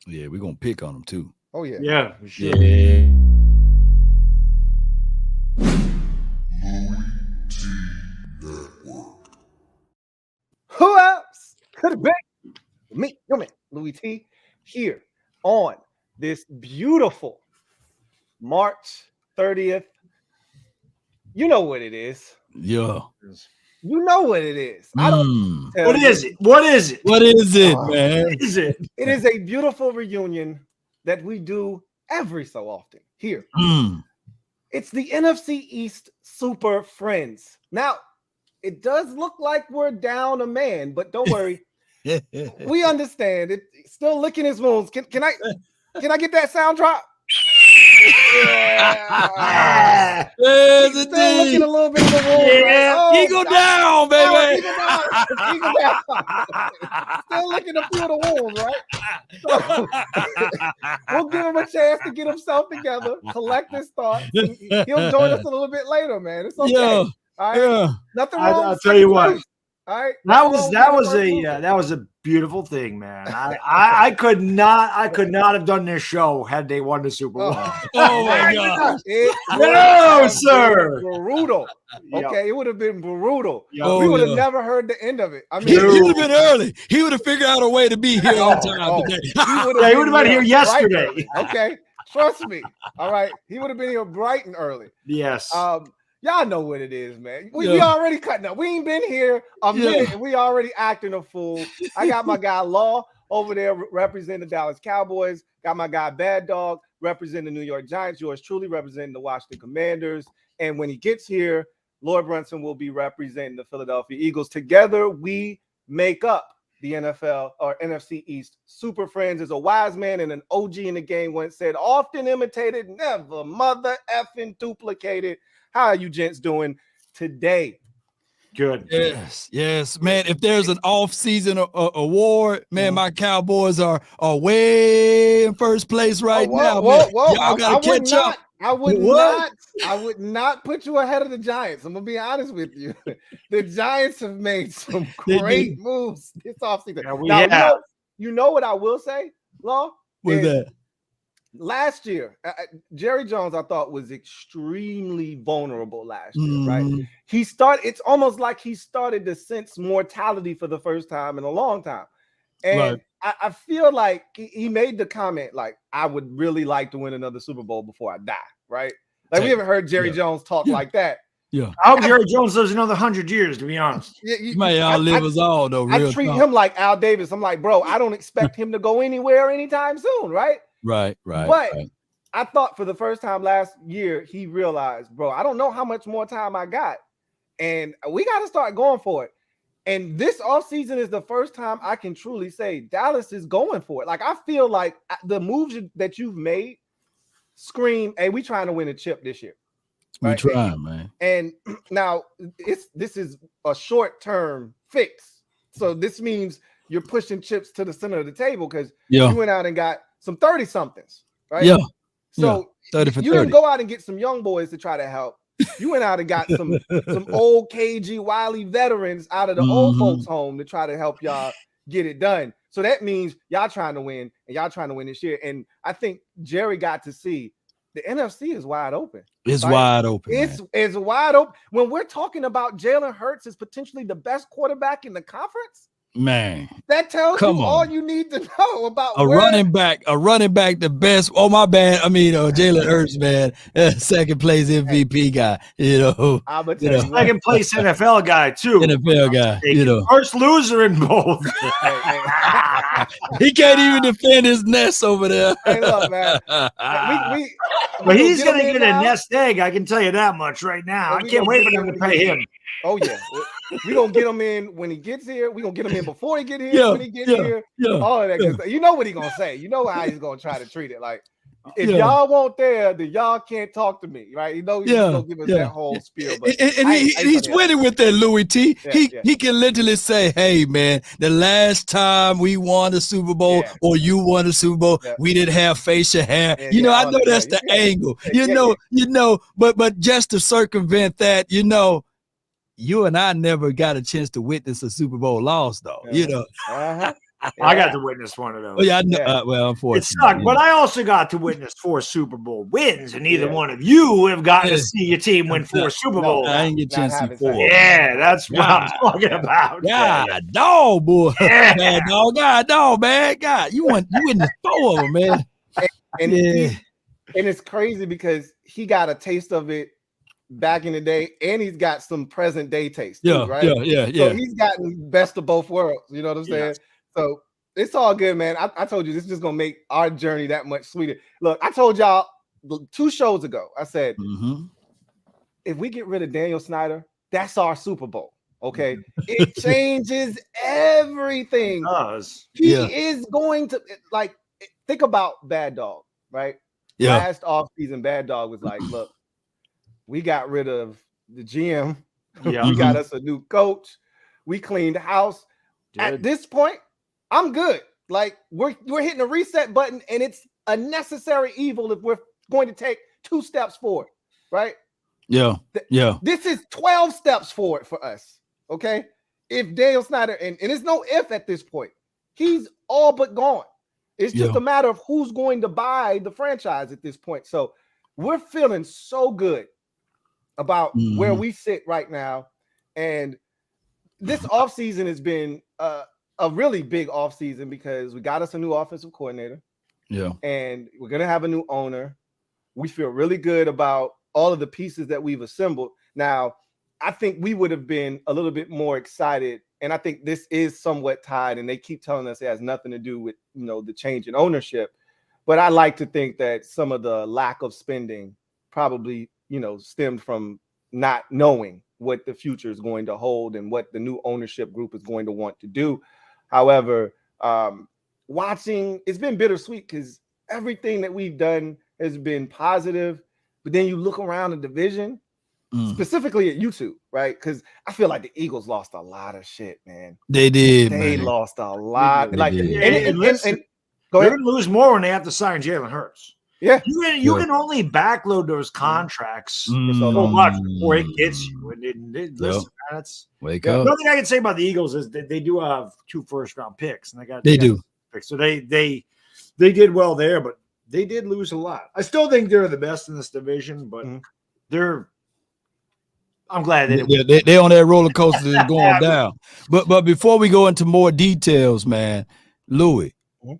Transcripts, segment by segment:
Yeah, we're gonna pick on them too. Oh yeah. Yeah, for sure. Yeah. Who else could it be? Me, your man, Louie Tee, here on this beautiful March 30th. You know what it is. Yeah. You know what it is. I don't tell What you. is it? What is it? What is it, man? What is it? It is a beautiful reunion that we do every so often here. It's the NFC East Super Friends. Now, it does look like we're down a man, but don't worry. We understand it. Still licking his wounds. Can I get that sound drop? Yeah. There's a Still looking a little bit of the wound. Yeah. Right? Eagle down, baby. Eagle down. Eagle down. Still looking to feel the wounds, right? So, we'll give him a chance to get himself together, collect his thoughts. He'll join us a little bit later, man. It's okay. Yeah. All right. Yeah. Nothing wrong. I'll tell you what. All right. That was a beautiful thing, man. I could not have done this show had they won the Super Bowl. Oh my God. No, sir. Brutal. Okay, it would have been brutal. Yo, We would have never heard the end of it. I mean, He would have been early. He would have figured out a way to be here on time today. he would have been here yesterday. Right. Okay, trust me. All right, he would have been here bright and early. Yes. Y'all know what it is, man. We already cutting up. We ain't been here a minute, and we already acting a fool. I got my guy Law over there representing the Dallas Cowboys. Got my guy Bad Dog representing the New York Giants. Yours truly representing the Washington Commanders. And when he gets here, Lord Brunson will be representing the Philadelphia Eagles. Together, we make up the NFL or NFC East Super Friends. As a wise man and an OG in the game once said, often imitated, never mother effing duplicated. How are you gents doing today? Good. Yes, man. If there's an off-season award, man, my Cowboys are way in first place right now. Whoa. Y'all gotta catch up. I would not put you ahead of the Giants. I'm gonna be honest with you. The Giants have made some great moves this offseason. Yeah, you know what I will say, Law? What's that? Last year, Jerry Jones, I thought, was extremely vulnerable last year, right? It's almost like he started to sense mortality for the first time in a long time. And I feel like he made the comment, like, I would really like to win another Super Bowl before I die, right? Like, we haven't heard Jerry Jones talk like that. Yeah. I hope Jerry Jones lives another 100 years, to be honest. You may outlive us all, though. I treat him like Al Davis. I'm like, bro, I don't expect him to go anywhere anytime soon, right? Right. But I thought for the first time last year, he realized, bro, I don't know how much more time I got. And we got to start going for it. And this offseason is the first time I can truly say Dallas is going for it. Like, I feel like the moves that you've made scream, hey, we trying to win a chip this year. Right? We trying, man. And now this is a short-term fix. So this means you're pushing chips to the center of the table because you went out and got some 30-somethings, right? Yeah. So 30 for 30. You didn't go out and get some young boys to try to help. You went out and got some old cagey, wily veterans out of the old folks' home to try to help y'all get it done. So that means y'all trying to win, and y'all trying to win this year. And I think Jerry got to see the NFC is wide open. It's wide open. It's wide open. When we're talking about Jalen Hurts is potentially the best quarterback in the conference, man, that tells you all you need to know about running back, the best. Oh, my bad. I mean, Jalen Hurts, man, second place MVP guy. Second place NFL guy too. NFL guy. First loser in both. He can't even defend his nest over there. Hey, look, man. But he's going to get a nest egg. I can tell you that much right now. I can't wait for them to pay him. Oh yeah, we're gonna get him in when he gets here. We're gonna get him in before he get here. When he gets here, all of that good stuff. You know what he's gonna say. You know how he's gonna try to treat it. Like, if y'all won't there, then y'all can't talk to me, right? You know he's gonna give us that whole spiel. But he's winning with that Louie Tee. He can literally say, "Hey, man, the last time we won the Super Bowl or you won the Super Bowl, we didn't have facial hair." I know that's the angle. But just to circumvent that, you and I never got a chance to witness a Super Bowl loss, though. I got to witness one of those. Oh, yeah, well, unfortunately. It sucked, but I also got to witness 4 Super Bowl wins, and neither one of you have gotten to see your team win 4 Super Bowls. I ain't get a chance to see 4. Yeah, that's what I'm talking about. God, dog, boy. Yeah. God, dog, man. God, you witnessed 4 of them, man. And it's crazy because he got a taste of it back in the day, and he's got some present day taste too, right? Yeah. So he's gotten best of both worlds. You know what I'm saying? Yes. So it's all good, man. I told you this is just gonna make our journey that much sweeter. Look, I told y'all 2 shows ago. I said, if we get rid of Daniel Snyder, that's our Super Bowl. Okay, it changes everything. He is going to think about Bad Dog, right? Yeah. Last offseason, Bad Dog was like, look, we got rid of the GM. Yeah. We got us a new coach. We cleaned the house. At this point, I'm good. Like we're hitting a reset button, and it's a necessary evil if we're going to take 2 steps forward, right? Yeah. This is 12 steps forward for us. Okay. If Daniel Snyder, and it's no if at this point, he's all but gone. It's just a matter of who's going to buy the franchise at this point. So we're feeling so good about where we sit right now. And this offseason has been a really big offseason because we got us a new offensive coordinator. Yeah. And we're going to have a new owner. We feel really good about all of the pieces that we've assembled. Now, I think we would have been a little bit more excited. And I think this is somewhat tied, and they keep telling us it has nothing to do with, the change in ownership. But I like to think that some of the lack of spending probably, stemmed from not knowing what the future is going to hold and what the new ownership group is going to want to do. However, watching, it's been bittersweet because everything that we've done has been positive. But then you look around the division, specifically at YouTube, right? Because I feel like the Eagles lost a lot of shit, man. They did. They lost a lot. They're going to lose more when they have to sign Jalen Hurts. Yeah, you can only backload those contracts so much before it gets you. Listen, that's wake up. Another thing I can say about the Eagles is that they do have 2 first-round picks, and they do. So they did well there, but they did lose a lot. I still think they're the best in this division, but I'm glad they're on that roller coaster that's going down. But before we go into more details, man, Louie, what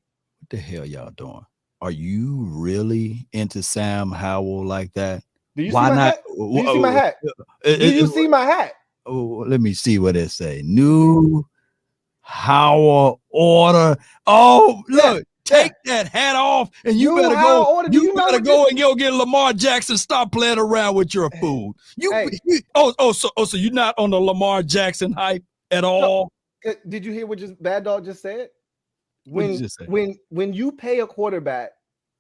the hell y'all doing? Are you really into Sam Howell like that? Do you see my hat? Do you see my hat? Do you see my hat? Oh, let me see what it say. New Howell order. Oh, look. Take that hat off, and you better go. You better go and go get Lamar Jackson. Stop playing around with your food. So you're not on the Lamar Jackson hype at all? No. Did you hear what Bad Dog just said? When you pay a quarterback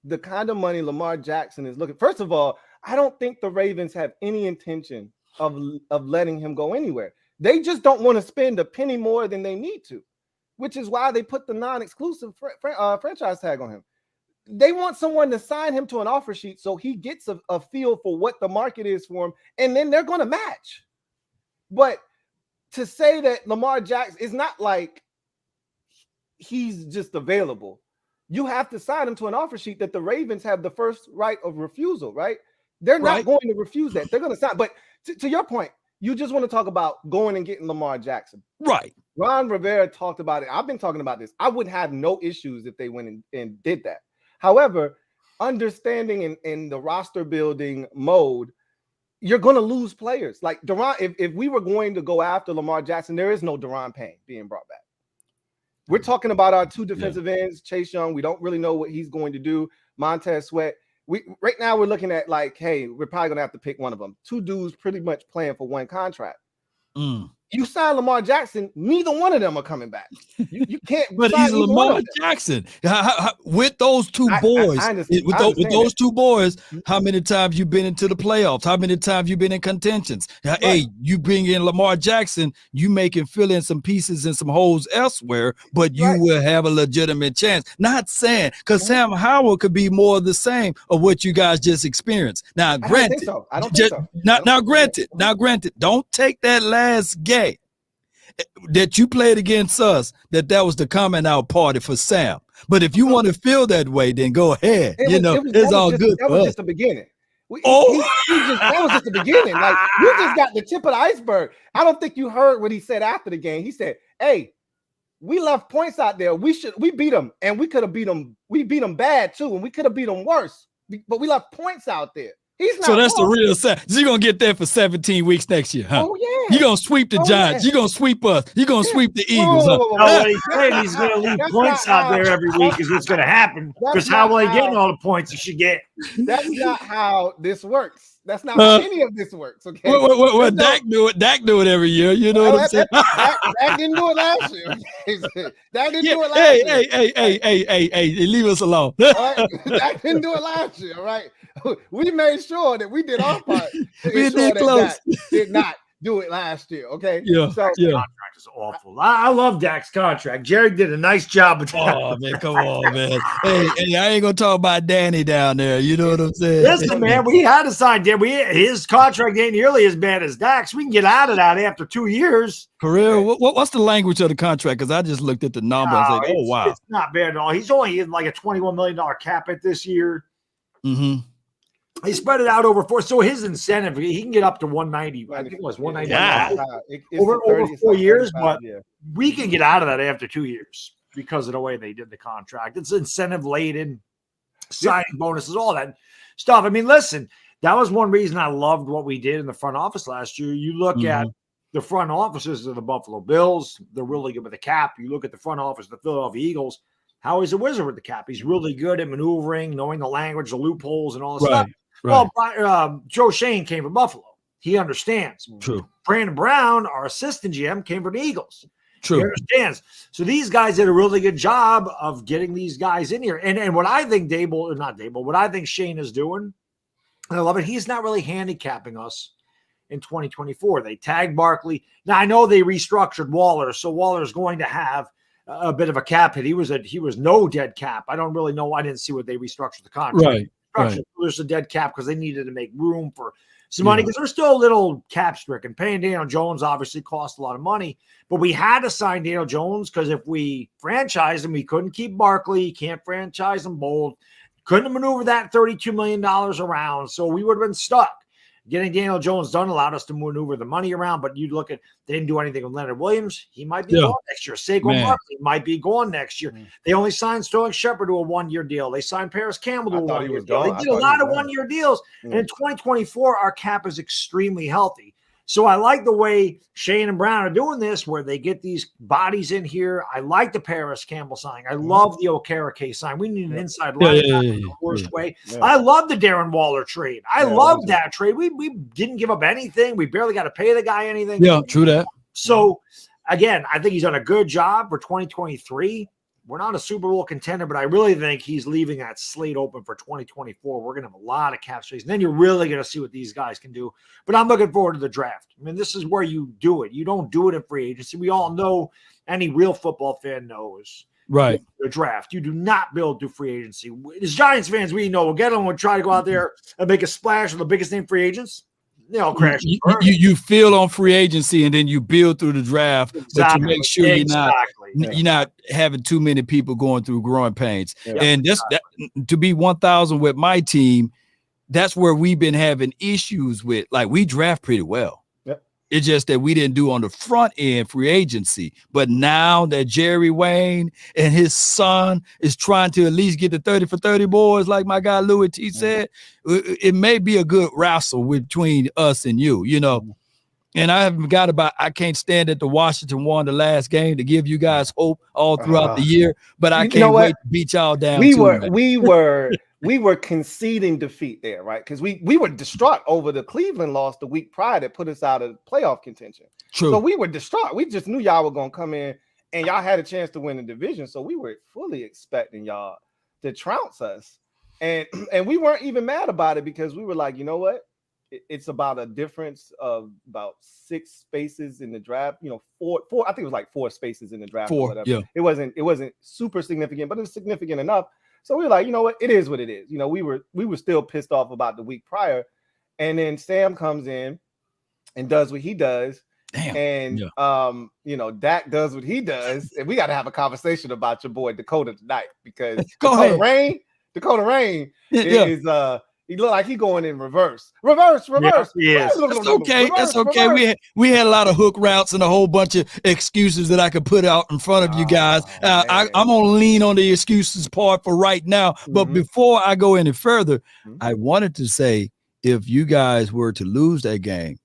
the kind of money Lamar Jackson is looking, first of all, I don't think the Ravens have any intention of letting him go anywhere. They just don't want to spend a penny more than they need to, which is why they put the non-exclusive franchise tag on him. They want someone to sign him to an offer sheet so he gets a feel for what the market is for him, and then they're going to match. But to say that Lamar Jackson is not like he's just available. You have to sign him to an offer sheet that the Ravens have the first right of refusal, right? They're not going to refuse that. They're going to sign. But to your point, you just want to talk about going and getting Lamar Jackson. Right. Ron Rivera talked about it. I've been talking about this. I would have no issues if they went and did that. However, understanding in the roster building mode, you're going to lose players. Like Daron, if we were going to go after Lamar Jackson, there is no Daron Payne being brought back. We're talking about our 2 defensive ends, Chase Young. We don't really know what he's going to do. Montez Sweat. Right now we're looking at like, hey, we're probably going to have to pick one of them. 2 dudes pretty much playing for 1 contract. You sign Lamar Jackson, neither one of them are coming back. You can't. But he's Lamar Jackson. With those 2 boys, with those 2 boys, how many times you been into the playoffs? How many times you been in contentions? Hey, you bring in Lamar Jackson, you make him fill in some pieces and some holes elsewhere, but you will have a legitimate chance. Not saying, because Sam Howell could be more of the same of what you guys just experienced. Now, granted, I don't think so. Now, granted, don't take that last game that you played against us, that was the coming out party for Sam. But if you want to feel that way, then go ahead. It's all good. That was just the beginning. That was just the beginning. Like, you just got the tip of the iceberg. I don't think you heard what he said after the game. He said, "Hey, we left points out there. We beat them, and we could have beat them. We beat them bad too, and we could have beat them worse. But we left points out there." He's not. So that's the real set. You're gonna get there for 17 weeks next year, huh? Oh yeah. You're gonna sweep the Giants. You're gonna sweep us. You're gonna sweep the Eagles. What he's saying, he's gonna leave points out there every week is what's gonna happen. Because how ain't getting all the points you should get. That's not how this works. That's not how any of this works. Okay. Well, Dak do it. Dak do it every year. You know what I'm saying? Dak didn't do it last year. Dak didn't do it last year. Hey, leave us alone. Dak didn't do it last year, right? We made sure that we did our part. We did close. Did not do it last year, okay? Yeah. So contract is awful. I love Dak's contract. Jerry did a nice job with that. Oh man, come on, man. Hey, I ain't gonna talk about Danny down there. You know what I'm saying? Listen, man, we had to sign Dan. His contract ain't nearly as bad as Dak's. We can get out of that after 2 years. Career. What's the language of the contract? Because I just looked at the number and said, "Oh wow, it's not bad at all." He's only in like a $21 million cap at this year. Mm-hmm. He spread it out over 4. So his incentive, he can get up to 190. I think it was 190. Yeah. Over 4 years, but we can get out of that after 2 years because of the way they did the contract. It's incentive laden, signing bonuses, all that stuff. I mean, listen, that was one reason I loved what we did in the front office last year. You look at the front offices of the Buffalo Bills, they're really good with the cap. You look at the front office of the Philadelphia Eagles, Howie's a wizard with the cap. He's really good at maneuvering, knowing the language, the loopholes, and all this stuff. Right. Well, Joe Shane came from Buffalo. He understands. True. Brandon Brown, our assistant GM, came from the Eagles. True. He understands. So these guys did a really good job of getting these guys in here. And what I think what I think Shane is doing, and I love it, he's not really handicapping us in 2024. They tagged Barkley. Now, I know they restructured Waller, so Waller's going to have a bit of a cap hit. He was no dead cap. I don't really know. I didn't see what they restructured the contract. Right. There's a dead cap because they needed to make room for some money because they're still a little cap stricken. Paying Daniel Jones obviously cost a lot of money, but we had to sign Daniel Jones because if we franchised him, we couldn't keep Barkley. You can't franchise him bold. Couldn't maneuver that $32 million around, so we would have been stuck. Getting Daniel Jones done allowed us to maneuver the money around, but you look at they didn't do anything with Leonard Williams. He might be gone next year. Saquon Barkley might be gone next year. They only signed Sterling Shepard to a 1-year deal. They signed Paris Campbell to a 1-year deal. They did a lot of 1-year deals. And in 2024, our cap is extremely healthy. So I like the way Shane and Brown are doing this, where they get these bodies in here. I like the Paris Campbell signing. I love the Okereke sign. We need an inside linebacker in the worst way. I love the Darren Waller trade. I love that trade. We didn't give up anything. We barely got to pay the guy anything. Yeah, true that. So, again, I think he's done a good job for 2023. We're not a Super Bowl contender, but I really think he's leaving that slate open for 2024. We're going to have a lot of cap space, and then you're really going to see what these guys can do. But I'm looking forward to the draft. I mean, this is where you do it. You don't do it in free agency. We all know, any real football fan knows. Right. The draft. You do not build through free agency. As Giants fans, we know we'll get them. We'll try to go out there and make a splash with the biggest name free agents. They'll crash. You feel on free agency, and then you build through the draft, but you make sure you're not having too many people going through growing pains. And to be 1,000 with my team, that's where we've been having issues with. Like, we draft pretty well. It's just that we didn't do on the front end free agency. But now that Jerry Wayne and his son is trying to at least get the 30 for 30 boys, like my guy Louie Tee said, it may be a good wrestle between us and you, you know. And I haven't got I can't stand that the Washington won the last game to give you guys hope all throughout the year, but I can't wait to beat y'all down. We were conceding defeat there, right? Because we were distraught over the Cleveland loss the week prior that put us out of playoff contention. True. So we were distraught. We just knew y'all were going to come in and y'all had a chance to win the division. So we were fully expecting y'all to trounce us. And we weren't even mad about it because we were like, you know what? It's about a difference of about 6 spaces in the draft. You know, four. I think it was like 4 spaces in the draft. 4, or whatever. yeah. It wasn't super significant, but it was significant enough. So we were like, you know what? It is what it is. You know, we were still pissed off about the week prior. And then Sam comes in and does what he does. Damn. And you know, Dak does what he does, and we got to have a conversation about your boy Dakota tonight, because Dakota Rain is he look like he going in reverse. Yes, that's okay. That's okay. We had a lot of hook routes and a whole bunch of excuses that I could put out in front of you guys. I'm gonna lean on the excuses part for right now. But before I go any further, I wanted to say, if you guys were to lose that game,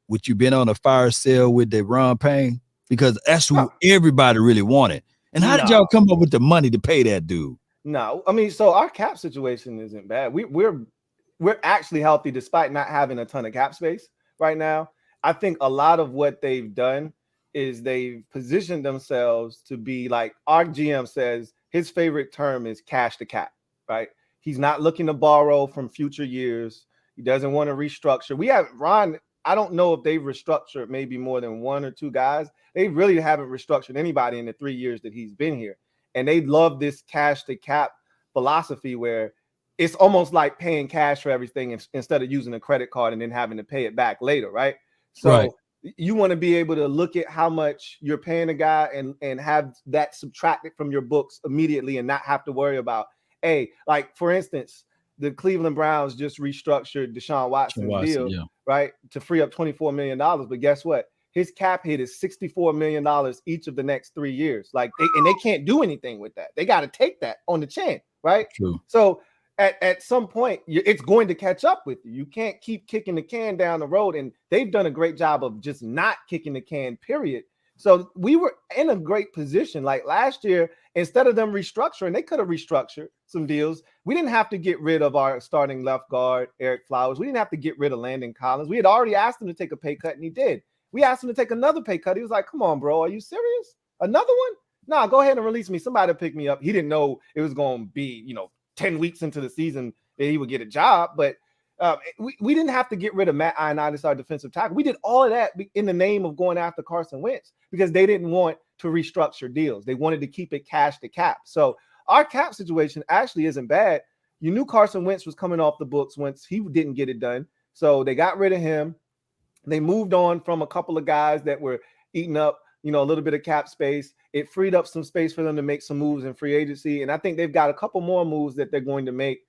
would you been on a fire sale with Daron Payne? Because that's who everybody really wanted. And how did y'all come up with the money to pay that dude? No, I mean, so our cap situation isn't bad. We're actually healthy despite not having a ton of cap space right now. I think a lot of what they've done is they've positioned themselves to be like, our GM says his favorite term is cash to cap, right? He's not looking to borrow from future years. He doesn't want to restructure. We have Ron. I don't know if they've restructured maybe more than one or two guys. They really haven't restructured anybody in the 3 years that he's been here. And they love this cash to cap philosophy where it's almost like paying cash for everything instead of using a credit card and then having to pay it back later, right? So you want to be able to look at how much you're paying a guy and have that subtracted from your books immediately and not have to worry about, hey, like for instance, the Cleveland Browns just restructured Deshaun Watson's deal, right, to free up $24 million. But guess what? His cap hit is $64 million each of the next 3 years. Like, they can't do anything with that. They got to take that on the chin, right? True. So at some point, it's going to catch up with you. You can't keep kicking the can down the road. And they've done a great job of just not kicking the can, period. So we were in a great position. Like last year, instead of them restructuring, they could have restructured some deals. We didn't have to get rid of our starting left guard, Eric Flowers. We didn't have to get rid of Landon Collins. We had already asked him to take a pay cut, and he did. We asked him to take another pay cut. He was like, come on, bro. Are you serious? Another one? Nah, go ahead and release me. Somebody pick me up. He didn't know it was going to be, 10 weeks into the season that he would get a job. But we didn't have to get rid of Matt Ioannidis, our defensive tackle. We did all of that in the name of going after Carson Wentz because they didn't want to restructure deals. They wanted to keep it cash to cap. So our cap situation actually isn't bad. You knew Carson Wentz was coming off the books once he didn't get it done. So they got rid of him. They moved on from a couple of guys that were eating up, a little bit of cap space. It freed up some space for them to make some moves in free agency. And I think they've got a couple more moves that they're going to make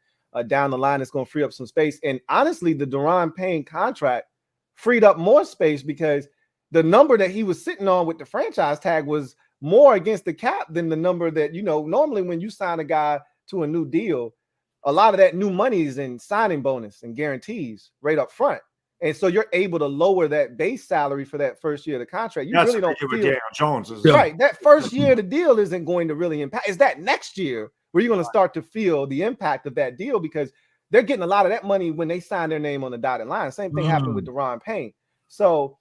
down the line that's going to free up some space. And honestly, the Daron Payne contract freed up more space because the number that he was sitting on with the franchise tag was more against the cap than the number that, normally when you sign a guy to a new deal, a lot of that new money is in signing bonus and guarantees right up front. And so you're able to lower that base salary for that first year of the contract. You really don't feel Daniel Jones is right. That first year of the deal isn't going to really impact. It's that next year where you're going to start to feel the impact of that deal because they're getting a lot of that money when they sign their name on the dotted line. Same thing happened with Daron Payne. So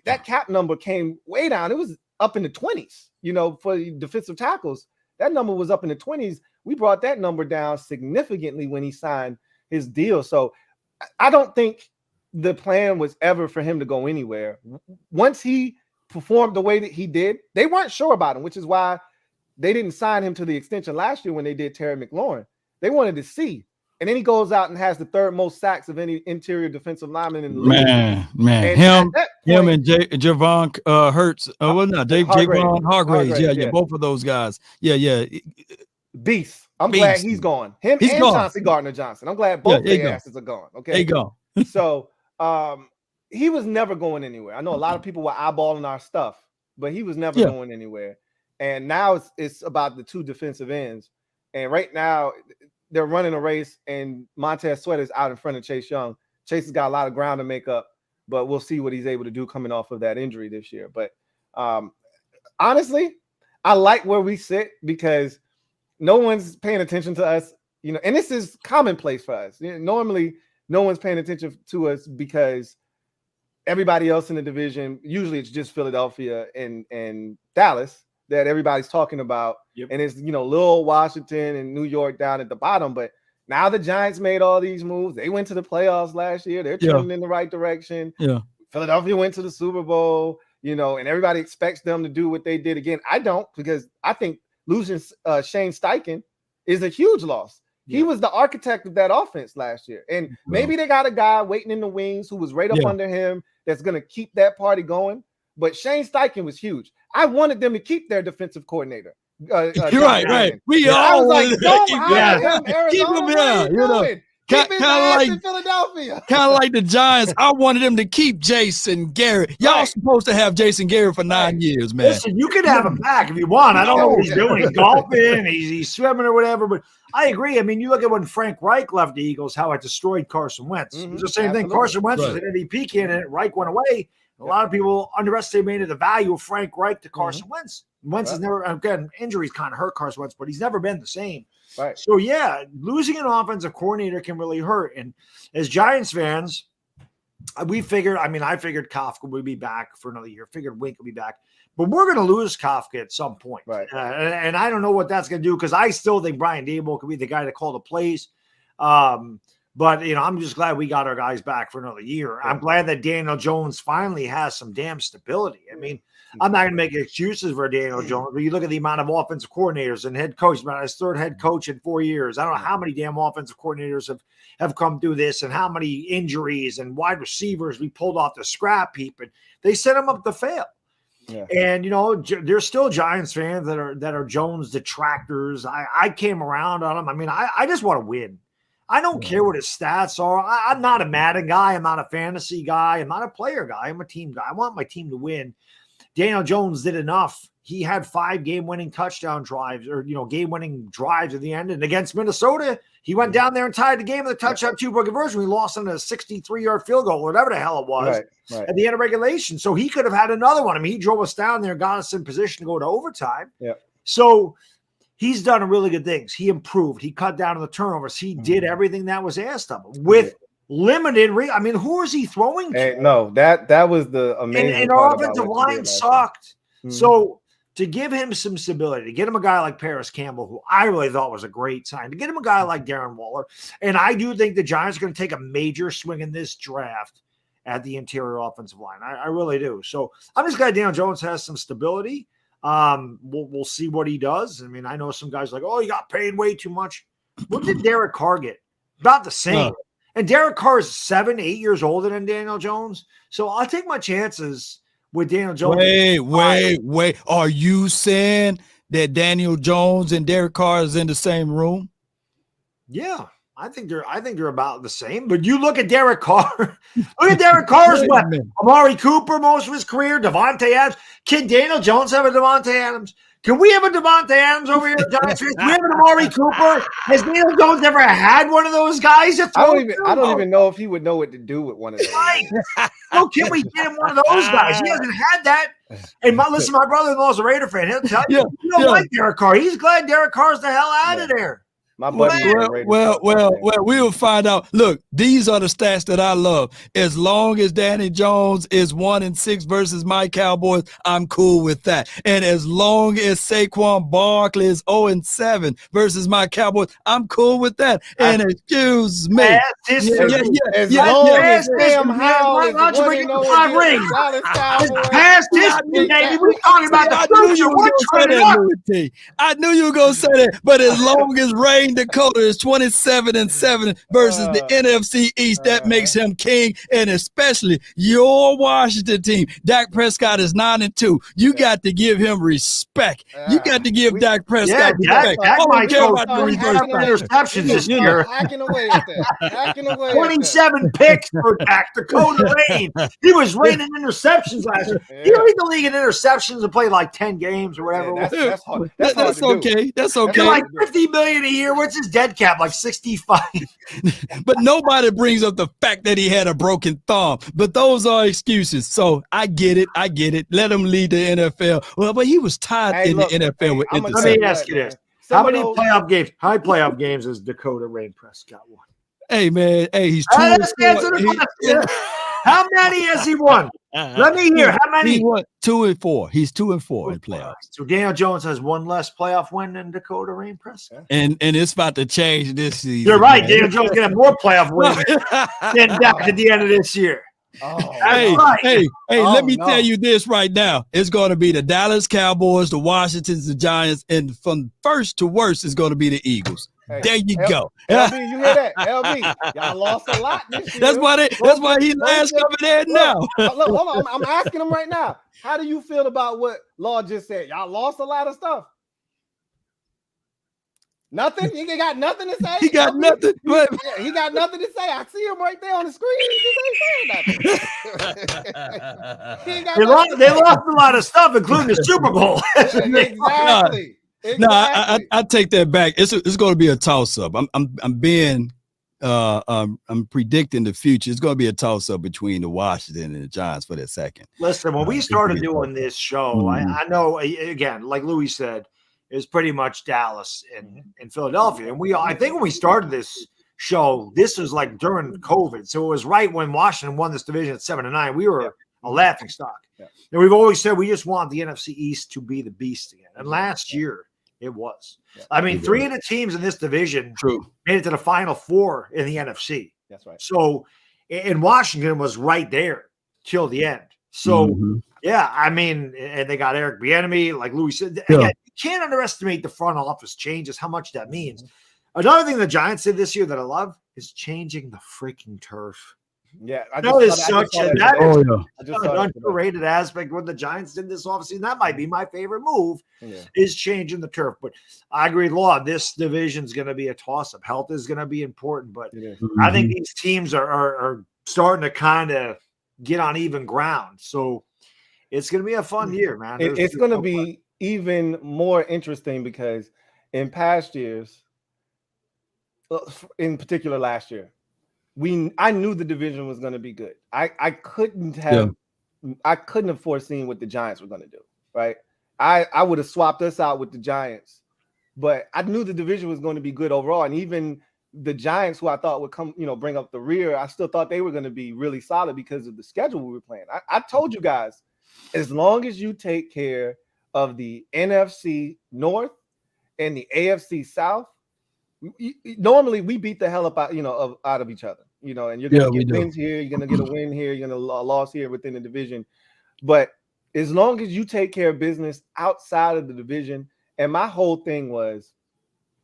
that cap number came way down. It was up in the 20s, for defensive tackles. That number was up in the 20s. We brought that number down significantly when he signed his deal. So I don't think the plan was ever for him to go anywhere. Once he performed the way that he did, they weren't sure about him, which is why they didn't sign him to the extension last year when they did Terry McLaurin. They wanted to see. And then he goes out and has the third most sacks of any interior defensive lineman in the league. Man. Him and Javon Hurts. Javon Hargraves. Yeah, both of those guys. Yeah. Beast. I'm glad he's gone. He's and gone. Chauncey Gardner-Johnson. I'm glad both their asses are gone. Okay. They gone. So he was never going anywhere. I know a lot of people were eyeballing our stuff, but he was never going anywhere. And now it's about the two defensive ends. And right now they're running a race and Montez Sweat is out in front of Chase Young. Chase has got a lot of ground to make up, but we'll see what he's able to do coming off of that injury this year. But honestly, I like where we sit because no one's paying attention to us, and this is commonplace for us. Normally, no one's paying attention to us because everybody else in the division, usually it's just Philadelphia and Dallas that everybody's talking about. Yep. And it's, little Washington and New York down at the bottom. But now the Giants made all these moves. They went to the playoffs last year. They're trending in the right direction. Yeah. Philadelphia went to the Super Bowl, and everybody expects them to do what they did again. I don't, because I think losing Shane Steichen is a huge loss. He was the architect of that offense last year. And maybe they got a guy waiting in the wings who was right up under him that's going to keep that party going. But Shane Steichen was huge. I wanted them to keep their defensive coordinator. You're right. We all I was like, don't keep hire him, Arizona. Keep him What are you doing? Keep his ass in Philadelphia. Kind of like the Giants. I wanted them to keep Jason Garrett. Y'all supposed to have Jason Garrett for 9 years, man. Listen, you can have him back if you want. I don't know what he's doing. He's golfing, he's swimming or whatever. But I agree. I mean, you look at when Frank Reich left the Eagles, how it destroyed Carson Wentz. It was the same thing. Carson Wentz was an MVP candidate. Reich went away. A lot of people underestimated the value of Frank Reich to Carson Wentz. Wentz has never, again, injuries kind of hurt Carson Wentz, but he's never been the same. Right. So, yeah, losing an offensive coordinator can really hurt. And as Giants fans, we figured, I figured Kafka would be back for another year. Figured Wink would be back. But we're going to lose Kafka at some point. Right. And I don't know what that's going to do because I still think Brian Daboll could be the guy to call the plays. But, I'm just glad we got our guys back for another year. I'm glad that Daniel Jones finally has some damn stability. I mean, I'm not going to make excuses for Daniel Jones, but you look at the amount of offensive coordinators and head coach, about his third head coach in 4 years. I don't know how many damn offensive coordinators have come through this and how many injuries and wide receivers we pulled off the scrap heap. And they set him up to fail. Yeah. And, there's still Giants fans that are Jones detractors. I came around on him. I mean, I just want to win. I don't care what his stats are. I'm not a Madden guy. I'm not a fantasy guy. I'm not a player guy. I'm a team guy. I want my team to win. Daniel Jones did enough. He had 5 game-winning touchdown drives or, game-winning drives at the end. And against Minnesota, he went down there and tied the game with a touchdown 2-point conversion. We lost on a 63-yard field goal, whatever the hell it was, at the end of regulation. So he could have had another one. I mean, he drove us down there, got us in position to go to overtime. Yeah. So he's done really good things. He improved. He cut down on the turnovers. He did everything that was asked of him with limited. Who is he throwing to? Hey, no, that was the amazing. And our offensive line sucked. So to give him some stability, to get him a guy like Paris Campbell, who I really thought was a great sign, to get him a guy like Darren Waller, and I do think the Giants are going to take a major swing in this draft at the interior offensive line. I really do. So I'm just glad Daniel Jones has some stability. We'll see what he does. I mean, I know some guys like, he got paid way too much. What did Derek Carr get? About the same. And Derek Carr is 7-8 years older than Daniel Jones. So I'll take my chances with Daniel Jones. Wait. Are you saying that Daniel Jones and Derek Carr is in the same room? Yeah. I think they're about the same. But you look at Derek Carr. Look at Derek Carr's weapon. Amari Cooper most of his career. Devontae Adams. Can Daniel Jones have a Devontae Adams? Can we have a Devontae Adams over here at Giants? Can we have an Amari Cooper? Has Daniel Jones ever had one of those guys? I don't even know if he would know what to do with one of those. Right. No, can we get him one of those guys? He hasn't had that. And my brother-in-law's a Raider fan. He'll tell you, you don't like Derek Carr. He's glad Derek Carr's the hell out of there. My buddy we'll find out. Look, these are the stats that I love. As long as Danny Jones is 1-6 versus my Cowboys, I'm cool with that. And as long as Saquon Barkley is 0-7 versus my Cowboys, I'm cool with that. And excuse me, as long as Sam Howell is 1-5 rings, past history, baby. We're talking about the future. I knew you were gonna say that, but as long as Ray Dakota is 27-7 versus the NFC East. That makes him king, and especially your Washington team. Dak Prescott is 9-2. You got to give him respect. You got to give Dak Prescott respect. Dak might go interceptions this year. Hacking away at that. 27 picks for Dak. Dakota Rain. He was raining interceptions last year. He lead the league in interceptions and played like 10 games or whatever. That's hard. That's okay. That's okay. Like $50 million a year. What's his dead cap? Like 65. But nobody brings up the fact that he had a broken thumb. But those are excuses. So I get it. Let him lead the NFL. Well, but he was tied in the NFL with interceptions. Let me ask you this. How many playoff games has Dakota Rain Prescott won? Hey, man. Hey, he's 2-4. How many has he won? Let me hear. How many? He won 2-4. He's 2-4 in playoffs. So Daniel Jones has one less playoff win than Dakota Rain Prescott. And it's about to change this season. You're right. Man. Daniel Jones going to have more playoff wins than Dak at the end of this year. Oh, hey, let me tell you this right now. It's going to be the Dallas Cowboys, the Washingtons, the Giants, and from first to worst, it's going to be the Eagles. Hey, there you go. LB, you hear that? LB, y'all lost a lot this year. That's why he last coming there now. Look, hold on. I'm asking him right now. How do you feel about what Law just said? Y'all lost a lot of stuff. Nothing? He got nothing to say? He got nothing. He got nothing to say. I see him right there on the screen. He just ain't saying nothing. They lost a lot of stuff, including the Super Bowl. Exactly. No, I take that back. It's going to be a toss-up. I'm predicting the future. It's going to be a toss-up between the Washington and the Giants for that second. Listen, when we started doing this show, I know, again, like Louie said, it was pretty much Dallas and Philadelphia. And I think when we started this show, this was like during COVID. So it was right when Washington won this division at 7-9. We were a laughing stock. Yeah. And we've always said we just want the NFC East to be the beast again. And last year it was. Yeah. I mean, 3 of the teams in this division made it to the Final Four in the NFC. That's right. So, and Washington was right there till the end. So, yeah, I mean, and they got Eric Bieniemy, like Louie said. Again, you can't underestimate the front office changes, how much that means. Another thing the Giants did this year that I love is changing the freaking turf. Yeah, that is such an underrated aspect. What the Giants did this offseason, that might be my favorite move, is changing the turf. But I agree, Law, this division is going to be a toss-up. Health is going to be important, but I think these teams are starting to kind of get on even ground. So it's going to be a fun year, man. It's going to be even more interesting because in past years, in particular last year, I knew the division was going to be good. I couldn't have foreseen what the Giants were going to do, right? I would have swapped us out with the Giants, but I knew the division was going to be good overall. And even the Giants, who I thought would come, bring up the rear, I still thought they were going to be really solid because of the schedule we were playing. I told you guys, as long as you take care of the NFC North and the AFC South, normally we beat the hell up out of each other, and you're going to get wins here, you're going to get a win here, you're going to loss here within the division. But as long as you take care of business outside of the division, and my whole thing was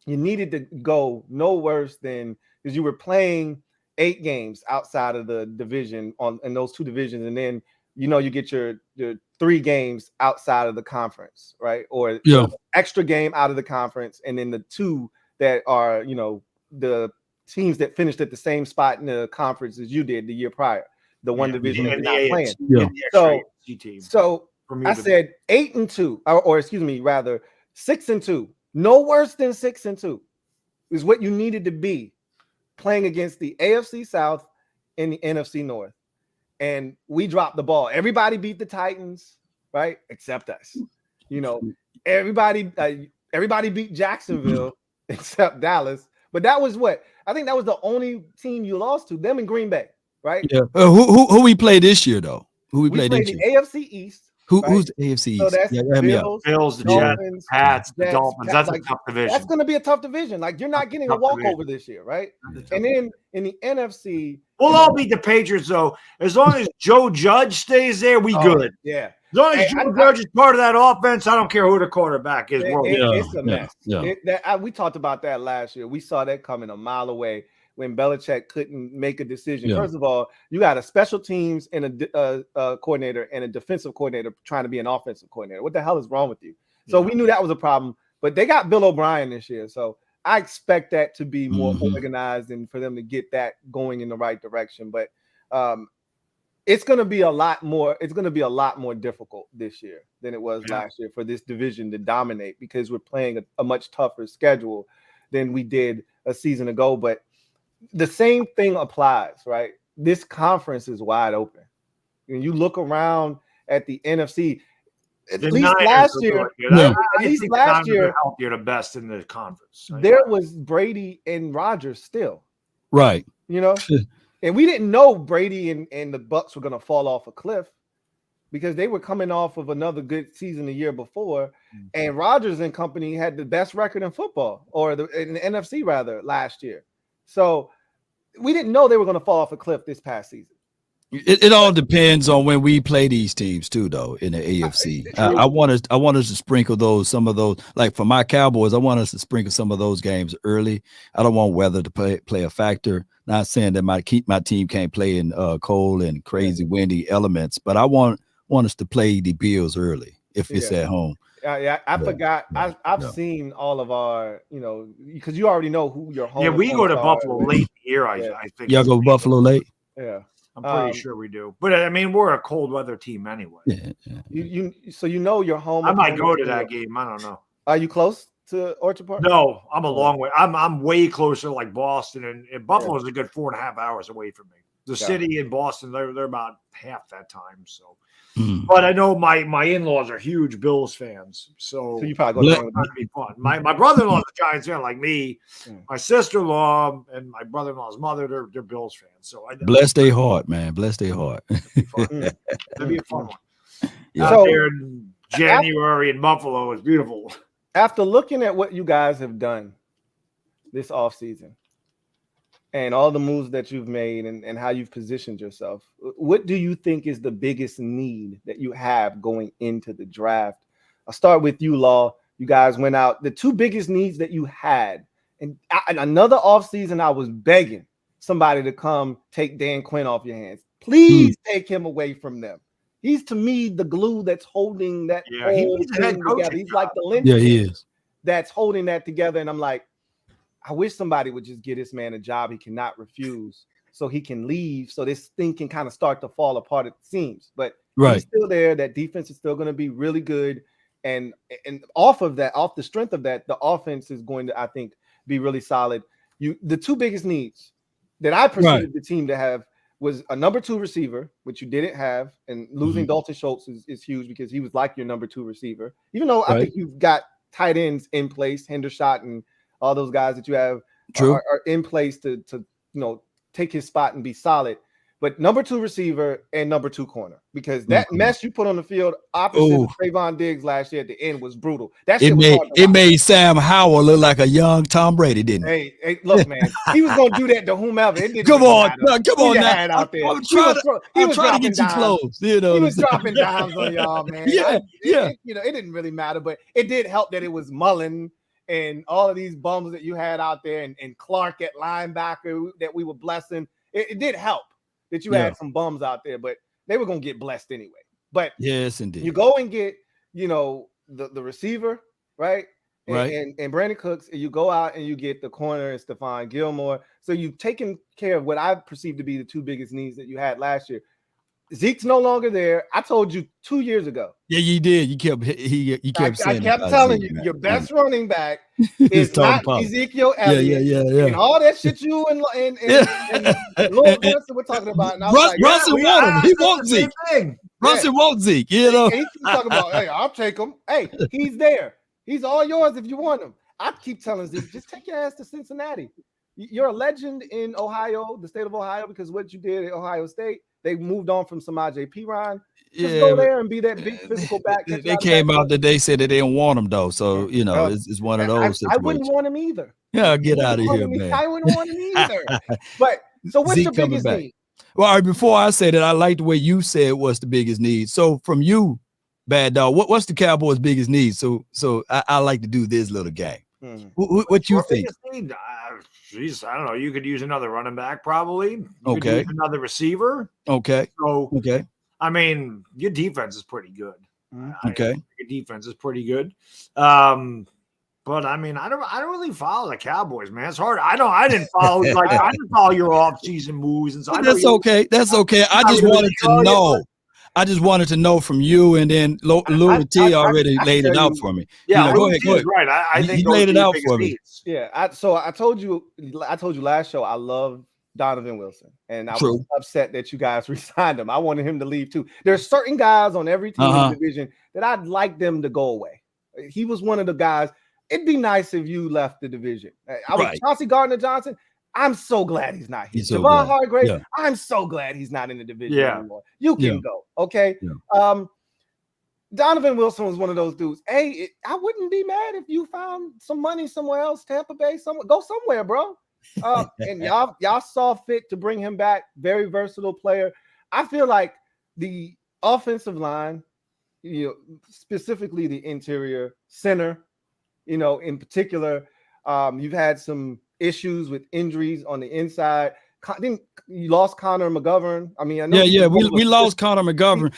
you needed to go no worse than, because you were playing 8 games outside of the division in those 2 divisions, and then you get your 3 games outside of the conference, right? Or extra game out of the conference, and then the 2 that are, the teams that finished at the same spot in the conference as you did the year prior, the one division that you're not playing. So I said 8-2, or excuse me, rather 6-2. No worse than 6-2 is what you needed to be playing against the AFC South and the NFC North. And we dropped the ball. Everybody beat the Titans, right? Except us. Everybody beat Jacksonville except Dallas. But that was I think that was the only team you lost to, them in Green Bay, right? Yeah. Who we played this year though? We played this year? The AFC East. Who's the AFC East? So that's Bills, the Jets, Pats, the Dolphins. That's a tough division. That's going to be a tough division. Like, you're not getting a walkover this year, right? And then in the NFC, we'll all beat the Patriots though. As long as Joe Judge stays there, we good. Yeah. As long as Joe Judge is part of that offense, I don't care who the quarterback is. It's a mess. We talked about that last year. We saw that coming a mile away when Belichick couldn't make a decision. First of all, you got a special teams and a coordinator and a defensive coordinator trying to be an offensive coordinator. What the hell is wrong with you? So we knew that was a problem, but they got Bill O'Brien this year. So I expect that to be more organized and for them to get that going in the right direction. But it's going to be a lot more. It's going to be a lot more difficult this year than it was last year for this division to dominate, because we're playing a much tougher schedule than we did a season ago. But the same thing applies, right? This conference is wide open. When you look around at the NFC, at least last year, you're the best in the conference. There was Brady and Rodgers still, right? And we didn't know Brady and the Bucs were going to fall off a cliff, because they were coming off of another good season the year before, and Rodgers and company had the best record in football, or in the NFC rather, last year. So we didn't know they were going to fall off a cliff this past season. It all depends on when we play these teams too, though. In the AFC, I want us to sprinkle some of those. Like for my Cowboys, I want us to sprinkle some of those games early. I don't want weather to play a factor. Not saying that my team can't play in cold and crazy windy elements, but I want us to play the Bills early if it's at home. I forgot. I've seen all of our, because you already know who your home. Yeah, we go to Buffalo late in the year. I think y'all go Buffalo late. Yeah. I'm pretty sure we do, but I mean, we're a cold weather team anyway. Yeah. So your home. I might go to that game. I don't know. Are you close to Orchard Park? No, I'm a long way. I'm way closer, like Boston, and Buffalo is a good 4.5 hours away from me. The city in Boston, they're about half that time. So, but I know my in-laws are huge Bills fans, so you probably go. That'd be fun. My brother-in-law is a Giants fan, like me. My sister-in-law and my brother-in-law's mother, they're Bills fans. So bless their heart, man. Bless their heart. That'd be a fun one. Yeah. Out there in January in Buffalo is beautiful. After looking at what you guys have done this offseason and all the moves that you've made and how you've positioned yourself, what do you think is the biggest need that you have going into the draft? I'll start with you, Law. You guys went out. The two biggest needs that you had, and another offseason, I was begging somebody to come take Dan Quinn off your hands. Please take him away from them. He's, to me, the glue that's holding that whole thing together. He's like the linchpin he is. That's holding that together. And I'm like, I wish somebody would just get this man a job he cannot refuse so he can leave, so this thing can kind of start to fall apart at the seams. But he's still there. That defense is still going to be really good. And off the strength of that, the offense is going to, I think, be really solid. The two biggest needs that I perceived the team to have was a number 2 receiver, which you didn't have, and losing Dalton Schultz is huge because he was like your number 2 receiver. Even though I think you've got tight ends in place, Hendershot and all those guys that you have are in place to take his spot and be solid. But number 2 receiver and number 2 corner, because that mess you put on the field opposite Trayvon Diggs last year at the end was brutal. That shit it made Sam Howell look like a young Tom Brady, didn't it? Hey, look, man, he was gonna do that to whomever. It didn't come on now. Out there. I'm trying to get you close. He was dropping dimes on y'all, man. It didn't really matter, but it did help that it was Mullen and all of these bums that you had out there, and Clark at linebacker that we were blessing. It did help that you had some bums out there, but they were going to get blessed anyway. But yes, indeed. You go and get, the receiver, right? And Brandon Cooks, and you go out and you get the corner and Stephon Gilmore. So you've taken care of what I perceived to be the two biggest needs that you had last year. Zeke's no longer there. I told you 2 years ago. Yeah, you did. You kept saying. I kept telling you, your best running back is not Ezekiel Elliott. Yeah. And all that shit you and Lord Brunson were talking about. And I was Brunson want him. He wants Zeke. Brunson wants Zeke. He's talking about, hey, I'll take him. Hey, he's there. He's all yours if you want him. I keep telling Zeke, just take your ass to Cincinnati. You're a legend in Ohio, the state of Ohio, because what you did at Ohio State. They moved on from Samaje Perine. Just go there and be that big physical back. They came out that they said that they didn't want him though. So it's one of those situations. I wouldn't want him either. Yeah, get out of here, man. I wouldn't want him either. But so what's your biggest need? Well, all right, before I say that, I like the way you said what's the biggest need. So from you, Bad Dog, what's the Cowboys' biggest need? So I like to do this little game. What you think? Geez, I don't know. You could use another running back, probably. You could use another receiver. Okay. So, I mean, your defense is pretty good. Okay. Your defense is pretty good. But I mean, I don't really follow the Cowboys, man. It's hard. I didn't follow I didn't follow your off-season moves, and so that's okay. That's okay. I just wanted to know. I just wanted to know from you, and then Louie Tee already laid it out for me. Yeah, go ahead. Right. I think he laid it out for me. Yeah. I told you last show I love Donovan Wilson, and I was upset that you guys re-signed him. I wanted him to leave too. There's certain guys on every team in the division that I'd like them to go away. He was one of the guys. It'd be nice if you left the division. Chauncey Gardner-Johnson. I'm so glad he's not here. Javon Hargrave, I'm so glad he's not in the division anymore. You can go, okay? Yeah. Donovan Wilson was one of those dudes. Hey, I wouldn't be mad if you found some money somewhere else, Tampa Bay, go somewhere, bro. And y'all saw fit to bring him back. Very versatile player. I feel like the offensive line, specifically the interior center, in particular, you've had some issues with injuries on the inside. You lost Connor McGovern. I mean, I know. Yeah, we lost Connor McGovern.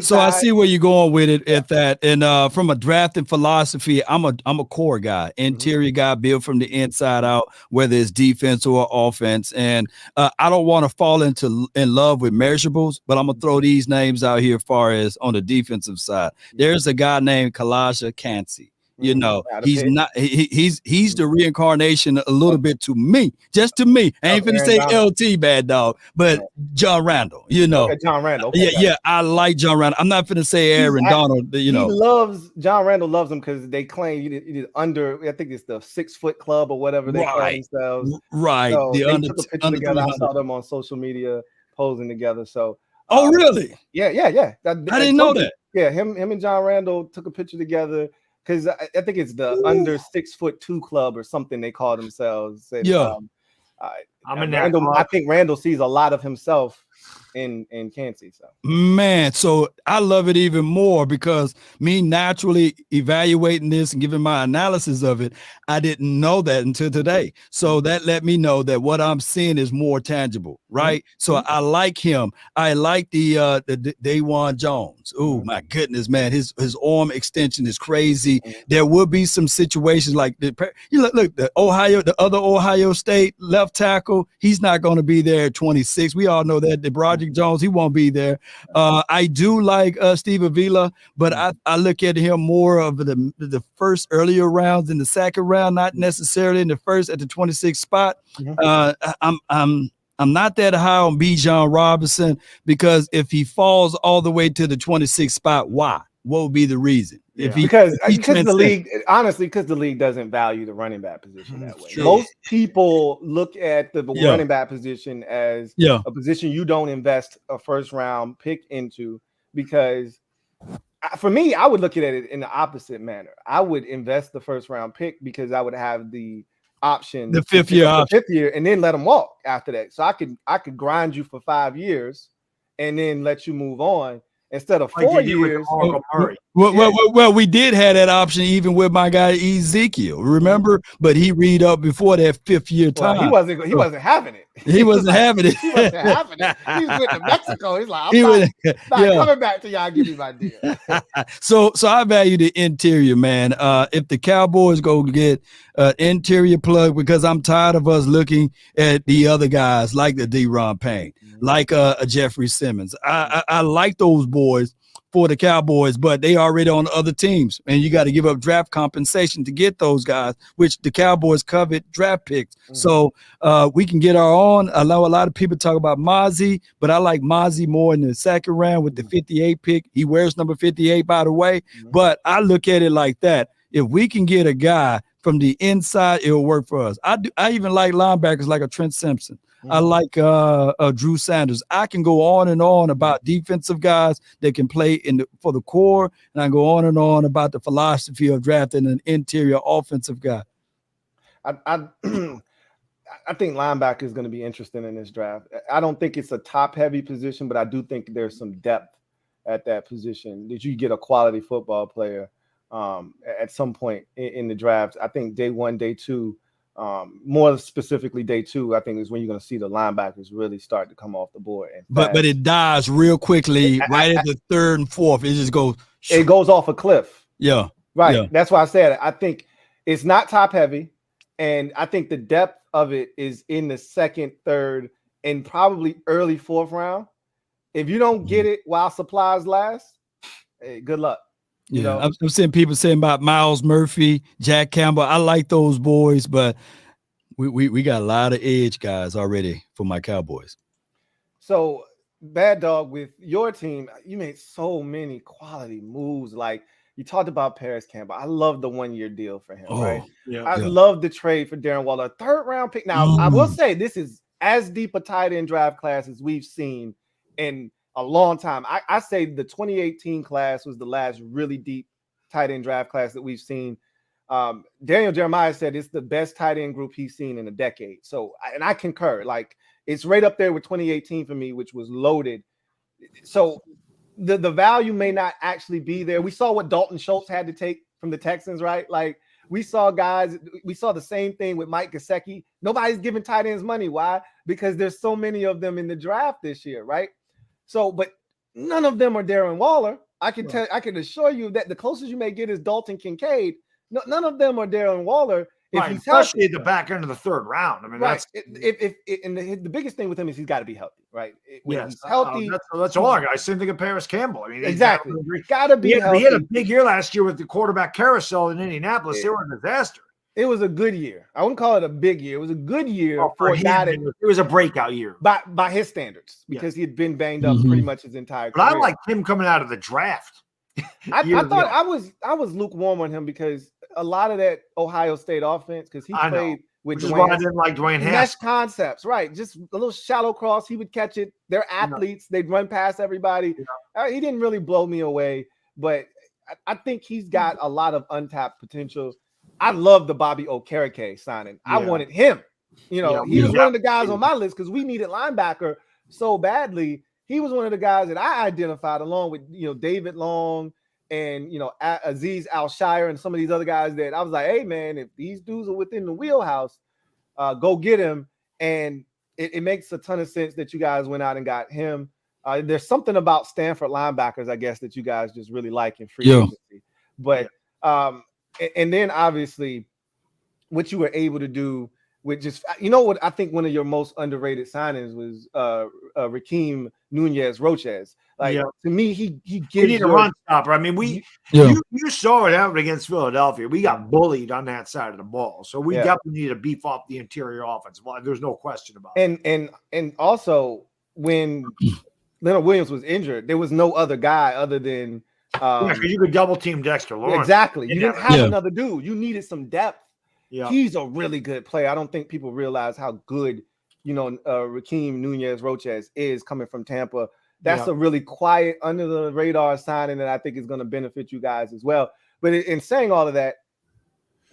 So I see where you're going with it at that. And from a drafting philosophy, I'm a core guy, interior guy, built from the inside out, whether it's defense or offense. And I don't want to fall in love with measurables, but I'm gonna throw these names out here as far as on the defensive side. There's a guy named Kalijah Kancey. He's not. He's the reincarnation a little bit to me, just to me. I ain't finna say LT bad dog, but John Randall. Okay, John Randall. Okay, yeah. I like John Randall. I'm not finna say Aaron Donald. John Randall loves him because they claim you under. I think it's the 6 foot club or whatever they call themselves. Right. So they took a picture together. I saw them on social media posing together. So. Oh really? Yeah. I didn't know that. Yeah, him and John Randall took a picture together. Because I think it's the under 6'2" club or something they call themselves. And, I think Randall sees a lot of himself in Kancey. So man, so I love it even more because me naturally evaluating this and giving my analysis of it, I didn't know that until today. So that let me know that what I'm seeing is more tangible, right? So I like him. I like the Daron Jones. Oh my goodness, man, his arm extension is crazy. There will be some situations like look, the other Ohio State left tackle, he's not going to be there at 26. We all know that. The Broderick Jones, he won't be there. I do like Steve Avila, but I look at him more of the first earlier rounds in the second round, not necessarily in the first at the 26th spot. I'm not that high on Bijan Robinson because if he falls all the way to the 26th spot, why? What would be the reason? Because the league, honestly, because the league doesn't value the running back position that way. True. Most people look at the running back position as a position you don't invest a first round pick into, because for me, I would look at it in the opposite manner. I would invest the first round pick because I would have the option, the fifth year, and then let them walk after that. So I could grind you for 5 years and then let you move on. Instead of 4 years. Well, we did have that option even with my guy Ezekiel, remember? But he read up before that 5th year time. He wasn't having it. He wasn't having it. He wasn't having it. He went to Mexico. He's like, I'm not coming back till y'all give me my deal. So I value the interior, man. If the Cowboys go get an interior plug, because I'm tired of us looking at the other guys like the Daron Payne, like Jeffrey Simmons. I like those boys for the Cowboys, but they already on other teams, and you got to give up draft compensation to get those guys, which the Cowboys covet draft picks. So we can get our own. I know a lot of people talk about Mozzie, but I like Mozzie more in the second round with the 58 pick. He wears number 58, by the way, but I look at it like that. If we can get a guy from the inside, it'll work for us. I even like linebackers like a Trent Simpson. I like Drew Sanders. I can go on and on about defensive guys that can play for the core, and I go on and on about the philosophy of drafting an interior offensive guy. I think linebacker is going to be interesting in this draft. I don't think it's a top-heavy position, but I do think there's some depth at that position that you get a quality football player at some point in the draft. I think day 1, day 2. More specifically, day 2, I think is when you're going to see the linebackers really start to come off the board. But it dies real quickly right at the 3rd and 4th. It just goes. It goes off a cliff. Yeah. Right. Yeah. That's why I said it. I think it's not top heavy, and I think the depth of it is in the 2nd, 3rd, and probably early 4th round. If you don't get it while supplies last, hey, good luck. I'm seeing people saying about Miles Murphy, Jack Campbell. I like those boys, but we got a lot of edge guys already for my Cowboys. So, Bad Dog, with your team, you made so many quality moves. Like you talked about Paris Campbell. I love the 1-year deal for him, right? I love the trade for Darren Waller, 3rd round pick. Now, I will say this is as deep a tight end draft class as we've seen in a long time. I say the 2018 class was the last really deep tight end draft class that we've seen. Daniel Jeremiah said it's the best tight end group he's seen in a decade. So, and I concur. Like, It's right up there with 2018 for me, which was loaded. So the value may not actually be there. We saw what Dalton Schultz had to take from the Texans, right? Like we saw the same thing with Mike Gesicki. Nobody's giving tight ends money. Why? Because there's so many of them in the draft this year, right? So, but none of them are Darren Waller. I can assure you that the closest you may get is Dalton Kincaid. None of them are Darren Waller. Right, especially at the back end of the third round. I mean, right. The biggest thing with him is he's got to be healthy, right? When he's healthy, that's all I got. Same thing with Paris Campbell. I mean, exactly. Got to be healthy. He had a big year last year with the quarterback carousel in Indianapolis. They were a disaster. It was a good year. I wouldn't call it a big year. It was a good year for a guy that it was a breakout year by his standards because he had been banged up pretty much his entire career. But I liked him coming out of the draft. I thought I was lukewarm on him because a lot of that Ohio State offense, because he played with Dwayne. I didn't like Dwayne mesh concepts, right? Just a little shallow cross. He would catch it. They're athletes. They'd run past everybody. He didn't really blow me away, but I think he's got a lot of untapped potential. I love the Bobby Okereke signing. I wanted him. He was one of the guys on my list because we needed linebacker so badly. He was one of the guys that I identified along with, David Long and, Aziz Al-Shire and some of these other guys that I was like, hey, man, if these dudes are within the wheelhouse, go get him. And it makes a ton of sense that you guys went out and got him. There's something about Stanford linebackers, I guess, that you guys just really like in free agency. But and then obviously what you were able to do with just, what I think one of your most underrated signings was Raheem Nunez-Roches. Like to me, he gives you a run stopper. I mean, you saw it happen against Philadelphia. We got bullied on that side of the ball, so we definitely need to beef up the interior offense. Well, there's no question about it. And also when Leonard Williams was injured, there was no other guy other than because you could double team Dexter Lawrence. Exactly. You didn't have another dude. You needed some depth. Yeah. He's a really good player. I don't think people realize how good, Raheem Nunez-Roches is coming from Tampa. That's a really quiet, under the radar signing that I think is going to benefit you guys as well. But in saying all of that,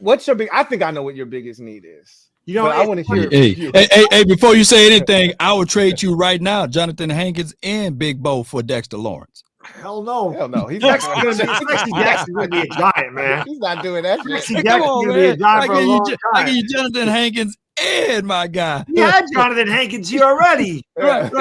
I think I know what your biggest need is. I want to hear. Hey, before you say anything, I would trade you right now, Jonathan Hankins and Big Bo for Dexter Lawrence. Hell no. He's Sexy Jackson's gonna be a giant, man. He's not doing that. Sexy Jackson's gonna be a giant for a long time. I give you Jonathan Hankins and my guy. You had Jonathan Hankins here already. Right. You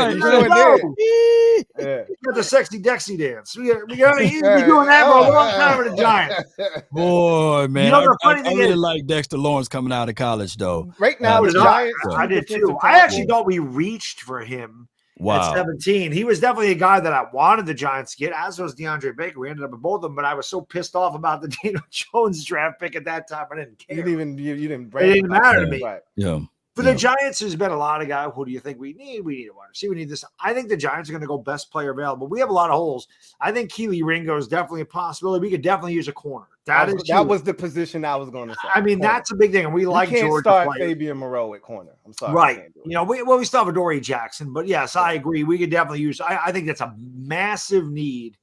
got the sexy Dexy dance. We're doing that for a long time with the Giants. Boy, man, I really like Dexter Lawrence coming out of college, though. Right now, the Giants. I did too. I actually thought we reached for him. At 17. He was definitely a guy that I wanted the Giants to get, as was DeAndre Baker. We ended up with both of them, but I was so pissed off about the Daniel Jones draft pick at that time. I didn't care. You didn't it didn't matter to me. Right. Yeah. For the Giants, there's been a lot of guys. Who do you think we need? We need a wide receiver. We need this. I think the Giants are going to go best player available. We have a lot of holes. I think Keely Ringo is definitely a possibility. We could definitely use a corner. That was the position I was going to say. I mean, corner. That's a big thing. And we like George. Start Fabian Moreau at corner. I'm sorry. Right. We still have Adoree Jackson. But yes, I agree. We could definitely use. I think that's a massive need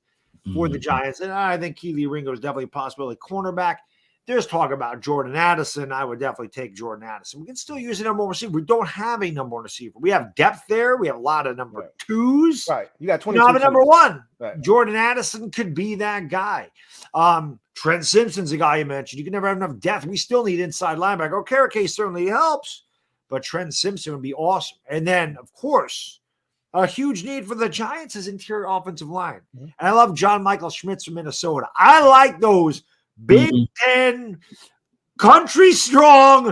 for the Giants. And I think Keely Ringo is definitely a possibility. Cornerback. There's talk about Jordan Addison. I would definitely take Jordan Addison. We can still use a number one receiver. We don't have a number one receiver. We have depth there. We have a lot of number twos. Right. You got 22. Not a number one. Right. Jordan Addison could be that guy. Trent Simpson's a guy you mentioned. You can never have enough depth. We still need inside linebacker. Okereke certainly helps, but Trent Simpson would be awesome. And then, of course, a huge need for the Giants is interior offensive line. And I love John Michael Schmitz from Minnesota. I like those Big Ten, country strong,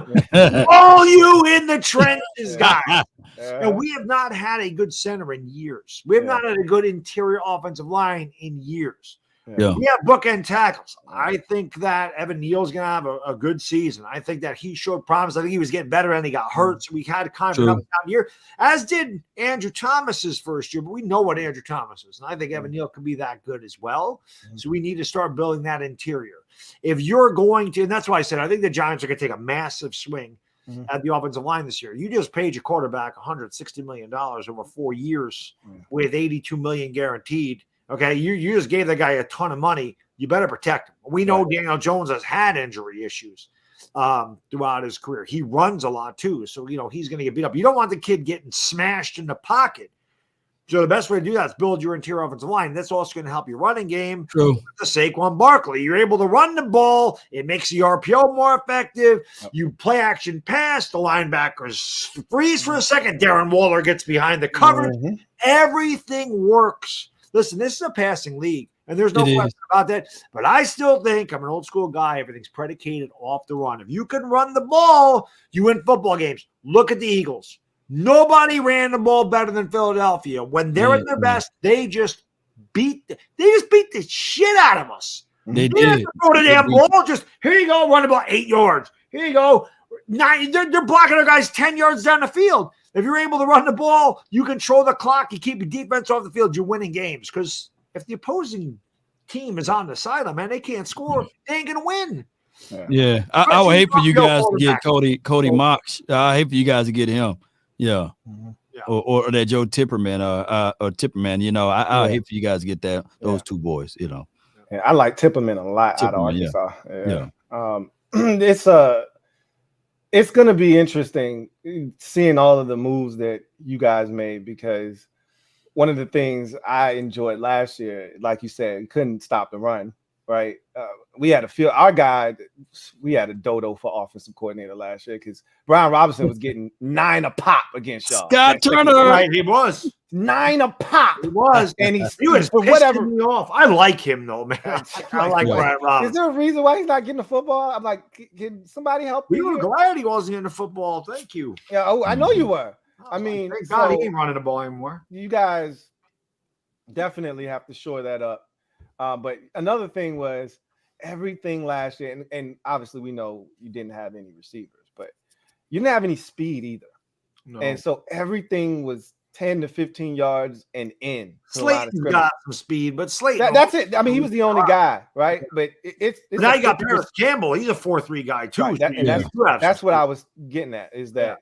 all you in the trenches guys. And we have not had a good center in years. We have not had a good interior offensive line in years. Yeah. We have bookend tackles. I think that Evan Neal's going to have a good season. I think that he showed promise. I think he was getting better and he got hurt. So we had kind of an up and down year, as did Andrew Thomas's first year. But we know what Andrew Thomas is. And I think Evan Neal can be that good as well. So we need to start building that interior. If you're going to, and that's why I said, I think the Giants are going to take a massive swing at the offensive line this year. You just paid your quarterback $160 million over 4 years with $82 million guaranteed. Okay, you just gave the guy a ton of money. You better protect him. We know Daniel Jones has had injury issues. throughout his career. He runs a lot too. So, he's going to get beat up. You don't want the kid getting smashed in the pocket. So the best way to do that is build your interior offensive line. That's also going to help your running game. True. The Saquon Barkley. You're able to run the ball. It makes the RPO more effective. You play action pass. The linebackers freeze for a second. Darren Waller gets behind the coverage. Everything works. Listen, this is a passing league, and there's no question about that. But I still think, I'm an old school guy, everything's predicated off the run. If you can run the ball, you win football games. Look at the Eagles. Nobody ran the ball better than Philadelphia. When they're at their best, they just beat the shit out of us. They did. Throw the damn ball. Just here you go, run the ball 8 yards. Here you go. 9. They're blocking our guys 10 yards down the field. If you're able to run the ball, you control the clock. You keep your defense off the field. You're winning games. Because if the opposing team is on the sideline, man, they can't score. They ain't gonna win. Yeah, I would hate for you guys to get Cody Mox. I hate for you guys to get him. Yeah. Or that Joe Tipperman or Tipperman, I hate for you guys to get those two boys, Yeah, I like Tipperman a lot out of Arkansas. It's gonna be interesting seeing all of the moves that you guys made, because one of the things I enjoyed last year, like you said, couldn't stop the run, right? We had we had a dodo for offensive coordinator last year because Brian Robinson was getting 9 a pop against y'all. Scott Turner, right? He was 9 a pop. He was, and he was for whatever me off. I like him though, man. I like Brian Robinson. Is there a reason why he's not getting the football? I'm like, can somebody help? We were glad he wasn't getting the football. Thank you. Yeah, I know you were. I mean, thank God he ain't running the ball anymore. You guys definitely have to shore that up. But another thing was everything last year, and obviously we know you didn't have any receivers, but you didn't have any speed either. No. And so everything was 10 to 15 yards and in. Slayton got some speed, but Slayton. That's it. I mean, he was the only guy, right? But it's now you got Paris Campbell. He's a 4-3 guy too. Right, that's what I was getting at, is that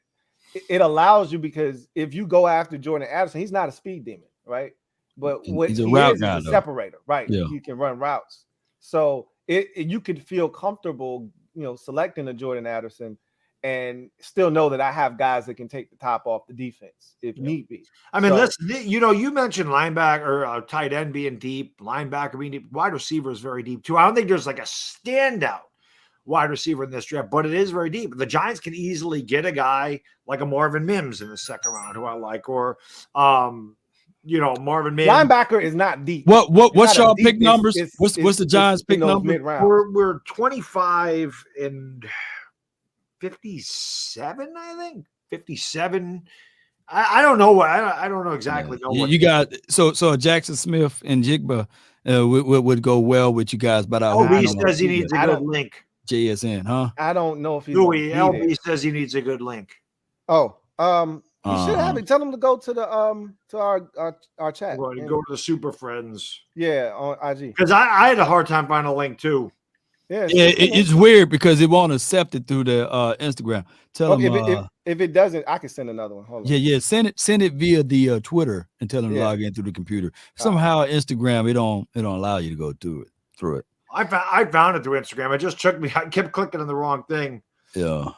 it allows you, because if you go after Jordan Addison, he's not a speed demon, right? But what he's a route guy, a separator, right? Yeah. He can run routes. So you could feel comfortable, selecting a Jordan Addison and still know that I have guys that can take the top off the defense if need be. I mean, listen, you mentioned linebacker or tight end being deep, linebacker being deep, wide receiver is very deep too. I don't think there's like a standout wide receiver in this draft, but it is very deep. The Giants can easily get a guy like a Marvin Mims in the second round, who I like, or Marvin Mims. Linebacker is not deep. What's y'all pick numbers? What's the Giants pick number? We're 25 and 57, I think. 57. I don't know what I don't know exactly. You got so Jackson Smith and Jigba would go well with you guys, but LB says he needs a good link. JSN, huh? I don't know if he's Louie. LB says he needs a good link. Oh, you should have it. Tell him to go to the to our chat. Go to the Super Friends. Yeah, on IG. Because I had a hard time finding a link too. Yeah, it's weird because it won't accept it through the Instagram. Tell them if it doesn't, I can send another one. Hold on. Yeah. Send it via the Twitter and tell them to log in through the computer. Somehow Instagram it don't allow you to go through it. I found it through Instagram. It just took me. I kept clicking on the wrong thing. Yeah.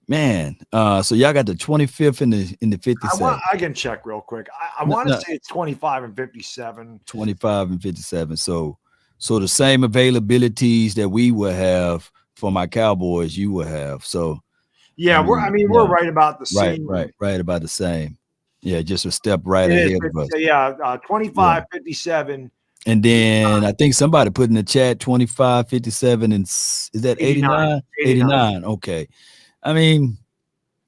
Man, so y'all got the 25th in the 57. I can check real quick. I want to say it's 25 and 57. 25 and 57. So the same availabilities that we will have for my Cowboys, you will have. So yeah, we're right about the same. Right about the same. Yeah, just a step right ahead of us. Yeah, 25, 57. And then I think somebody put in the chat 25, 57, and is that 89? 89. Okay. I mean,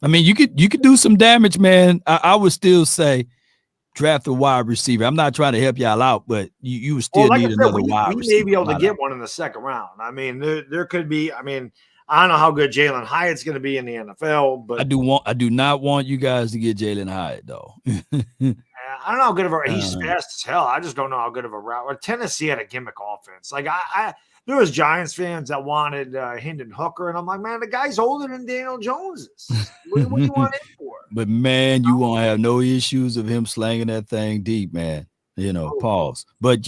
you could do some damage, man. I would still say draft a wide receiver. I'm not trying to help y'all out, but you would still need another wide receiver. We may be able to get one in the second round. I mean, there could be. I mean, I don't know how good Jalen Hyatt's going to be in the NFL, but I do not want you guys to get Jalen Hyatt though. I don't know how good of he's fast as hell. I just don't know how good of a route. Or Tennessee had a gimmick offense. Like there was Giants fans that wanted Hendon Hooker, and I'm like, man, the guy's older than Daniel Jones is. What do you want him for? But man, you won't have no issues of him slanging that thing deep, man. Pause. But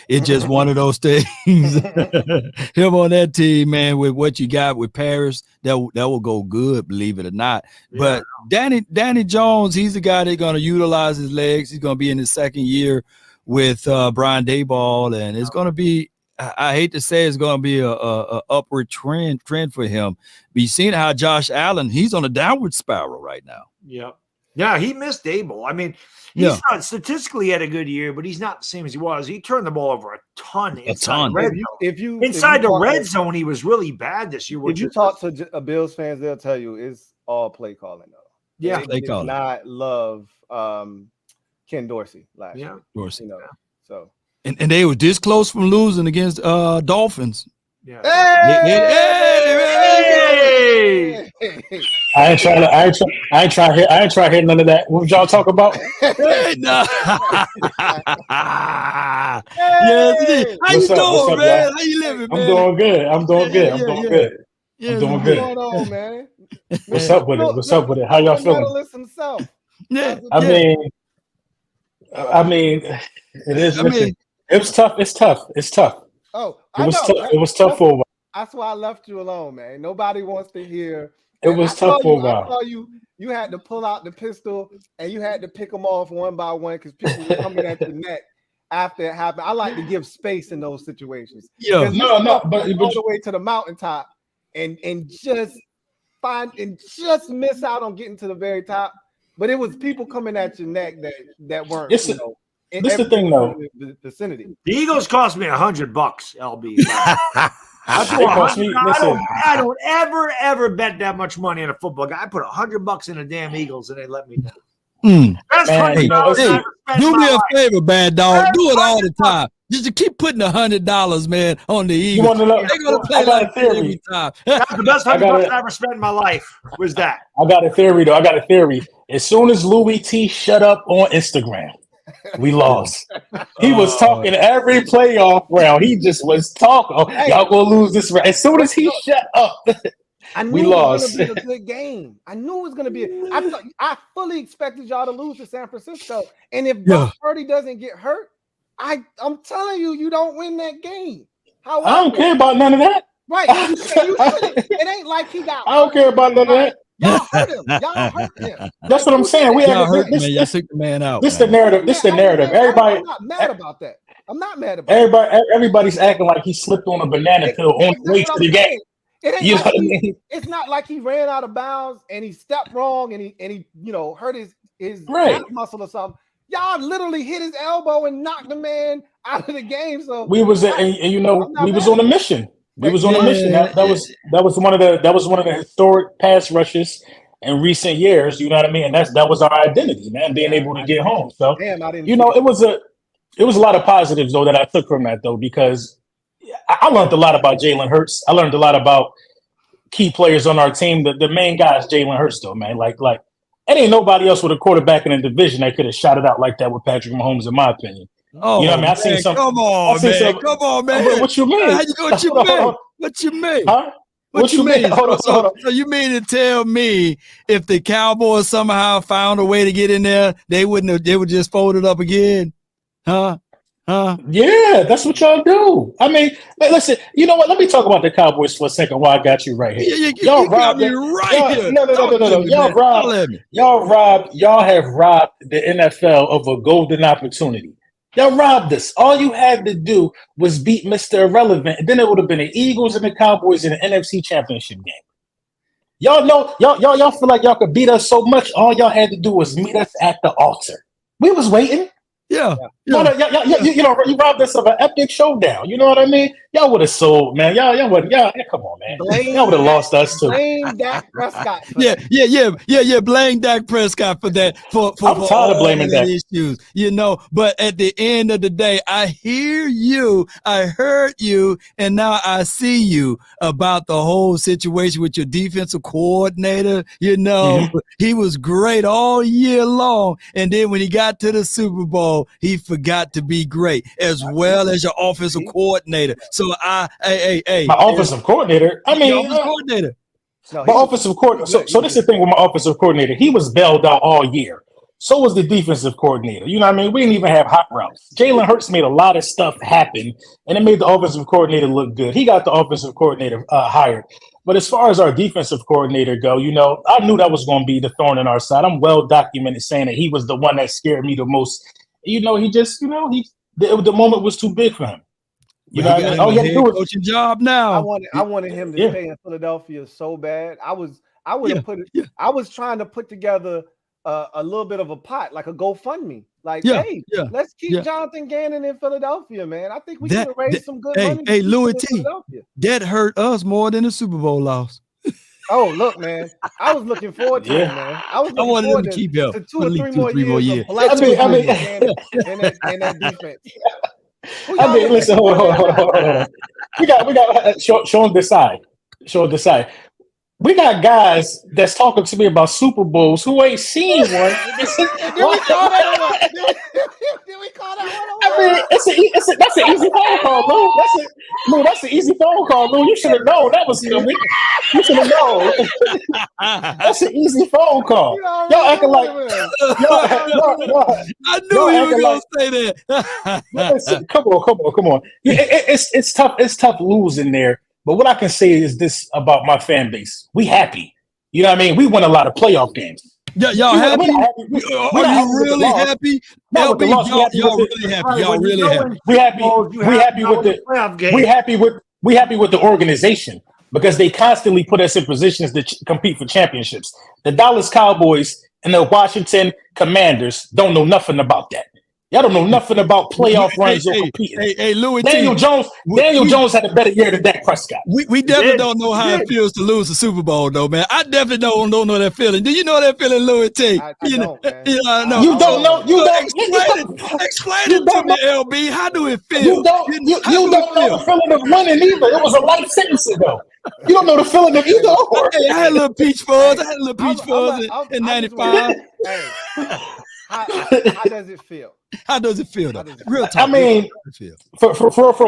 it's just one of those things. Him on that team, man, with what you got with Paris, that will go good, believe it or not. Yeah. But Danny Jones, he's the guy that's going to utilize his legs. He's going to be in his second year with Brian Daboll, and it's going to be, I hate to say, it's going to be a upward trend for him. But you've seen how Josh Allen, he's on a downward spiral right now. Yeah, he missed Daboll. I mean, he's not statistically had a good year, but he's not the same as he was. He turned the ball over a ton. Inside the red zone, he was really bad this year. If you talk to Bills fans, they'll tell you it's all play calling, though. Yeah, they did not love Ken Dorsey last year. Dorsey, so. And they were this close from losing against Dolphins. Yeah. Hey! I ain't trying to hear none of that. What y'all talk about? No. How you doing, man? How you living, man? I'm doing good. I'm doing good. What's going on, man? What's up with it? What's up with it? How y'all feeling? Yeah. I mean, it is. It was tough. It's tough. Oh, it was tough for a while. That's why I left you alone, man. Nobody wants to hear. It was tough for a while. I saw you had to pull out the pistol and you had to pick them off one by one because people were coming at your neck after it happened. I like to give space in those situations. Yeah, but all the way to the mountaintop and just miss out on getting to the very top. But it was people coming at your neck that weren't. This is the thing, though. The vicinity. The Eagles cost me $100, LB. I don't ever bet that much money on a football guy. I put $100 in the damn Eagles and they let me down. Do me a favor, Bad Dog. Do it all the time. Just keep putting $100, man, on the Eagles. They're gonna play like that every time. That's the best $100 I ever spent in my life. Was that? I got a theory, though. As soon as Louie Tee shut up on Instagram, we lost. He was talking every playoff round. He just was talking. Y'all gonna lose this round. As soon as he shut up, we lost. It was gonna be a good game. I knew it was gonna be. I fully expected y'all to lose to San Francisco. And if Brock Purdy doesn't get hurt, I'm telling you, you don't win that game. I don't care about none of that. Right? It ain't like he got. I don't care about none of that. Y'all hurt him. That's what I'm saying. Y'all took the man out. This is the narrative. Everybody. I'm not mad about that. Everybody's acting like he slipped on a banana peel on the way to the game. It's not like he ran out of bounds and he stepped wrong and he hurt his back muscle or something. Y'all literally hit his elbow and knocked the man out of the game. So we was on a mission. We was on a mission. That was one of the historic pass rushes in recent years. You know what I mean? And that was our identity, man, being able to get home. So it was a lot of positives though that I took from that though, because I learned a lot about Jalen Hurts. I learned a lot about key players on our team. The main guy is Jalen Hurts though, man. Like it ain't nobody else with a quarterback in the division that could have shot it out like that with Patrick Mahomes, in my opinion. Oh, you know what I mean? I've seen some. Come on, man. What you mean? What you mean? What you mean? Huh? What you mean? Hold on. So you mean to tell me if the Cowboys somehow found a way to get in there, they would just fold it up again? Huh? Yeah, that's what y'all do. I mean, listen, you know what? Let me talk about the Cowboys for a second while I got you right here. Y'all robbed me right here. No. Y'all have robbed the NFL of a golden opportunity. Y'all robbed us. All you had to do was beat Mr. Irrelevant, and then it would have been the Eagles and the Cowboys in the NFC Championship game. Y'all know, y'all feel like y'all could beat us so much. All y'all had to do was meet us at the altar. We was waiting. Yeah. You robbed us of an epic showdown. You know what I mean? Y'all would have sold, man. Y'all wouldn't. Come on, man. Y'all would have lost us too. Blame Dak Prescott. Yeah. Blame Dak Prescott for that. I'm tired of blaming Dak. Issues, But at the end of the day, I hear you, I heard you, and now I see you about the whole situation with your defensive coordinator. He was great all year long, and then when he got to the Super Bowl, he forgot to be great, as well as your offensive coordinator. So my offensive coordinator. I mean, coordinator. My offensive coordinator. So this is the thing with my offensive coordinator. He was bailed out all year. So was the defensive coordinator. You know what I mean? We didn't even have hot routes. Jalen Hurts made a lot of stuff happen, and it made the offensive coordinator look good. He got the offensive coordinator hired. But as far as our defensive coordinator go, you know, I knew that was going to be the thorn in our side. I'm well documented saying that he was the one that scared me the most. You know, he just, you know, the moment was too big for him. You know, all he had to do coaching job now. I wanted him to stay in Philadelphia so bad. I was trying to put together a little bit of a pot, like a GoFundMe. Like, let's keep Jonathan Gannon in Philadelphia, man. I think we can raise some good money. Hey, Louie Tee, that hurt us more than the Super Bowl loss. Oh, look, man. I was looking forward to it, man. I wanted him to keep to 2 or 3 more years. I mean, in that defense. I mean, listen, hold on. We got show on this side. We got guys that's talking to me about Super Bowls who ain't seen one. Did we call that one? I mean, that's an easy phone call, Lou. That's an easy phone call, Lou. You should have known that was coming. You should have known. That's an easy phone call. Y'all acting like I knew you were gonna say that. Listen, come on. It's tough. It's tough losing there. But what I can say is this about my fan base: we happy. You know what I mean? We won a lot of playoff games. Yeah, y'all happy? Are you really happy? LB, y'all really happy. Y'all really happy. We happy with the organization because they constantly put us in positions to compete for championships. The Dallas Cowboys and the Washington Commanders don't know nothing about that. Y'all don't know nothing about playoff runs or competing. Hey, Louie Daniel Tee. Jones had a better year than Dak Prescott. We definitely don't know how it feels to lose the Super Bowl, though, man. I definitely don't know that feeling. Do you know that feeling, Louie Tee? I don't, man. You don't know. You don't explain it to me, LB. How do it feel? You don't know the feeling of winning either. It was a life sentence ago. You don't know the feeling of either. Hey, I had a little peach fuzz. In 95. Hey, how does it feel? How does it feel, though? Real talk. I mean, for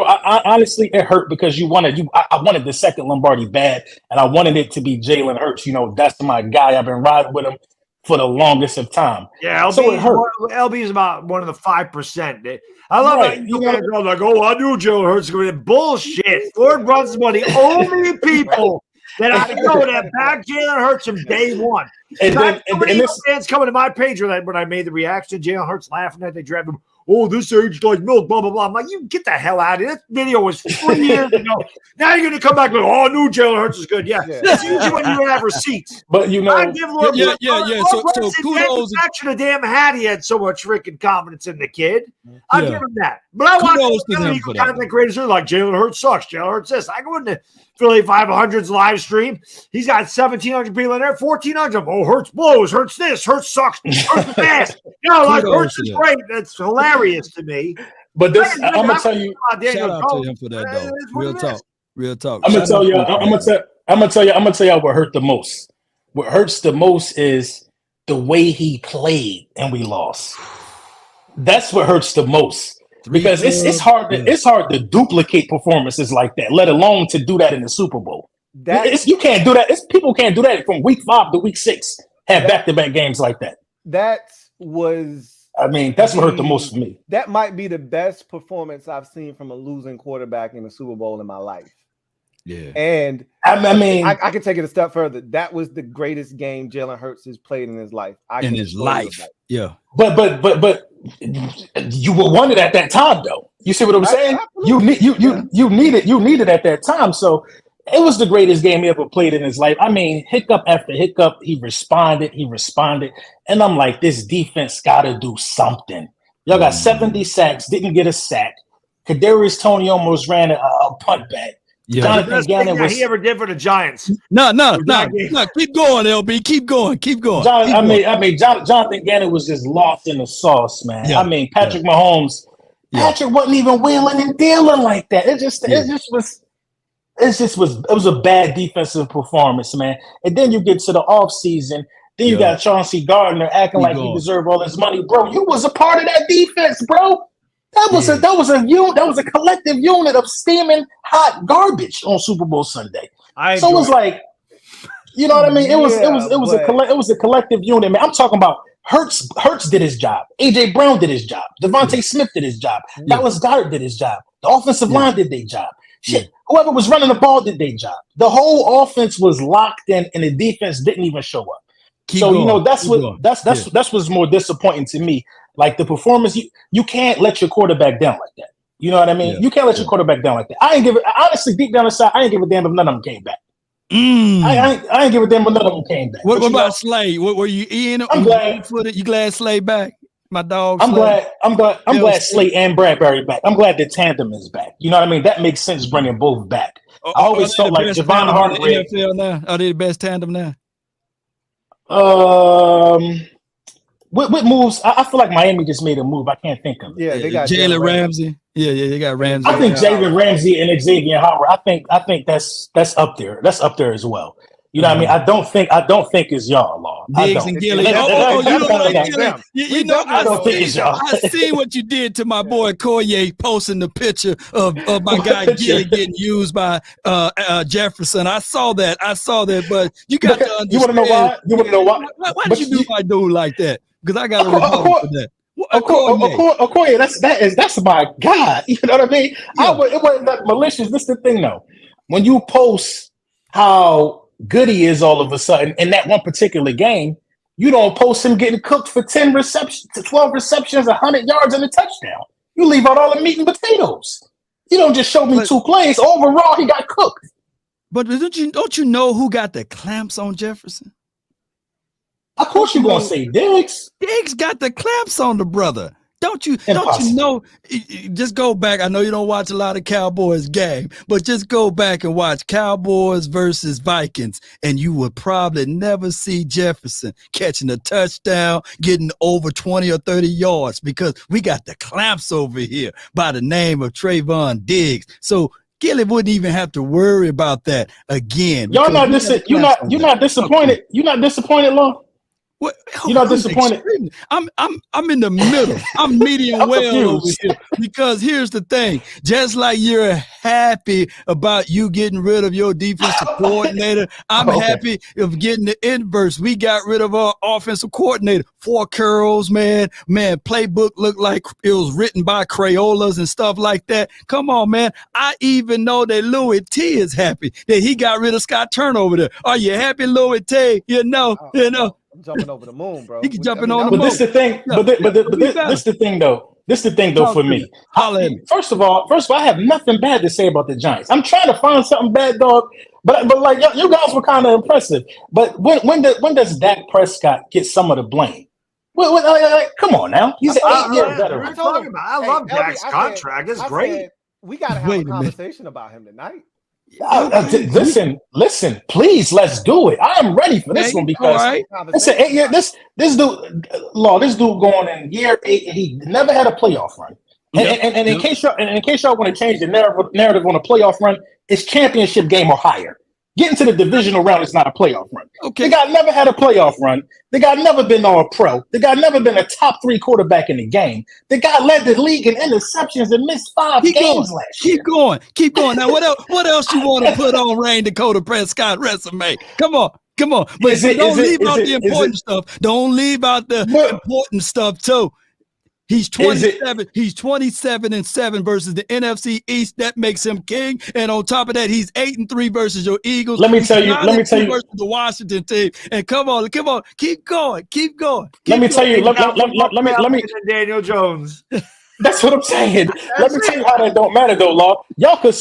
I honestly, it hurt because I wanted the second Lombardi bad, and I wanted it to be Jalen Hurts. You know, that's my guy. I've been riding with him for the longest of time. Yeah, LB is about one of the 5%. I love that you guys are like, oh, I knew Jalen Hurts was going to be bullshit. Lord Brunson's one of the only people that I know that backed Jalen Hurts from day one. And this fans coming to my page when I made the reaction, Jalen Hurts laughing that they dragged him. Oh, this aged like milk, blah, blah, blah. I'm like, you get the hell out of here. This video was 4 years ago. Now you're going to come back and go, oh, I knew Jalen Hurts was good. Yeah. It's usually when you have receipts. But, you know. I give Lord So kudos. Action a damn hat. He had so much freaking confidence in the kid. I give him that. But I want to content creators who are like, Jalen Hurts sucks. Jalen Hurts this. I go into Philly 500's live stream. He's got 1,700 people in there. 1,400. Oh, Hurts blows. Hurts this. Hurts sucks. Hurts is fast. You know, like Hurts is great. That's hilarious to me. But this, I'm gonna tell you. Shout out to him for that, though. Real talk. I'm gonna tell you. I'm gonna tell you what hurt the most. What hurts the most is the way he played and we lost. That's what hurts the most. Because it's hard to duplicate performances like that, let alone to do that in the Super Bowl. You can't do that. People can't do that from week 5 to week 6. Have back-to-back games like that. That's what hurt the most for me. That might be the best performance I've seen from a losing quarterback in the Super Bowl in my life. Yeah, and I can take it a step further. That was the greatest game Jalen Hurts has played in his life. Yeah. But you were wanted at that time, though. You see what I'm saying? You needed at that time. So it was the greatest game he ever played in his life. I mean, hiccup after hiccup, he responded, and I'm like, this defense got to do something. Y'all got 70 sacks, didn't get a sack. Kadarius Toney almost ran a punt back. Yeah. Jonathan Gannon was he ever did for the Giants. No. Keep going, LB. Keep going. Jonathan Gannon was just lost in the sauce, man. Yeah. I mean, Patrick Mahomes. Patrick wasn't even wheeling and dealing like that. It was a bad defensive performance, man. And then you get to the offseason. Then you got Chauncey Gardner acting like he deserved all his money, bro. You was a part of that defense, bro. That was a collective unit of steaming hot garbage on Super Bowl Sunday. So it was like, you know what I mean? It was a collective unit, man. I'm talking about Hurts did his job. AJ Brown did his job. Devontae Smith did his job. Dallas Goedert did his job. The offensive line did their job. Whoever was running the ball did their job. The whole offense was locked in, and the defense didn't even show up. That's what's more disappointing to me. Like the performance, you can't let your quarterback down like that. You know what I mean? You can't let your quarterback down like that. Honestly, deep down inside, I ain't give a damn if none of them came back. I ain't give a damn if none of them came back. What about Slade? What were you in? I'm glad. You glad Slade back? My dog. I'm glad Slade and Bradbury back. I'm glad the tandem is back. You know what I mean? That makes sense bringing both back. I always felt like Javon Hargrave. Are they the best tandem now? What moves? I feel like Miami just made a move. I can't think of it. Yeah, they got Jalen Ramsey. Yeah, they got Ramsey. I think Jalen Ramsey and Xavier Howard. I think that's up there. That's up there as well. You know what I mean? I don't think it's y'all, Law. Diggs and Gilly. I don't think it's y'all. I see what you did to my boy Koye posting the picture of my guy Gilly getting used by Jefferson. I saw that, but you got to understand. You want to know why? Why did you do my dude like that? Because I got a rebuttal for that. Okoye, that's my God. You know what I mean? Yeah. It wasn't that malicious. This is the thing, though. When you post how good he is all of a sudden in that one particular game, you don't post him getting cooked for 10 receptions, 12 receptions, 100 yards and a touchdown. You leave out all the meat and potatoes. You don't just show me 2 plays. Overall, he got cooked. But don't you know who got the clamps on Jefferson? Of course you're going to say Diggs. Diggs got the clamps on the brother. Don't you know? Just go back. I know you don't watch a lot of Cowboys game, but just go back and watch Cowboys versus Vikings, and you would probably never see Jefferson catching a touchdown, getting over 20 or 30 yards because we got the clamps over here by the name of Trayvon Diggs. So Gilly wouldn't even have to worry about that again. You're not disappointed. You're not disappointed, Law? What? You're not disappointed. I'm in the middle. I'm medium well over here because here's the thing. Just like you're happy about you getting rid of your defensive coordinator, I'm happy of getting the inverse. We got rid of our offensive coordinator. 4 curls, man. Playbook looked like it was written by Crayolas and stuff like that. Come on, man. I even know that Louie Tee is happy that he got rid of Scott Turner over there. Are you happy, Louie Tee? You know. I'm jumping over the moon, bro. He can jumping on the moon. But this the thing. But this the thing, though. This the thing, though, for me. First of all, I have nothing bad to say about the Giants. I'm trying to find something bad, dog. But like you guys were kind of impressive. But when does Dak Prescott get some of the blame? Come on now. He's an 8-year veteran. I love Dak's contract. It's great. We got to have a conversation about him tonight. Listen, please, let's do it. I am ready for this one because listen, this dude going in year 8, he never had a playoff run. And in case y'all want to change the narrative on a playoff run, it's championship game or higher. Getting to the divisional round is not a playoff run. Okay. The guy never had a playoff run. The guy never been all pro. The guy never been a top 3 quarterback in the game. The guy led the league in interceptions and missed 5 games last year. Keep going. Now, what else you want to put on Rain Dakota Prescott resume? Come on. But don't leave out the important stuff. Don't leave out the important stuff too. He's 27. He's 27-7 versus the NFC East. That makes him king. And on top of that, he's 8-3 versus your Eagles. Let me tell you versus the Washington team. And come on, keep going. Let me tell you. Let me Daniel Jones. That's what I'm saying. Let me tell you how that don't matter though, Law. Y'all could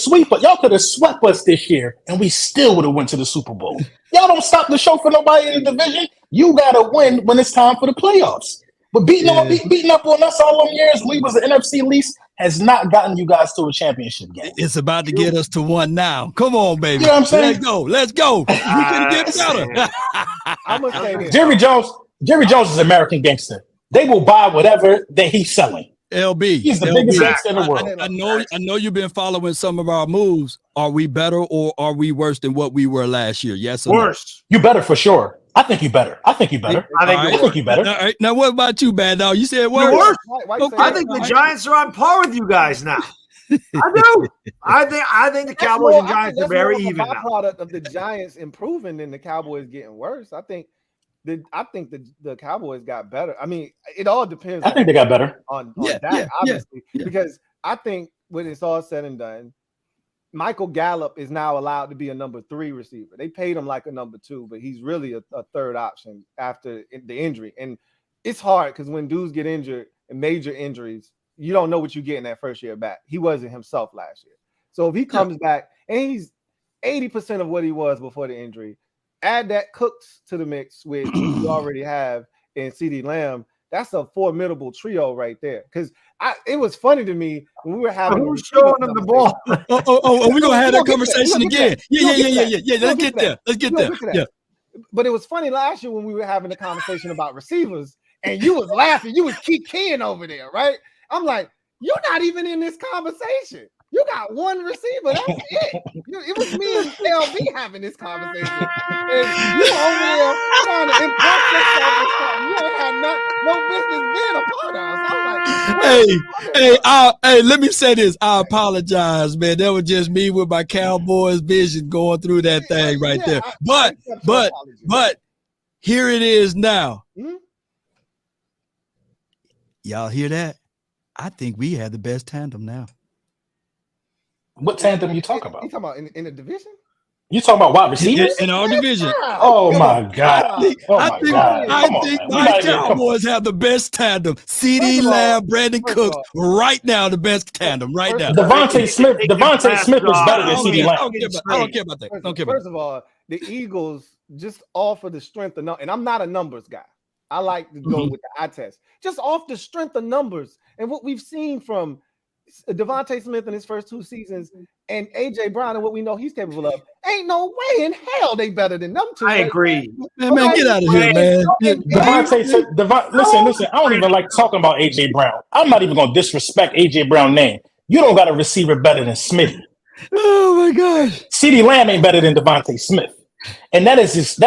have swept us this year, and we still would have went to the Super Bowl. Y'all don't stop the show for nobody in the division. You gotta win when it's time for the playoffs. But beating up on us all them years, we was the NFC least, has not gotten you guys to a championship game. It's about to get us to one now. Come on, baby. You know what I'm saying? Let's go. We can get better. I'm gonna say this. Jerry Jones is an American gangster. They will buy whatever that he's selling. LB. He's the biggest gangster in the world. I know you've been following some of our moves. Are we better or are we worse than what we were last year? Yes or worse. No? You better for sure. I think you better. I think you better. All right. Now, what about you, Bad Dog? You said worse. Okay. I think the Giants are on par with you guys now. I do. I think the Cowboys and Giants are very even now. Byproduct of the Giants improving and the Cowboys getting worse. I think I think the Cowboys got better. I mean, it all depends. I think they got better on Dak, obviously, because I think when it's all said and done, Michael Gallup is now allowed to be a number 3 receiver. They paid him like a number 2, but he's really a third option after the injury. And it's hard because when dudes get injured and major injuries, you don't know what you get in that first year back. He wasn't himself last year. So if he comes back and he's 80% of what he was before the injury, add that Cooks to the mix, which you already have in CeeDee Lamb, that's a formidable trio right there. Because it was funny to me when we were having who's showing him the ball. We're gonna have that conversation again. Yeah. Let's get there. Yeah. But it was funny last year when we were having a conversation about receivers, and you was laughing, you was keep keying over there, right? I'm like, you're not even in this conversation. You got one receiver. That's it. It was me and LB having this conversation. And you over there trying to impress yourself with something. You ain't had no business being a part of. I'm like, hey, let me say this. I apologize, man. That was just me with my Cowboys vision going through that thing right there. But here it is now. Mm-hmm. Y'all hear that? I think we have the best tandem now. What tandem you talking about? You talking about in the division? You talking about wide receivers in our division? Oh my God! I think my Cowboys have the best tandem. CeeDee Lamb, Brandon Cooks, right now the best tandem right now. Devontae Smith is better than CeeDee Lamb. I don't care about that. First of all, the Eagles just offer the strength of numbers, and I'm not a numbers guy. I like to go with the eye test. Just off the strength of numbers and what we've seen from Devontae Smith in his first 2 seasons and AJ Brown and what we know he's capable of, ain't no way in hell they better than them 2. I agree. Man, get out of here, man. Listen, I don't even like talking about AJ Brown. I'm not even gonna disrespect AJ Brown's name. You don't got a receiver better than Smith. Oh my gosh. CeeDee Lamb ain't better than Devontae Smith. And that is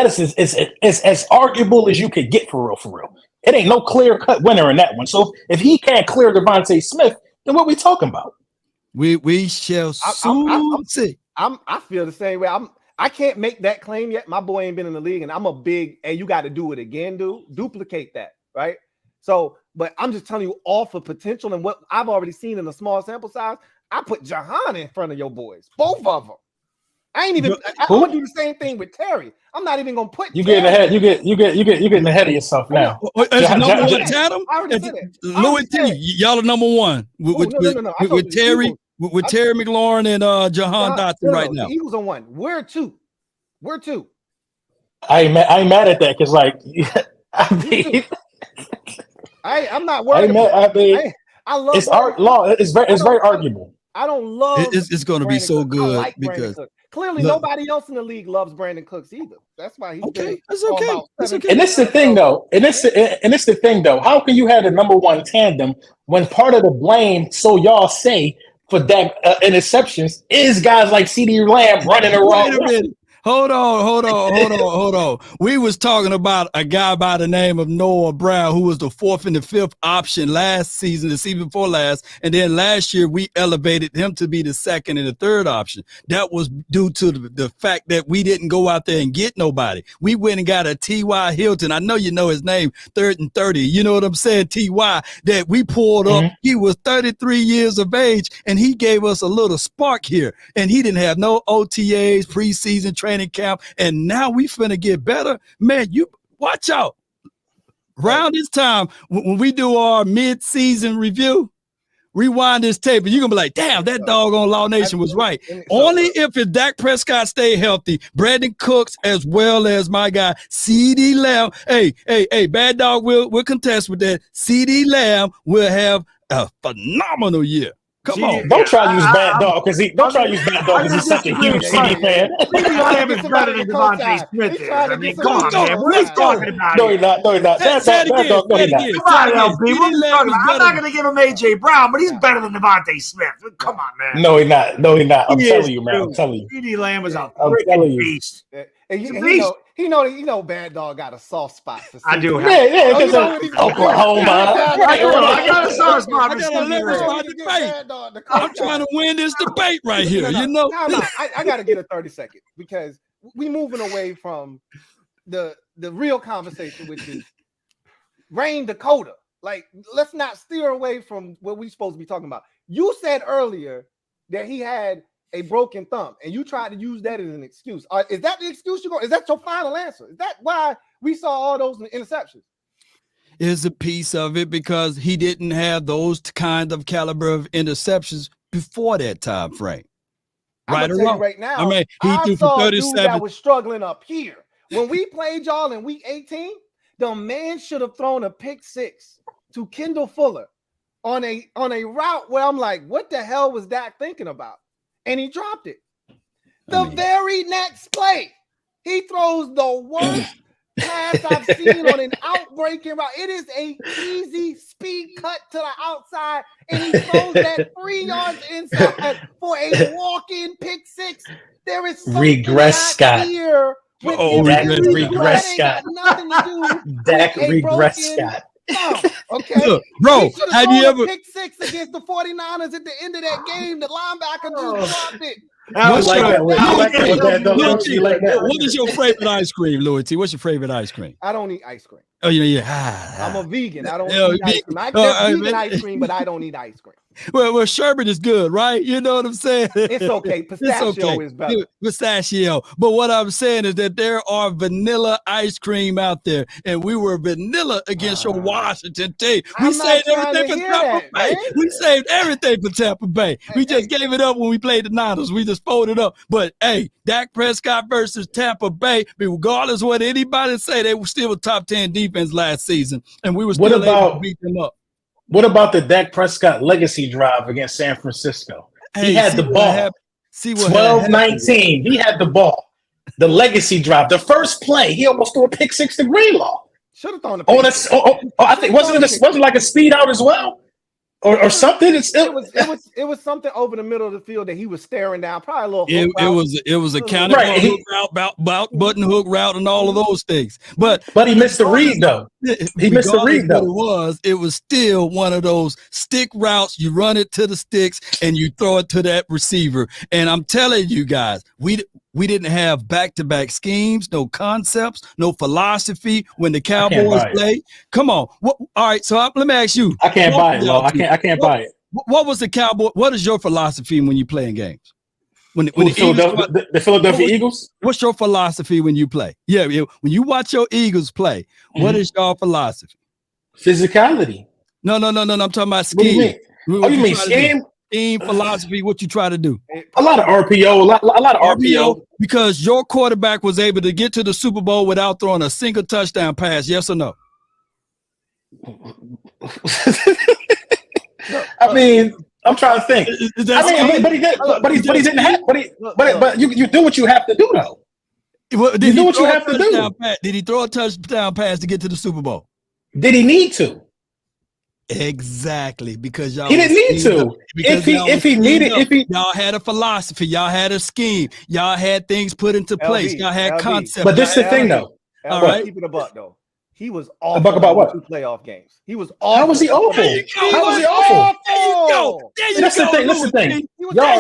as arguable as you could get for real. It ain't no clear-cut winner in that one. So if he can't clear Devontae Smith, then what we talking about? We shall soon see. I feel the same way. I can't make that claim yet. My boy ain't been in the league, and I'm a big, hey, you got to do it again, dude. Duplicate that, right? So, but I'm just telling you off of potential and what I've already seen in a small sample size. I put Jahan in front of your boys, both of them. I ain't even. I'm gonna do the same thing with Terry. I'm not even gonna put. You getting ahead. You getting ahead of yourself now. Number one tandem. Louie Tee, y'all are number one with Terry McLaurin and Jahan Dotson right now. He was on 1. We're 2. I ain't mad at that because I'm not worried. I love it's art law. It's very arguable. I don't love. It's going to be so good because. Clearly, nobody else in the league loves Brandon Cooks either. That's why he's okay. That's okay. That's okay. And it's the thing, though. How can you have the number one tandem when part of the blame, so y'all say, for that interceptions is guys like CeeDee Lamb running around? Wait a minute. Hold on. We was talking about a guy by the name of Noah Brown, who was the 4th and the 5th option last season, the season before last. And then last year, we elevated him to be the 2nd and the 3rd option. That was due to the fact that we didn't go out there and get nobody. We went and got a T.Y. Hilton. I know you know his name, 3rd and 30. You know what I'm saying? T.Y. that we pulled up. He was 33 years of age, and he gave us a little spark here. And he didn't have no OTAs, preseason training camp, and now we finna get better. Man, you watch out. Around this time, when we do our mid-season review, rewind this tape, and you're gonna be like, damn, that doggone Law Nation was right. Only if Dak Prescott stay healthy, Brandon Cooks, as well as my guy CeeDee Lamb. Hey, Bad Dog will contest with that. CeeDee Lamb will have a phenomenal year. Come on. Don't try to use Bad Dog because he's such a huge CD fan. Lamb is better than Devontae Smith is. I mean, come on, man. What are you talking about? No, he's not. That's Bad Dog. Come on, LB. I'm not going to give him AJ Brown, but he's better than Devontae Smith. Come on, man. No, he's not. I'm telling you, man. I'm telling you. CeeDee Lamb is a freaking beast. He know Bad Dog got a soft spot for I do. Yeah, Oklahoma. I got a soft spot for debate. I'm trying to win this debate right here. You know, I got to get a 30-second because we moving away from the the real conversation, which is Rain Dakota. Like, let's not steer away from what we're supposed to be talking about. You said earlier that he had a broken thumb, and you tried to use that as an excuse. Is that the excuse you're going? Is that your final answer? Is that why we saw all those interceptions? Is a piece of it because he didn't have those kind of caliber of interceptions before that time frame. Right or wrong? Right now, I mean, he threw saw for a dude 37. that was struggling up here. When we played y'all in week 18, the man should have thrown a pick 6 to Kendall Fuller on a route where I'm like, what the hell was Dak thinking about? And he dropped it. The very next play, he throws the worst pass I've seen on an outbreaking route. It is a easy speed cut to the outside, and he throws that 3 yards inside for a walk-in pick 6. There is regress Scott. Here with regress Scott. Nothing to do Dak regress Scott. Okay, look, bro, have you ever pick 6 against the 49ers at the end of that game? The linebacker just dropped it. What is your favorite ice cream, Louie Tee? What's your favorite ice cream? I don't eat ice cream. Oh, yeah. I'm a vegan. I don't eat ice cream. I get vegan ice cream, but I don't eat ice cream. Well, sherbet is good, right? You know what I'm saying? It's okay. Pistachio is better. Pistachio. But what I'm saying is that there are vanilla ice cream out there, and we were vanilla against your Washington team. We saved everything for Tampa Bay. We saved everything for Tampa Bay. We just gave it up when we played the Niners. We just folded up. But, hey, Dak Prescott versus Tampa Bay, regardless of what anybody say, they were still a top 10 defense last season, and we were still able to beat them up. What about the Dak Prescott legacy drive against San Francisco? He had the ball. 12-19. He had the ball. The legacy drive. The first play, he almost threw a pick 6 to Greenlaw. Should have thrown a pick. I think wasn't it like a speed out as well? Or something. It was something over the middle of the field that he was staring down. Probably a little. It was a counter hook route, button hook route, and all of those things. But he missed the read though. He missed the read though. It was still one of those stick routes. You run it to the sticks and you throw it to that receiver. And I'm telling you guys, we didn't have back-to-back schemes, no concepts, no philosophy when the Cowboys played. Come on. All right, so let me ask you. I can't buy it, Lo. I can't buy it. What was the Cowboy? What is your philosophy when you play in games? When the Philadelphia Eagles? What's your philosophy when you play? Yeah, when you watch your Eagles play, what is your philosophy? Physicality. No. I'm talking about scheme. What do you mean? Scheme? Philosophy, what you try to do? A lot of RPO, a lot of RPO. Because your quarterback was able to get to the Super Bowl without throwing a single touchdown pass, yes or no? I mean, I'm trying to think. But you do what you have to do though. Did he throw a touchdown pass to get to the Super Bowl? Did he need to? Exactly, because y'all he didn't need to. Y'all had a philosophy, y'all had a scheme, y'all had things put into place, y'all had concepts. But this is the thing, though. All right, keep it a buck, though. He was awful. A buck about what? 2 playoff games. He was awful. How was he awful? How was he awful? That's the thing. Y'all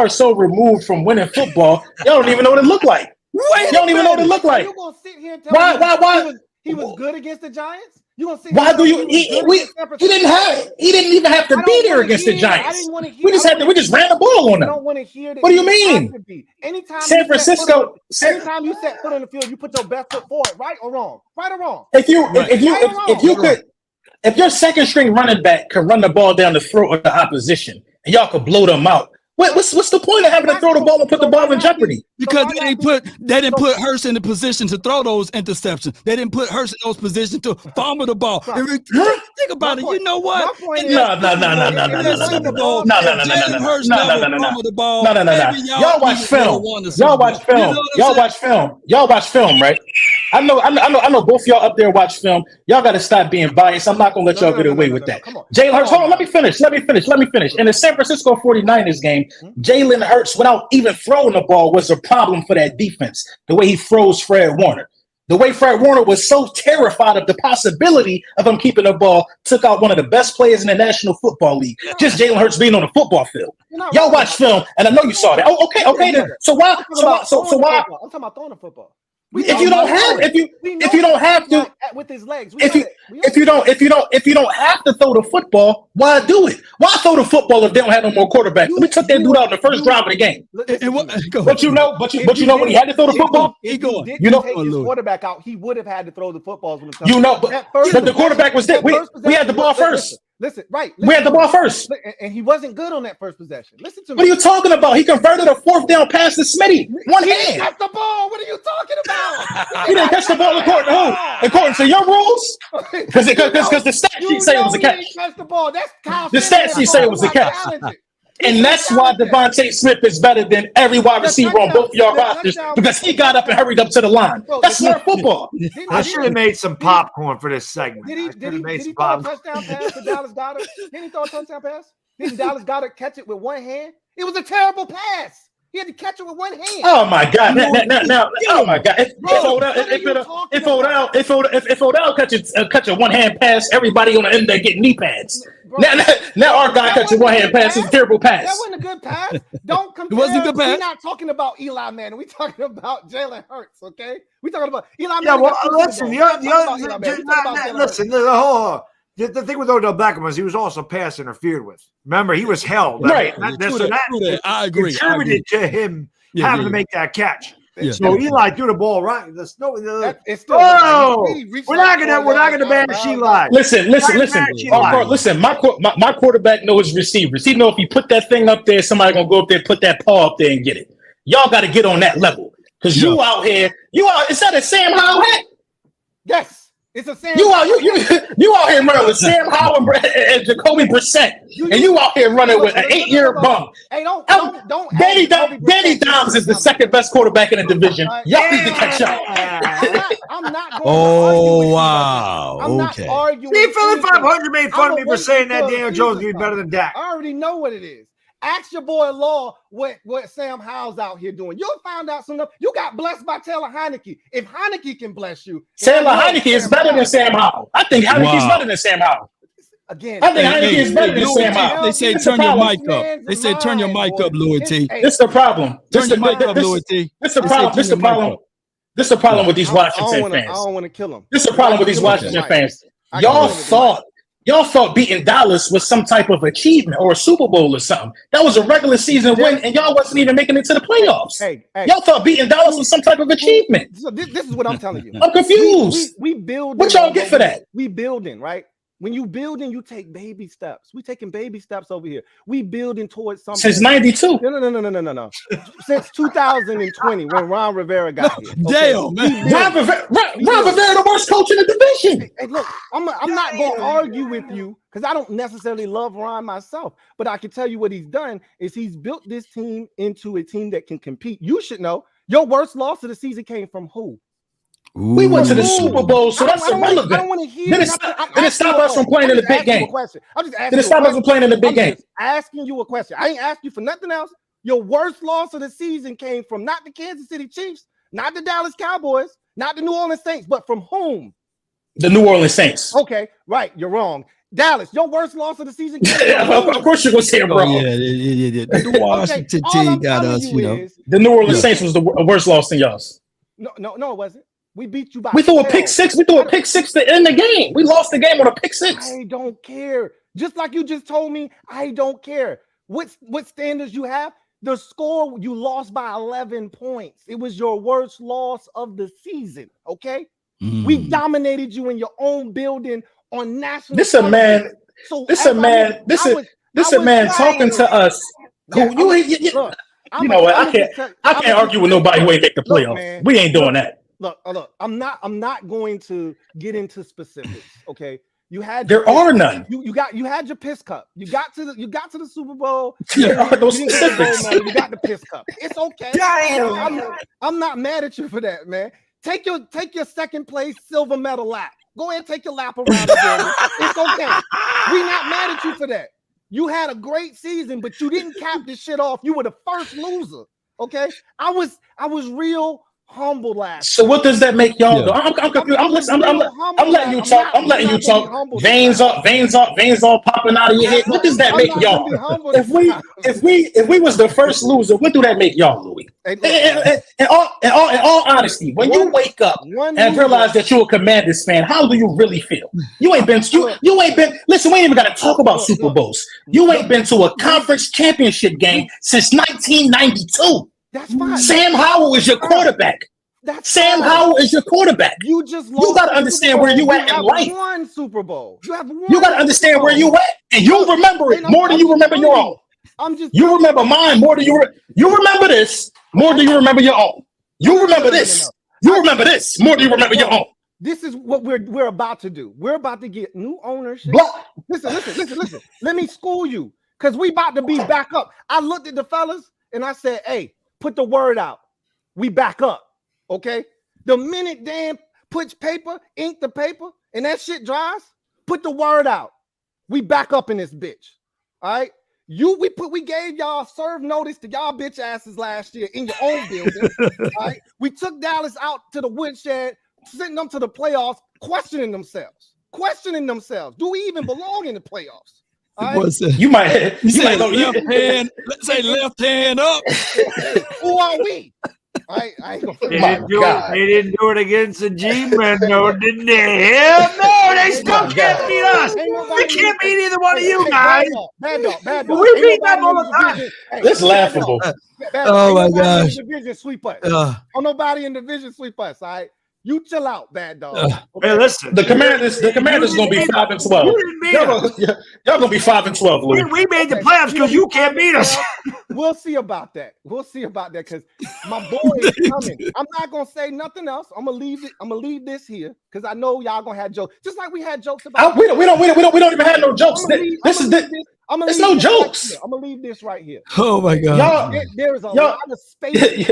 are so removed from winning football. Y'all don't even know what it looked like. Y'all don't even know what it looked like. You gonna sit here and tell me why? He was good against the Giants. You gonna say why do you? He didn't even have to be there against the Giants. We just ran the ball on them. I don't want to hear that. What do you mean? Anytime San Francisco. Anytime you set foot on the field, you put your best foot forward, right or wrong? Right or wrong? If your second string running back could run the ball down the throat of the opposition and y'all could blow them out. What's the point of having to throw the ball and put the ball in jeopardy? Because they didn't put Hurts in the position to throw those interceptions. They didn't put Hurts in those positions to fumble the ball. Think about it. You know what? No. Y'all watch film, right? I know both of y'all up there watch film. Y'all got to stop being biased. I'm not going to let y'all get away with that. Jalen Hurts, hold on, let me finish. In the San Francisco 49ers game, Jalen Hurts, without even throwing the ball, was a problem for that defense. The way he froze Fred Warner. The way Fred Warner was so terrified of the possibility of him keeping the ball, took out one of the best players in the National Football League. Just Jalen Hurts being on the football field. Y'all watch film, and I know you saw that. Oh, okay then. So why? I'm talking about throwing the football. If you don't have to with his legs, if you don't have to throw the football, why do it? Why throw the football if they don't have no more quarterbacks? We took that dude out in the first drive of the game. But you know when he had to throw the football, take his quarterback out, he would have had to throw the footballs. But the quarterback was there. We had the ball first. Listen, right. We had the ball first. And he wasn't good on that first possession. Listen to me. What are you talking about? He converted a fourth down pass to Smitty. One hand. Catch the ball. What are you talking about? He didn't catch the ball according to who? According to your rules? Because the stat sheet say it was a catch. Catch the ball. That's Kyle. The stat sheet say it was a catch. And that's why Devontae Smith is better than every wide receiver on both of y'all rosters, because he got up and hurried up to the line. That's smart football. I should have made some popcorn for this segment. Did he throw a touchdown pass to Dallas Goedert? Did he throw a touchdown pass? Didn't Dallas Goedert catch it with one hand? It was a terrible pass. He had to catch it with one hand. Oh my God! Now, oh my God! If Odell catch a one hand pass, everybody on the end there getting knee pads. Now our guy catches a one hand pass. It's a terrible pass. That wasn't a good pass. Don't compare. It wasn't a good pass. We're not talking about Eli Manning. We're talking about Jalen Hurts. Okay, we're talking about Eli Manning. Yeah, well, listen. Listen. Hold on. The thing with Odell Beckham was he was also pass interfered with. Remember, he was held. Right. I agree. Contributed to him having to make that catch. Yeah. So Eli threw the ball right. We're not gonna bash Eli. Listen. My quarterback knows his receivers. He know if he put that thing up there, somebody gonna go up there, put that paw up there and get it. Y'all got to get on that level because you out here. Is that a Sam Howell hat? Yes. It's a Sam. You out here running with Sam Howell and Jacoby Brissett, and you out here running with an 8-year bum. Hey, don't. Danny Dimes is the second best quarterback in the division. Y'all need to catch up. I'm not going. Oh wow! I'm not arguing. See, Philly 500 made fun of me for saying that Daniel Jones would be better than Dak. I already know what it is. Ask your boy Law what Sam Howell's out here doing. You'll find out soon enough. You got blessed by Taylor Heineke. If Heineke can bless you, Taylor Heineke is better than Sam Howell. I think Heineke's better than Sam Howell. Again, I think Heineke is better than Sam Howell. They say turn your mic up. They say turn your mic up, Louie Tee. This is the problem. Turn your mic up, Louie Tee. This is the problem. This is the problem with these Washington fans. I don't want to kill them. This is the problem with these Washington fans. Y'all thought beating Dallas was some type of achievement or a Super Bowl or something. That was a regular season win, and y'all wasn't even making it to the playoffs. Y'all thought beating Dallas was some type of achievement. So this is what I'm telling you. I'm confused. We building. What y'all get for that? We building, right? When you building, you take baby steps. We taking baby steps over here. We building towards something. Since 92. No. Since 2020, when Ron Rivera got here. Damn, man. Ron Rivera, the worst coach in the division. Hey, look, I'm not going to argue with you because I don't necessarily love Ron myself. But I can tell you what he's done is he's built this team into a team that can compete. You should know your worst loss of the season came from who? Ooh. We went to the Super Bowl, so that's irrelevant. I don't want to hear. Then it stopped us from playing in the big game. I'm just asking. Then it stopped us from playing in the big game. Asking you a question. I ain't asked you for nothing else. Your worst loss of the season came from not the Kansas City Chiefs, not the Dallas Cowboys, not the New Orleans Saints, but from whom? The New Orleans Saints. Okay, right. You're wrong. Dallas, your worst loss of the season. Of course you're going to say it wrong. Yeah. The Washington team got us, The New Orleans Saints was the worst loss than y'all's. No, it wasn't. We beat you by. We threw a pick six. We threw a pick six to end the game. We lost the game on a pick six. I don't care. Just like you just told me, I don't care. What standards you have? The score, you lost by 11 points. It was your worst loss of the season, okay? We dominated you in your own building on national. This a man talking to us. You know what? I can't argue with nobody who ain't make the playoffs. We ain't doing that. Look. I'm not going to get into specifics. Okay, there are none. You had your piss cup. You got to the Super Bowl. There are those specifics. You got the piss cup. It's okay. I'm not mad at you for that, man. Take your second place silver medal lap. Go ahead and take your lap around the building. It's okay. We're not mad at you for that. You had a great season, but you didn't cap this shit off. You were the first loser. Okay, I was real humble last. So what does that make y'all do? I'm confused. I'm letting you talk. I'm letting you talk. Veins all popping out of your head. What does that make y'all? If we was the first loser, what do that make y'all, Louie? In all honesty, when you wake up and realize that you're a Commanders fan, how do you really feel? You ain't been. Listen, we ain't even got to talk about Super Bowls. You ain't been to a conference championship game since 1992. That's fine. Sam Howell is your quarterback. Sam Howell is your quarterback. You got to understand where you at in life. One Super Bowl. You got to understand where you at, and you remember it more than you remember your own. You remember mine more than you remember this more than you remember your own. You remember this. You remember this more than you remember your own. This is what we're about to do. We're about to get new ownership. Listen. Let me school you, because we about to be back up. I looked at the fellas and I said, hey, put the word out. We back up. Okay. The minute Dan puts ink the paper, and that shit dries, put the word out. We back up in this bitch. All right. We gave y'all serve notice to y'all bitch asses last year in your own building. All right. We took Dallas out to the woodshed, sending them to the playoffs, questioning themselves. Do we even belong in the playoffs? Right. You might left hand. Let's say left hand up. Who are we? I ain't gonna they didn't do it against the G-men, no, didn't they? Hell no, they still can't beat us. They can't beat either one of you guys. Bad dog. We beat them all the time. That's laughable. Oh my gosh. Division sweep us. Nobody in division sweep us. All right. You chill out, bad dog. Hey, listen. The Commanders gonna be 5-12. Y'all gonna be 5-12, Louie. We made the playoffs because you can't beat us. We'll see about that. Because my boy is coming. I'm not gonna say nothing else. I'm gonna leave this here because I know y'all gonna have jokes. Just like we had jokes about. We don't even have no jokes. It's no jokes. I'm gonna leave this right here. Oh my God. There's a lot of space.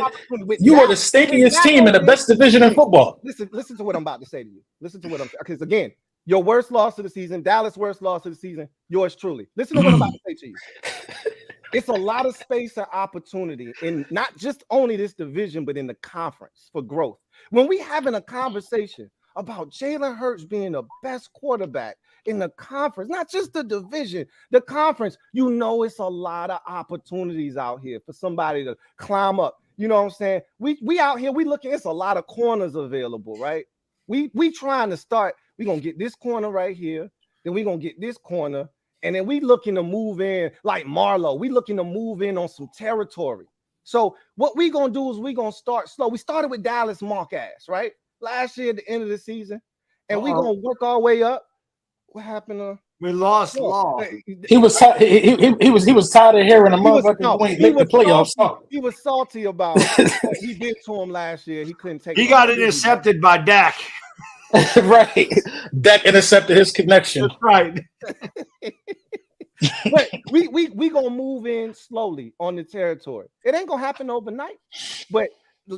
You are the stinkiest team in the best division in football. Listen to what I'm about to say to you. Because again, your worst loss of the season, Dallas' worst loss of the season, yours truly. Listen to what I'm about to say to you. It's a lot of space and opportunity in not just only this division, but in the conference for growth. When we having a conversation about Jalen Hurts being the best quarterback in the conference, not just the division, the conference, it's a lot of opportunities out here for somebody to climb up. You know what I'm saying? We out here, we looking, it's a lot of corners available, right? We trying to start, we gonna get this corner right here, then we gonna get this corner, and then we looking to move in like Marlowe. We looking to move in on some territory. So what we gonna do is we gonna start slow. We started with Dallas Mark ass, right? Last year at the end of the season, and we gonna work our way up. What happened? We lost Law. He was tired of hearing a motherfucker make the playoffs. He was salty about what he did to him last year. He couldn't take. He got intercepted by Dak. Right. Dak intercepted his connection. That's right. But we gonna move in slowly on the territory. It ain't gonna happen overnight. But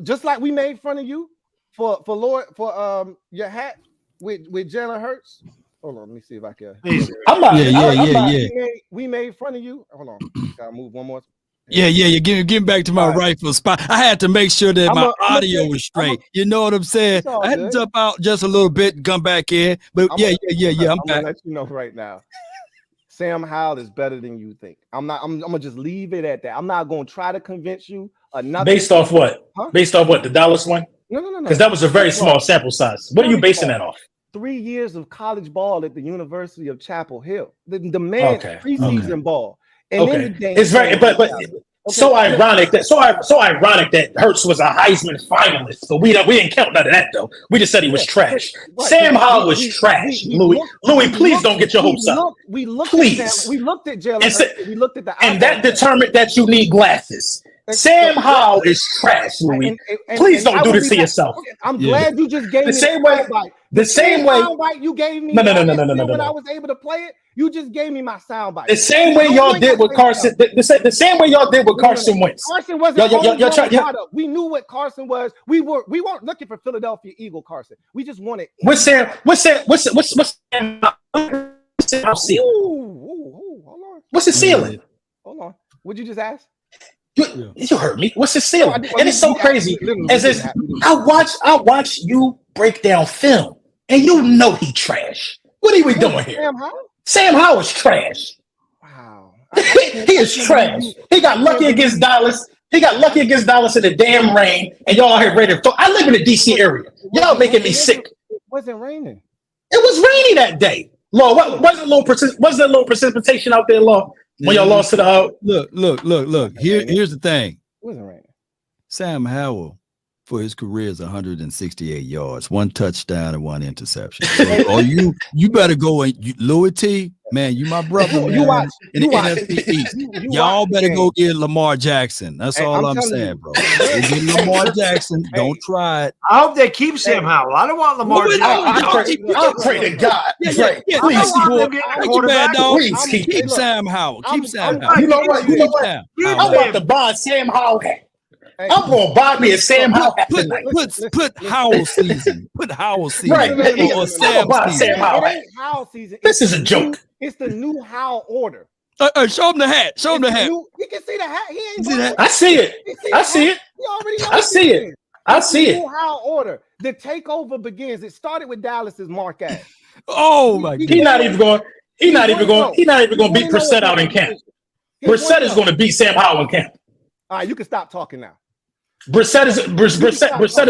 just like we made fun of you for your hat with Jalen Hurts. Hold on, let me see if I can. We made fun of you. Hold on, gotta move one more. Yeah. Give back to my rightful spot. I had to make sure that my audio was straight. You know what I'm saying? I had to jump out just a little bit and come back in. But I'm back. Gonna let you know right now. Sam Howell is better than you think. I'm gonna just leave it at that. I'm not gonna try to convince you. Based off what? Huh? Based off what? The Dallas one? No. Because that was a very small sample size. What are you basing that off? 3 years of college ball at the University of Chapel Hill. The man preseason ball. And in the game, it's very, but so ironic that Hurts was a Heisman finalist. So we didn't count none of that though. We just said he was trash. Sam Howell was trash. Louie, please don't get your hopes up. We looked at Jalen. We looked at the and that determined that you need glasses. Sam Howell is trash, Louie. Please don't do this to yourself. I'm glad you just gave me the same way you gave me. No. When I was able to play it, you just gave me my soundbite. The same way y'all did with Carson. The same way y'all did with Carson Wentz. Carson wasn't. We knew what Carson was. We weren't looking for Philadelphia Eagle Carson. We just wanted. What's Sam ceiling? Hold on. What's his ceiling? Hold on. What'd you just ask? You heard me. What's the ceiling? And it's so crazy. I watch you break down film, and you know he trash. What are we doing here? Sam Howell is trash. Wow. He is trash. He got lucky against Dallas. He got lucky against Dallas in the damn rain, and y'all out here ready to throw. I live in the DC area. Y'all making me sick. It wasn't raining. It was rainy that day. Law, wasn't a little precipitation out there, Law, when y'all lost to the Look. Here's the thing. It wasn't raining. Sam Howell, for his career, is 168 yards, 1 touchdown and 1 interception. So, you better go and Louie Tee, man, you my brother. Man, you watch in the NFC East. Y'all better go get Lamar Jackson. That's all I'm saying, bro. Go get Lamar Jackson. Don't try it. I hope they keep Sam Howell. I don't want Lamar Jackson. I pray to God. Please keep Sam Howell. Keep Sam Howell. You know what? I'm about to buy Sam Howell. I'm gonna buy me a Sam Howell. Put Howell season. Put Howell season. Right. Or Sam season. This is a joke. It's the new Howell order. Show him the hat. Show him the hat. He can see the hat. He ain't see that. I see it. I see it. He already knows. I see it. I see it. New Howell order. The takeover begins. It started with Dallas's Mark Ash. Oh my God. He's not even going to beat Prescott out in camp. Prescott is going to beat Sam Howell in camp. All right, you can stop talking now. Brissett is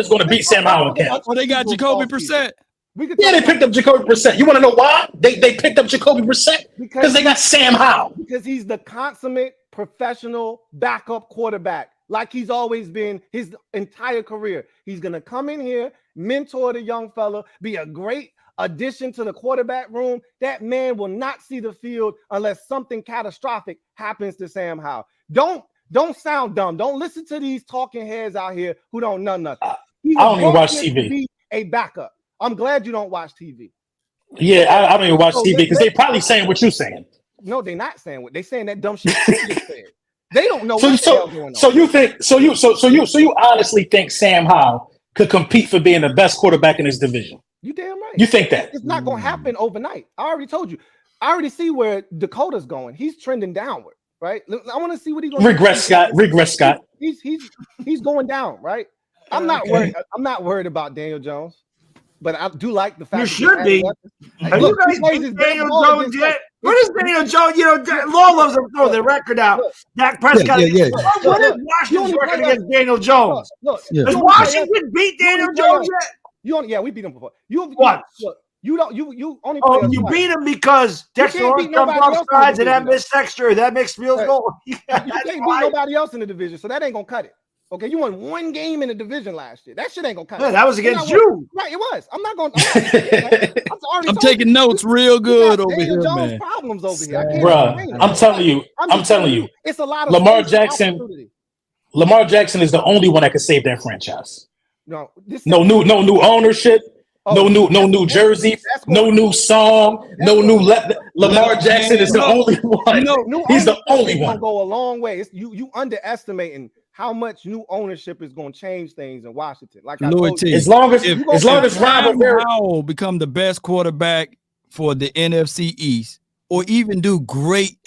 going to beat Sam Howell in camp. Oh, they got Jacoby Brissett. They picked up Jacoby Brissett. You want to know why they picked up Jacoby Brissett? Because they got Sam Howell. Because he's the consummate professional backup quarterback, like he's always been his entire career. He's going to come in here, mentor the young fella, be a great addition to the quarterback room. That man will not see the field unless something catastrophic happens to Sam Howell. Don't sound dumb. Don't listen to these talking heads out here who don't know nothing. I don't even watch TV. Be a backup. I'm glad you don't watch TV. Yeah, I don't even watch TV because they're probably saying what you're saying. No, they're not saying what they're saying. That dumb shit you just said. They don't know what's going on. So you honestly think Sam Howell could compete for being the best quarterback in his division? You damn right. You think that? It's not going to happen overnight. I already told you. I already see where Dakota's going. He's trending downward. Right, I want to see what he's going to regress, Scott. He's going down, right? I'm not worried. I'm not worried about Daniel Jones, but I do like the fact you should be. Have you guys beat Daniel Jones yet? What is Daniel Jones? You know, Law loves to throw the record out. Dak Prescott. What is Washington's record against Daniel Jones? Does Washington beat Daniel Jones yet? Yeah, we beat him before. What? You only. You beat him because Dexter Lawrence comes off sides and that missed extra, that mixed field goal. You can't beat nobody else in the division, so that ain't gonna cut it. Okay, you won 1 game in the division last year. That shit ain't gonna cut it. That was against you. Right, it was. I'm not gonna. I'm taking notes real good over here, man. Problems over here, bro. I'm telling you. It's a lot of Lamar Jackson is the only one that can save that franchise. No new ownership. No new jersey, no new song, no new Lamar Jackson is the only one. He's the only one. Go a long way. You underestimating how much new ownership is going to change things in Washington. Like I told you, as long as Sam Howell become the best quarterback for the NFC East, or even do great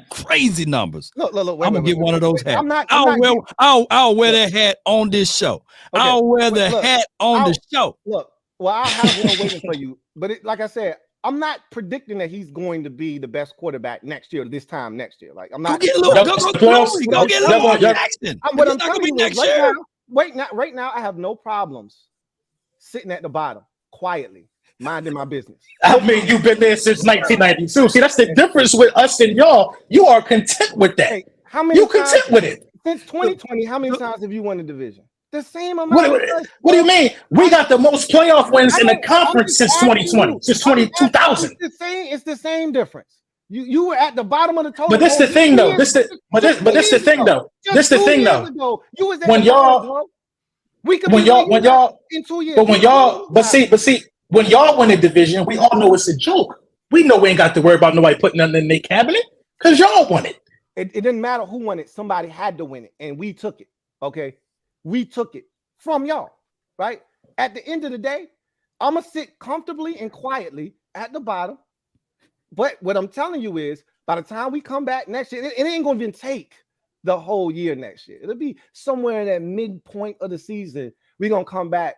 crazy numbers. Look, I'm gonna get one of those hats. I'll wear that hat on this show. Okay. I'll wear the hat on the show. Look. Well, I'll have one waiting for you. But like I said, I'm not predicting that he's going to be the best quarterback next year, this time next year. Like I'm not. Go get Lamar Jackson. What I'm telling you is right now, I have no problems sitting at the bottom quietly, minding my business. I mean, you've been there since 1992. See, that's the difference with us and y'all. You are content with that. Hey, you content with it. Since 2020, how many times have you won the division? The same amount. What do you mean? We got the most playoff wins in the conference since 2020, since 2000. It's the same difference. You were at the bottom of the total. But this the thing though. This the thing though. When y'all in 2 years. But see, when y'all win the division, we all know it's a joke. We know we ain't got to worry about nobody putting nothing in their cabinet because y'all won it. It didn't matter who won it. Somebody had to win it, and we took it. Okay. We took it from y'all, right? At the end of the day, I'm going to sit comfortably and quietly at the bottom. But what I'm telling you is, by the time we come back next year, it ain't going to even take the whole year next year. It'll be somewhere in that midpoint of the season. We're going to come back,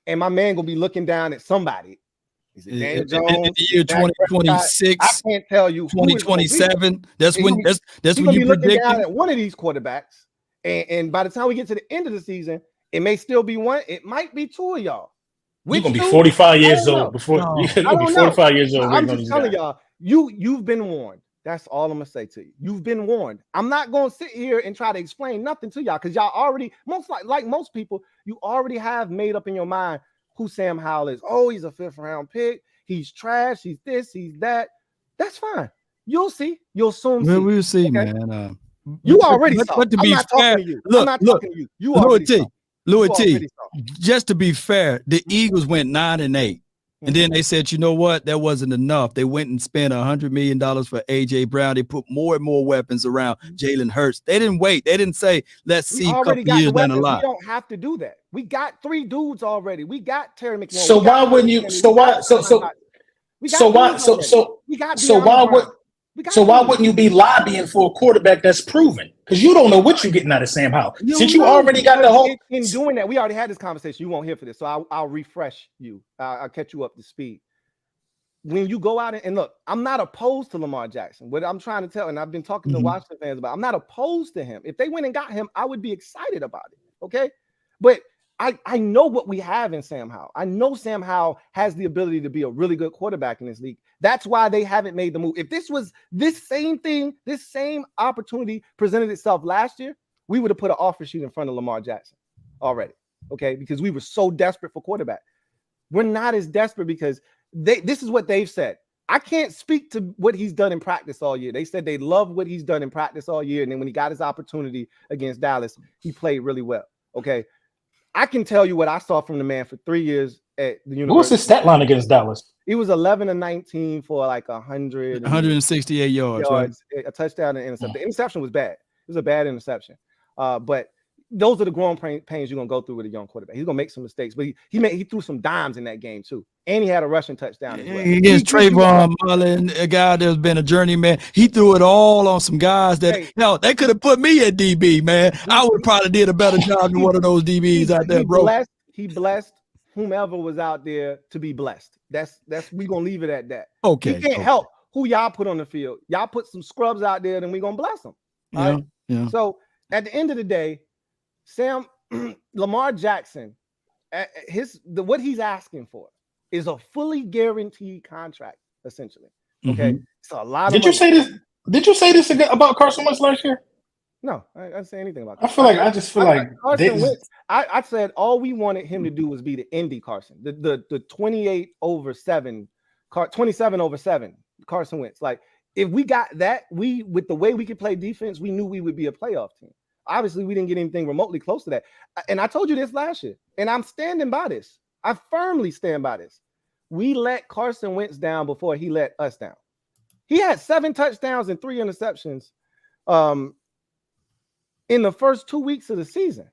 and my man going to be looking down at somebody. Is it Daniel Jones? In the year 2026, I can't tell you. 2027. That's when you predict down at one of these quarterbacks. And by the time we get to the end of the season, it may still be one. It might be two of y'all. You're going to be 45 years old before you're going to be 45 years old. I'm just telling y'all, you've been warned. That's all I'm going to say to you. You've been warned. I'm not going to sit here and try to explain nothing to y'all because y'all already, like most people, you already have made up in your mind who Sam Howell is. Oh, he's a 5th round pick. He's trash. He's this. He's that. That's fine. You'll see. You'll soon see. We'll see, man. You already saw. But to be fair, I'm not talking to you. You already saw. Louie Tee, just to be fair, the Eagles went 9-8. And then they said, you know what? That wasn't enough. They went and spent $100 million for A.J. Brown. They put more and more weapons around Jalen Hurts. They didn't wait. They didn't say, let's see a couple years down the line. We don't have to do that. We got 3 dudes already. We got Terry McLaurin. So why wouldn't you? So why wouldn't you be lobbying for a quarterback that's proven? Because you don't know what you're getting out of Sam Howell. Since you already got the whole. In doing that, we already had this conversation. You won't hear for this, so I'll refresh you. I'll catch you up to speed. When you go out and look, I'm not opposed to Lamar Jackson. What I'm trying to tell, and I've been talking to Washington fans about, I'm not opposed to him. If they went and got him, I would be excited about it. Okay, but I know what we have in Sam Howell. I know Sam Howell has the ability to be a really good quarterback in this league. That's why they haven't made the move. If this was this same thing, this same opportunity presented itself last year, we would have put an offer sheet in front of Lamar Jackson already, okay? Because we were so desperate for quarterback. We're not as desperate because this is what they've said. I can't speak to what he's done in practice all year. They said they love what he's done in practice all year, and then when he got his opportunity against Dallas, he played really well, okay? I can tell you what I saw from the man for 3 years at the university. What was his stat line against Dallas? He was 11-19 for like 168 yards, right? A touchdown and interception. The interception was bad. It was a bad interception. But those are the growing pains you're gonna go through with a young quarterback. He's gonna make some mistakes, but he threw some dimes in that game too, and he had a rushing touchdown as well. Against Trayvon Mullen, a guy that's been a journeyman. He threw it all on some guys that they could have put me at DB, man. I would probably did a better job than one of those DBs out there, bro. He blessed whomever was out there to be blessed. That's we gonna leave it at that. Okay, he can't help who y'all put on the field. Y'all put some scrubs out there, then we gonna bless them. Right? Yeah. So at the end of the day, Lamar Jackson, what he's asking for is a fully guaranteed contract, essentially. Okay, so a lot of. Did you say this again about Carson Wentz last year? No, I didn't say anything about that. I just feel like Carson Wentz. I said all we wanted him to do was be the Indy Carson, the 28/7, 27/7 Carson Wentz. Like if we got that, with the way we could play defense, we knew we would be a playoff team. Obviously, we didn't get anything remotely close to that. And I told you this last year, and I'm standing by this. I firmly stand by this. We let Carson Wentz down before he let us down. He had 7 touchdowns and 3 interceptions in the first 2 weeks of the season.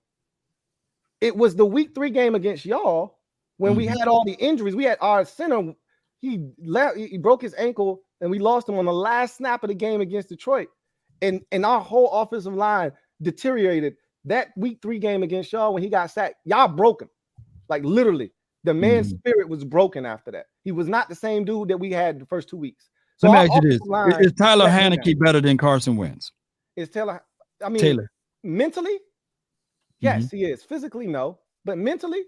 It was the week 3 game against y'all when we had all the injuries. We had our center. He broke his ankle, and we lost him on the last snap of the game against Detroit. And our whole offensive line deteriorated that week 3 game against y'all when he got sacked. Y'all broke him. Like literally, the man's spirit was broken after that. He was not the same dude that we had the first 2 weeks. So let me ask you this: is Tyler Heineke better than Carson Wentz? Is Taylor? I mean, mentally, yes, he is. Physically, no, but mentally,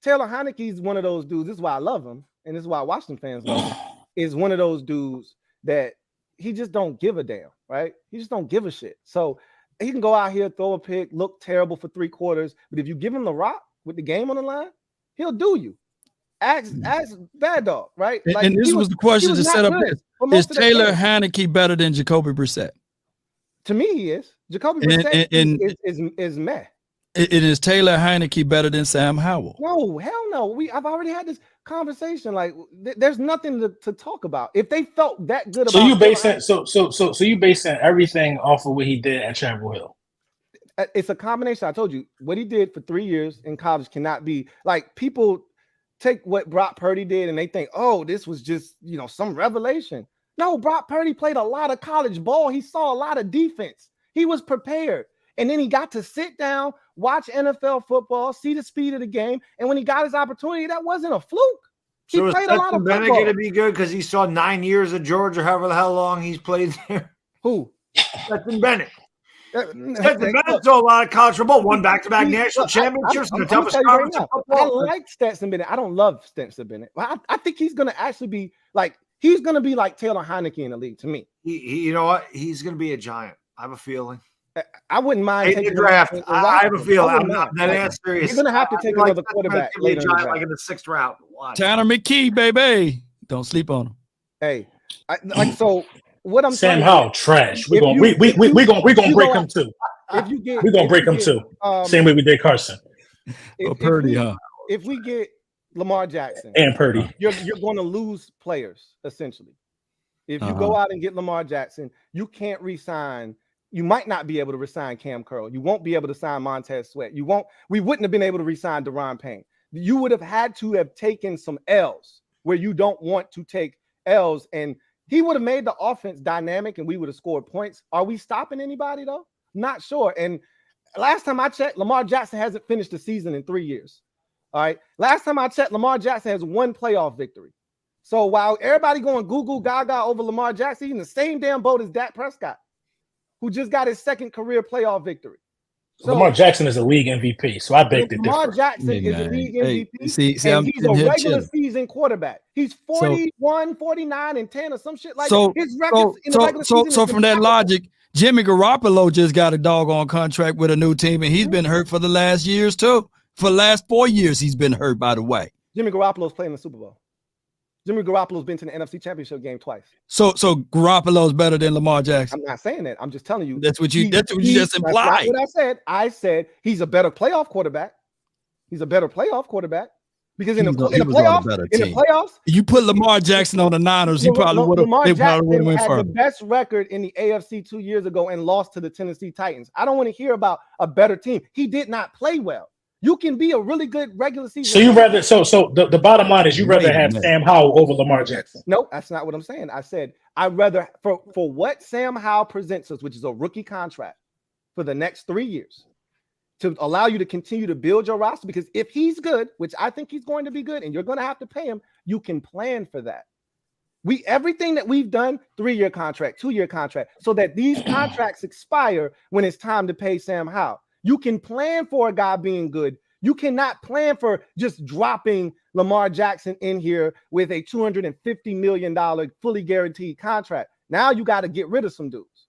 Taylor Heineke is one of those dudes. This is why I love him, and this is why Washington fans love him. Is one of those dudes that he just don't give a damn, right? He just don't give a shit. So he can go out here, throw a pick, look terrible for 3 quarters, but if you give him the rock with the game on the line, he'll do you. Ask Bad Dog, right? Like, and this was the question to set up this. Is Taylor Heineke better than Jacoby Brissett? To me, he is. Jacoby Brissett is meh. And is Taylor Heineke better than Sam Howell? No, hell no. I've already had this conversation. Like, there's nothing to talk about. If they felt that good about, so you basing everything off of what he did at Chapel Hill. It's a combination. I told you what he did for 3 years in college cannot be like people take what Brock Purdy did and they think, oh, this was just some revelation. No, Brock Purdy played a lot of college ball. He saw a lot of defense. He was prepared. And then he got to sit down, watch NFL football, see the speed of the game. And when he got his opportunity, that wasn't a fluke. He So played a lot of Bennett football. going to be good because he saw 9 years of Georgia, however the hell long he's played there? Who? Stetson Bennett. Stetson Bennett saw a lot of college football, won back-to-back national championships in the toughest conference in football. I like Stetson Bennett. I don't love Stetson Bennett. I think he's going to actually be like Taylor Heineke in the league to me. You know what? He's going to be a giant. I have a feeling. I wouldn't mind taking the draft. I have a feeling. I'm not that serious. You're going to have to take another quarterback later in the draft. Like in the 6th round. Tanner McKee, baby. Don't sleep on him. Hey, so what I'm saying. Sam Howell, trash. We're gonna break him too. We're gonna break him too. Same way we did Carson. Purdy, huh? If we get Lamar Jackson and Purdy, you're going to lose players essentially. If you go out and get Lamar Jackson, you can't re-sign. You might not be able to re-sign Cam Curl. You won't be able to sign Montez Sweat. We wouldn't have been able to re-sign Daron Payne. You would have had to have taken some L's where you don't want to take L's, and he would have made the offense dynamic and we would have scored points. Are we stopping anybody though? Not sure. And last time I checked, Lamar Jackson hasn't finished the season in 3 years. All right. Last time I checked, Lamar Jackson has 1 playoff victory. So while everybody going goo gaga over Lamar Jackson, he's in the same damn boat as Dak Prescott, who just got his 2nd career playoff victory. So Lamar Jackson is a league MVP, so I beg to differ. Lamar Jackson is a league MVP. See, and he's a regular season quarterback. He's 41, 49, and 10 or some shit like that. His records in the regular season. So from that logic, Jimmy Garoppolo just got a doggone contract with a new team, and he's been hurt for the last years too. For the last 4 years, he's been hurt, by the way. Jimmy Garoppolo's playing the Super Bowl. Jimmy Garoppolo's been to the NFC Championship game twice. So Garoppolo's better than Lamar Jackson. I'm not saying that. I'm just telling you. That's what you just implied. That's what I said. I said he's a better playoff quarterback. He's a better playoff quarterback because in the playoffs, you put Lamar Jackson on the Niners, he probably would have. They probably would have went further. The best record in the AFC 2 years ago and lost to the Tennessee Titans. I don't want to hear about a better team. He did not play well. You can be a really good regular season. So you rather the bottom line is you rather have Sam Howell over Lamar Jackson. No, that's not what I'm saying. I said I'd rather for what Sam Howell presents us, which is a rookie contract for the next 3 years, to allow you to continue to build your roster. Because if he's good, which I think he's going to be good, and you're going to have to pay him, you can plan for that. Everything that we've done, 3-year contract, 2-year contract, so that these contracts expire when it's time to pay Sam Howell. You can plan for a guy being good. You cannot plan for just dropping Lamar Jackson in here with a $250 million fully guaranteed contract. Now you got to get rid of some dudes.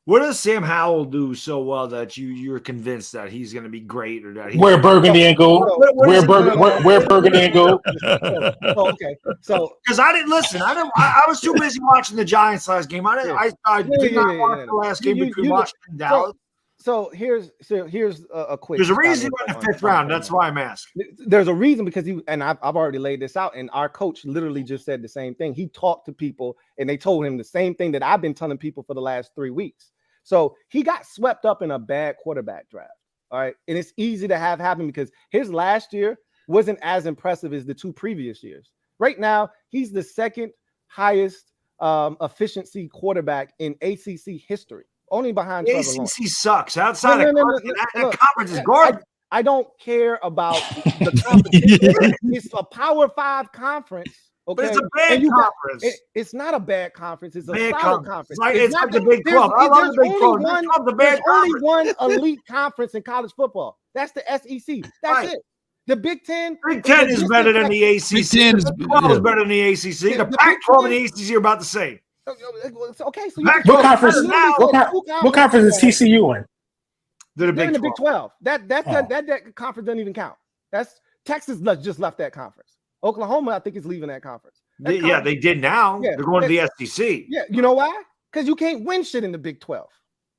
What does Sam Howell do so well that you're convinced that he's going to be great, or that wear burgundy and gold? Wear burgundy and gold. Okay, so because I didn't listen, I was too busy watching the Giants last game. I did not watch the last game between Washington and Dallas. So here's a quick. There's a reason he went in the 5th round. That's why I'm asking. There's a reason because I've already laid this out, and our coach literally just said the same thing. He talked to people, and they told him the same thing that I've been telling people for the last 3 weeks. So he got swept up in a bad quarterback draft. All right, and it's easy to have happen because his last year wasn't as impressive as the 2 previous years. Right now, he's the 2nd highest efficiency quarterback in ACC history. Only behind Trevor Lawrence. ACC sucks. Outside of that conference is garbage. I don't care about the competition. It's a Power 5 conference. Okay, but it's a bad conference. It's not a bad conference. It's a solid conference. It's like the Big 12. I love the Big 12. There's only one elite conference in college football. That's the SEC. That's it. The Big 10. Big 10 is better than the ACC. Big 10 is better than the ACC. The Pac-12 and the ACC are about the same. Okay, so what conference is TCU in? They're in the Big 12. That conference doesn't even count. That's Texas just left that conference. Oklahoma, I think, is leaving that conference. They did now. Yeah, they're going to the SEC. Yeah, you know why? Because you can't win shit in the Big 12.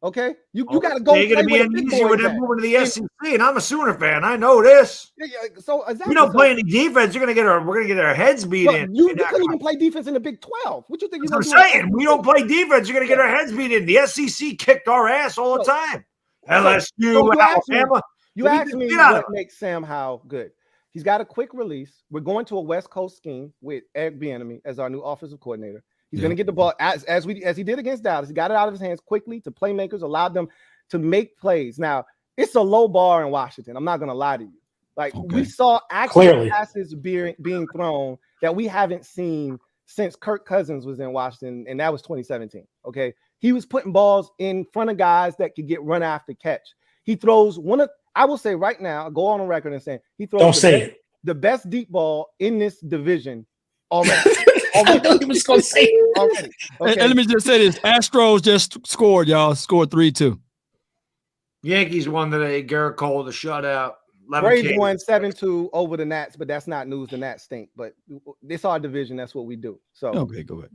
Okay, you got to go. They're going to be uneasy with them moving to the SEC, and I'm a Sooner fan. I know this. So exactly. We don't play any defense. We're going to get our heads beat in. You couldn't even play defense in the Big 12. What you think you're going to do? I'm saying we don't play defense. You're going to get our heads beat in. The SEC kicked our ass all the time. LSU, Alabama. You asked me what makes Sam Howell good. He's got a quick release. We're going to a West Coast scheme with Eric Bieniemy as our new offensive coordinator. He's going to get the ball as he did against Dallas. He got it out of his hands quickly to playmakers, allowed them to make plays. Now, it's a low bar in Washington. I'm not going to lie to you. Like, we saw actual passes being thrown that we haven't seen since Kirk Cousins was in Washington, and that was 2017, okay? He was putting balls in front of guys that could get run after catch. He throws I will say right now, I'll go on record and say he throws the best deep ball in this division already. I know he was going to say it already. Okay. And let me just say this. Astros just scored, y'all. Scored 3-2. Yankees won today. Garrett Cole, the shutout. Braves won 7-2 over the Nats, but that's not news. The Nats stink, but it's our division. That's what we do. So okay, go ahead.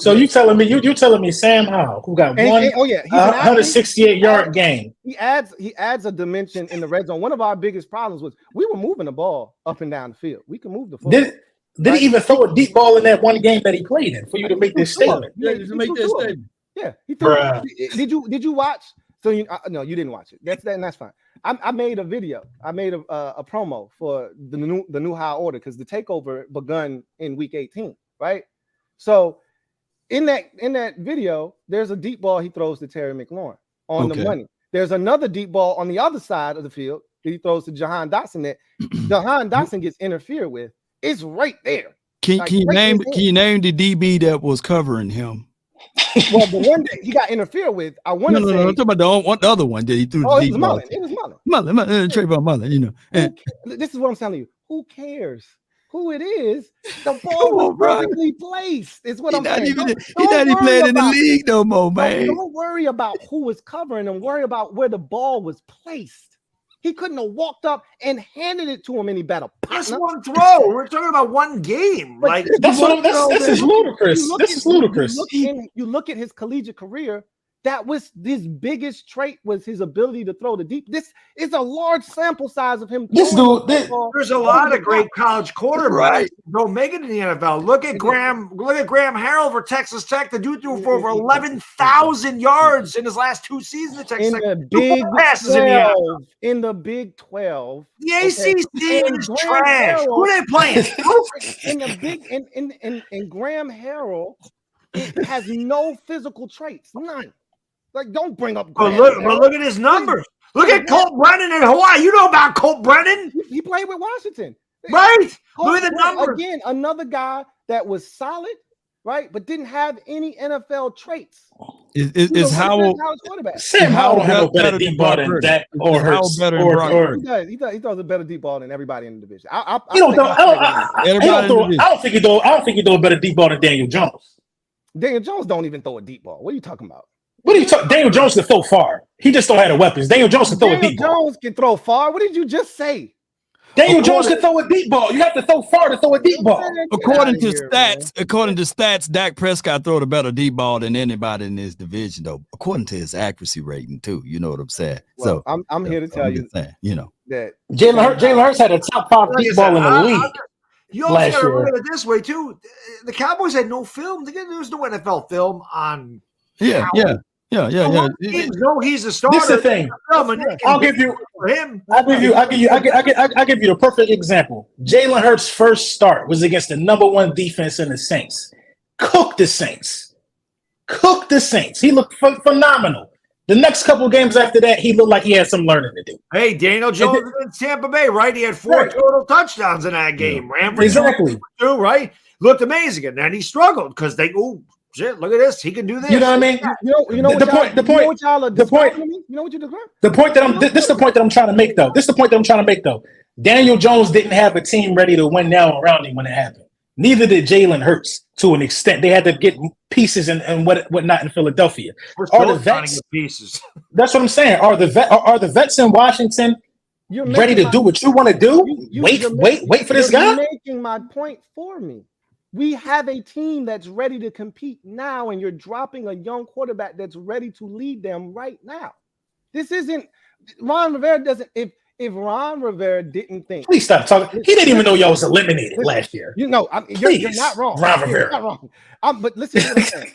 So you telling me Sam Howell, who got 168-yard game, he adds a dimension in the red zone. One of our biggest problems was we were moving the ball up and down the field. We can move the football. Did he even throw a deep ball in that one game that he played in for you to make this statement? Yeah, to make that statement. Yeah, he threw. Did you watch? So no, you didn't watch it. That's fine. I made a video. I made a promo for the new high order because the takeover begun in week 18, right? So in that video, there's a deep ball he throws to Terry McLaurin on the money. There's another deep ball on the other side of the field that he throws to Jahan Dotson that Jahan Dotson gets interfered with. It's right there. Can you name the DB that was covering him? Well, the one that he got interfered with, I want to say. No, I'm talking about the other one that he threw. It was Mullen. It was Mullen. Trayvon Mullen, you know. This is what I'm telling you. Who cares who it is? The ball was perfectly placed. Is what I'm saying. He's not even playing in the league no more, man. Don't worry about who was covering him. Worry about where the ball was placed. He couldn't have walked up and handed it to him any better. That's one throw. We're talking about one game. Like this is ludicrous. This is ludicrous. You look at his collegiate career. That was his biggest trait, was his ability to throw the deep. This is a large sample size of him. There's a lot of great college quarterbacks don't make it in the NFL. Look at Graham Harrell for Texas Tech. The dude threw for over 11,000 yards in his last 2 seasons at Texas Tech. In the Big 12. The ACC is trash. Who are they playing? in Graham Harrell, it has no physical traits. None. Like, don't bring up. But look at his numbers. Look at Colt Brennan in Hawaii. You know about Colt Brennan? He played with Washington. Right. Look at the numbers. Again, another guy that was solid, right, but didn't have any NFL traits. Is Howell? Sam Howell had a better deep ball than Dak or Hurts. He throws a better deep ball than everybody in the division. I don't think he throw a better deep ball than Daniel Jones. Daniel Jones don't even throw a deep ball. What are you talking about? Daniel Jones can throw far. He just don't have the weapons. Daniel Jones can throw a deep ball. Daniel Jones can throw far. What did you just say? Daniel Jones can throw a deep ball. You have to throw far to throw a deep ball. According to stats, Dak Prescott throw a better deep ball than anybody in this division, though. According to his accuracy rating, too. You know what I'm saying? Well, so I'm here to tell you that Jalen Hurts had a top 5 deep ball in the league. You also got to look at it this way too. The Cowboys had no film. There was no NFL film on. Yeah. No, he's a starter. This is the thing. I'll give you the perfect example. Jalen Hurts' first start was against the #1 defense in the Saints. Cooked the Saints. He looked phenomenal. The next couple of games after that, he looked like he had some learning to do. Hey, Daniel Jones in Tampa Bay, right? He had 4 total touchdowns in that game. Ran for 2, right? Looked amazing, and then he struggled because look at this. He can do this. You know what I mean? The point that I'm trying to make, though. Daniel Jones didn't have a team ready to win now around him when it happened. Neither did Jalen Hurts to an extent. They had to get pieces and whatnot in Philadelphia. Are the vets pieces? That's what I'm saying. Are the vets in Washington ready to do what you want to do? Wait for this guy. You're making my point for me. We have a team that's ready to compete now, and you're dropping a young quarterback that's ready to lead them right now. This isn't Ron Rivera doesn't. If Ron Rivera didn't think, please stop talking. He didn't even know y'all was eliminated last year. You're not wrong. Ron Rivera. You're not wrong. But listen to what I'm saying.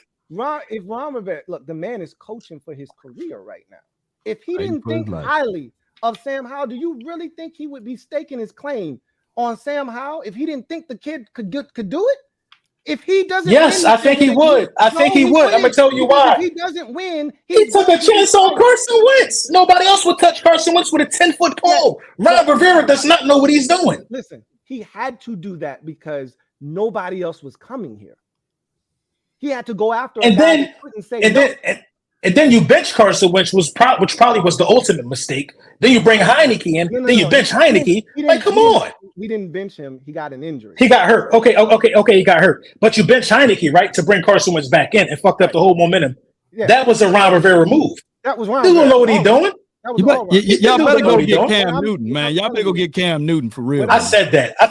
If Ron Rivera, look, the man is coaching for his career right now. If he didn't think highly of Sam Howell, do you really think he would be staking his claim on Sam Howell if he didn't think the kid could do it? If he doesn't yes, win, I think he would. I think he would. I'm gonna tell you why. If he doesn't win, he took a chance on Carson Wentz. Nobody else would touch Carson Wentz with a 10-foot pole. Ron Rivera does not know what he's doing. Listen, he had to do that because nobody else was coming here. He had to go after and then you bench Carson Wentz, which probably was the ultimate mistake. Then you bring Heineke in. Then you bench Heineke. Like, come on. We didn't bench him. He got an injury. He got hurt. Okay. He got hurt. But you bench Heineke, right, to bring Carson Wentz back in and fucked up the whole momentum. Yeah. That was a Ron Rivera move. That was Ron. You don't know what he's doing. Y'all better go get Cam Newton, man. Y'all better go get Cam Newton for real. I said that. I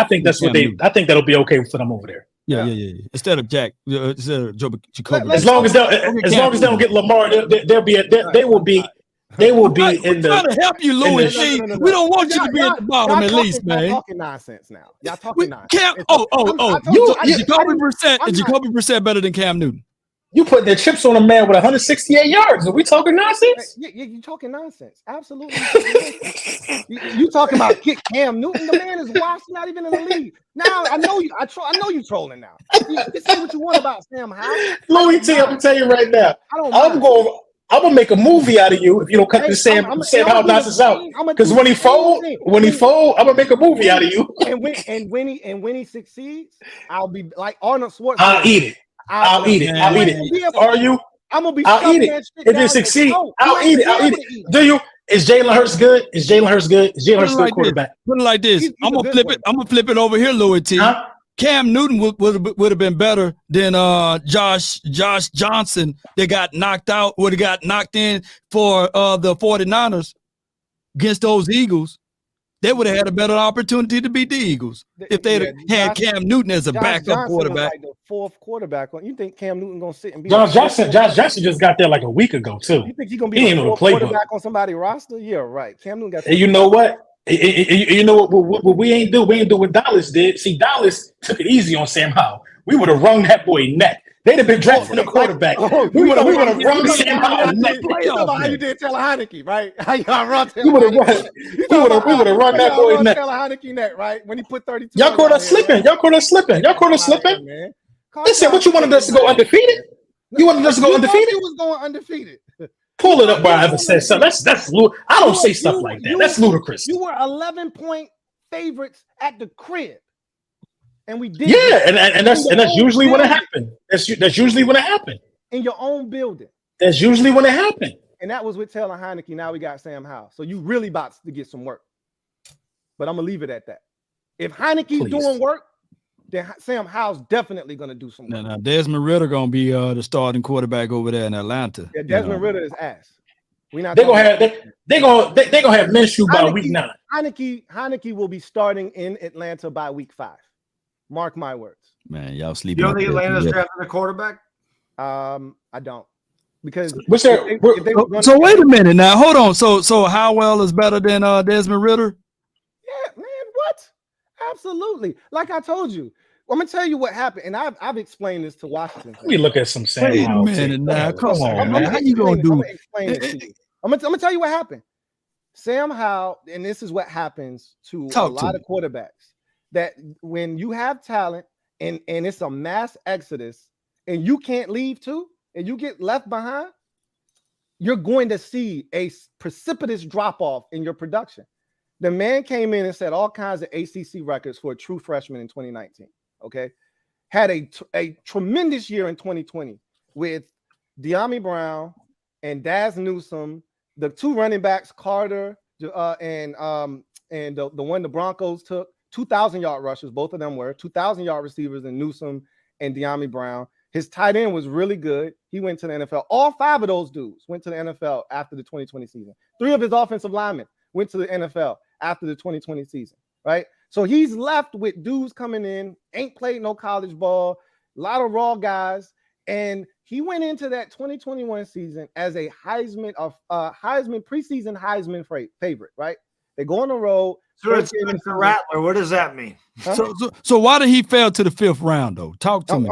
think that's what they. I think that'll be okay for them over there. Yeah. Instead of Jacoby. As long as they don't get Lamar, they will be in the. Trying to help you, Louie Tee. We don't want you to be at the bottom, at least, man. Y'all talking nonsense now. Y'all talking nonsense. Is Jacoby Brissett better than Cam Newton? You put the chips on a man with 168 yards. Are we talking nonsense? You talking nonsense. Absolutely. You talking about kick Cam Newton? The man is washed, not even in the league. Now I know you. I know you trolling now. You say what you want about Sam Howell. Louie Tee, I'm gonna tell you right now. I'm gonna make a movie out of you if you don't cut this Sam Howell nonsense out. Because when he fold, I'm gonna make a movie out of you. And when he succeeds, I'll be like Arnold Schwarzenegger. I'll eat it. I'll eat it. Are you? I'm gonna be. I'll eat it. If it succeeds, I'll eat it. Do you? Is Jalen Hurts good? Is Jalen Hurts good quarterback? Put it like this. I'm gonna flip it over here, Louie Tee. Huh? Cam Newton would have been better than Josh Johnson that got knocked out, would have got knocked in for the 49ers against those Eagles. They would have had a better opportunity to beat the Eagles if they'd had Cam Newton as a backup quarterback. Was like the fourth quarterback. You think Cam Newton gonna sit and be? Josh Johnson just got there like a week ago too. You think he's gonna be a fourth quarterback on somebody's roster? Yeah, right. Cam Newton got. And you know what? You know what we ain't do? We ain't do what Dallas did. See, Dallas took it easy on Sam Howell. We would have wrung that boy neck. They'd have been drafting a quarterback. We would have run Sam Howell neck. How you did Taylor Heineke, right? How y'all run? We would have run that boy neck. Taylor Heineke neck, right? When he put 32. Y'all caught us slipping. Y'all caught us slipping. Listen, what you wanted us to go undefeated? You wanted us to go undefeated? You was going undefeated. Pull it up where I ever said something. That's I don't say stuff like that. That's ludicrous. You were 11-point favorites at the crib. And we did. Yeah, and that's usually when it happened. That's usually when it happened. In your own building. That's usually when it happened. And that was with Taylor Heineke. Now we got Sam Howell. So you really about to get some work. But I'm gonna leave it at that. If Heineke's doing work, then Sam Howell's definitely gonna do some work. Now Desmond Ridder gonna be the starting quarterback over there in Atlanta. Yeah, Desmond Ridder is ass. They're gonna have Minshew by week 9. Heineke will be starting in Atlanta by week 5. Mark my words. Man, y'all sleeping. You don't think Atlanta's drafting a quarterback? I don't. Because so wait a minute now. Hold on. So Howell is better than Desmond Ridder? Yeah, man. What? Absolutely. Like I told you. I'm gonna tell you what happened, and I've explained this to Washington. Let me look at some Sam Howell. Wait a minute now. Come on, man. How you gonna do? I'm gonna tell you what happened. Sam Howell, and this is what happens to a lot of quarterbacks. That when you have talent and it's a mass exodus and you can't leave too, and you get left behind, you're going to see a precipitous drop-off in your production. The man came in and set all kinds of ACC records for a true freshman in 2019, okay? Had a tremendous year in 2020 with De'Ami Brown and Daz Newsome, the 2 running backs, Carter and the one the Broncos took, 2,000-yard rushers, both of them were 2,000-yard receivers in Newsome and De'Ami Brown. His tight end was really good. He went to the NFL. All 5 of those dudes went to the NFL after the 2020 season. 3 of his offensive linemen went to the NFL after the 2020 season, right? So he's left with dudes coming in, ain't played no college ball, a lot of raw guys, and he went into that 2021 season as a preseason Heisman favorite, right? They go on the road. So it's Mr. Rattler. What does that mean? Huh? So why did he fail to the 5th round though? Talk to me.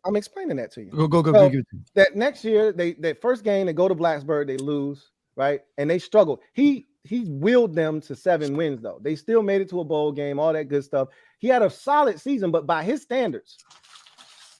I'm explaining that to you. Go. So that next year, that first game, they go to Blacksburg, they lose, right? And they struggle. He willed them to 7 wins though. They still made it to a bowl game, all that good stuff. He had a solid season, but by his standards,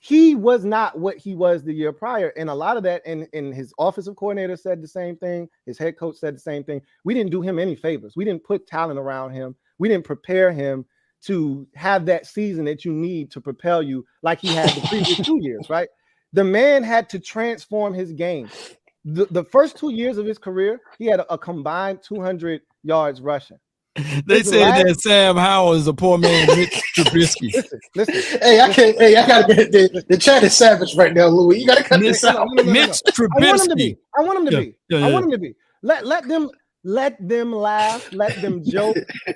he was not what he was the year prior. And a lot of that, and his offensive coordinator said the same thing. His head coach said the same thing. We didn't do him any favors. We didn't put talent around him. We didn't prepare him to have that season that you need to propel you like he had the previous 2 years, right? The man had to transform his game. The first 2 years of his career, he had a combined 200 yards rushing. They said that Sam Howell is a poor man, Mitch Trubisky. Listen. Hey, I can't. Hey, I gotta get the chat is savage right now, Louie. You gotta cut this out. Mitch Trubisky. I want him to be. Let them laugh. Let them joke.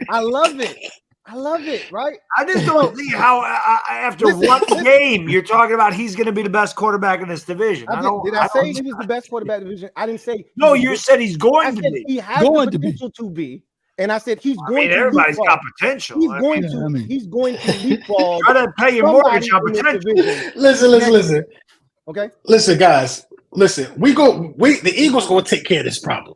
I love it. Right? I just don't see how after one game you're talking about he's going to be the best quarterback in this division. Did I say he was the best quarterback in the division? I didn't say. No, you said he's going to be. He has the potential to be. And I said he's going to. Everybody's got potential. He's going to leapfrog. Try to pay your mortgage on potential. Listen. Okay. Listen, guys. Listen. The Eagles gonna take care of this problem.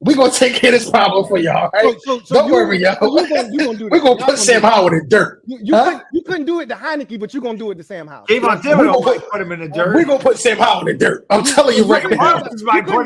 We're gonna take care of this problem for y'all. Right? So don't worry, y'all. We're gonna put Sam Howell in the dirt. You couldn't do it to Heineke, but you're gonna do it to Sam Howell. We're gonna put him in the dirt. We're gonna put Sam Howell in the dirt. I'm telling you right now. Put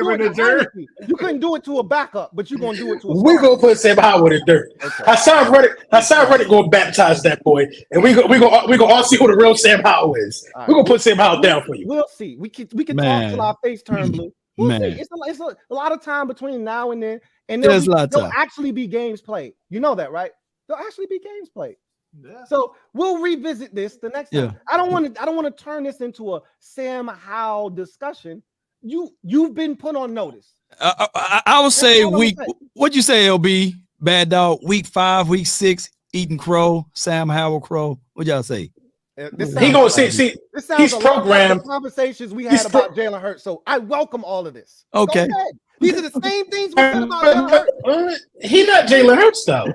him in the dirt. You couldn't do it to a backup, but you're gonna do it to a starter. We're gonna put Sam Howell in the dirt. Okay. Hassan Reddick gonna baptize that boy, and we gonna all see who the real Sam Howell is. Right. We're gonna put Sam Howell down for you. We'll see. We can talk till our face turn blue. We'll see. It's a lot of time between now and then, and there'll actually be games played. You know that, right? There'll actually be games played. Yeah. So we'll revisit this the next time. Yeah. I don't want to turn this into a Sam Howell discussion. You've been put on notice. I would say what'd you say, LB? Bad Dog, week 5, week 6, eating crow, Sam Howell crow. What'd y'all say? He gonna see. He's programmed. Conversations we had about Jalen Hurts, so I welcome all of this. Okay, these are the same things we said about Jalen Hurts. He's not Jalen Hurts though.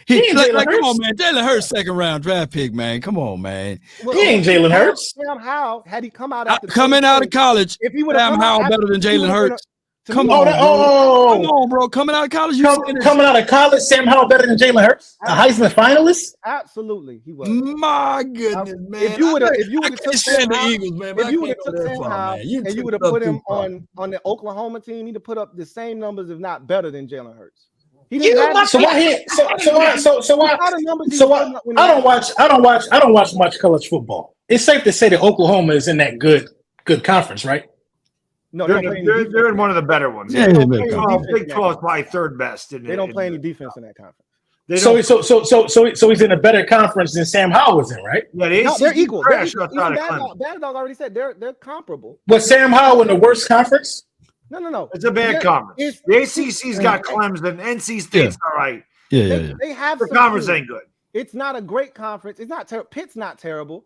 He like come on, man. Jalen Hurts, 2nd round draft pick, man. Come on, man. He ain't Jalen Hurts. Sam Howell, had he come out after coming out of college, if he would Sam Howell better than Jalen Hurts. Come on, bro. Coming out of college, coming out of college, Sam Howell better than Jalen Hurts, a Heisman finalist. Absolutely, he was. My goodness, man. If you would have took Sam Howell, Eagles, man, if you would have took Sam Howell and you would have put him on the Oklahoma team, he'd have put up the same numbers, if not better, than Jalen Hurts. I don't watch much college football. It's safe to say that Oklahoma is in that good conference, right? No, they're in one of the better ones. Yeah, Big 12 is probably 3rd best. They don't play any defense in that conference. So he's in a better conference than Sam Howell was in, right? Yeah, they're equal. Bad Dog already said they're comparable. Was Sam Howell in the worst conference? No. It's a bad conference. The ACC's got Clemson. NC State's all right. Yeah. They have the conference ain't good. It's not a great conference. It's not Pitt's not terrible.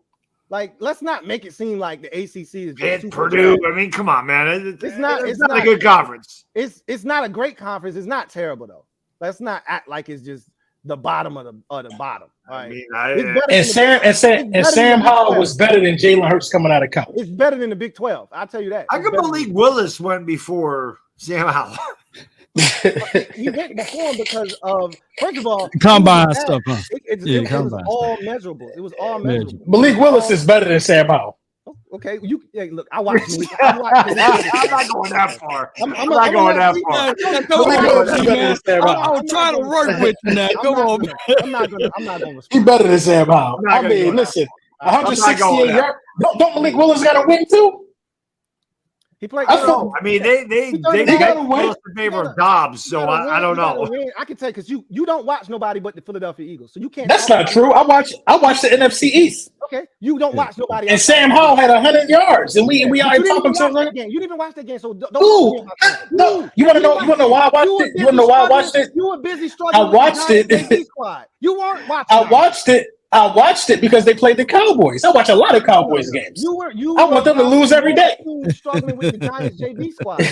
Like, let's not make it seem like the ACC is just Purdue. I mean, come on, man. It's not a good conference. It's not a great conference. It's not terrible though. Let's not act like it's just the bottom of the bottom. Right? Sam Howell was better than Jalen Hurts coming out of college. It's better than the Big 12. I'll tell you that. I can believe Willis went before Sam Howell. He went before him because of, first of all, combine stuff. Huh? It was all measurable. It was all measurable. Malik Willis is better than Sam Howell. Okay, look. I watched. I'm not going that far. I'm not going that far. I'm trying to work with you now. Come on, man. I'm not going to. He's better than Sam Howell. I mean, listen, 168 yards. Don't Malik Willis got to win too? He played. I mean, they got in favor of Dobbs, so I don't know. I can tell you because you don't watch nobody but the Philadelphia Eagles, so you can't. That's not true. I watch the NFC East. Okay, you don't watch nobody. And Sam Howell had 100 yards, and we are talking to him. You didn't even watch that game, so don't. No, you want to know why I watched it? You want to know why I watched it? You were busy struggling. I watched it. You weren't watching. I watched it because they played the Cowboys. I watch a lot of Cowboys games. I want them to lose every day. Struggling with the Giants JV squad.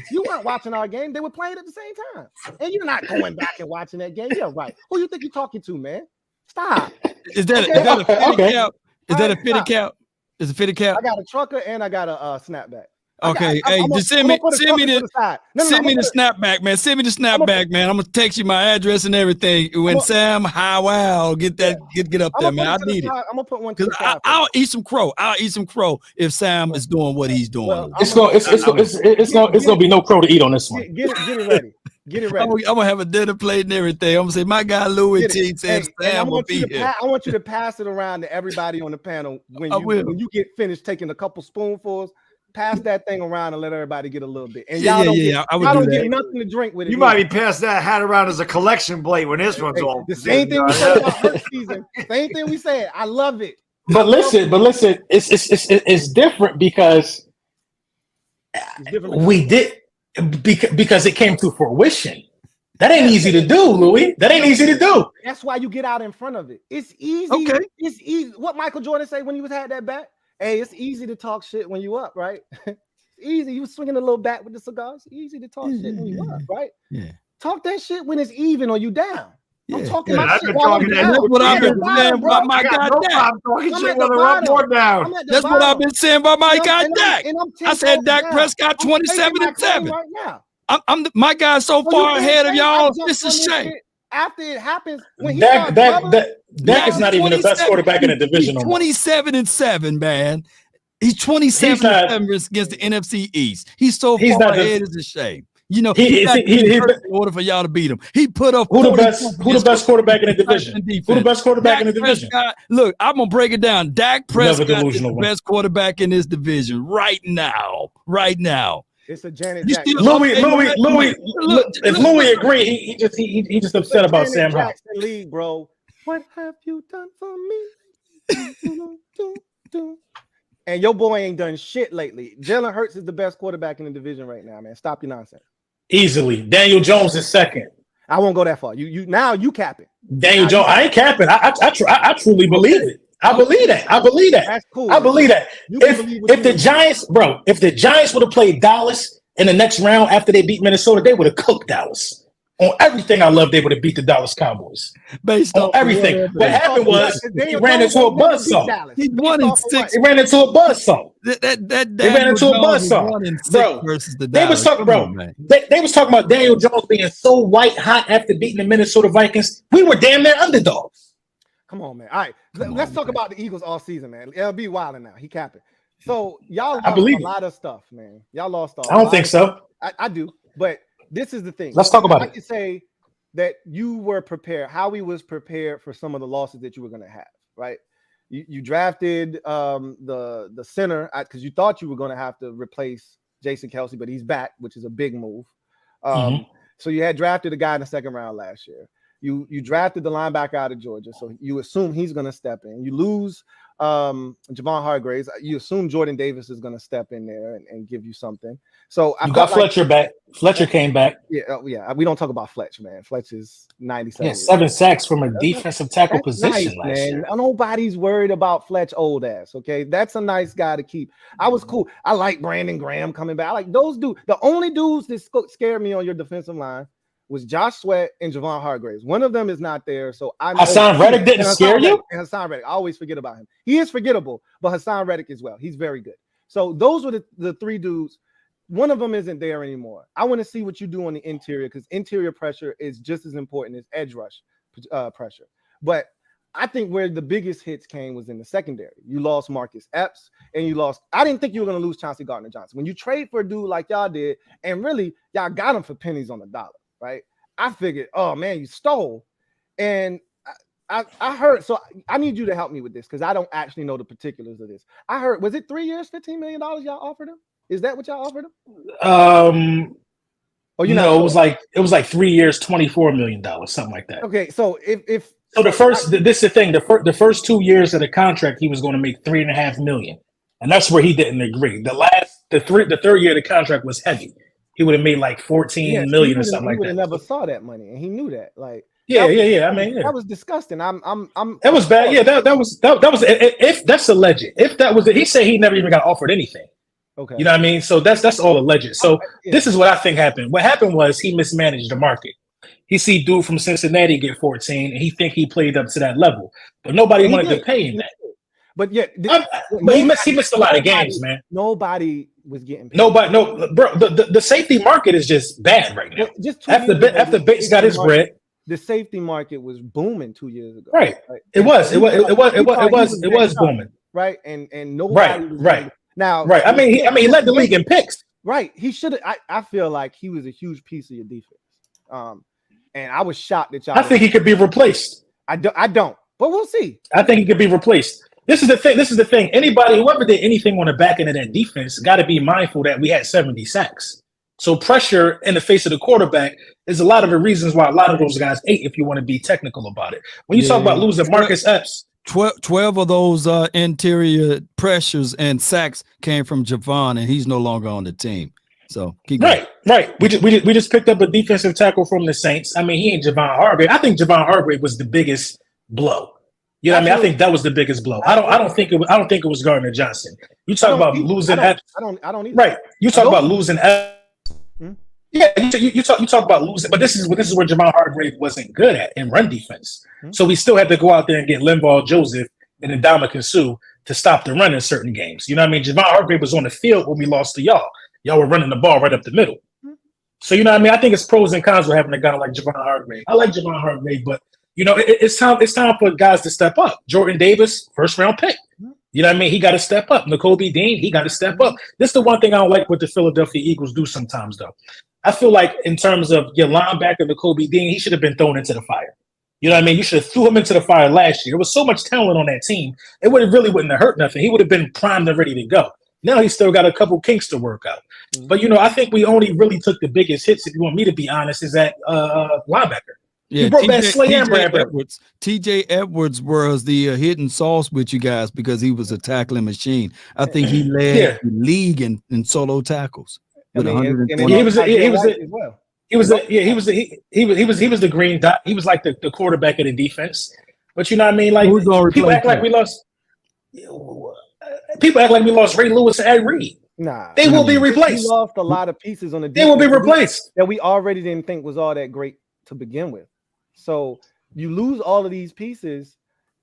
You weren't watching our game. They were playing at the same time. And you're not going back and watching that game. Yeah, right. Who you think you're talking to, man? Stop. Is that a fitted cap? Is that a fitted cap? Is it fitted cap? I got a trucker and I got a snapback. Okay, hey, just send me the snapback, man. Send me the snapback, man. I'm gonna text you my address and everything. When Sam Howell get up there, man. I need it. I'm gonna put one to the side. I'll eat some crow. I'll eat some crow if Sam is doing what he's doing. Well, it's gonna be no crow to eat on this one. Get it ready. Get it ready. I'm gonna have a dinner plate and everything. I'm gonna say my guy Louie Tee said Sam will be here. I want you to pass it around to everybody on the panel when you get finished taking a couple spoonfuls. Pass that thing around and let everybody get a little bit. And y'all don't get nothing to drink with it. You might be passed that hat around as a collection plate when this one's all. The same thing we said about first season. Same thing we said. I love it. But listen, it's different because we did because it came to fruition. That ain't easy to do, Louie. That ain't easy to do. That's why you get out in front of it. It's easy. Okay. It's easy. What Michael Jordan say when he had that bat? Hey, it's easy to talk shit when you up, right? It's easy. You swinging a little bat with the cigars. It's easy to talk shit when you up, right? Yeah. Talk that shit when it's even or you down. Yeah. I'm talking my shit while I'm down. That's what I've been saying about my guy Dak. That's what I've been saying about my guy Dak. I said Dak Prescott 27-7. Right now. My guy's so far ahead of y'all. This is shame. After it happens, when Dak is not even the best quarterback in the division. 27-7, man. He's 27-7 against the NFC East. He's so far ahead. It's a shame. You know, in order for y'all to beat him, he put up who the best quarterback in the division. Who the best quarterback in the division? Look, I'm gonna break it down. Dak Prescott is the best quarterback in this division right now. Right now. It's a Janet Jackson. Louie. If Louie agree, he just upset about Sam Howell. League, bro. What have you done for me? And your boy ain't done shit lately. Jalen Hurts is the best quarterback in the division right now, man. Stop your nonsense. Easily. Daniel Jones is second. I won't go that far. You capping. Daniel Jones. I ain't capping. I truly believe it. I believe that. That's cool. I believe that. If the Giants would have played Dallas in the next round after they beat Minnesota, they would have cooked Dallas. On everything I love, they would have beat the Dallas Cowboys. Based on everything. What happened was he ran into a buzzsaw. He won in 6. He ran into a buzzsaw. They ran into a buzzsaw. Bro, versus the they was talking, they was talking about Daniel Jones being so white hot after beating the Minnesota Vikings. We were damn near underdogs. Come on, man. All right, let's talk about the Eagles all season, man. LB wilding now. He capping. So y'all lost a lot of stuff, man. Y'all lost all. I don't think so. I do, but this is the thing. Let's talk about it. I can say that you were prepared. Howie was prepared for some of the losses that you were going to have, right? You drafted the center because you thought you were going to have to replace Jason Kelce, but he's back, which is a big move. So you had drafted a guy in the second round last year. You drafted the linebacker out of Georgia, so you assume he's going to step in. You lose Javon Hargraves. You assume Jordan Davis is going to step in there and give you something. So you got Fletcher back. Fletcher came back. Yeah. We don't talk about Fletcher, man. Fletcher's 97. Yeah, 7 sacks from a defensive tackle position last year. Nobody's worried about Fletch old ass. Okay, that's a nice guy to keep. I was cool. I like Brandon Graham coming back. I like those dudes. The only dudes that scared me on your defensive line was Josh Sweat and Javon Hargraves. One of them is not there, so I. Hassan Reddick didn't scare you. And Hassan Reddick, I always forget about him. He is forgettable, but Hassan Reddick as well. He's very good. So those were the 3 dudes. One of them isn't there anymore. I want to see what you do on the interior because interior pressure is just as important as edge rush pressure. But I think where the biggest hits came was in the secondary. You lost Marcus Epps and you lost. I didn't think you were going to lose Chauncey Gardner-Johnson. When you trade for a dude like y'all did, and really y'all got him for pennies on the dollar, right? I figured, oh man, you stole. And I heard, so I need you to help me with this because I don't actually know the particulars of this. I heard, was it 3 years, $15 million y'all offered him? Is that what y'all offered him? It was like 3 years, $24 million, something like that. Okay, so if this is the thing. The first 2 years of the contract, he was going to make $3.5 million, and that's where he didn't agree. The third year of the contract was heavy. He would have made like 14 million or something like that. He would have never saw that money, and he knew that. Like, yeah. I mean, that was disgusting. That was bad. Yeah, that was. If that's alleged. If that was it, he said he never even got offered anything. Okay. You know what I mean? So that's all alleged. So This is what I think happened. What happened was he mismanaged the market. He see dude from Cincinnati get 14, and he think he played up to that level, but nobody wanted to pay him that. But yeah, but he missed a lot of games, man. Nobody was getting paid. No, bro, the safety market is just bad right now. Just after Bates got his bread, the safety market was booming 2 years ago. Right. It was booming. Right. And nobody right. Now, right. I mean, he led the league in picks. Right. He should have. I feel like he was a huge piece of your defense. And I was shocked that y'all. I think he could be replaced. I don't. But we'll see. I think he could be replaced. This is the thing. Anybody, whoever did anything on the back end of that defense, got to be mindful that we had 70 sacks. So pressure in the face of the quarterback is a lot of the reasons why a lot of those guys ate, if you want to be technical about it. When you talk about losing Marcus Epps, 12 of those interior pressures and sacks came from Javon, and he's no longer on the team. So keep going. Right. We just picked up a defensive tackle from the Saints. I mean, he ain't Javon Hargrave. I think Javon Hargrave was the biggest blow. You know what I mean? I think that was the biggest blow. I don't think it was Gardner Johnson. You talk about losing Epps. I don't either. Right. You talk about losing Epps. Yeah, you talk about losing, but this is where Javon Hargrave wasn't good at in run defense. So we still had to go out there and get Linval Joseph and Ndamukong Suh to stop the run in certain games. You know what I mean? Javon Hargrave was on the field when we lost to y'all. Y'all were running the ball right up the middle. So you know what I mean? I think it's pros and cons with having a guy like Javon Hargrave. I like Javon Hargrave, but you know it's time for guys to step up. Jordan Davis, first round pick. You know what I mean? He got to step up. Nakobe Dean, he got to step up. This is the one thing I don't like what the Philadelphia Eagles do sometimes, though. I feel like in terms of your linebacker, Nakobe Dean, he should have been thrown into the fire. You know what I mean? You should have threw him into the fire last year. There was so much talent on that team. It wouldn't have hurt nothing. He would have been primed and ready to go. Now he's still got a couple kinks to work out. But, you know, I think we only really took the biggest hits, if you want me to be honest, is that linebacker. Yeah, TJ Edwards was the hidden sauce with you guys because he was a tackling machine. I think he led the league in solo tackles. With he was the green dot. He was like the quarterback of the defense. But you know what I mean? Like people act like we lost. People act like we lost Ray Lewis and Ed Reed. Nah, they will be replaced. We lost a lot of pieces on the defense. They will be replaced that we already didn't think was all that great to begin with. So you lose all of these pieces,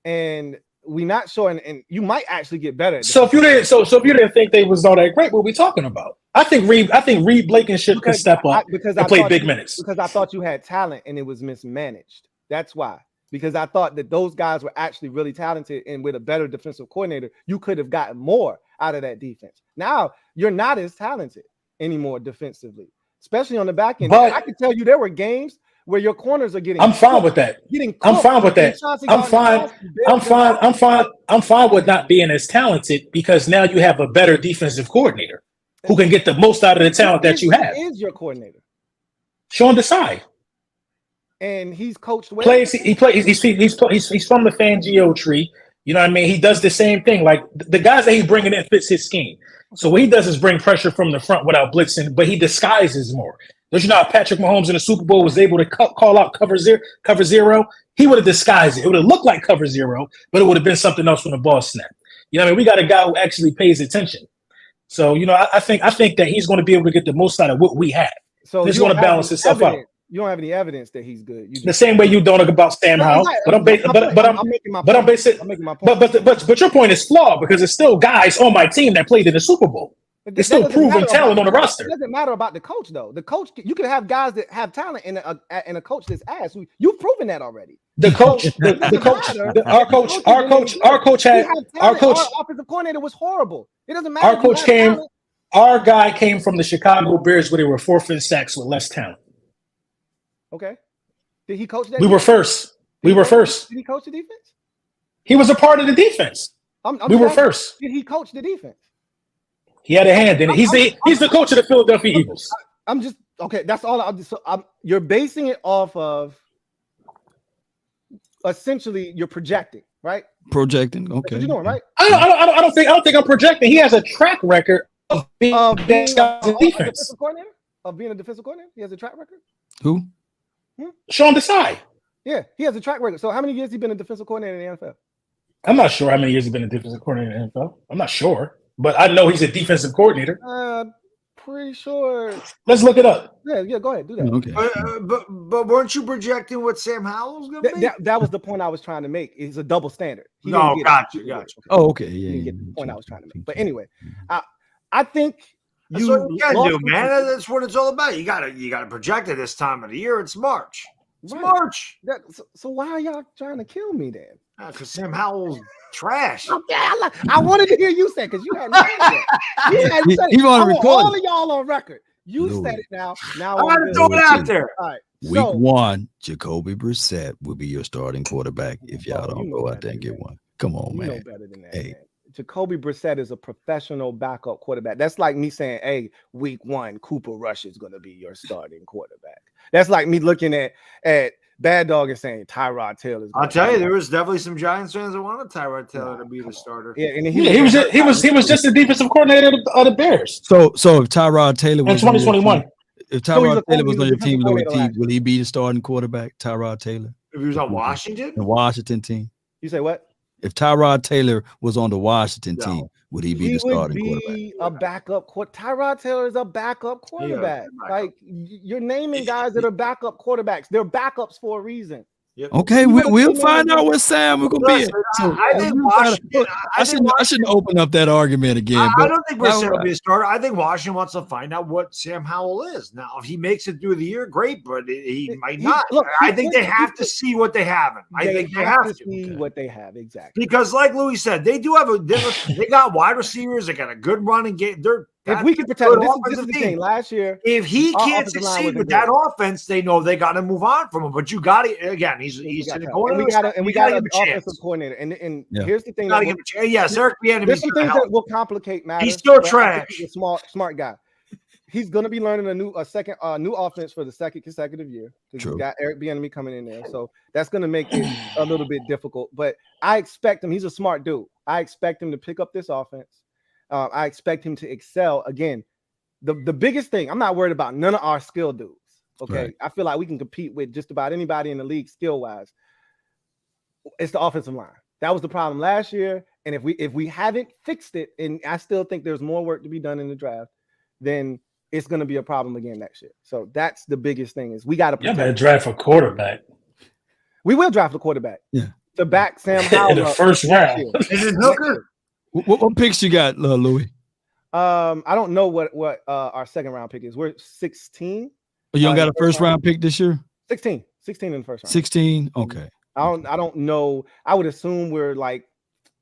and we not sure, and you might actually get better. So if you didn't think they was all that great, what are we talking about? I think Reed Blankenship could step up and play big minutes. Because I thought you had talent and it was mismanaged. That's why. Because I thought that those guys were actually really talented, and with a better defensive coordinator, you could have gotten more out of that defense. Now you're not as talented anymore defensively, especially on the back end. But I can tell you there were games where your corners are getting. I'm fine with that. I'm fine with that. I'm fine with not being as talented because now you have a better defensive coordinator who can get the most out of the talent that you have. Who is your coordinator? Sean Desai. And he's coached well. He's from the Fangio tree. You know what I mean? He does the same thing. Like the guys that he's bringing in fits his scheme. So what he does is bring pressure from the front without blitzing, but he disguises more. Don't you know how Patrick Mahomes in the Super Bowl was able to call out cover zero? He would have disguised it. It would have looked like cover zero, but it would have been something else when the ball snapped. You know what I mean? We got a guy who actually pays attention. So, you know, I think that he's going to be able to get the most out of what we have. So he's going to balance himself out. You don't have any evidence that he's good. The same way you don't about Sam Howell. But your point is flawed because it's still guys on my team that played in the Super Bowl. It's still proven talent on the roster. It doesn't matter about the coach, though. The coach, you can have guys that have talent in a coach that's ass. You've proven that already. Our offensive coordinator was horrible. It doesn't matter. Our guy came from the Chicago Bears where they were 4th in sacks with less talent. Okay. Did he coach that? We were first. Did he coach the defense? He was a part of the defense. We were first. Did he coach the defense? He had a hand in it. He's the coach of the Philadelphia Eagles. I'm just okay. That's all. You're basing it off of essentially you're projecting, right? Projecting. Okay. That's what you're doing, right? I don't think I'm projecting. He has a track record of being a defense. Of being a defensive coordinator. He has a track record. Who? Sean Desai. Yeah, he has a track record. So how many years has he been a defensive coordinator in the NFL? I'm not sure how many years he's been a defensive coordinator in the NFL. I'm not sure. But I know he's a defensive coordinator. Pretty sure. Let's look it up. Yeah, go ahead, do that. Okay. But weren't you projecting what Sam Howell was going to be? That was the point I was trying to make. It's a double standard. Gotcha. Okay. Oh, okay. Yeah. Get the point I was trying to make. But anyway, I think That's what you can do, man. That's what it's all about. You gotta project it this time of the year. It's March. It's March. So why are y'all trying to kill me then? Because Sam Howell's trash. Okay, I wanted to hear you say because you hadn't said it. You want all of y'all on record. You said it now. Now I want to throw it out there. All right. Week 1, Jacoby Brissett will be your starting quarterback if y'all don't go out there and get one. Come on, man. You know better than that, man. Jacoby Brissett is a professional backup quarterback. That's like me saying, hey, week 1, Cooper Rush is going to be your starting quarterback. That's like me looking at Bad Dog and saying Tyrod Taylor. I'll tell you, there was definitely some Giants fans that wanted Tyrod Taylor to be the starter. Yeah, and he was just the defensive coordinator of the Bears. So if Tyrod Taylor was in 2021. If Tyrod Taylor was on your team, Louie Tee, will he be the starting quarterback? Tyrod Taylor. If he was on Washington, the Washington team. You say what? If Tyrod Taylor was on the Washington team, would he be the starting quarterback? He would be a backup. Tyrod Taylor is a backup quarterback. Like you're naming guys that are backup quarterbacks. They're backups for a reason. Yep. Okay, we'll find out what Sam we're gonna be. So I think Washington. I shouldn't open up that argument again. I don't think Brissett will be a starter. I think Washington wants to find out what Sam Howell is. Now, if he makes it through the year, great, but he might not. Look, I think they have to see what they have. I think they have to see what they have exactly. Because, like Louie said, they do have they got wide receivers. They got a good running game. If we can protect this is the thing. Last year, if he can't succeed with that offense, they know they got to move on from him. But you got to again. He's we got an offensive coordinator. And here's the thing. Got to give him a chance. Yes, Eric Bieniemy. There's some things that will complicate matters. He's still trash. He's a smart guy. He's going to be learning a new offense for the second consecutive year. Because he's got Eric Bieniemy coming in there, so that's going to make it a little bit difficult. But I expect him. He's a smart dude. I expect him to pick up this offense. I expect him to excel. Again, the biggest thing, I'm not worried about none of our skill dudes. Okay. Right. I feel like we can compete with just about anybody in the league skill-wise. It's the offensive line. That was the problem last year. And if we haven't fixed it, and I still think there's more work to be done in the draft, then it's going to be a problem again next year. So that's the biggest thing is we got to better draft a quarterback. We will draft a quarterback. Yeah. To back Sam Howell in the first round. Is it Hooker? What picks you got, Louie? I don't know what our second round pick is. We're 16. You don't got a first round pick this year? 16 in the first round. 16. Okay. I don't know. I would assume we're like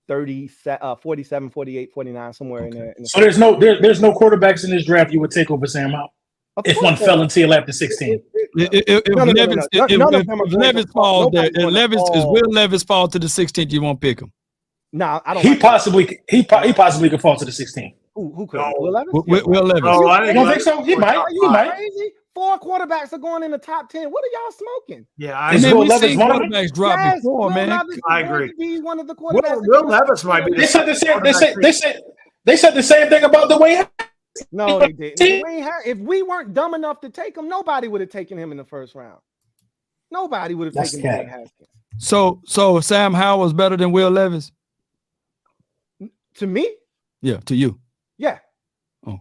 47, 48, 49, somewhere in there. So there's no quarterbacks in this draft you would take over Sam Howell if one fell until after 16. If Levis falls there, if Will Levis fall to the 16th, you won't pick him. No, I don't. He possibly could fall to the 16th. Who could? Will Levis? Will Levis. Oh, I don't think so. He might. Crazy? 4 quarterbacks are going in the top 10. What are y'all smoking? Yeah, we've seen quarterbacks drop before, man. I agree. Be one of the quarterbacks. Will Levis might be. They said the same thing about Dwayne. No, they didn't. If we weren't dumb enough to take him, nobody would have taken him in the first round. Nobody would have taken Dwayne Haskins. So Sam Howell was better than Will Levis? To me? Yeah, to you. Yeah. Oh.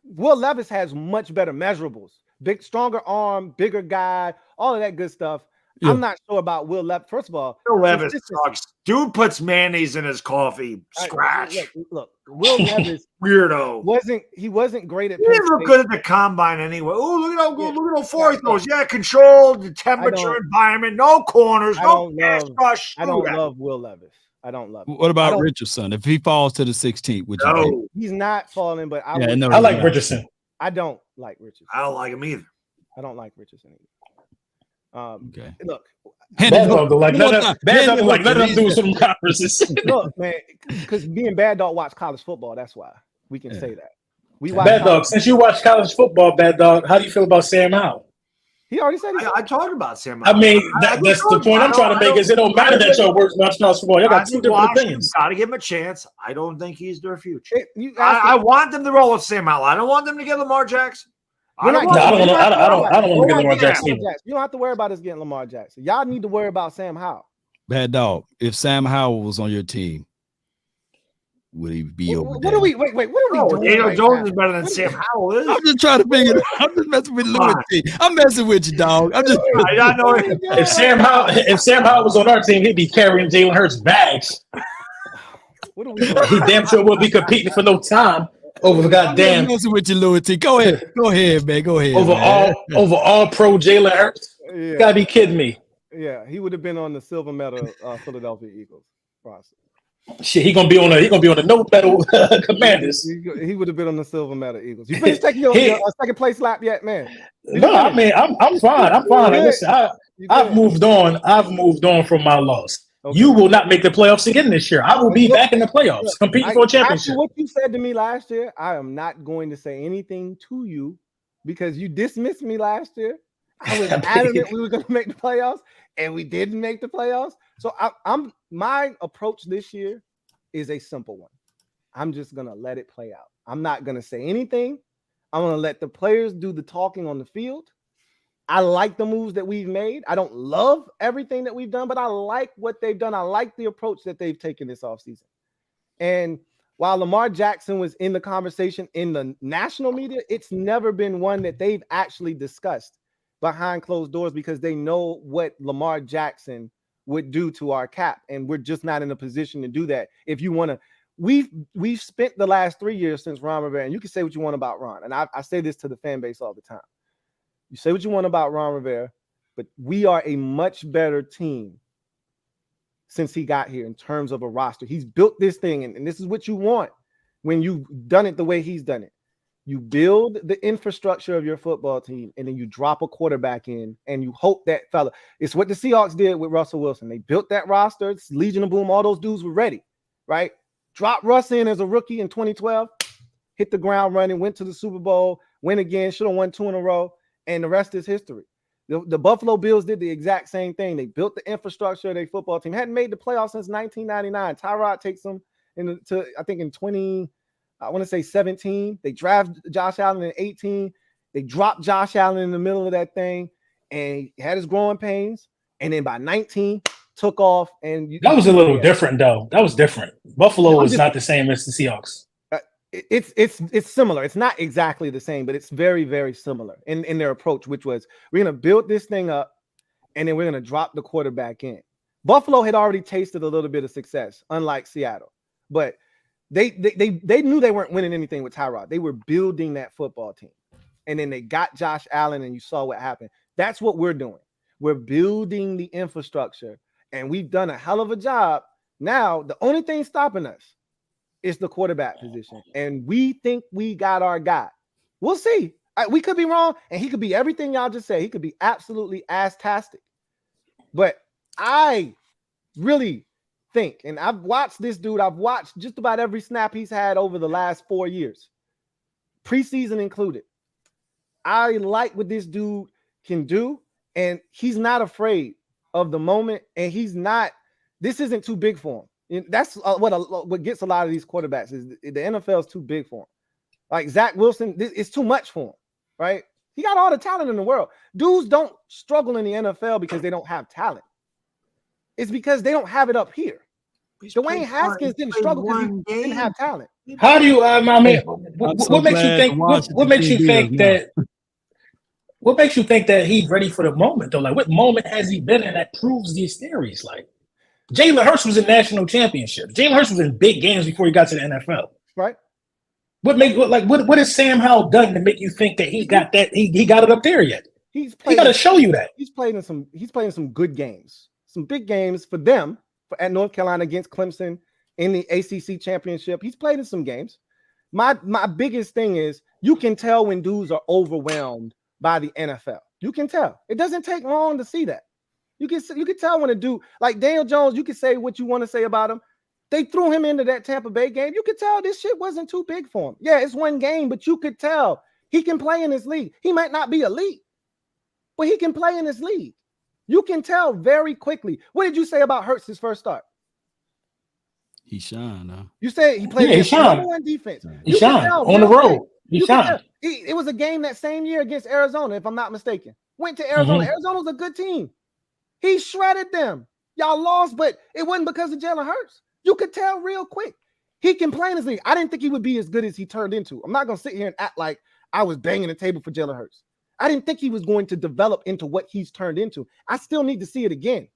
Will Levis has much better measurables. Big, stronger arm, bigger guy, all of that good stuff. Yeah. I'm not sure about Will Levis. First of all, Will Levis sucks. Dude puts mayonnaise in his coffee. Scratch. Look, Will Levis weirdo. Wasn't great at. He didn't look good at the combine anyway. Oh, look at how far he throws. Yeah, controlled temperature environment, no corners, no pass rush. I don't love Will Levis. I don't love him. What about Richardson? If he falls to the 16th, would you? No, he's not falling, but I like Richardson. I don't like Richardson. I don't like him either. I don't like Richardson either. Okay. Look, let them do some conferences. Look, man, because me and Bad Dog watch college football. That's why we can say that. We watch Bad Dog. Since you watch college football, Bad Dog, how do you feel about Sam Howell? He already said I talked about Sam Howell. I mean, that's the point I'm trying to make. Is it don't matter that y'all watch college football? You got two different opinions. Got to give him a chance. I don't think he's their future. I want them to roll with Sam Howell. I don't want them to get Lamar Jackson. I don't want to get Lamar Jackson. You don't have to worry about us getting Lamar Jackson. Y'all need to worry about Sam Howell. Bad Dog. If Sam Howell was on your team, would he be over there? Wait, what are we doing? Daniel Jones is better than Sam Howell is. I'm just trying to figure it out. I'm just messing with Louie Tee. I'm messing with you, dog. I'm just I know if Sam Howell was on our team, he'd be carrying Jalen Hurts bags. What are we doing? He damn sure would be competing for no time. over goddamn. I'm messing with you, Louie Tee. Go ahead, man. Go ahead. Over all pro Jalen Hurts. Yeah. You gotta be kidding me. Yeah, he would have been on the silver medal Philadelphia Eagles process. Shit, he gonna be on the no medal Commanders. He would have been on the silver medal Eagles. You finished taking your second place lap yet, man? No, I mean I'm fine. I'm fine. Listen, I've moved on. I've moved on from my loss. Okay. You will not make the playoffs again this year. I will be back in the playoffs, competing for a championship. After what you said to me last year, I am not going to say anything to you because you dismissed me last year. I was adamant we were going to make the playoffs, and we didn't make the playoffs. So my approach this year is a simple one. I'm just going to let it play out. I'm not going to say anything. I'm going to let the players do the talking on the field. I like the moves that we've made. I don't love everything that we've done, but I like what they've done. I like the approach that they've taken this offseason. And while Lamar Jackson was in the conversation in the national media, it's never been one that they've actually discussed behind closed doors because they know what Lamar Jackson would do to our cap. And we're just not in a position to do that. If you want to, we've spent the last 3 years since Ron Rivera, and you can say what you want about Ron. And I say this to the fan base all the time. You say what you want about Ron Rivera, but we are a much better team since he got here in terms of a roster. He's built this thing, and this is what you want when you've done it the way he's done it. You build the infrastructure of your football team, and then you drop a quarterback in, and you hope that fella. It's what the Seahawks did with Russell Wilson. They built that roster. It's Legion of Boom. All those dudes were ready, right? Drop Russ in as a rookie in 2012, hit the ground running, went to the Super Bowl, win again, should have won 2 in a row. And the rest is history. The Buffalo Bills did the exact same thing. They built the infrastructure of their football team. Hadn't made the playoffs since 1999. Tyrod takes them into, I think, in 17. They drafted Josh Allen in 18. They dropped Josh Allen in the middle of that thing, and he had his growing pains. And then by 19, took off. And that was a little different, though. That was different. Buffalo is not the same as the Seahawks. It's similar. It's not exactly the same, but it's very, very similar in their approach, which was we're going to build this thing up and then we're going to drop the quarterback in. Buffalo had already tasted a little bit of success, unlike Seattle, but they knew they weren't winning anything with Tyrod. They were building that football team, and then they got Josh Allen, and you saw what happened. That's what we're doing. We're building the infrastructure, and we've done a hell of a job. Now, the only thing stopping us is the quarterback position, and we think we got our guy. We'll see. We could be wrong, and he could be everything y'all just said. He could be absolutely ass-tastic. But I really think, and I've watched this dude, I've watched just about every snap he's had over the last 4 years, preseason included. I like what this dude can do, and he's not afraid of the moment, and this isn't too big for him. And that's what gets a lot of these quarterbacks is the NFL is too big for him. Like Zach Wilson, it's too much for him, right? He got all the talent in the world. Dudes don't struggle in the NFL because they don't have talent. It's because they don't have it up here. Dwayne Haskins didn't struggle because he didn't have talent. How do you? What makes you think? What makes you think that? What makes you think that he's ready for the moment though? Like, what moment has he been in that proves these theories? Like, Jalen Hurts was in national championships. Jalen Hurts was in big games before he got to the NFL. Right. What has Sam Howell done to make you think that he got that? He got it up there yet? He got to show you that. He's playing some good games, some big games for them at North Carolina against Clemson in the ACC championship. He's played in some games. My biggest thing is you can tell when dudes are overwhelmed by the NFL. You can tell. It doesn't take long to see that. You can tell when a dude like Daniel Jones, you can say what you want to say about him. They threw him into that Tampa Bay game. You could tell this shit wasn't too big for him. Yeah, it's one game, but you could tell he can play in this league. He might not be elite, but he can play in this league. You can tell very quickly. What did you say about Hurts his first start? He shined, huh? You said he played against number one defense. He shined on the road. He shined. It was a game that same year against Arizona, if I'm not mistaken. Went to Arizona. Arizona was a good team. He shredded them. Y'all lost, but it wasn't because of Jalen Hurts. You could tell real quick. He can play in this league. I didn't think he would be as good as he turned into. I'm not going to sit here and act like I was banging the table for Jalen Hurts. I didn't think he was going to develop into what he's turned into. I still need to see it again.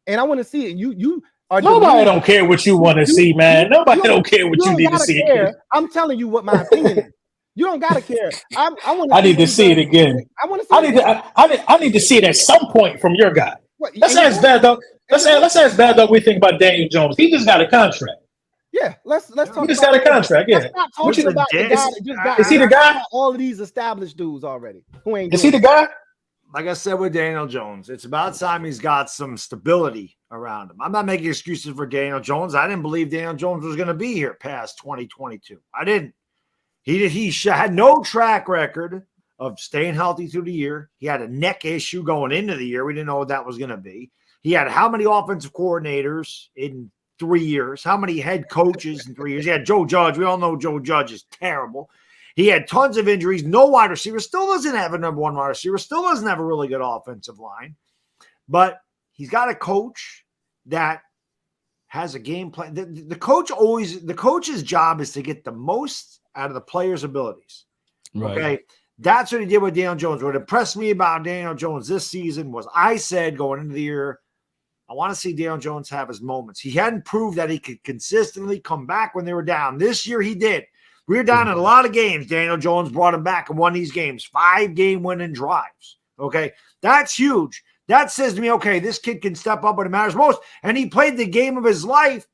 And I want to see it. You Nobody don't care what you want to see, man. Nobody don't care what you need to see. I'm telling you what my opinion is. You don't gotta care. I need to see it again. I need to see it at some point from your guy. Let's ask Bad Dog. Let's ask Bad Dog what we think about Daniel Jones. He just got a contract. Yeah, let's talk. He just got a contract. Yeah. Let's not talk about the guy that just got. Is he the guy? All of these established dudes already. Who ain't? Is he the guy? Like I said with Daniel Jones, it's about time he's got some stability around him. I'm not making excuses for Daniel Jones. I didn't believe Daniel Jones was going to be here past 2022. I didn't. He had no track record of staying healthy through the year. He had a neck issue going into the year. We didn't know what that was going to be. He had how many offensive coordinators in 3 years? How many head coaches in 3 years? He had Joe Judge. We all know Joe Judge is terrible. He had tons of injuries. No wide receiver. Still doesn't have a number one wide receiver. Still doesn't have a really good offensive line. But he's got a coach that has a game plan. The coach's job is to get the most out of the players' abilities. Right. Okay. That's what he did with Daniel Jones. What impressed me about Daniel Jones this season was I said going into the year, I want to see Daniel Jones have his moments. He hadn't proved that he could consistently come back when they were down. This year he did. We were down in a lot of games. Daniel Jones brought him back and won these games. 5-game winning drives. Okay. That's huge. That says to me, okay, this kid can step up when it matters most. And he played the game of his life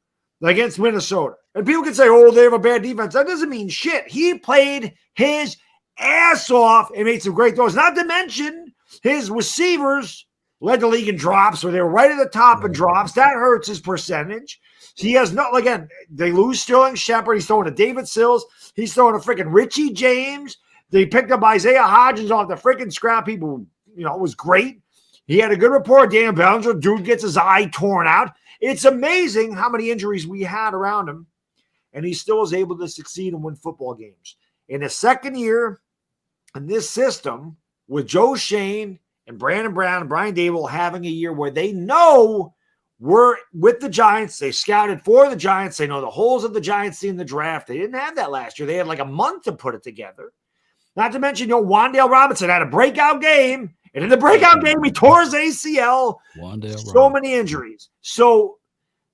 against Minnesota. And people can say, oh, they have a bad defense. That doesn't mean shit. He played his ass off and made some great throws. Not to mention his receivers led the league in drops, so they were right at the top in drops. That hurts his percentage. He has no, again, they lose Sterling Shepard. He's throwing to David Sills. He's throwing to freaking Richie James. They picked up Isaiah Hodgins off the freaking scrap heap. It was great. He had a good report. Daniel Bellinger, dude gets his eye torn out. It's amazing how many injuries we had around him, and he still was able to succeed and win football games. In his second year in this system, with Joe Shane and Brandon Brown and Brian Dable having a year where they know we're with the Giants, they scouted for the Giants, they know the holes of the Giants in the draft. They didn't have that last year. They had like a month to put it together. Not to mention, Wan'Dale Robinson had a breakout game, and in the breakout game, he tore his ACL. So many injuries. So,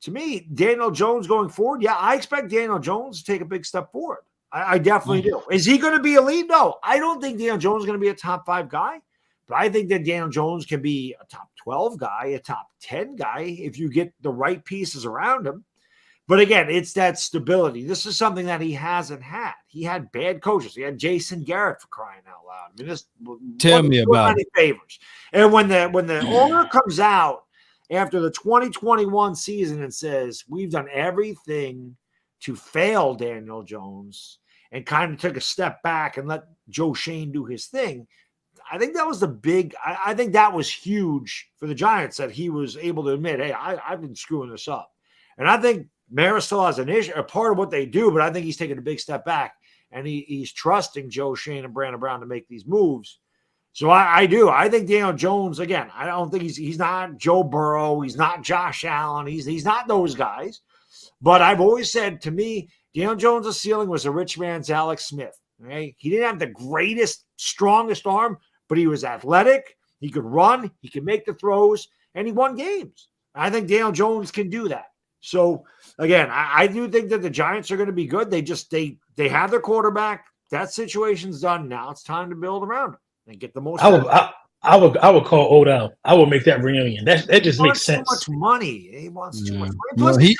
to me, Daniel Jones going forward, yeah, I expect Daniel Jones to take a big step forward. I definitely do. Is he going to be elite? No. I don't think Daniel Jones is going to be a top 5 guy, but I think that Daniel Jones can be a top 12 guy, a top 10 guy if you get the right pieces around him. But again, it's that stability. This is something that he hasn't had. He had bad coaches. He had Jason Garrett, for crying out loud. I mean, this tell me about it. Favors. And when the owner comes out after the 2021 season and says, we've done everything to fail Daniel Jones, and kind of took a step back and let Joe Shane do his thing, I think that was I think that was huge for the Giants, that he was able to admit, hey, I've been screwing this up. And I think Maris still has an issue, a part of what they do, but I think he's taking a big step back, and he's trusting Joe Shane and Brandon Brown to make these moves. So I do. I think Daniel Jones, again, I don't think he's not Joe Burrow. He's not Josh Allen. He's not those guys. But I've always said, to me, Daniel Jones' ceiling was a rich man's Alex Smith. Okay? He didn't have the greatest, strongest arm, but he was athletic. He could run. He could make the throws, and he won games. I think Daniel Jones can do that. So, again, I do think that the Giants are going to be good. They have their quarterback. That situation's done. Now it's time to build around him and get the most. I would call Odell. I would make that reunion. That just makes sense. Too much money. He wants too much money. Plus, he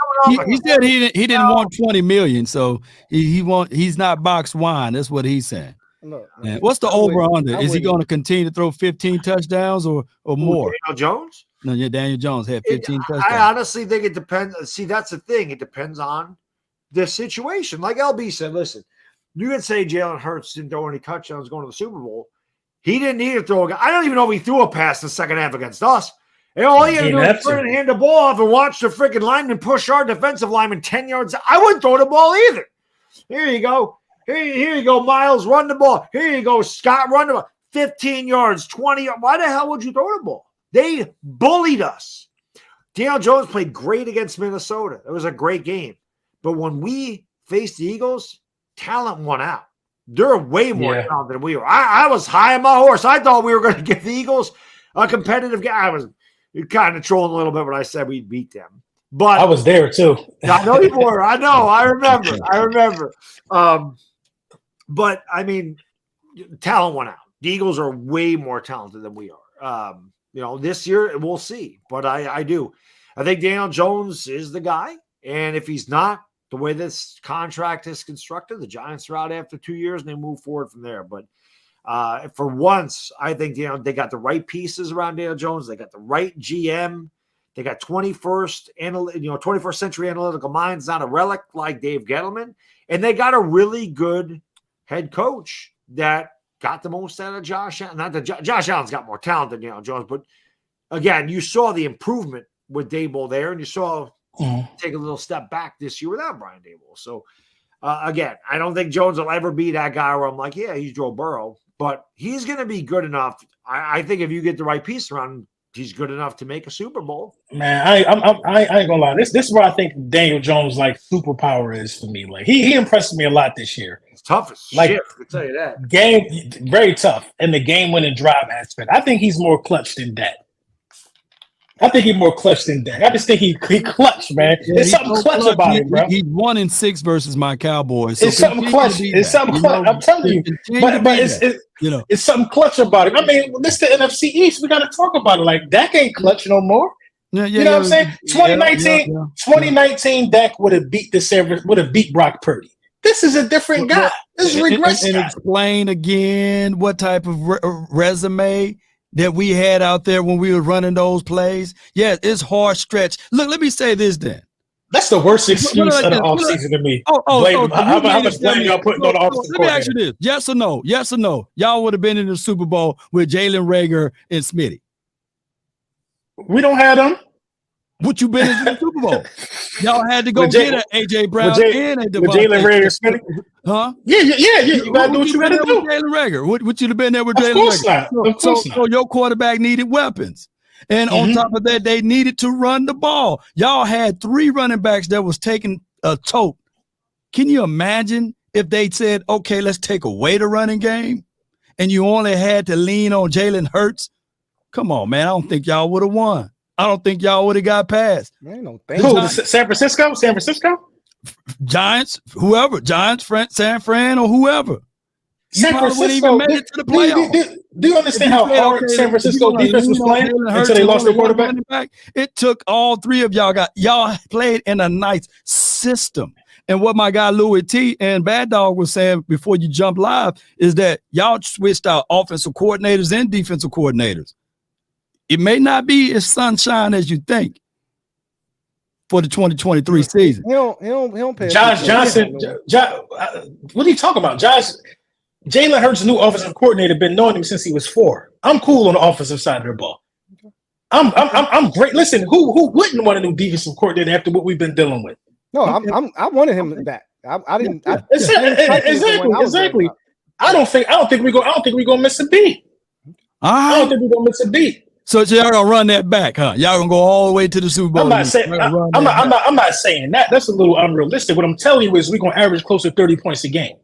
said he didn't want $20 million, so he's not boxed wine. That's what he's saying. Look, what's the over under? Is he going to continue to throw 15 touchdowns or more? Daniel Jones? No, yeah, Daniel Jones had 15 touchdowns. I honestly think it depends. See, that's the thing. It depends on the situation. Like LB said, listen, you can say Jalen Hurts didn't throw any touchdowns going to the Super Bowl. He didn't need to throw I don't even know if he threw a pass in the second half against us. And all he had to do was turn and hand the ball off and watch the freaking lineman push our defensive lineman 10 yards. I wouldn't throw the ball either. Here you go. Here you go, Miles, run the ball. Here you go, Scott, run the ball. 15 yards, 20 yards. Why the hell would you throw the ball? They bullied us. Daniel Jones played great against Minnesota. It was a great game. But when we faced the Eagles, talent won out. They're way more talented than we were. I was high on my horse. I thought we were going to give the Eagles a competitive game. I was kind of trolling a little bit when I said we'd beat them. But I was there too. I know you were. I know. I remember. But I mean, talent went out. The Eagles are way more talented than we are. This year we'll see. But I think Daniel Jones is the guy. And if he's not, the way this contract is constructed, the Giants are out after 2 years and they move forward from there. But for once, I think they got the right pieces around Daniel Jones. They got the right GM. They got 21st century analytical minds, not a relic like Dave Gettleman. And they got a really good head coach that got the most out of Josh Allen. Not that Josh Allen's got more talent than Daniel Jones, but again, you saw the improvement with Daboll there, and you saw take a little step back this year without Brian Daboll. So again, I don't think Jones will ever be that guy where I'm like, yeah, he's Joe Burrow, but he's going to be good enough. I think if you get the right piece around him, he's good enough to make a Super Bowl. Man, I ain't gonna lie. This is where I think Daniel Jones' superpower is for me. Like he impressed me a lot this year. It's tough as shit, I can tell you that. Game very tough, and the game-winning drive aspect. I think he's more clutch than that. I just think he clutch, man. Yeah, There's something clutch about him, bro. He's 1-6 versus my Cowboys. So it's something clutch. It's something clutch. I'm telling you. But it's something clutch about him. I mean, this the NFC East. We got to talk about it. Like Dak ain't clutch no more. You know what I'm saying? 2019, Dak would have beat Brock Purdy. This is a different guy. This is regression. And explain again what type of resume that we had out there when we were running those plays. Yeah, it's hard stretch. Look, let me say this then. That's the worst excuse of the offseason to me. How much blame y'all putting on the offseason? Let me ask you this. Yes or no? Yes or no? Y'all would have been in the Super Bowl with Jalen Reagor and Smitty. We don't have them. What you been into the Super Bowl? Y'all had to go get an A.J. Brown and a Jalen Reagor, Smitty. Huh? Yeah. You got to do what you got to do. Jalen Reagor. What you'd have been there with Jalen Reagor? So your quarterback needed weapons. And on top of that, they needed to run the ball. Y'all had 3 running backs that was taking a tote. Can you imagine if they said, okay, let's take away the running game, and you only had to lean on Jalen Hurts? Come on, man. I don't think y'all would have won. I don't think y'all would have got past. Man, San Francisco? Giants, whoever. Giants, San Fran, or whoever. San Francisco even made it to the playoffs. Do you understand how hard San Francisco defense was playing until they lost their quarterback? It took all 3 of y'all played in a nice system. And what my guy Louie Tee and Bad Dog was saying before you jump live is that y'all switched out offensive coordinators and defensive coordinators. It may not be as sunshine as you think for the 2023 season. He don't pay Josh Johnson. What are you talking about? Jalen Hurts' new offensive coordinator, been knowing him since he was 4. I'm cool on the offensive side of the ball. I'm great. Listen, who wouldn't want a new defensive coordinator after what we've been dealing with? No, I wanted him back. I didn't. Exactly. I don't think we're gonna miss a beat. I don't think we're gonna miss a beat. So y'all gonna run that back, huh? Y'all gonna go all the way to the Super Bowl? I'm not saying that. That's a little unrealistic. What I'm telling you is we're gonna average close to 30 points a game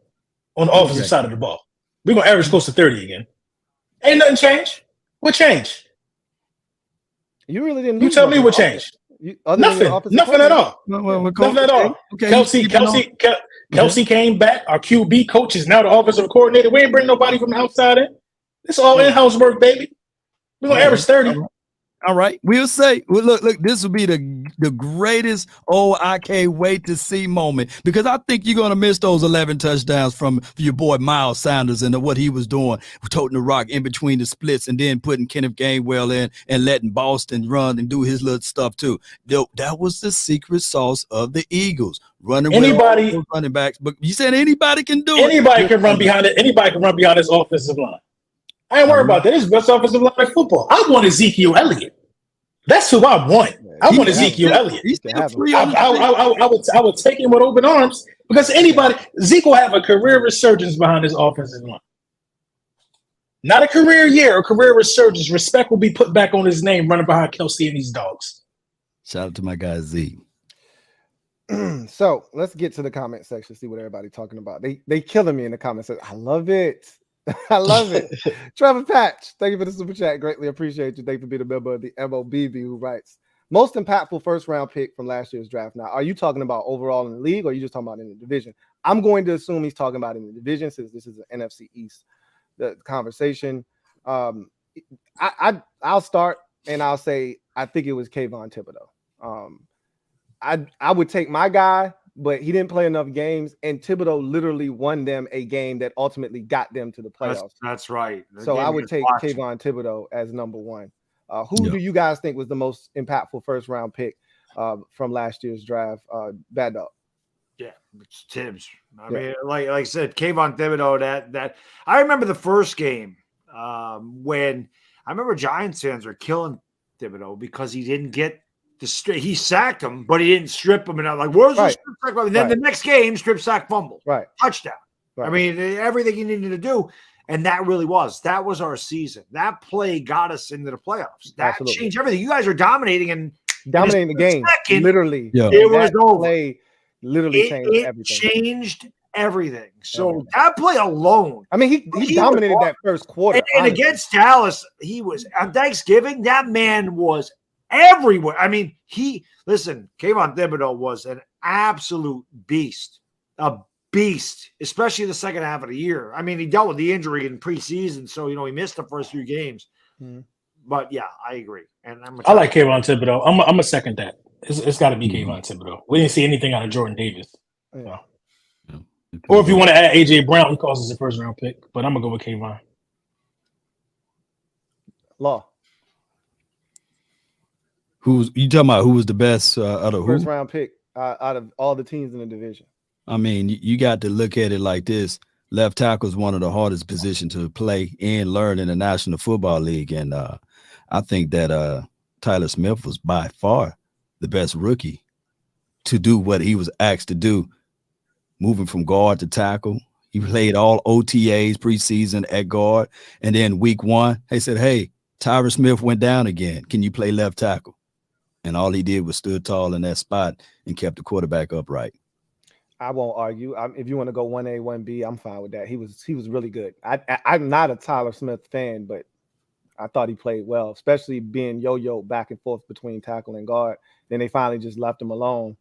on the offensive side of the ball. We're gonna average close to 30 again. Ain't nothing changed. What changed? You really didn't. You tell me what changed. Nothing at all. Nothing at all. Okay. Kelsey came back. Our QB coach is now the offensive coordinator. We ain't bring nobody from the outside in. It's all in-house work, baby. We're going to average 30. All right. We'll say, look, this will be the greatest, I can't wait to see moment, because I think you're going to miss those 11 touchdowns from your boy Miles Sanders and what he was doing, toting the rock in between the splits and then putting Kenneth Gainwell in and letting Boston run and do his little stuff too. That was the secret sauce of the Eagles. Running backs. But you said anybody can do it. Anybody can run behind it. Anybody can run behind this offensive line. I ain't worried about that. This is the best offensive line in football. I want Ezekiel Elliott. That's who I want. I want Ezekiel Elliott. I would take him with open arms, because Zeke will have a career resurgence behind his offensive line. Not a career year, a career resurgence. Respect will be put back on his name running behind Kelsey and these dogs. Shout out to my guy Zeke. So let's get to the comment section, see what everybody's talking about. They killing me in the comment section. I love it. I love it. Trevor Patch, thank you for the super chat. Greatly appreciate you. Thank you for being a member of the MOBB, who writes, Most impactful first round pick from last year's draft. Now, are you talking about overall in the league, or are you just talking about in the division? I'm going to assume he's talking about in the division, since this is an NFC East the conversation. I'll start and I'll say I think it was Kayvon Thibodeau. I would take my guy, but he didn't play enough games, and Thibodeau literally won them a game that ultimately got them to the playoffs. That's right. So I would take Kayvon Thibodeau as number one. Who do you guys think was the most impactful first round pick from last year's draft? Bad Dog. Yeah, it's Tibbs. I mean, like I said, Kayvon Thibodeau. That I remember the first game when I remember Giants fans were killing Thibodeau because he didn't get he sacked him, but he didn't strip him. And I'm like, where's the strip sack? And then the next game, strip sack fumble, touchdown. Right. I mean, everything he needed to do. And that was our season. That play got us into the playoffs. That changed everything. You guys are dominating the game. Literally. Yeah. It was over. Play literally changed everything. Changed everything. So that play alone. I mean, he dominated that first quarter. And against Dallas, he was on Thanksgiving. That man was everywhere. I mean, Kayvon Thibodeau was an absolute beast. A beast, especially the second half of the year. I mean, he dealt with the injury in preseason, so he missed the first few games. Mm-hmm. But yeah, I agree. And I like Kayvon Thibodeau. I'm gonna second that. It's got to be Kayvon Thibodeau. We didn't see anything out of Jordan Davis. Yeah. Or if you want to add AJ Brown, he calls us a first round pick. But I'm gonna go with Kayvon. Law. Who's you talking about? Who was the best out of first round pick out of all the teams in the division? I mean, you got to look at it like this. Left tackle is one of the hardest positions to play and learn in the National Football League. And I think that Tyler Smith was by far the best rookie to do what he was asked to do, moving from guard to tackle. He played all OTAs preseason at guard. And then week one, they said, hey, Tyler Smith went down again. Can you play left tackle? And all he did was stood tall in that spot and kept the quarterback upright. I won't argue. If you want to go 1A, 1B, I'm fine with that. He was really good. I'm not a Tyler Smith fan, but I thought he played well, especially being yo-yo back and forth between tackle and guard. Then they finally just left him alone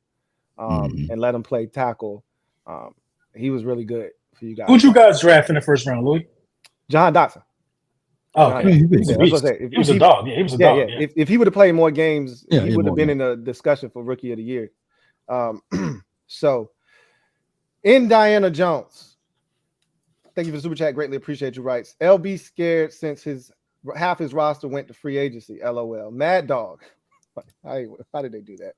and let him play tackle. He was really good for you guys. Who'd you guys draft in the first round, Louis? John Dotson. Oh, okay. He was a dog. Yeah, he was a dog. Yeah. If he would have played more games, he would have been in the discussion for Rookie of the Year. So, in Diana Jones, thank you for the super chat. Greatly appreciate you. Writes, LB scared since half his roster went to free agency. LOL. Mad Dog. How did they do that?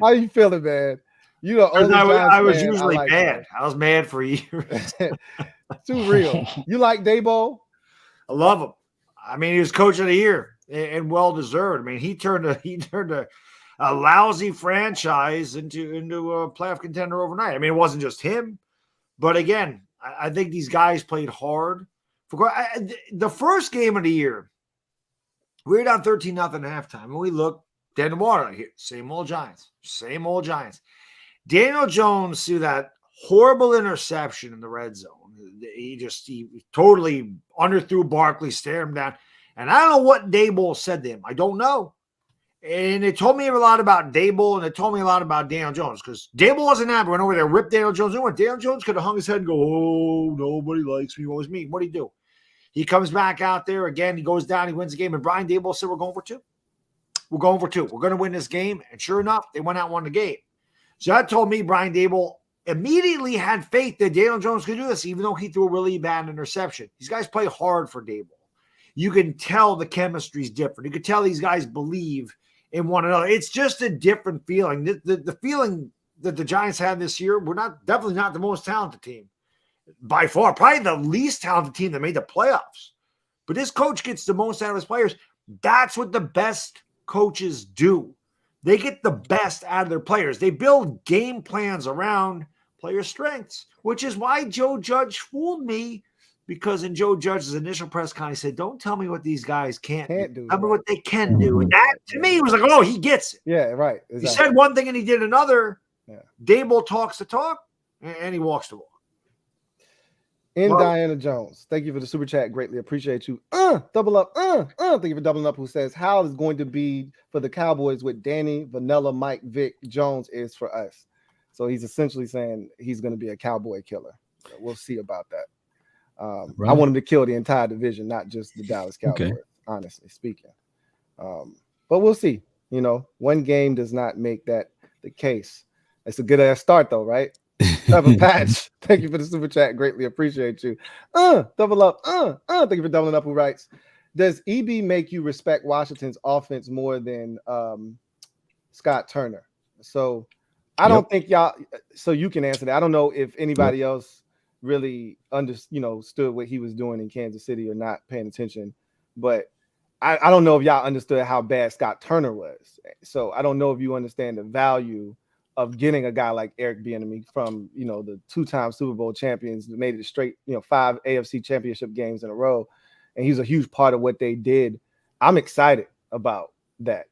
How you feeling, man? You know, I was usually mad. I was mad for years. Too real. You like Daboll? I love him. I mean, he was coach of the year and well deserved. I mean, he turned a lousy franchise into a playoff contender overnight. I mean, it wasn't just him, but again, I think these guys played hard. The first game of the year, we were down 13-0 at halftime, and we looked dead in the water here. Same old Giants. Daniel Jones threw that horrible interception in the red zone. He totally underthrew Barkley, stared him down. And I don't know what Daboll said to him. I don't know. And it told me a lot about Daboll, and it told me a lot about Daniel Jones, because Daboll wasn't happy. Went over there, ripped Daniel Jones. And Daniel Jones could have hung his head and go, oh, nobody likes me. What was me? What did he do? He comes back out there again. He goes down. He wins the game. And Brian Daboll said, we're going for two. We're going for two. We're going to win this game. And sure enough, they went out and won the game. So that told me Brian Daboll immediately had faith that Daniel Jones could do this, even though he threw a really bad interception. These guys play hard for Daboll. You can tell the chemistry's different. You can tell these guys believe in one another. It's just a different feeling. The feeling that the Giants had this year, we're definitely not the most talented team by far, probably the least talented team that made the playoffs. But this coach gets the most out of his players. That's what the best coaches do. They get the best out of their players. They build game plans around player strengths, which is why Joe Judge fooled me, because in Joe Judge's initial press conference, he said, don't tell me what these guys can't do. Tell me what they can do. And that, to me, was like, oh, he gets it. Yeah, right. Exactly. He said one thing and he did another. Yeah. Daboll talks the talk and he walks the walk. Diana Jones, thank you for the super chat. Greatly appreciate you. Double up. Thank you for doubling up. Who says how is going to be for the Cowboys with Danny, Vanilla, Mike, Vic, Jones is for us. So he's essentially saying he's going to be a Cowboy killer. We'll see about that. Right. I want him to kill the entire division, not just the Dallas Cowboys, honestly speaking. But we'll see. You know, one game does not make that the case. It's a good ass start though, right? Trevor Patch, thank you for the super chat. Greatly appreciate you. Double up. Thank you for doubling up. Who writes, does EB make you respect Washington's offense more than Scott Turner? So I don't think y'all. So you can answer that. I don't know if anybody else really understood what he was doing in Kansas City or not paying attention, but I don't know if y'all understood how bad Scott Turner was. So I don't know if you understand the value of getting a guy like Eric Bieniemy from, the two-time Super Bowl champions, made it straight, 5 AFC championship games in a row. And he's a huge part of what they did. I'm excited about that.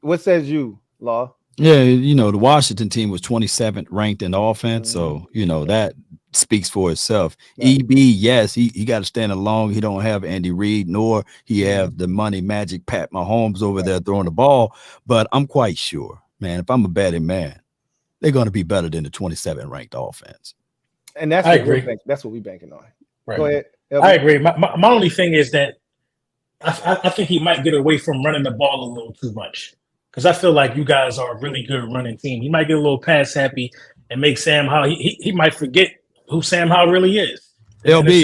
What says you, Law? Yeah, the Washington team was 27th ranked in offense. So, that speaks for itself. Right. EB, yes, he got to stand alone. He don't have Andy Reid, nor he have the money magic Pat Mahomes over there throwing the ball. But I'm quite sure, man, if I'm a betting man, they're going to be better than the 27th ranked offense. And that's what we're banking on. Right. Go ahead. I agree. My only thing is that I think he might get away from running the ball a little too much. Because I feel like you guys are a really good running team. He might get a little pass happy and make Sam Howell. He might forget who Sam Howell really is. LB,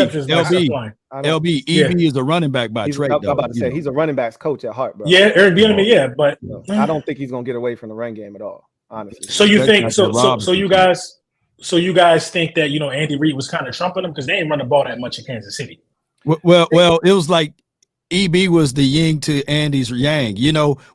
EB is a running back by trade. I'm about to say he's a running backs coach at heart, bro. Yeah, Eric Bieniemy, but I don't think he's gonna get away from the run game at all, honestly. So you think so you guys think that Andy Reid was kind of trumping him because they ain't run the ball that much in Kansas City. Well, it was like EB was the yin to Andy's yang.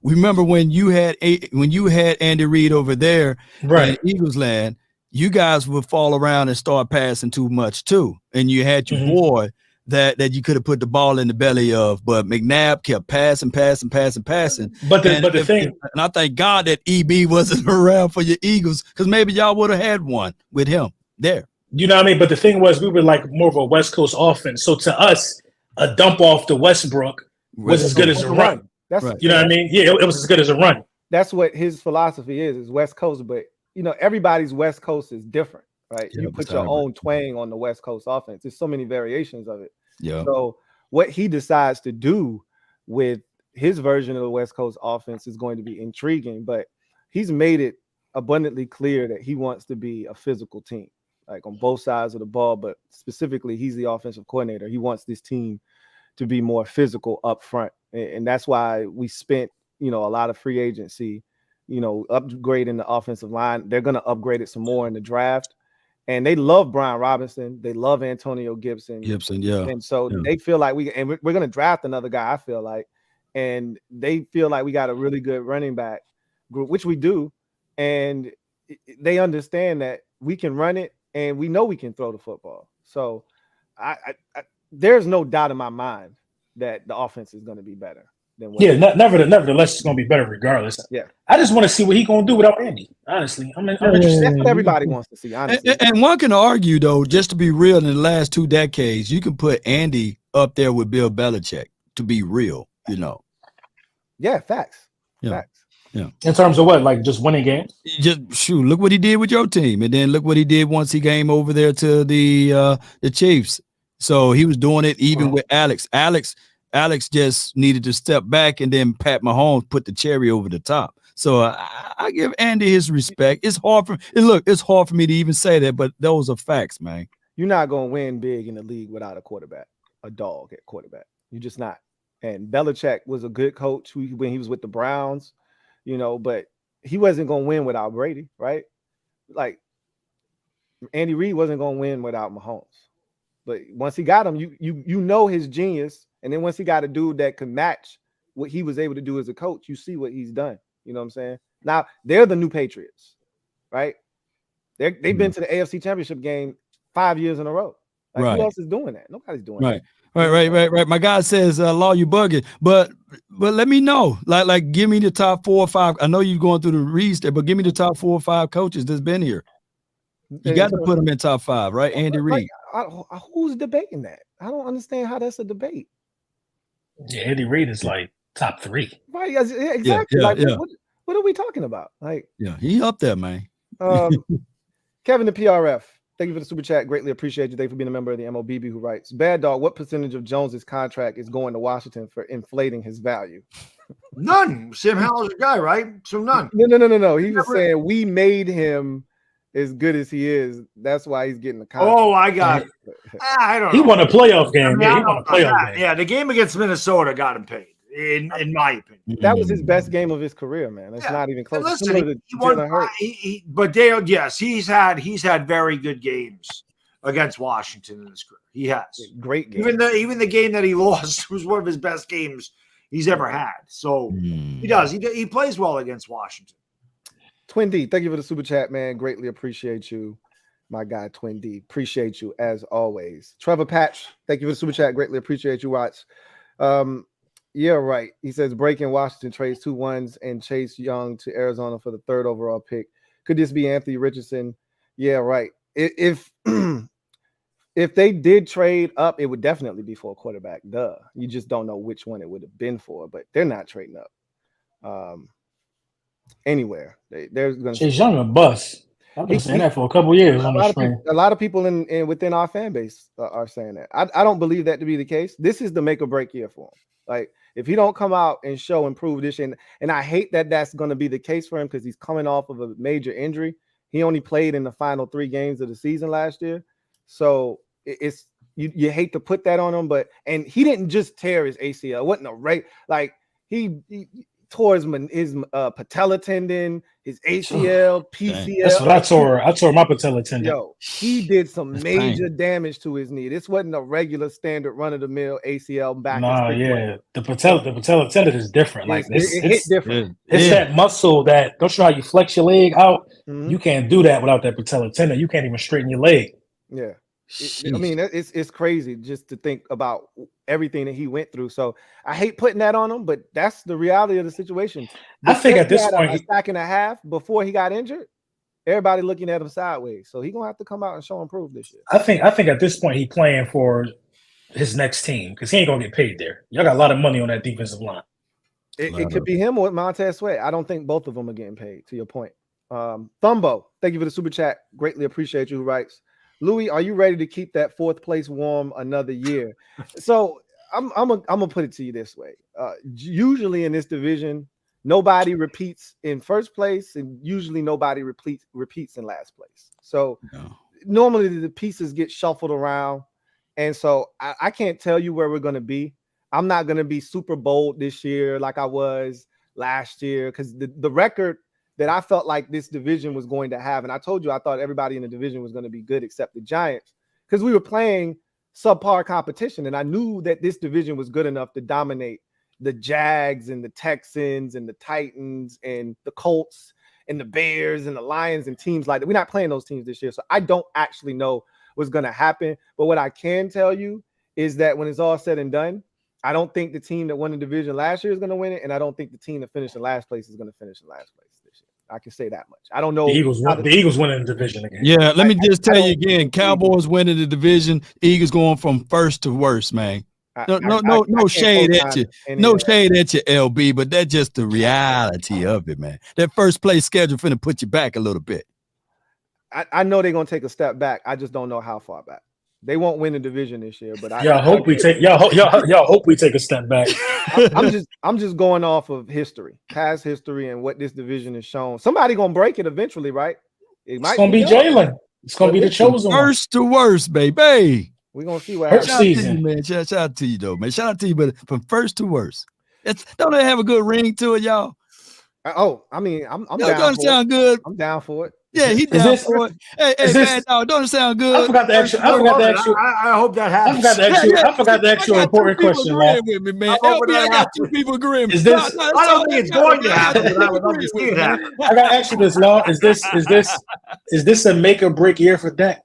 Remember when you had Andy Reid over there in Eagles land, you guys would fall around and start passing too much too. And you had your boy that you could have put the ball in the belly of, but McNabb kept passing. But the thing, and I thank God that EB wasn't around for your Eagles, because maybe y'all would have had one with him there. You know what I mean? But the thing was, we were like more of a West Coast offense. So to us, a dump off to Westbrook was as good as a run. That's you know what I mean? Yeah, it was as good as a run. That's what his philosophy is West Coast, but everybody's West Coast is different, right? Yeah, you put your own twang on the West Coast offense. There's so many variations of it. Yeah. So what he decides to do with his version of the West Coast offense is going to be intriguing, but he's made it abundantly clear that he wants to be a physical team, like on both sides of the ball, but specifically he's the offensive coordinator. He wants this team to be more physical up front. And that's why we spent, a lot of free agency, upgrading the offensive line. They're going to upgrade it some more in the draft. And they love Brian Robinson. They love Antonio Gibson. Yeah. And so they feel like we're going to draft another guy, I feel like. And they feel like we got a really good running back group, which we do. And they understand that we can run it and we know we can throw the football. So there's no doubt in my mind that the offense is going to be better than what nevertheless, it's going to be better regardless. Yeah. I just want to see what he's going to do without Andy, honestly. I'm interested. That's what everybody wants to see, honestly. And one can argue, though, just to be real, in the last 2 decades, you can put Andy up there with Bill Belichick, to be real, Yeah, facts. Yeah. Facts. Yeah. In terms of what, like just winning games? Just look what he did with your team, and then look what he did once he came over there to the Chiefs. So he was doing it even with Alex. Alex just needed to step back, and then Pat Mahomes put the cherry over the top. So I give Andy his respect. It's hard for me to even say that, but those are facts, man. You're not going to win big in the league without a quarterback, a dog at quarterback. You're just not. And Belichick was a good coach when he was with the Browns, but he wasn't going to win without Brady, right? Like Andy Reid wasn't going to win without Mahomes. But once he got him, you know his genius. And then once he got a dude that could match what he was able to do as a coach, you see what he's done. You know what I'm saying? Now, they're the new Patriots, right? They've been to the AFC Championship game 5 years in a row. Like, who else is doing that? Nobody's doing that. Right. My guy says, Law, you bugging. But let me know. Like, give me the top 4 or 5. I know you're going through the reads there, but give me the top 4 or 5 coaches that's been here. You got to put them in top 5, right? Andy Reid. who's debating that? I don't understand how that's a debate. Yeah, Andy Reid is like top 3. Right? Exactly. What are we talking about? Like, he up there, man. Kevin the PRF. Thank you for the super chat. Greatly appreciate you. Thank you for being a member of the MOBB who writes, Bad Dog, what percentage of Jones's contract is going to Washington for inflating his value? None. Sam Howell's a guy, right? So none. No. He was saying we made him as good as he is. That's why he's getting the contract. Oh, I got it. I don't know. He won a playoff game. He won a playoff game. Yeah, the game against Minnesota got him paid, in my opinion. That was his best game of his career, man. It's not even close. Listen, but Dale, yes, he's had very good games against Washington in his career. He has. Great game. Even the game that he lost was one of his best games he's ever had. So he does. He plays well against Washington. Twin D, thank you for the super chat, man. Greatly appreciate you, my guy, Twin D. Appreciate you as always. Trevor Patch, thank you for the super chat. Greatly appreciate you, Watts. Yeah, right. He says breaking Washington trades 2 1s and Chase Young to Arizona for the 3rd overall pick. Could this be Anthony Richardson? Yeah, right. If they did trade up, it would definitely be for a quarterback. Duh. You just don't know which one it would have been for, but they're not trading up. Anywhere. They're going to. Chase Young a bust. I've been saying that for a couple years. A lot of people in within our fan base are saying that. I don't believe that to be the case. This is the make or break year for him. Like, if he don't come out and show and prove this, and I hate that that's going to be the case for him because he's coming off of a major injury. He only played in the final 3 games of the season last year, so it's you hate to put that on him. And he didn't just tear his ACL. It wasn't a right like he tore his patella tendon, his ACL, PCL. That's what I tore. I tore my patella tendon. Yo, he did some major damage to his knee. This wasn't a regular standard run-of-the-mill ACL back. The patella tendon is different. Like it's different. It's that muscle that, don't you know how you flex your leg out? Mm-hmm. You can't do that without that patella tendon. You can't even straighten your leg. Yeah. It's crazy just to think about everything that he went through. So I hate putting that on him, but that's the reality of the situation. I think at this point, a sack and a half before he got injured, everybody looking at him sideways. So he's gonna have to come out and show and prove this year. I think at this point he's playing for his next team because he ain't gonna get paid there. Y'all got a lot of money on that defensive line. It could be him or Montez Sweat. I don't think both of them are getting paid. To your point, Thumbo, thank you for the super chat. Greatly appreciate you. Who writes, Louie, are you ready to keep that 4th place warm another year? So I'm gonna put it to you this way. Usually in this division, nobody repeats in first place, and usually nobody repeats in last place. So normally the pieces get shuffled around, and so I can't tell you where we're gonna be. I'm not gonna be super bold this year like I was last year because the record that I felt like this division was going to have. And I told you, I thought everybody in the division was going to be good except the Giants because we were playing subpar competition. And I knew that this division was good enough to dominate the Jags and the Texans and the Titans and the Colts and the Bears and the Lions and teams like that. We're not playing those teams this year. So I don't actually know what's going to happen. But what I can tell you is that when it's all said and done, I don't think the team that won the division last year is going to win it. And I don't think the team that finished in last place is going to finish in last place this year. I can say that much. I don't know. The Eagles winning the division again. Yeah, let me just tell you again. Cowboys winning the division. Eagles going from first to worst, man. No shade at you. No shade at you, LB, but that's just the reality of it, man. That first place schedule finna put you back a little bit. I know they're gonna take a step back. I just don't know how far back. They won't win the division this year, but y'all hope we take a step back. I'm just going off of history, past history, and what this division has shown. Somebody gonna break it eventually, right? It's gonna be Jalen. It's gonna be the chosen one. First to worst, baby. We're gonna see what happens. Shout out to you, man. Shout out to you, though, man. Shout out to you, but from first to worst. Don't they have a good ring to it, y'all? I'm down. Don't sound good. I'm down for it. Yeah, he down for it. Hey, man, don't it sound good? I forgot the actual. I hope that happens. I forgot the actual important question, man. With me, man. I got 2 people agreeing. Is this? I don't think it's going to happen. But I would love to see it happen. I got to ask you this, Law. Is this a make or break year for Dak?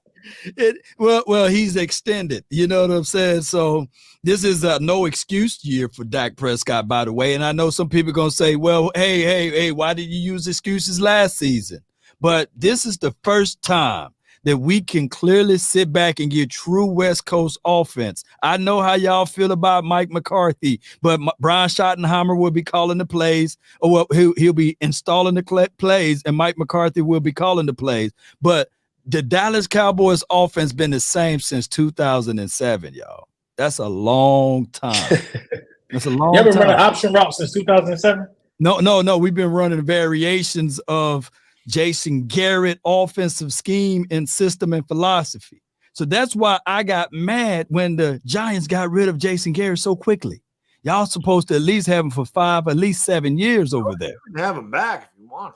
Well, he's extended. You know what I'm saying? So this is a no excuse year for Dak Prescott, by the way. And I know some people are gonna say, well, hey, why did you use excuses last season? But this is the first time that we can clearly sit back and get true West Coast offense. I know how y'all feel about Mike McCarthy, but Brian Schottenheimer will be calling the plays, or well, he'll be installing the plays, and Mike McCarthy will be calling the plays. But the Dallas Cowboys offense been the same since 2007, y'all. That's a long time. That's a long time. You ever run an option route since 2007? No. We've been running variations of Jason Garrett offensive scheme and system and philosophy. So that's why I got mad when the Giants got rid of Jason Garrett so quickly. Y'all supposed to at least have him for 5, at least 7 years over there. Have him back if you want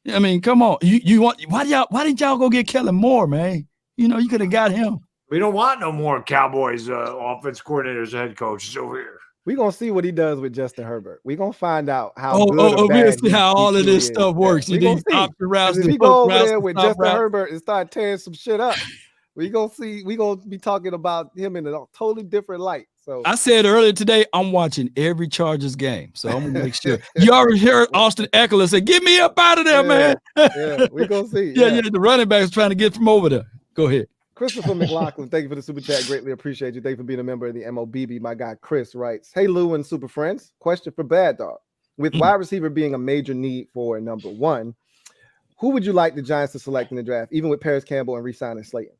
him. I mean, come on. You want why didn't y'all go get Kellen Moore, man? You know, you could have got him. We don't want no more Cowboys offense coordinators, head coaches over here. We're going to see what he does with Justin Herbert. We're going to find out how good or bad we'll see how all of this stuff works. We're going to see. If he go over there with Justin Herbert and start tearing some shit up, we're going to see. We're going to be talking about him in a totally different light. So I said earlier today, I'm watching every Chargers game. So I'm going to make sure. You already heard Austin Eckler say, get me up out of there, man. Yeah, we're going to see. Yeah, the running back is trying to get from over there. Go ahead. Christopher McLaughlin, thank you for the super chat. Greatly appreciate you. Thank you for being a member of the MOBB. My guy Chris writes, hey, Lou and Super Friends. Question for Bad Dog. With wide receiver being a major need for number one, who would you like the Giants to select in the draft, even with Paris Campbell and re-signing Slayton?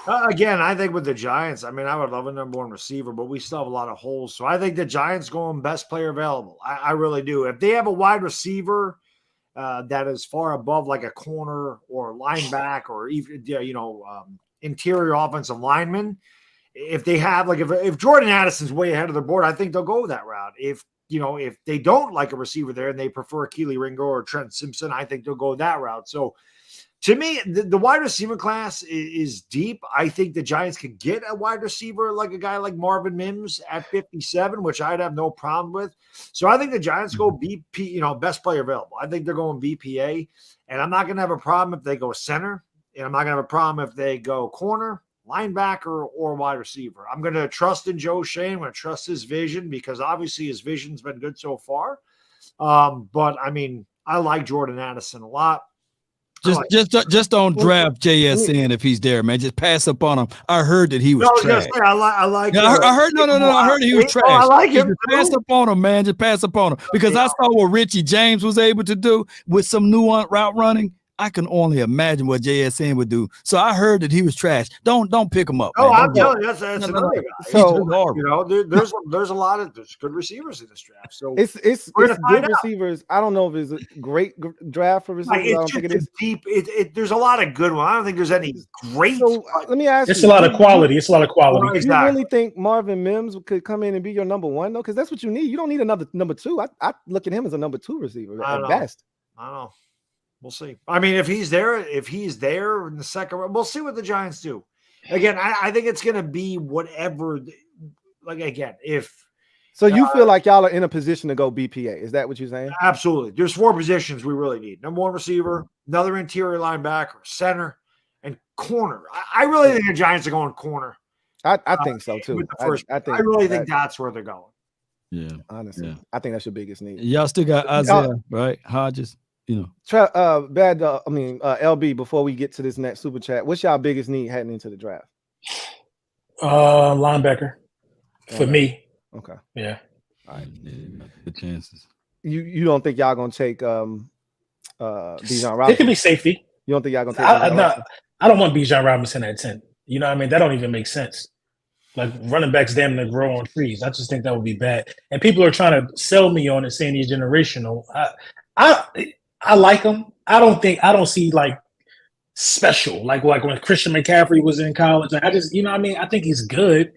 Again, I think with the Giants, I mean, I would love a number one receiver, but we still have a lot of holes. So I think the Giants going best player available. I really do. If they have a wide receiver that is far above like a corner or linebacker or even, interior offensive lineman, if they have like if Jordan Addison's way ahead of the board, I think they'll go that route. If they don't like a receiver there and they prefer Keely Ringo or Trent Simpson, I think they'll go that route. So to me, the wide receiver class is deep. I think the Giants could get a wide receiver like a guy like Marvin Mims at 57, which I'd have no problem with. So I think the Giants go BP, best player available. I think they're going BPA, and I'm not going to have a problem if they go center, and I'm not going to have a problem if they go corner, linebacker, or wide receiver. I'm going to trust in Joe Shane. I'm going to trust his vision because obviously his vision's been good so far. But I mean, I like Jordan Addison a lot. Just don't draft JSN if he's there, man. Just pass up on him. I heard that he was trash. I like. Yeah, I heard. No. I heard he was trash. I like him. Just pass up on him, man. Just pass up on him because I saw what Richie James was able to do with some nuanced route running. I can only imagine what JSN would do. So I heard that he was trash. Don't pick him up. Oh, man. I'm telling you, that's another guy. So there's a lot of good receivers in this draft. So it's good receivers. I don't know if it's a great draft for receivers. I don't think it is deep. There's a lot of good ones. I don't think there's any great. So let me ask you. It's a lot of quality. It's a lot of quality. Do you really think Marvin Mims could come in and be your number one though? Because that's what you need. You don't need another number two. I look at him as a number two receiver at best. I don't know. We'll see. I mean, if he's there in the second round, we'll see what the Giants do. Again, I think it's going to be whatever. Like again, if so, you feel like y'all are in a position to go BPA. Is that what you're saying? Absolutely. There's 4 positions we really need: number one receiver, another interior linebacker, center, and corner. I really think the Giants are going corner. I think so too. With the first, I really think that's where they're going. Yeah, honestly, I think that's your biggest need. Y'all still got Isaiah, right? Hodges. LB, before we get to this next super chat, what's y'all biggest need heading into the draft? Linebacker for me. Okay. Yeah. All right. The chances. You don't think y'all gonna take Bijan Robinson? It could be safety. You don't think y'all gonna take I don't want Bijan Robinson at 10. You know what I mean? That don't even make sense. Like running backs damn near grow on trees. I just think that would be bad. And people are trying to sell me on it saying he's generational. I like him. I don't see like special like when Christian McCaffrey was in college. I just, you know what I mean? I think he's good,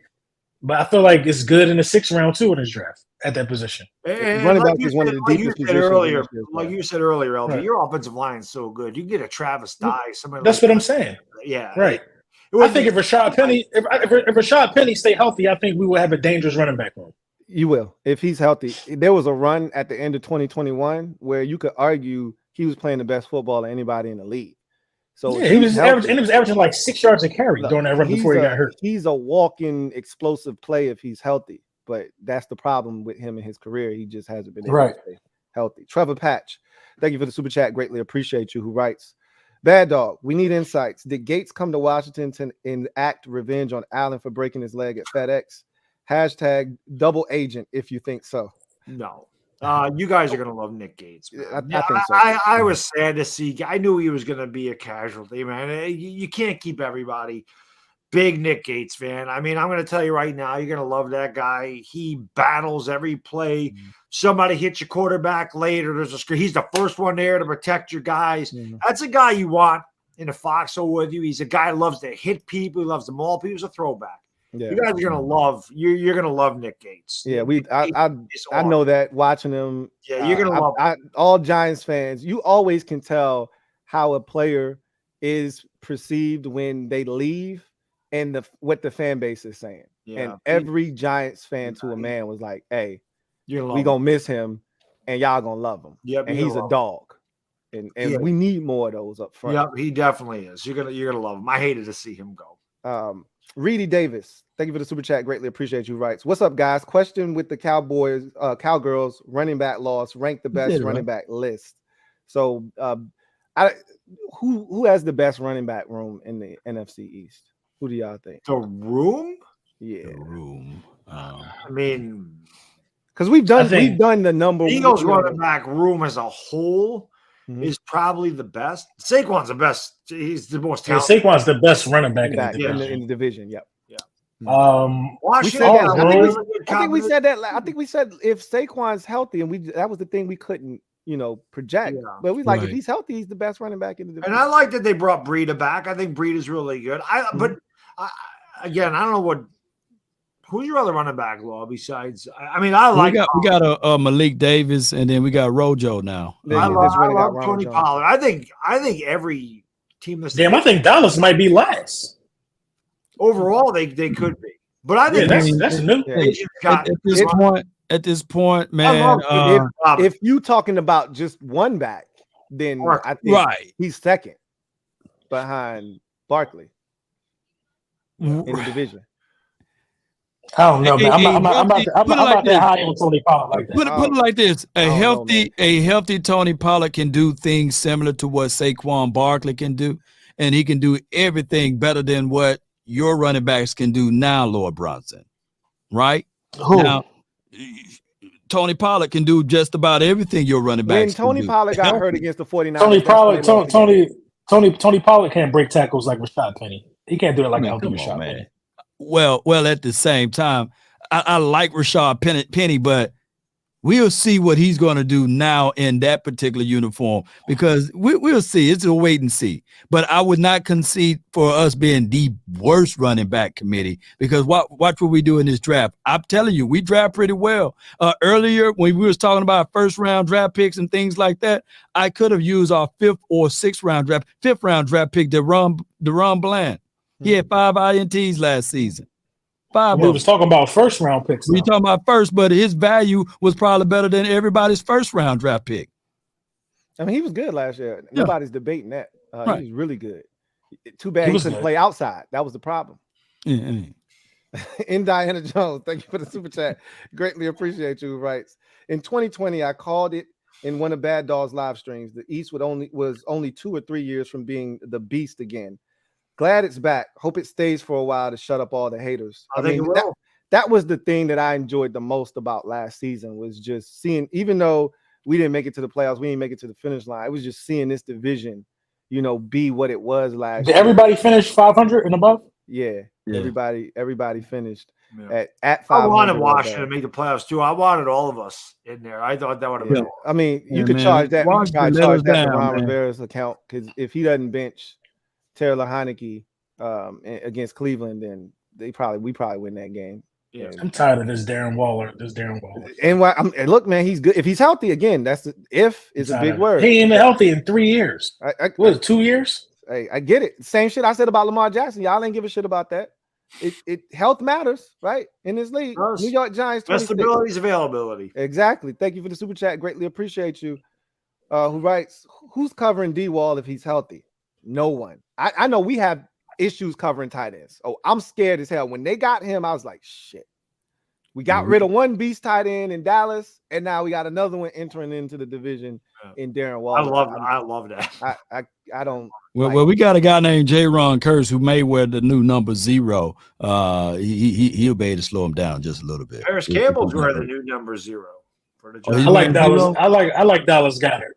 but I feel like it's good in the 6th round too in his draft at that position. And running back is one of the deepest positions earlier. Like you said earlier, LB, right. Your offensive line is so good. You get a Travis Dye, somebody. That's what I'm saying. Yeah, right. I think if Rashad Penny stay healthy, I think we will have a dangerous running back room. You will, if he's healthy. There was a run at the end of 2021 where you could argue he was playing the best football of anybody in the league. So yeah, he was averaging like 6 yards a carry during that run before he got hurt. He's a walking explosive play if he's healthy, but that's the problem with him in his career. He just hasn't been able to stay healthy. Trevor Patch, thank you for the super chat. Greatly appreciate you. Who writes, Bad Dog, we need insights. Did Gates come to Washington to enact revenge on Allen for breaking his leg at FedEx? Hashtag double agent if you think so. No. You guys are going to love Nick Gates. I think so. I was sad to see. I knew he was going to be a casualty, man. You can't keep everybody. Big Nick Gates fan. I mean, I'm going to tell you right now, you're going to love that guy. He battles every play. Somebody hits your quarterback later. There's a screen. He's the first one there to protect your guys. That's a guy you want in a foxhole with you. He's a guy who loves to hit people. He loves to maul people. He's a throwback. Yeah. You guys are gonna love. You're gonna love Nick Gates. Yeah, I know that watching him. Yeah, you're gonna love. All Giants fans. You always can tell how a player is perceived when they leave, and what the fan base is saying. Yeah. And every Giants fan to a man was like, "Hey, we gonna miss him, and y'all gonna love him." Yep, and he's a dog, and we need more of those up front. Yep, he definitely is. You're gonna love him. I hated to see him go. Reedy Davis, thank you for the super chat. Greatly appreciate you. Writes, what's up, guys? Question with the Cowboys, Cowgirls running back loss, rank the best running back list. So, who has the best running back room in the NFC East? Who do y'all think? The room? Yeah, the room. I mean, because we've done the number. Eagles running back room as a whole is probably the best. Saquon's the best. He's the most talented. Yeah, Saquon's the best running back in the division. Yep. Yeah. I think we said that. I think we said if Saquon's healthy, and that was the thing we couldn't, project. Yeah. But we if he's healthy, he's the best running back in the division. And I like that they brought Breida back. I think Breida is really good. But again, I don't know what. Who's your other running back, Law? Besides, we got a Malik Davis, and then we got Rojo now. I love Tony Pollard. I think every team this. Damn, I think Dallas might be last. Overall, they could be, but I think that's new. At this point, man. If you talking about just one back, then I think he's second behind Barkley in the division. I don't know, man. I'm not that high on Tony Pollard like that. Put it like this: a healthy Tony Pollard can do things similar to what Saquon Barkley can do, and he can do everything better than what your running backs can do now, Lord Brunson. Right? Who? Now, Tony Pollard can do just about everything your running backs can do. When Tony Pollard got hurt against the 49ers, Tony Pollard can't break tackles like Rashad Penny. He can't do it like Rashad Penny. Well, at the same time, I like Rashad Penny, but we'll see what he's going to do now in that particular uniform, because we'll see. It's a wait and see. But I would not concede for us being the worst running back committee, because watch what we do in this draft. I'm telling you, we draft pretty well. Earlier, when we was talking about first-round draft picks and things like that, I could have used our fifth round draft pick, Daron Bland. He had 5 INTs last season. 5. We was talking about first round picks. We talking about first, but his value was probably better than everybody's first round draft pick. I mean, he was good last year. Nobody's debating that. He was really good. Too bad he couldn't play outside. That was the problem. In Diana Jones, thank you for the super chat. Greatly appreciate you. Writes, in 2020, I called it in one of Bad Dog's live streams. The East was only 2 or 3 years from being the beast again. Glad it's back. Hope it stays for a while to shut up all the haters. I think that was the thing that I enjoyed the most about last season, was just seeing, even though we didn't make it to the playoffs, we didn't make it to the finish line, it was just seeing this division, be what it was last year. Did everybody finish 500 and above? Yeah. Everybody finished at 500. I wanted Washington to make the playoffs too. I wanted all of us in there. I thought that would have been. I mean, you could charge that. You could charge that to Ron Rivera's account, because if he doesn't bench Taylor Heineke against Cleveland, then we probably win that game. Yeah, I'm tired of this Darren Waller. And look, man, he's good if he's healthy. Again, if is a big word. He ain't been healthy in 3 years. What is it, 2 years? Hey, I get it. Same shit I said about Lamar Jackson. Y'all ain't give a shit about that. It health matters, right? In this league, New York Giants. Best ability is availability. Exactly. Thank you for the super chat. Greatly appreciate you. Who writes, who's covering D-Wall if he's healthy? No one. I know we have issues covering tight ends. Oh, I'm scared as hell. When they got him, I was like, shit. We got rid of one beast tight end in Dallas, and now we got another one entering into the division in Darren Waller. I love that. I don't. Well, we got a guy named Jaron Curse who may wear the new number 0. He'll be able to slow him down just a little bit. Paris Campbell's wearing the new number 0 for the I like Dallas. I like Dallas Goedert.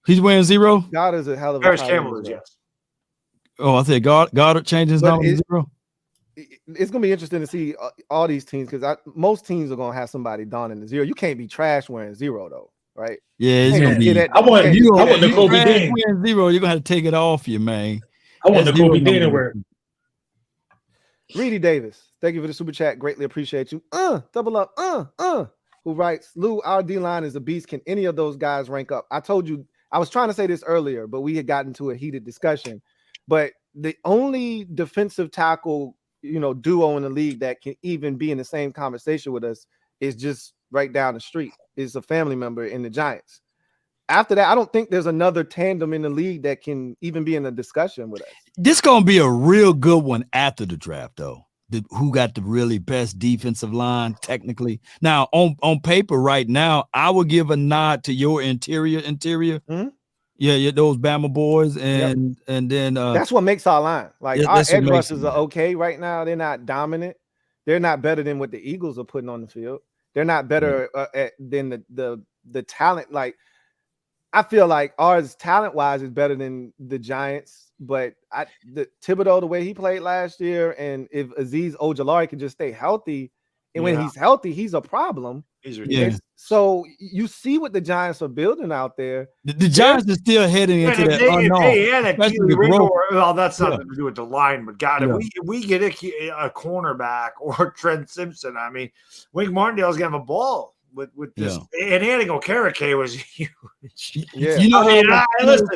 He's wearing 0. Goddard's a hell of a Paris Campbell is, yes. Oh, I think Goddard changed his number to 0. It's gonna be interesting to see all these teams because most teams are gonna have somebody donning the 0. You can't be trash wearing 0 though, right? Yeah, it's gonna be. I want the Kobe Dean wearing 0. You're gonna have to take it off you, man. I want the Kobe Dean to wear. Reedy Davis, thank you for the super chat. Greatly appreciate you. Double up. Who writes, Lou, our D-line is a beast. Can any of those guys rank up? I told you, I was trying to say this earlier, but we had gotten into a heated discussion. But the only defensive tackle, duo in the league that can even be in the same conversation with us is just right down the street. Is a family member in the Giants. After that, I don't think there's another tandem in the league that can even be in a discussion with us. This gonna be a real good one after the draft, though. Who got the really best defensive line technically? Now, on paper right now, I would give a nod to your interior. Mm-hmm. Yeah, those Bama boys, and then that's what makes our line. Like our edge rushers are okay right now. They're not dominant. They're not better than what the Eagles are putting on the field. They're not better than the talent. Like I feel like ours talent wise is better than the Giants. But the Thibodeau, the way he played last year, and if Azeez Ojulari can just stay healthy, and when he's healthy, he's a problem. He's ridiculous. Yeah. So you see what the Giants are building out there. The Giants are still heading into that unknown. Well, that's nothing to do with the line, but God, if we get a cornerback or Trent Simpson, I mean, Wink Martindale's gonna have a ball with this. And adding Okereke was huge. Yeah, listen.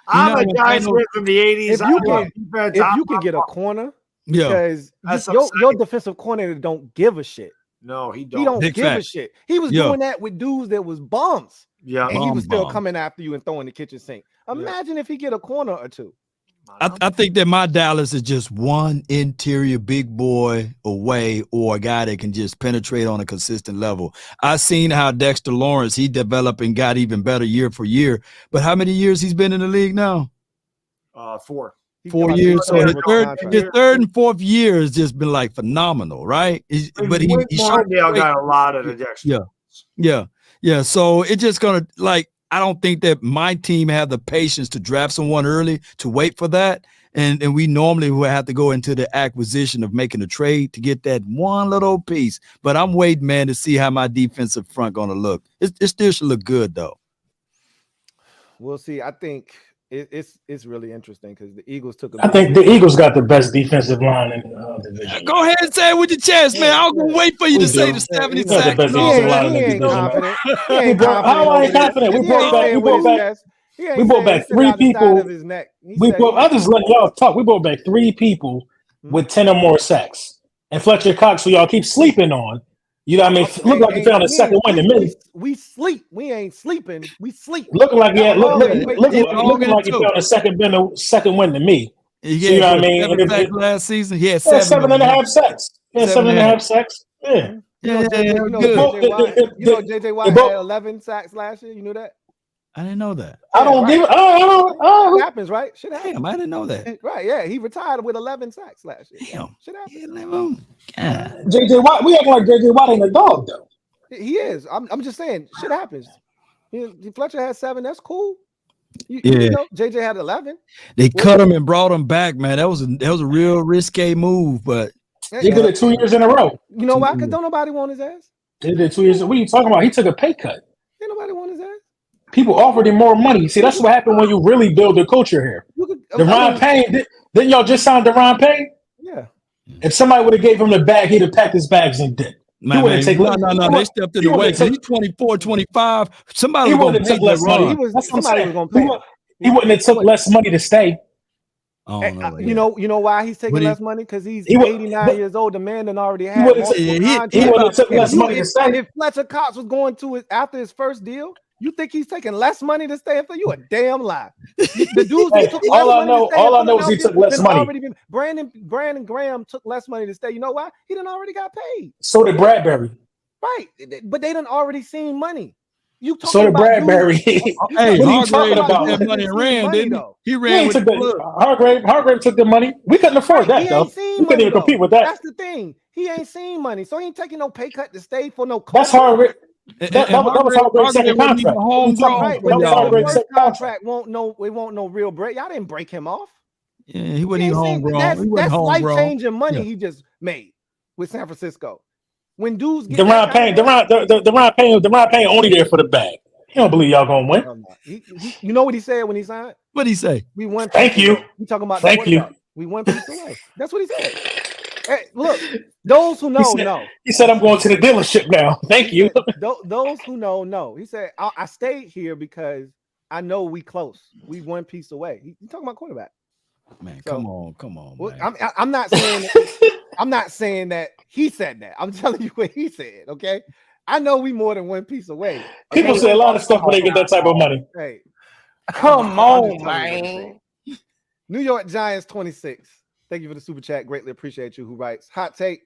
I'm a Giants fan from the 80s. If you can get a corner, because your defensive coordinator don't give a shit. No, he don't. He don't give a shit. He was doing that with dudes that was bums. Yeah, and he was still coming after you and throwing the kitchen sink. Imagine if he get a corner or two. I think that my Dallas is just one interior big boy away, or a guy that can just penetrate on a consistent level. I've seen how Dexter Lawrence, he developed and got even better year for year. But how many years he's been in the league now? 4. 4 years. So his third and fourth year has just been like phenomenal, right? But he got a lot of the Dexter. Yeah. So it's just gonna I don't think that my team have the patience to draft someone early to wait for that. And we normally would have to go into the acquisition of making a trade to get that one little piece. But I'm waiting, man, to see how my defensive front going to look. It still should look good, though. We'll see. I think it's really interesting because the Eagles took I think the Eagles got the best defensive line in the division. Go ahead and say it with your chest, man. I was going to wait for you to say the 70 sacks. The best defensive line in the division. How I ain't confident? We brought back 3 people. I just let y'all talk. We brought back 3 people with 10 or more sacks. And Fletcher Cox, who y'all keep sleeping on. You know what I mean? Look like he found a second win to me. We sleep. We ain't sleeping. We sleep. Looking like looking like he found a second win to me. You know what I mean? Last season, he had 7.5 sacks. Yeah, 7.5 sacks. Yeah. JJ Watt had 11 sacks last year. You knew that? I didn't know that. I don't give it. It happens, right? Shit happens. Damn, I didn't know that. Right, yeah. He retired with 11 sacks last year. Damn. Shit happens. JJ Watt, we act like JJ Watt ain't a dog, though. He is. I'm just saying, shit happens. Fletcher had 7. That's cool. JJ had 11. They cut him and brought him back, man. That was a real risque move, but he did it 2 years in a row. You know why? Because don't nobody want his ass. He did it 2 years. What are you talking about? He took a pay cut. Ain't nobody want his ass. People offered him more money. See, that's what happened when you really build a culture here. Daron Payne, didn't y'all just sign Daron Payne? Yeah. If somebody would have gave him the bag, he'd have packed his bags and did. No. They stepped in the way. He's 24, 25. Somebody wouldn't have took less money. He wouldn't have took less money to stay. You know why he's taking less money? Because he's 89 years old. The man done already had. He would have took less money to stay. If Fletcher Cox was going to after his first deal, you think he's taking less money to stay for you? A damn lie. The dudes took all I know is he took less money. Brandon Graham took less money to stay. You know why? He done already got paid. So did Bradbury. Right, but they done already seen money. You talking So did about Bradbury. Hey, What are you Hargrave talking took about? that money and ran, didn't he? He He ran ain't with took the the plug. Hargrave took the money. We couldn't afford that He though. ain't seen We couldn't money even compete though. with that. That's the thing. He ain't seen money, so he ain't taking no pay cut to stay for no coach. That's Hargrave. And That was Hargrave's second wasn't even contract. What are you talking homegrown about? for That was But the Hargrave's first second contract. contract won't no real break. Y'all didn't break him off. Yeah, he wasn't even homegrown. He wasn't That's homegrown. life-changing money Yeah. he just made with San Francisco. When dudes get Daron Payne only there for the bag. He don't believe y'all gonna win. You know what he said when he signed? What'd he say? We won. Thank you. We talking about Thank the you. quarterback. We one piece away. That's what he said. Hey, look, those who know know. He said, "I'm going to the dealership now." Thank you. Those who know. He said, I stayed here because I know we close. We one piece away. He talking about quarterback. Man, come on. Well, Man. I'm not saying I'm not saying that he said that. I'm telling you what he said. Okay, I know we more than one piece away. People say a lot of stuff when they get that type of money. Hey, Come on, man. New York Giants 26. Thank you for the super chat. Greatly appreciate you. Who writes hot take?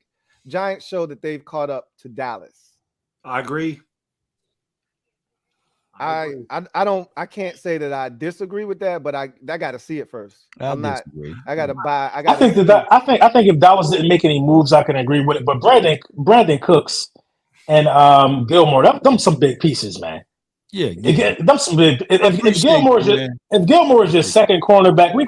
Giants show that they've caught up to Dallas. I agree. I can't say that I disagree with that, but I got to see it first. I got to buy. I think if Dallas didn't make any moves, I can agree with it. But Brandon Cooks and Gilmore, them some big pieces, man. Yeah. Them some big. If Gilmore is your second cornerback, we're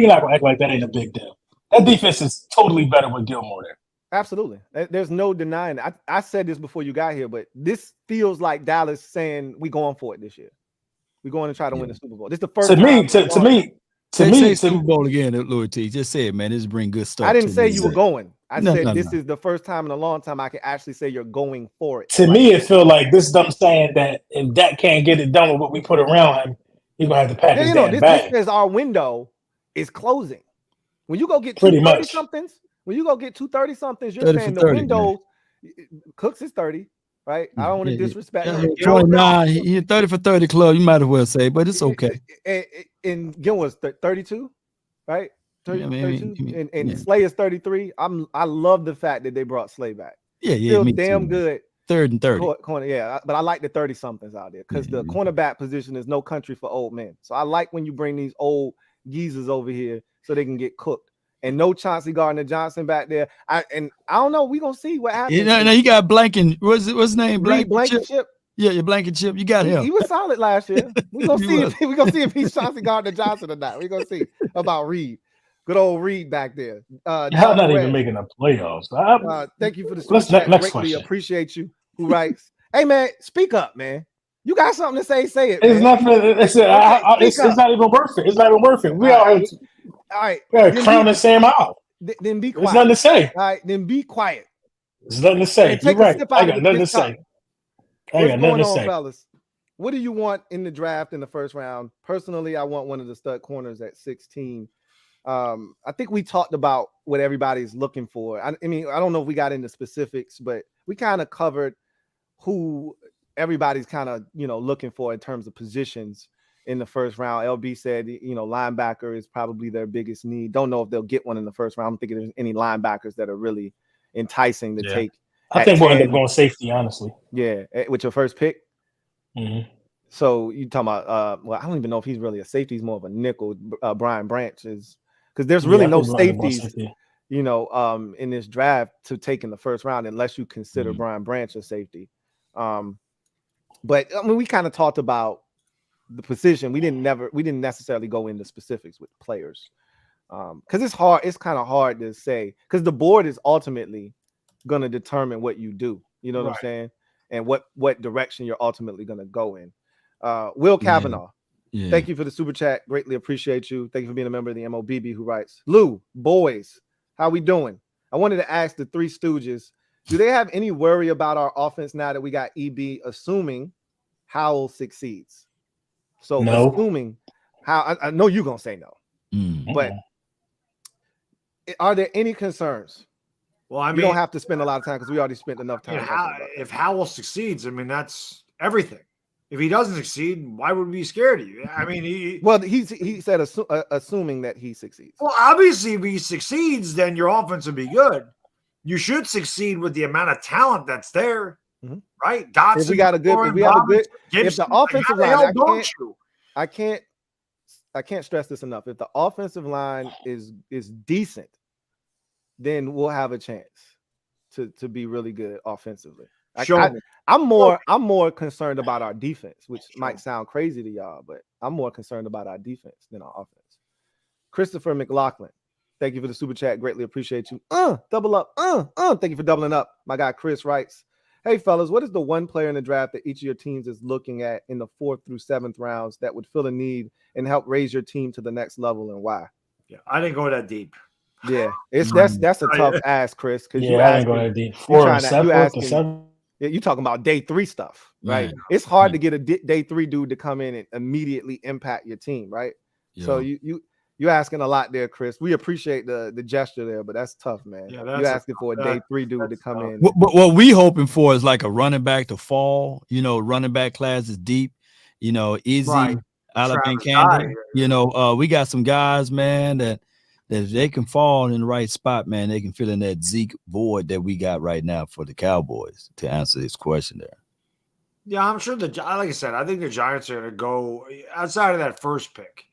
not gonna act like that ain't a big deal. That defense is totally better with Gilmore there. Absolutely. There's no denying it. I said this before you got here, but this feels like Dallas saying we're going for it this year. We're going to try to win the Super Bowl. This is the first to me, Super Bowl again, Louie Tee. Just say it, man. This bring good stuff. I didn't say you were going. I said this is the first time in a long time I can actually say you're going for it. To me, it feels like this is them saying that if Dak can't get it done with what we put around him, he's gonna have to pack his damn bag. This says our window is closing. When you go get pretty 230 much somethings, when you go get 230 somethings, you're 30 saying for the 30, window. Man. Cooks is 30, right? I don't want to disrespect him. 29. He 30 for 30 club. You might as well say, but it's okay. And Gil was 32, right? 32. And Slay is 33. I love the fact that they brought Slay back. Yeah, Feels damn good. 3rd and 30. Corner, yeah, but I like the 30 somethings out there because the cornerback position is no country for old men. So I like when you bring these old geezers over here so they can get cooked. And no Chauncey Gardner-Johnson back there. I don't know. We're gonna see what happens. No, you got Blanken. What's his name? Blankenship. Yeah, your Blankenship. You got him. He was solid last year. We're gonna see if he's Chauncey Gardner-Johnson or not. We're gonna see about Reed. Good old Reed back there. Y'all not even making the playoffs. Thank you for the super chat. Next Greatly question. Appreciate you. Who writes? Hey man, speak up, man. You got something to say? Say it. It's man. It's not even worth it. It's not even worth it. We all right. Crown and Sam Howell. Then be quiet. There's nothing to say. All right, then be quiet. There's nothing to say. You're right. I got nothing to say. What's going on, fellas? What do you want in the draft in the first round? Personally, I want one of the stud corners at 16. I think we talked about what everybody's looking for. I mean, I don't know if we got into specifics, but we kind of covered who everybody's kind of, looking for in terms of positions in the first round. LB said, linebacker is probably their biggest need. Don't know if they'll get one in the first round. I don't think there's any linebackers that are really enticing to take. I think we'll end up going safety, honestly. Yeah, with your first pick. Mm-hmm. So you talking about? Well, I don't even know if he's really a safety. He's more of a nickel. Brian Branch is because there's really no safeties, in this draft to take in the first round unless you consider Brian Branch a safety. But I mean, we kind of talked about the position. We didn't necessarily go into specifics with players because it's hard. It's kind of hard to say because the board is ultimately going to determine what you do. You know what I'm saying? And what direction you're ultimately going to go in. Will Kavanaugh, thank you for the super chat. Greatly appreciate you. Thank you for being a member of the MOBB who writes, Lou, boys, how we doing? I wanted to ask the Three Stooges, do they have any worry about our offense now that we got EB, assuming Howell succeeds? So no. Assuming how I know you're going to say no, but are there any concerns? Well, I mean, we don't have to spend a lot of time because we already spent enough time. If Howell succeeds, I mean, that's everything. If he doesn't succeed, why would we be scared of you? I mean, he said assuming that he succeeds. Well, obviously, if he succeeds, then your offense will be good. You should succeed with the amount of talent that's there. right? Dotson, if we have a good, if the offensive line, I can't stress this enough. If the offensive line is decent, then we'll have a chance to be really good offensively. I'm more concerned about our defense, which might sound crazy to y'all, but I'm more concerned about our defense than our offense. Christopher McLaughlin, thank you for the super chat. Greatly appreciate you. Double up. Thank you for doubling up. My guy Chris writes, hey fellas, what is the one player in the draft that each of your teams is looking at in the 4th through 7th rounds that would fill a need and help raise your team to the next level, and why? Yeah, I didn't go that deep. Yeah, that's a tough ask, Chris, because I didn't go that deep. 4 to 7. Yeah, you talking about day 3 stuff, right? It's hard to get a day 3 dude to come in and immediately impact your team, right? Yeah. So you're asking a lot there, Chris. We appreciate the gesture there, but that's tough, man. Yeah, you're asking for a day 3 dude to come in. What we hoping for is like a running back to fall. Running back class is deep. Easy. Right. Alabama Candy. We got some guys, man, that if they can fall in the right spot, man, they can fill in that Zeke void that we got right now for the Cowboys, to answer this question there. Yeah, I'm sure like I said, I think the Giants are going to go outside of that first pick.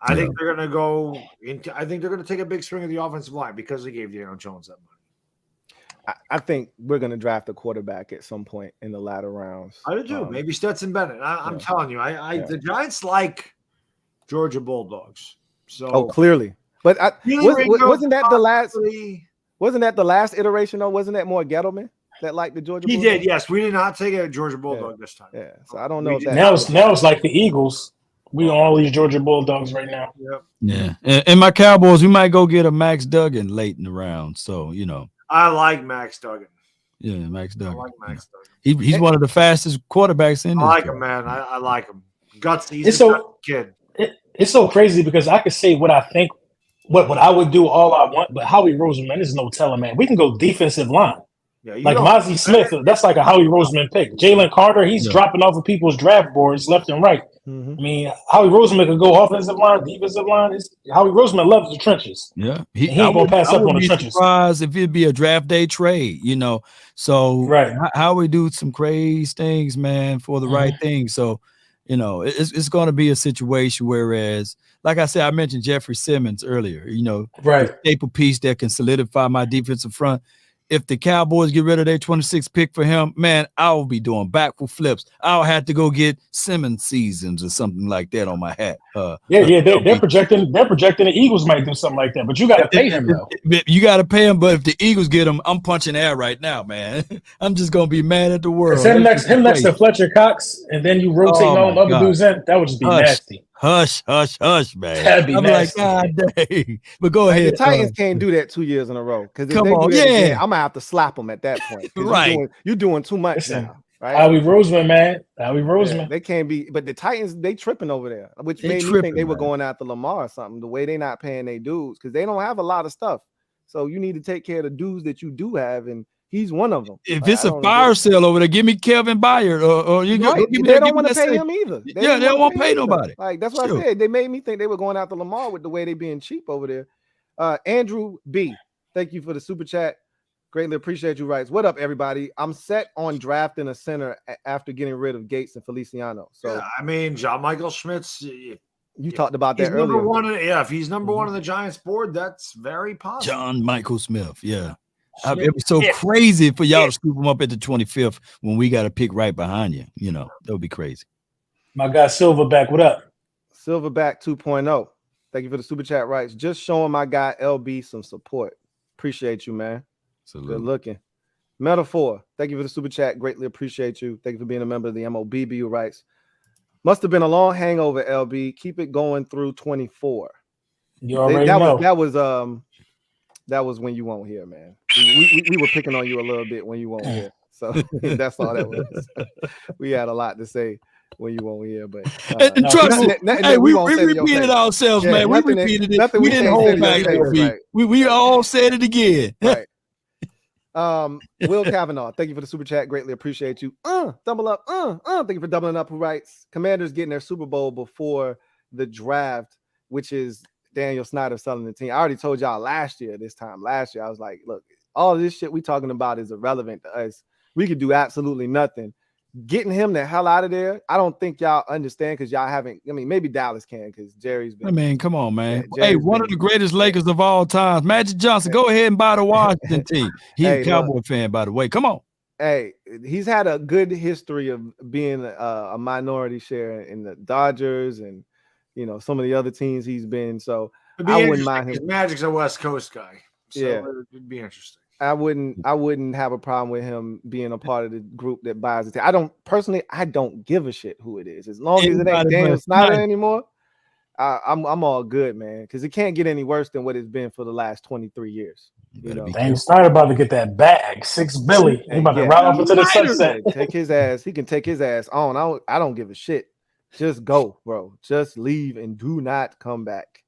I think they're going to go into, I think they're going to take a big swing at the offensive line because they gave Daron Jones that money. I think we're going to draft a quarterback at some point in the latter rounds. I do too. Maybe Stetson Bennett. I'm telling you, the Giants like Georgia Bulldogs. So clearly. But wasn't that the last? Wasn't that the last iteration? Though, wasn't that more Gettleman that liked the Georgia? He did. Yes, we did not take a Georgia Bulldog this time. Yeah, so I don't know if that. Now it's like the Eagles. We on all these Georgia Bulldogs right now. Yep. Yeah, and my Cowboys, we might go get a Max Duggan late in the round. So I like Max Duggan. Yeah, Max Duggan. I like Max Duggan. He's one of the fastest quarterbacks in. I like him, man. I like him. Gutsy. He's a kid. It's so crazy because I could say what I think. What I would do all I want, but Howie Roseman, there's no telling, man. We can go defensive line. Yeah, like Mozzie Smith, that's like a Howie Roseman pick. Jalen Carter, he's dropping off of people's draft boards left and right. I mean, Howie Roseman could go offensive line, defensive line. Howie Roseman loves the trenches. Yeah, he ain't gonna pass up on the trenches. Surprised if it'd be a draft day trade, So Howie do some crazy things, man, for the right thing. So. It's going to be a situation whereas, like I said, I mentioned Jeffrey Simmons earlier, right. Staple piece that can solidify my defensive front. If the Cowboys get rid of their 26th pick for him, man, I will be doing backward flips. I'll have to go get Simmons seasons or something like that on my hat. They're projecting the Eagles might do something like that, but you got to pay him though. You got to pay him, but if the Eagles get him, I'm punching air right now, man. I'm just gonna be mad at the world. Him next to Fletcher Cox, and then you rotate all the other dudes in. That would just be nasty. Hush, man. That'd be nasty. Like, God dang. But go ahead. The Titans can't do that 2 years in a row. Because come on, I'm gonna have to slap them at that point. Right. You're doing too much now. Right? Howie Roseman, man. Howie Roseman. They can't be, but the Titans, they tripping over there, which made me think they were going after Lamar or something. The way they not paying their dudes, because they don't have a lot of stuff. So you need to take care of the dudes that you do have, and he's one of them. If it's a fire sale over there, give me Kevin Byard, or you right. They don't want to pay him either. They don't want to pay nobody. Like that's what I said. They made me think they were going after Lamar with the way they being cheap over there. Andrew B, thank you for the super chat. Greatly appreciate you, writes. What up, everybody? I'm set on drafting a center after getting rid of Gates and Feliciano. So I mean, John Michael Schmitz. You talked about that earlier. If he's number one on the Giants board, that's very possible. John Michael Smith, yeah. It was so crazy for y'all to scoop him up at the 25th when we got to pick right behind you. That would be crazy. My guy Silverback, what up? Silverback 2.0. Thank you for the super chat, writes. Just showing my guy LB some support. Appreciate you, man. Absolutely. Good looking. Metaphor, thank you for the super chat. Greatly appreciate you. Thank you for being a member of the MOBB, who writes, must have been a long hangover, LB. Keep it going through 24. You already know. That was when you weren't here, man. We were picking on you a little bit when you weren't here. So that's all that was. We had a lot to say when you weren't here, but trust me, we repeated ourselves, man. We repeated it. We didn't hold back. We all said it again. Right. Will Kavanaugh, thank you for the super chat. Greatly appreciate you. Double up. Thank you for doubling up. Who writes, Commanders getting their Super Bowl before the draft, which is Daniel Snyder selling the team. I already told y'all last year, I was like, look, all of this shit we talking about is irrelevant to us. we could do absolutely nothing. Getting him the hell out of there, I don't think y'all understand because y'all haven't. I mean, maybe Dallas can because Jerry's been. I mean, come on, man. Hey, one of the greatest Lakers of all time, Magic Johnson. Go ahead and buy the Washington team. He's a Cowboy fan, by the way. Come on. Hey, he's had a good history of being a minority share in the Dodgers and some of the other teams he's been. So I wouldn't mind him. Magic's a West Coast guy, so yeah, it'd be interesting. I wouldn't have a problem with him being a part of the group that buys it. I don't give a shit who it is. As long as it ain't Daniel Snyder anymore, I'm all good, man. Because it can't get any worse than what it's been for the last 23 years. Daniel Snyder about to get that bag, $6 billion. He about to ride off into the sunset. Take his ass. He can take his ass on. I don't give a shit. Just go, bro. Just leave and do not come back.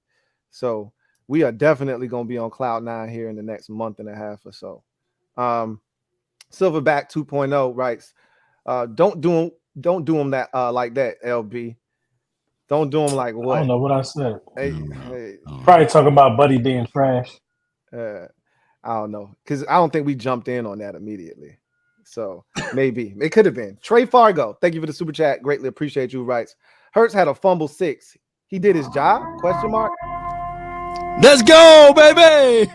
So we are definitely going to be on cloud 9 here in the next month and a half or so. Silverback 2.0 writes, don't do them that like that, LB. Don't do them like what? I don't know what I said. Hey. Probably talking about Buddy being trash. I don't know because I don't think we jumped in on that immediately. So maybe it could have been. Trey Fargo, thank you for the super chat. Greatly appreciate you. Writes, Hurts had a fumble 6. He did his job? Question mark. Let's go, baby.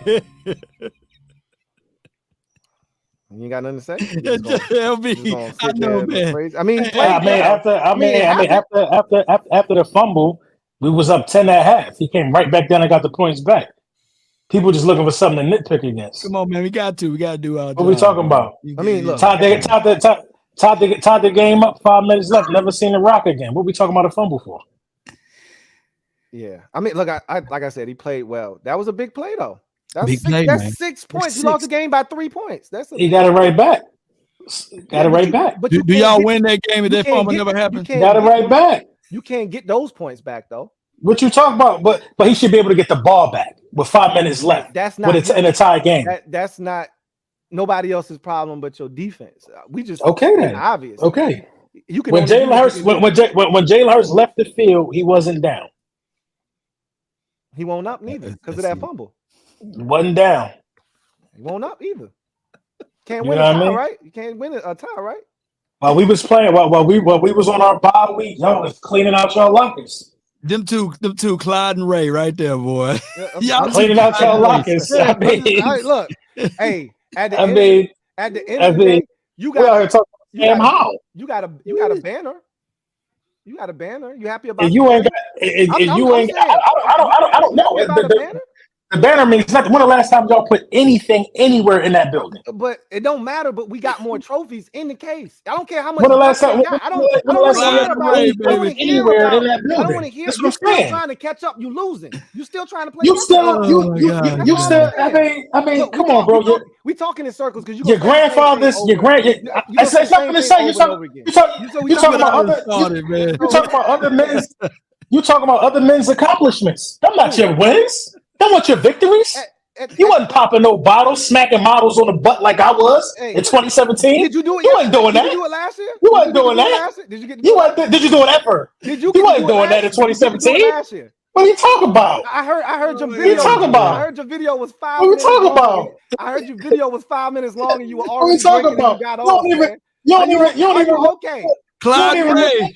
You ain't got nothing to say? LB, I know, man. I mean, after the fumble, we was up 10 at half. He came right back down and got the points back. People just looking for something to nitpick against. Come on, man. We got to do our job. What we talking about? I mean, look. Tied the game up, 5 minutes left. Never seen the Rock again. What we talking about a fumble for? Yeah. I mean, look, I like I said, he played well. That was a big play, though. That's 6 points. He lost the game by 3 points. He got it right back. But do y'all win that game if that fumble never happened? Got it right back. You can't get those points back, though. What you talking about? But he should be able to get the ball back with 5 minutes left. That's not in a tie game. That's not nobody else's problem but your defense. We just then. Obvious. Okay. You can when Jalen Hurts left the field, he wasn't down. He won't up neither because of that fumble. Wasn't down. He won't up either. Can't win a tie, right? You can't win a tie, right? While we was playing, while we was on our bye week, y'all was cleaning out y'all lockers. Them two, Clyde and Ray, right there, boy. Y'all cleaning out y'all lockers. Yeah, look, hey, at the end of the day, you got Sam Howell. You got a banner. You got a banner. You happy about? You ain't got. I don't know. The banner means nothing. When the last time y'all put anything anywhere in that building? But it don't matter. But we got more trophies in the case. I don't care how much. When the last time? I don't want to hear about it. I don't want to hear about it. I don't want to hear. You're still trying to catch up. You losing. You still trying to play. You still. I mean, come on, bro. We talking in circles because your grandfather's. I said something to say. You talking about other men's. You talking about other men's accomplishments. Them not your wins. Them want your victories. You wasn't popping no bottles, smacking models on the butt like I was in 2017. Did you do it? You wasn't doing that. Did you do it last year? You wasn't doing that. Did you do it ever? You wasn't doing that in 2017. What are you talking about? I heard your video. What are you talking about? I heard your video was 5 minutes long. What are you talking about? I heard your video was 5 minutes long and you were already drinking and you got off. You don't even okay. Clyde Ray.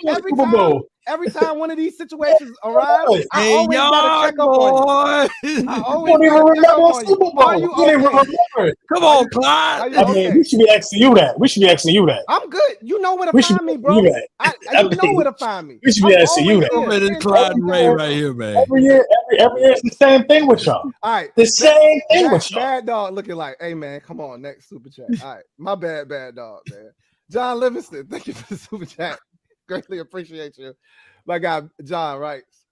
Every time one of these situations arrives, I always gotta check up on you. I always don't even remember Super Bowl. You don't even remember. Come on, Clyde. I mean, we should be asking you that. I'm good. You know where to find me, bro. You know where to find me. We should be asking you that. It's Clyde Ray right here, man. Every year it's the same thing with y'all. All right. The same thing with y'all. Bad dog looking like, hey, man, come on, next super chat. All right. My bad dog, man. John Livingston, thank you for the super chat. Greatly appreciate you. My guy John writes,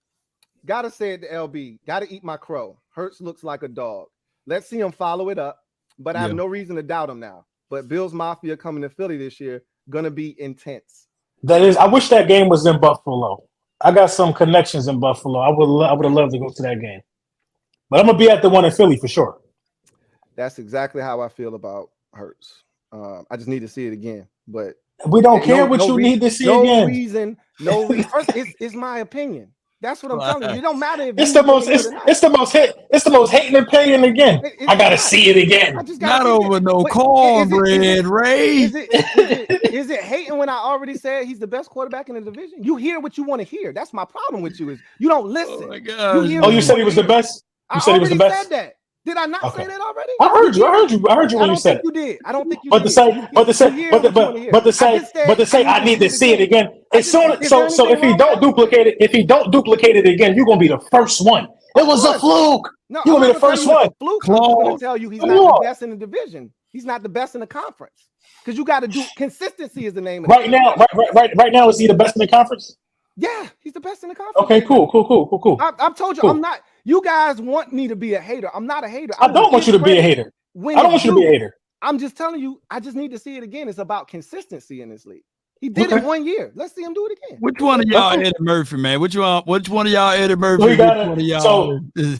gotta say it to LB, gotta eat my crow. Hurts looks like a dog. Let's see him follow it up, but I have no reason to doubt him now. But Bills Mafia coming to Philly this year, gonna be intense. That is, I wish that game was in Buffalo. I got some connections in Buffalo. I would have loved to go to that game. But I'm gonna be at the one in Philly for sure. That's exactly how I feel about Hurts. I just need to see it again. But we don't care what you need to see again. No reason. First, it's my opinion. That's what I'm telling you. It don't matter if it's the most hating and paying again. I gotta see it again. I just not over no cornbread, Ray. Is it hating when I already said he's the best quarterback in the division? You hear what you want to hear. That's my problem with you is you don't listen. Oh my God. You said he was the best? You said he was the best? Said that. Did I not say that already? I heard you when you said it. You did. I don't think you did. But to say I need to see it again. So if he don't duplicate it again, you're gonna be the first one. It was a fluke. No, you're gonna be the first one. Fluke. I'm gonna tell you he's not the best in the division. He's not the best in the conference. Because you got to do consistency is the name of right now. Right now, is he the best in the conference? Yeah, he's the best in the conference. Okay, cool. I've told you, I'm not. You guys want me to be a hater. I'm not a hater. I don't want you to be a hater. I don't want you to be a hater. I'm just telling you, I just need to see it again. It's about consistency in this league. He did it 1 year. Let's see him do it again. Which one of y'all Eddie Murphy, man? Which one of y'all Eddie Murphy?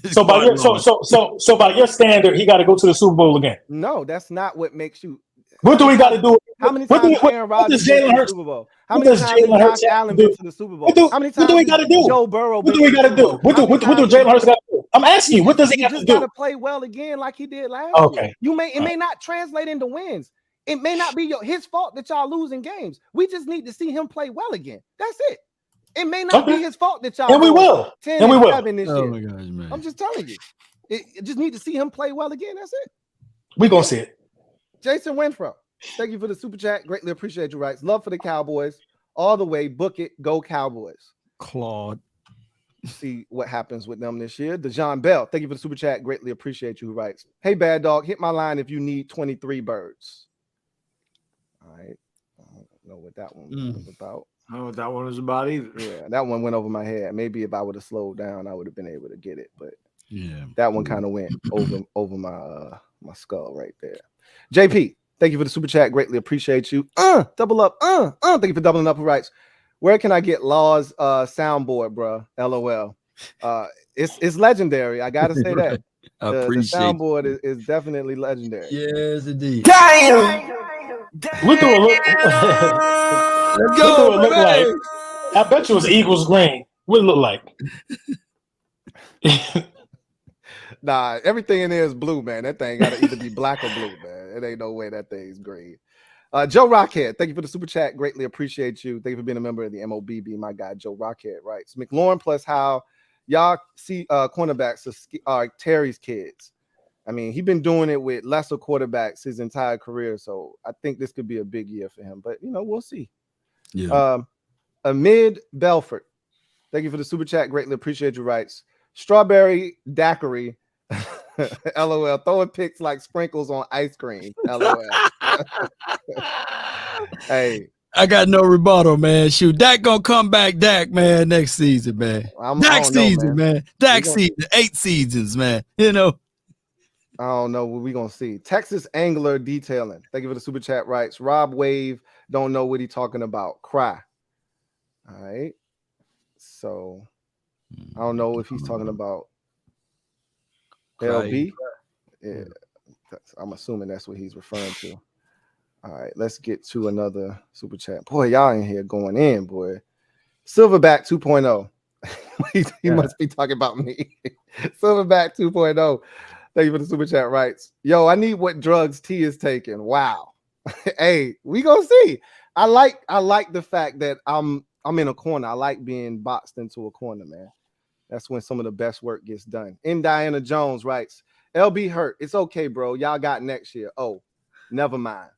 So by your standard, he got to go to the Super Bowl again. No, that's not what makes you. What do we got to do? How many times Aaron Rodgers been to the Super Bowl? How many times Josh Allen been to the Super Bowl? How many times do we got to do? Joe Burrow? What do we got to do? What do Jalen Hurts got to do? I'm asking you, what does he have to do? Got to play well again, like he did last year. It may not translate into wins. It may not be his fault that y'all losing games. We just need to see him play well again. That's it. It may not be his fault that y'all. And we will. 10 and 11 this year. Oh my gosh, man! I'm just telling you. It just need to see him play well again. That's it. We gonna see it. Jason Winfro, thank you for the super chat. Greatly appreciate you. Writes love for the Cowboys all the way. Book it. Go Cowboys. Claude. See what happens with them this year. DeJohn Bell, thank you for the super chat. Greatly appreciate you. Who writes, hey Bad Dog, hit my line if you need 23 birds. All right. I don't know what that one was about. I don't know what that one was about either. Yeah, that one went over my head. Maybe if I would have slowed down, I would have been able to get it. But yeah, that one kind of went over my skull right there. JP, thank you for the super chat. Greatly appreciate you. Double up. Thank you for doubling up. Who writes, where can I get Law's soundboard, bro? LOL. It's legendary. I gotta say that. The soundboard is definitely legendary. Yes, indeed. Damn. What do it look like? I bet you it was Eagles green. What it look like? Nah, everything in there is blue, man. That thing gotta either be black or blue, man. It ain't no way that thing's green. Joe Rockhead, thank you for the super chat. Greatly appreciate you. Thank you for being a member of the MOBB. My guy, Joe Rockhead writes, McLaurin plus how y'all see cornerbacks are Terry's kids. I mean, he's been doing it with lesser quarterbacks his entire career, so I think this could be a big year for him. But, we'll see. Yeah. Amid Belfort, thank you for the super chat. Greatly appreciate your rights. Strawberry daiquiri, LOL. Throwing picks like sprinkles on ice cream, LOL. Hey. I got no rebuttal, man. Shoot, Dak gonna come back, Dak, man, next season, man. Dak season, man. Dak season, 8 seasons, man. I don't know what we're going to see. Texas Angler Detailing. Thank you for the super chat rights. Rob Wave, don't know what he's talking about. Cry. All right. So, I don't know if he's talking about LB. Yeah. I'm assuming that's what he's referring to. All right. Let's get to another super chat. Boy, y'all in here going in, boy. Silverback 2.0. he must be talking about me. Silverback 2.0. Thank you for the super chat rights. Yo, I need what drugs T is taking. Wow. Hey, we gonna see. I like the fact that I'm in a corner. I like being boxed into a corner, man. That's when some of the best work gets done. And Diana Jones writes, LB hurt. It's okay, bro. Y'all got next year. Oh, never mind.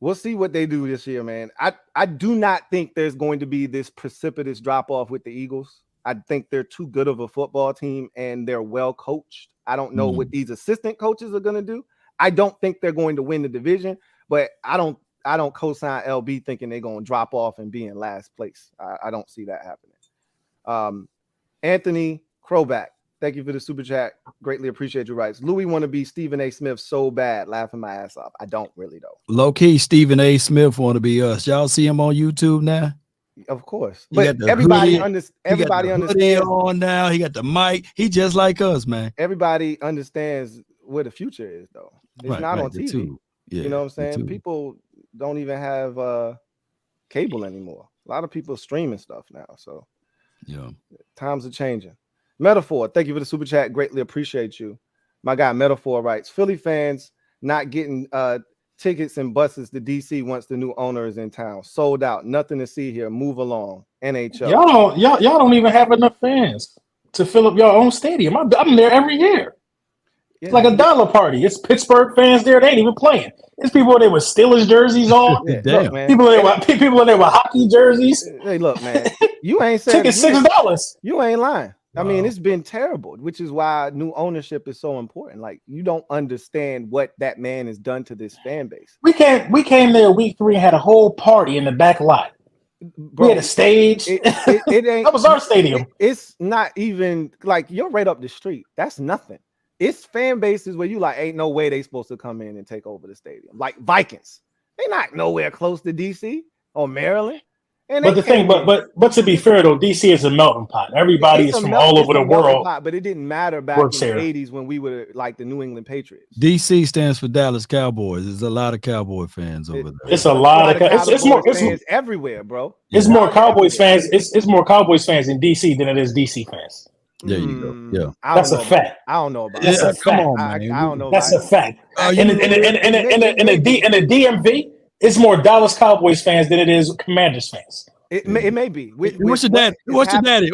We'll see what they do this year, man. I do not think there's going to be this precipitous drop-off with the Eagles. I think they're too good of a football team and they're well coached. I don't know what these assistant coaches are going to do. I don't think they're going to win the division, but I don't co-sign LB thinking they're going to drop off and be in last place. I don't see that happening. Anthony Crowback, thank you for the super chat. Greatly appreciate your rights. Louie want to be Stephen A. Smith so bad, laughing my ass off. I don't really though. Low key, Stephen A. Smith want to be us. Y'all see him on YouTube now? Of course, but everybody understands on now. He got the mic. He just like us, man. Everybody understands where the future is, though. It's not on TV. Yeah, you know what I'm saying? People don't even have cable anymore. A lot of people streaming stuff now. So Yeah. Times are changing. Metaphor, thank you for the super chat. Greatly appreciate you. My guy Metaphor writes, Philly fans not getting tickets and buses to DC once the new owner is in town. Sold out. Nothing to see here. Move along. NHL. Y'all don't even have enough fans to fill up your own stadium. I'm there every year. It's like a dollar party. It's Pittsburgh fans there. They ain't even playing. It's people there with Steelers jerseys on. Look, man. People in there with hockey jerseys. Hey, look, man. You ain't saying tickets $6. You ain't lying. I mean, it's been terrible, which is why new ownership is so important. Like, you don't understand what that man has done to this fan base. We came there week 3 and had a whole party in the back lot. Bro, we had a stage. It ain't that was our stadium. It's not even like you're right up the street. That's nothing. It's fan bases where you like, ain't no way they supposed to come in and take over the stadium. Like Vikings, they're not nowhere close to DC or Maryland. And but the thing, but to be fair though, DC is a melting pot. Everybody is from all over the world. Pot, but it didn't matter back in the 80s when we were like the New England Patriots. DC stands for Dallas Cowboys. There's a lot of Cowboy fans over there. It's a lot of it's more fans everywhere, bro. It's more Cowboys fans. It's more Cowboys fans in DC than it is DC fans. There you go. Yeah, that's a fact. I don't know about that. That's come on, man. I don't know. That's a fact. In the DMV, it's more Dallas Cowboys fans than it is Commanders fans. It may be. What's your daddy? What's your daddy?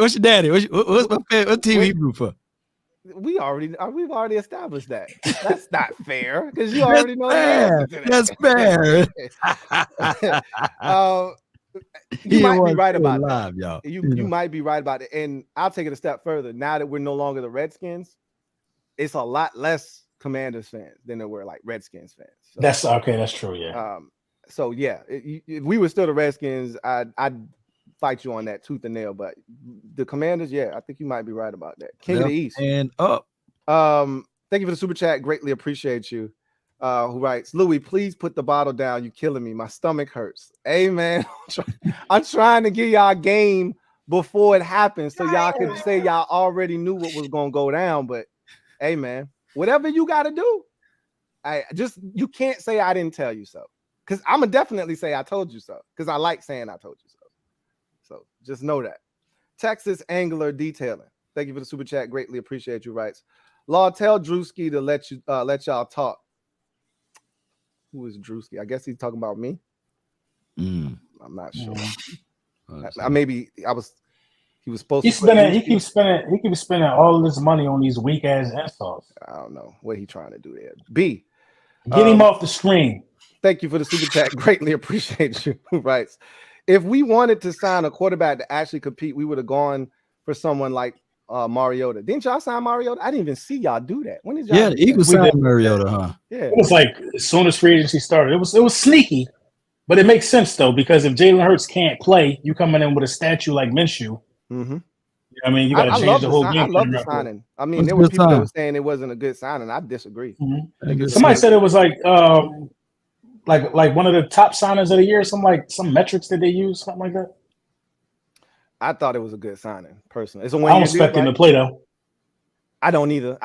What team he root for? We've already established that. That's not fair because you already know the answer to that. That's fair. You might be right about that. Y'all. You might be right about it. And I'll take it a step further. Now that we're no longer the Redskins, it's a lot less Commanders fans than there were like Redskins fans. So, that's okay. That's true. Yeah. So yeah, if we were still the Redskins, I'd fight you on that tooth and nail. But the Commanders, yeah, I think you might be right about that. King of the East and up. Thank you for the super chat. Greatly appreciate you. Who writes, Louie, please put the bottle down. You killing me. My stomach hurts. Hey man, I'm trying to give y'all game before it happens, so y'all could say y'all already knew what was gonna go down. But hey man, whatever you got to do, you can't say I didn't tell you so. Because I'm gonna definitely say I told you so. Because I like saying I told you so. So just know that. Texas Angler Detailing. Thank you for the super chat. Greatly appreciate you. Writes, Law, tell Drewski to let y'all talk. Who is Drewski? I guess he's talking about me. I'm not sure. He was supposed to. He keeps spending all of this money on these weak ass insults. I don't know what he's trying to do there. B. Get him off the screen. Thank you for the super chat. Greatly appreciate you. Who writes, if we wanted to sign a quarterback to actually compete, we would have gone for someone like Mariota. Didn't y'all sign Mariota? I didn't even see y'all do that. When did y'all? Yeah, the Eagles signed Mariota, huh? Yeah. It was like as soon as free agency started. It was sneaky, but it makes sense though because if Jalen Hurts can't play, you coming in with a statue like Minshew. Mm-hmm. I mean, you got to change the whole game. I love the signing. I mean, there were people that were saying it wasn't a good signing. I disagree. Mm-hmm. Somebody said it was like one of the top signings of the year. Some metrics that they use, something like that. I thought it was a good signing, personally. It's I don't expect him to play though. I don't either.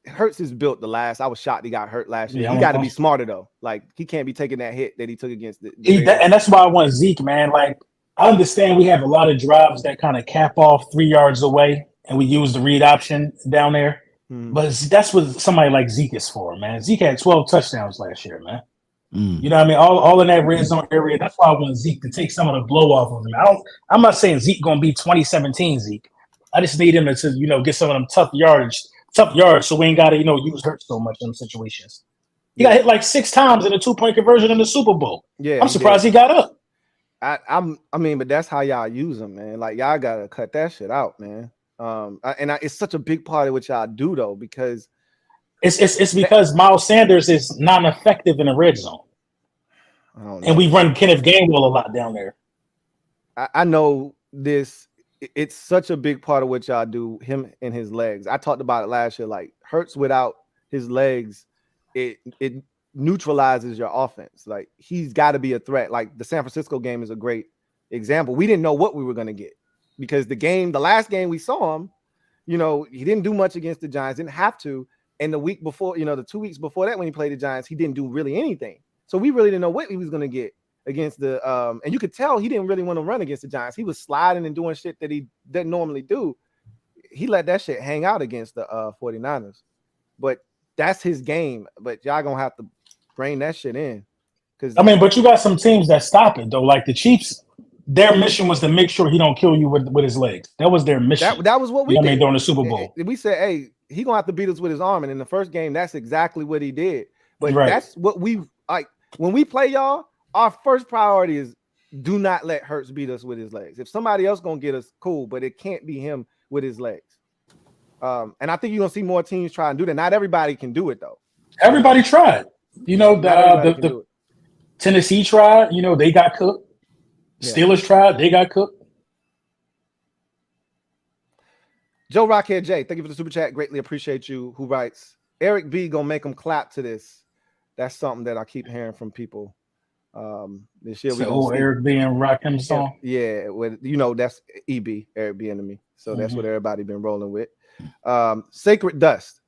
Hurts is built to last. I was shocked he got hurt last year. He got to be smarter though. Like he can't be taking that hit that he took against and that's why I want Zeke, man. Like I understand we have a lot of drives that kind of cap off 3 yards away, and we use the read option down there. But that's what somebody like Zeke is for, man. Zeke had 12 touchdowns last year, man. You know what I mean? All in that red zone area. That's why I want Zeke to take some of the blow off of him. I'm not saying Zeke gonna be 2017 Zeke. I just need him to get some of them tough yards, so we ain't gotta, use Hurts so much in them situations. He got hit like 6 times in a 2-point conversion in the Super Bowl. Yeah, I'm surprised he got up. But that's how y'all use them, man. Like y'all gotta cut that shit out, man. It's such a big part of what y'all do though, because it's because Miles Sanders is non-effective in the red zone. And we run Kenneth Gainwell a lot down there. I know this. It's such a big part of what y'all do, him and his legs. I talked about it last year. Like Hurts without his legs, it neutralizes your offense. Like he's got to be a threat. Like the San Francisco game is a great example. We didn't know what we were going to get because the last game we saw him, he didn't do much against the Giants, didn't have to. And the week before, the 2 weeks before that, when he played the Giants, he didn't do really anything. So we really didn't know what he was going to get against the and you could tell he didn't really want to run against the Giants. He was sliding and doing shit that he didn't normally do. He let that shit hang out against the 49ers. But that's his game. But y'all gonna have to bring that shit in. I mean, but you got some teams that stop it though. Like the Chiefs, their mission was to make sure he don't kill you with his legs. That was their mission. That was what we did during the Super Bowl. We said, hey, he gonna have to beat us with his arm. And in the first game, that's exactly what he did. But that's what we like when we play y'all. Our first priority is do not let Hurts beat us with his legs. If somebody else gonna get us, cool, but it can't be him with his legs. And I think you're gonna see more teams try and do that. Not everybody can do it though. Everybody tried. You know, the Tennessee tried. You know, they got cooked. Yeah. Steelers tried. They got cooked. Joe Rockhead J, thank you for the super chat. Greatly appreciate you. Who writes, Eric B gonna make them clap to this. That's something that I keep hearing from people. This year Eric B and Rakim song. Yeah, with that's EB, Eric B Enemy. So that's what everybody been rolling with. Sacred Dust.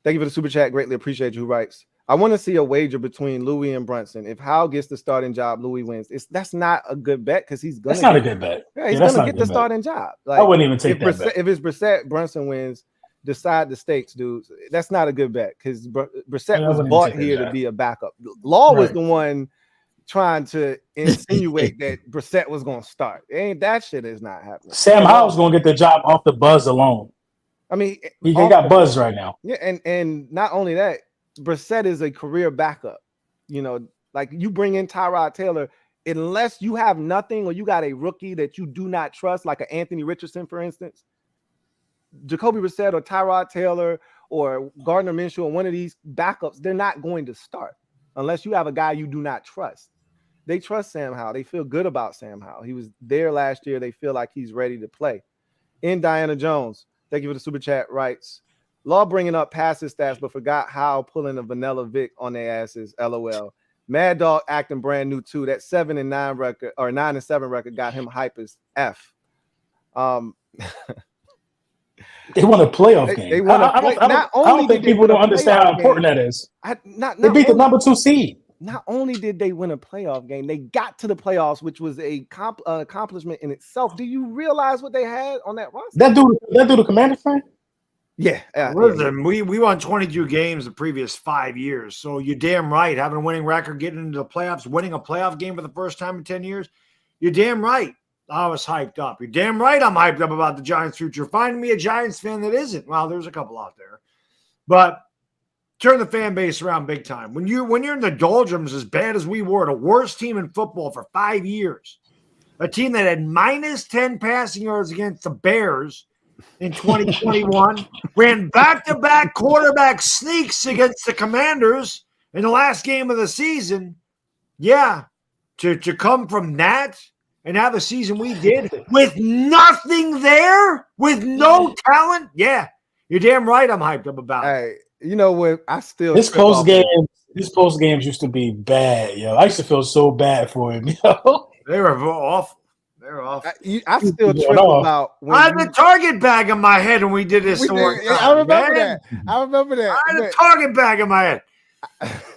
Thank you for the super chat. Greatly appreciate you. Who writes, I want to see a wager between Louie and Brunson. If Howell gets the starting job, Louie wins. That's not a good bet because he's gonna. That's not a good bet. Yeah, he's gonna get the starting job. Like, I wouldn't even take that bet. If it's Brissett, Brunson wins. Decide the stakes, dude. That's not a good bet because Brissett was bought here to be a backup. Law was the one trying to insinuate that Brissett was going to start. That shit is not happening. Sam Howell's going to get the job off the buzz alone. I mean, he got buzz right now. Yeah, and not only that, Brissett is a career backup. You know, like you bring in Tyrod Taylor, unless you have nothing or you got a rookie that you do not trust, like an Anthony Richardson, for instance, Jacoby Brissett or Tyrod Taylor or Gardner Minshew or one of these backups, they're not going to start unless you have a guy you do not trust. They trust Sam Howell. They feel good about Sam Howell. He was there last year. They feel like he's ready to play. In Diana Jones, thank you for the super chat, writes, Law bringing up passing stats, but forgot how pulling a vanilla Vic on their asses. LOL. Mad Dog acting brand new too. That 7-9 record or 9-7 record got him hype as F. They won a playoff game. They won I don't think people don't understand how important that is. They beat the number 2 seed. Not only did they win a playoff game, they got to the playoffs, which was a accomplishment in itself. Do you realize what they had on that roster? That dude the Commander fan? Yeah. Listen, we won 22 games the previous 5 years. So you're damn right. Having a winning record, getting into the playoffs, winning a playoff game for the first time in 10 years. You're damn right. I was hyped up. You're damn right I'm hyped up about the Giants' future. Find me a Giants fan that isn't. Well, there's a couple out there. But turn the fan base around big time. When you're in the doldrums as bad as we were, the worst team in football for 5 years, a team that had minus 10 passing yards against the Bears in 2021, ran back-to-back quarterback sneaks against the Commanders in the last game of the season. Yeah, to come from that and have the season we did with nothing there, with no talent, yeah, you're damn right I'm hyped up about it. Hey, you know what? I still His post games used to be bad, yo. I used to feel so bad for him, yo. They were awful. They're awful. I still trip about I had the target bag in my head when we did this. I remember that. I had a target bag in my head.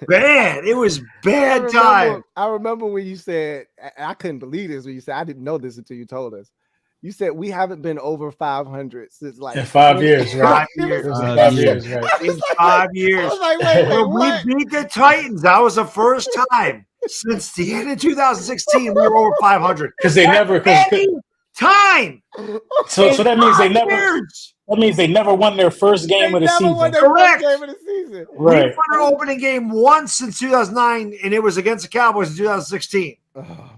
Man, it was bad time. I remember when you said, I couldn't believe this when you said, I didn't know this until you told us. You said we haven't been over 500 since like in 5 years, right? 5 years. 5 years, right? In 5 years. I was like, wait, when we beat the Titans, that was the first time since the end of 2016 we were over 500. Because they never time. So that means they never. Years. That means they never won their first game of the season. Correct. Game of the season. Right. We won our opening game once in 2009, and it was against the Cowboys in 2016.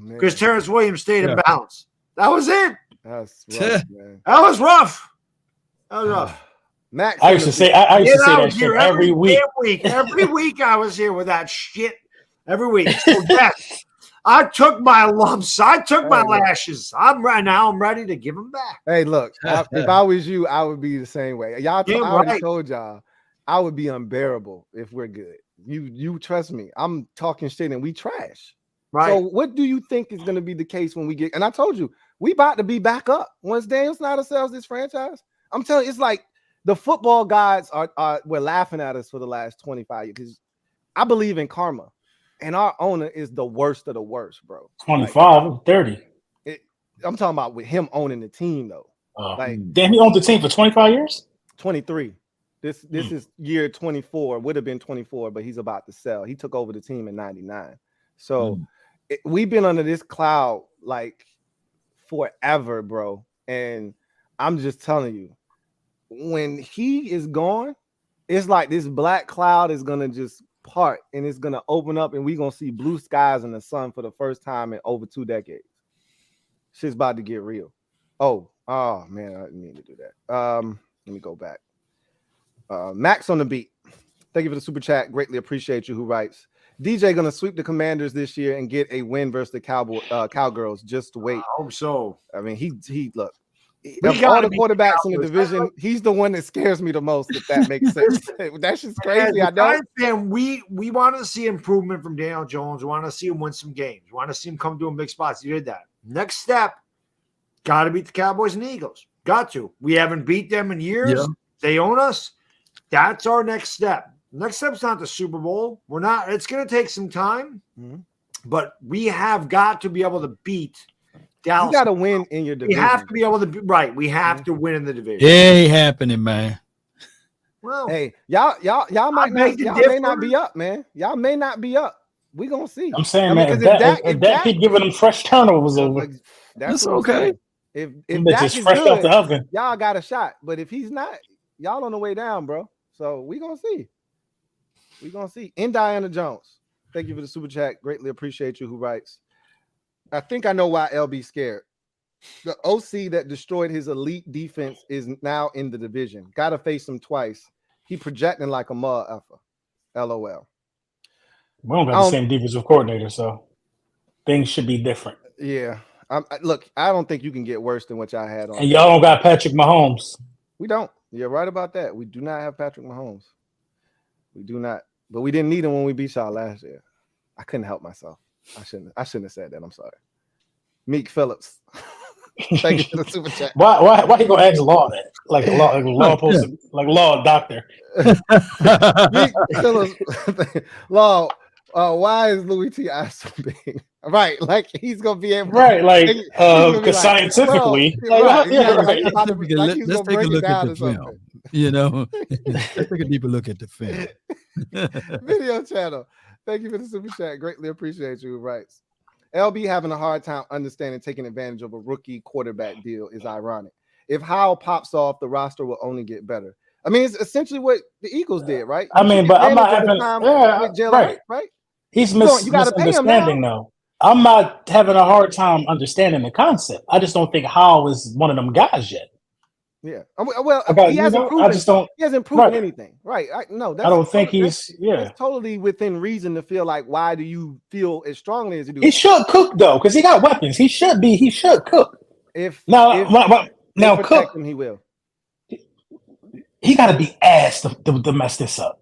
Because Terrence Williams stayed in bounds. That was it. That's rough, man. That was rough. That was rough. Max, I used to say that shit every week. Every week I was here with that shit. Every week. So yes, I took my lumps. I took my lashes. I'm ready to give them back. Hey, look, if I was you, I would be the same way. Y'all, I already told y'all, I would be unbearable if we're good. You trust me. I'm talking shit and we trash. Right. So what do you think is going to be the case when we get? And I told you, we about to be back up once Daniel Snyder sells this franchise. I'm telling you, it's like the football guys were laughing at us for the last 25 years because I believe in karma. And our owner is the worst of the worst, bro. 25, 30. I'm talking about with him owning the team, though. Damn, he owned the team for 25 years? 23. This is year 24. Would have been 24, but he's about to sell. He took over the team in 99. So we've been under this cloud like forever, bro. And I'm just telling you, when he is gone, it's like this black cloud is gonna just part and it's gonna open up, and we're gonna see blue skies and the sun for the first time in over 2 decades. Shit's about to get real. Oh man, I didn't mean to do that. Let me go back. Max on the beat. Thank you for the super chat. Greatly appreciate you. Who writes, DJ gonna sweep the Commanders this year and get a win versus the Cowgirls. Just wait. I hope so. I mean, he look. Of all the quarterbacks in the division, he's the one that scares me the most, if that makes sense. That's just crazy. I know. And we want to see improvement from Daniel Jones. We want to see him win some games. We want to see him come to big spots. He did that. Next step, got to beat the Cowboys and Eagles. Got to. We haven't beat them in years. Yeah. They own us. That's our next step. Next step's not the Super Bowl. We're not. It's going to take some time, but we have got to be able to beat Dallas. You got to win in your division. We have to be able to be right. We have to win in the division. It ain't happening, man. Well, hey, y'all may not be up, man. Y'all may not be up. We gonna see. I'm saying, man, if Dak keep giving them fresh turnovers over, that's okay. If Dak is fresh good, off the oven, y'all got a shot. But if he's not, y'all on the way down, bro. So we gonna see. We gonna see. Indiana Jones, thank you for the super chat. Greatly appreciate you. Who writes, I think I know why LB scared. The OC that destroyed his elite defense is now in the division. Got to face him twice. He projecting like a motherfucker. LOL. We don't got the same defensive coordinator, so things should be different. Yeah. Look, I don't think you can get worse than what y'all had on. And y'all don't got Patrick Mahomes. We don't. You're right about that. We do not have Patrick Mahomes. We do not. But we didn't need him when we beat y'all last year. I couldn't help myself. I shouldn't have said that. I'm sorry. Meek Phillips. Thank you for the super chat. Why you gonna ask Law that? Like Law doctor. Meek Phillips. Law. Why is Louie Tee so big? Right, like he's gonna be able. Right, like because scientifically. Let's take a look at the film. You know, let's take a deeper look at the film. Video channel. Thank you for the super chat. Greatly appreciate you. Writes, LB having a hard time understanding taking advantage of a rookie quarterback deal is ironic. If Howell pops off, the roster will only get better. I mean, it's essentially what the Eagles did, right? I mean, but I'm not having right. He's misunderstanding though. I'm not having a hard time understanding the concept. I just don't think Howell is one of them guys yet. Yeah. Well, he hasn't proven. He hasn't proven anything. Right. I don't think he's. It's totally within reason to feel like, why do you feel as strongly as you do? He should cook though, because he got weapons. He should cook. If cook him, he will. He got to be ass to mess this up.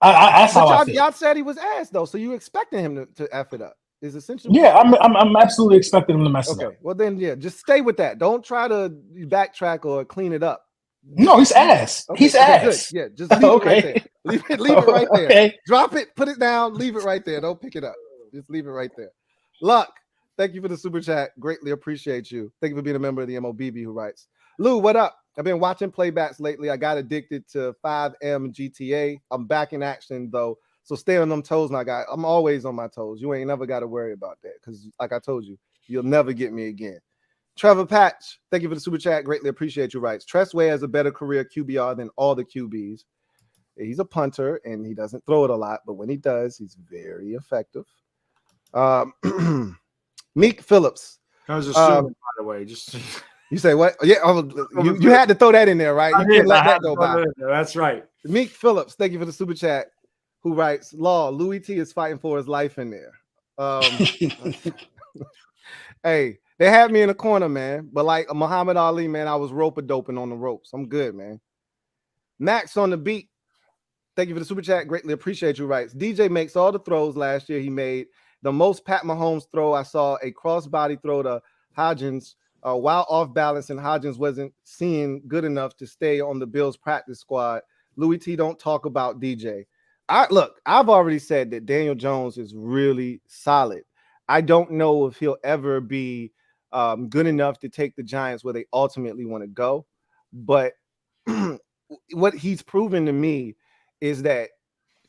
That's how I feel. Y'all said he was ass though, so you expecting him to F it up. Is essentially. Yeah, I'm absolutely expecting him to mess it up. Okay, well then, just stay with that. Don't try to backtrack or clean it up. No, he's ass. Okay, he's ass. Good. Yeah, just leave it right there. Leave it right there. Okay. Drop it, put it down, leave it right there. Don't pick it up. Just leave it right there. Luck, thank you for the super chat. Greatly appreciate you. Thank you for being a member of the MOBB who writes, Lou, what up? I've been watching playbacks lately. I got addicted to 5M GTA. I'm back in action though. So stay on them toes, my guy. I'm always on my toes. You ain't never got to worry about that because, like I told you, you'll never get me again. Trevor Patch, thank you for the super chat. Greatly appreciate you. Writes, Tressway has a better career QBR than all the QBs. He's a punter, and he doesn't throw it a lot, but when he does, he's very effective. Meek Phillips. That was assuming, by the way. Just you say what? Yeah, you had to throw that in there, right? You couldn't let that go by. That's right. Meek Phillips, thank you for the super chat. Who writes, Law, Louie Tee is fighting for his life in there. Hey, they had me in a corner, man. But like Muhammad Ali, man, I was rope-a-doping on the ropes. I'm good, man. Max on the beat. Thank you for the super chat. Greatly appreciate you. Writes, DJ makes all the throws last year he made. The most Pat Mahomes throw I saw, a crossbody throw to Hodgins while off balance, and Hodgins wasn't seeing good enough to stay on the Bills practice squad. Louie Tee don't talk about DJ. I've already said that Daniel Jones is really solid. I don't know if he'll ever be good enough to take the Giants where they ultimately want to go. But what he's proven to me is that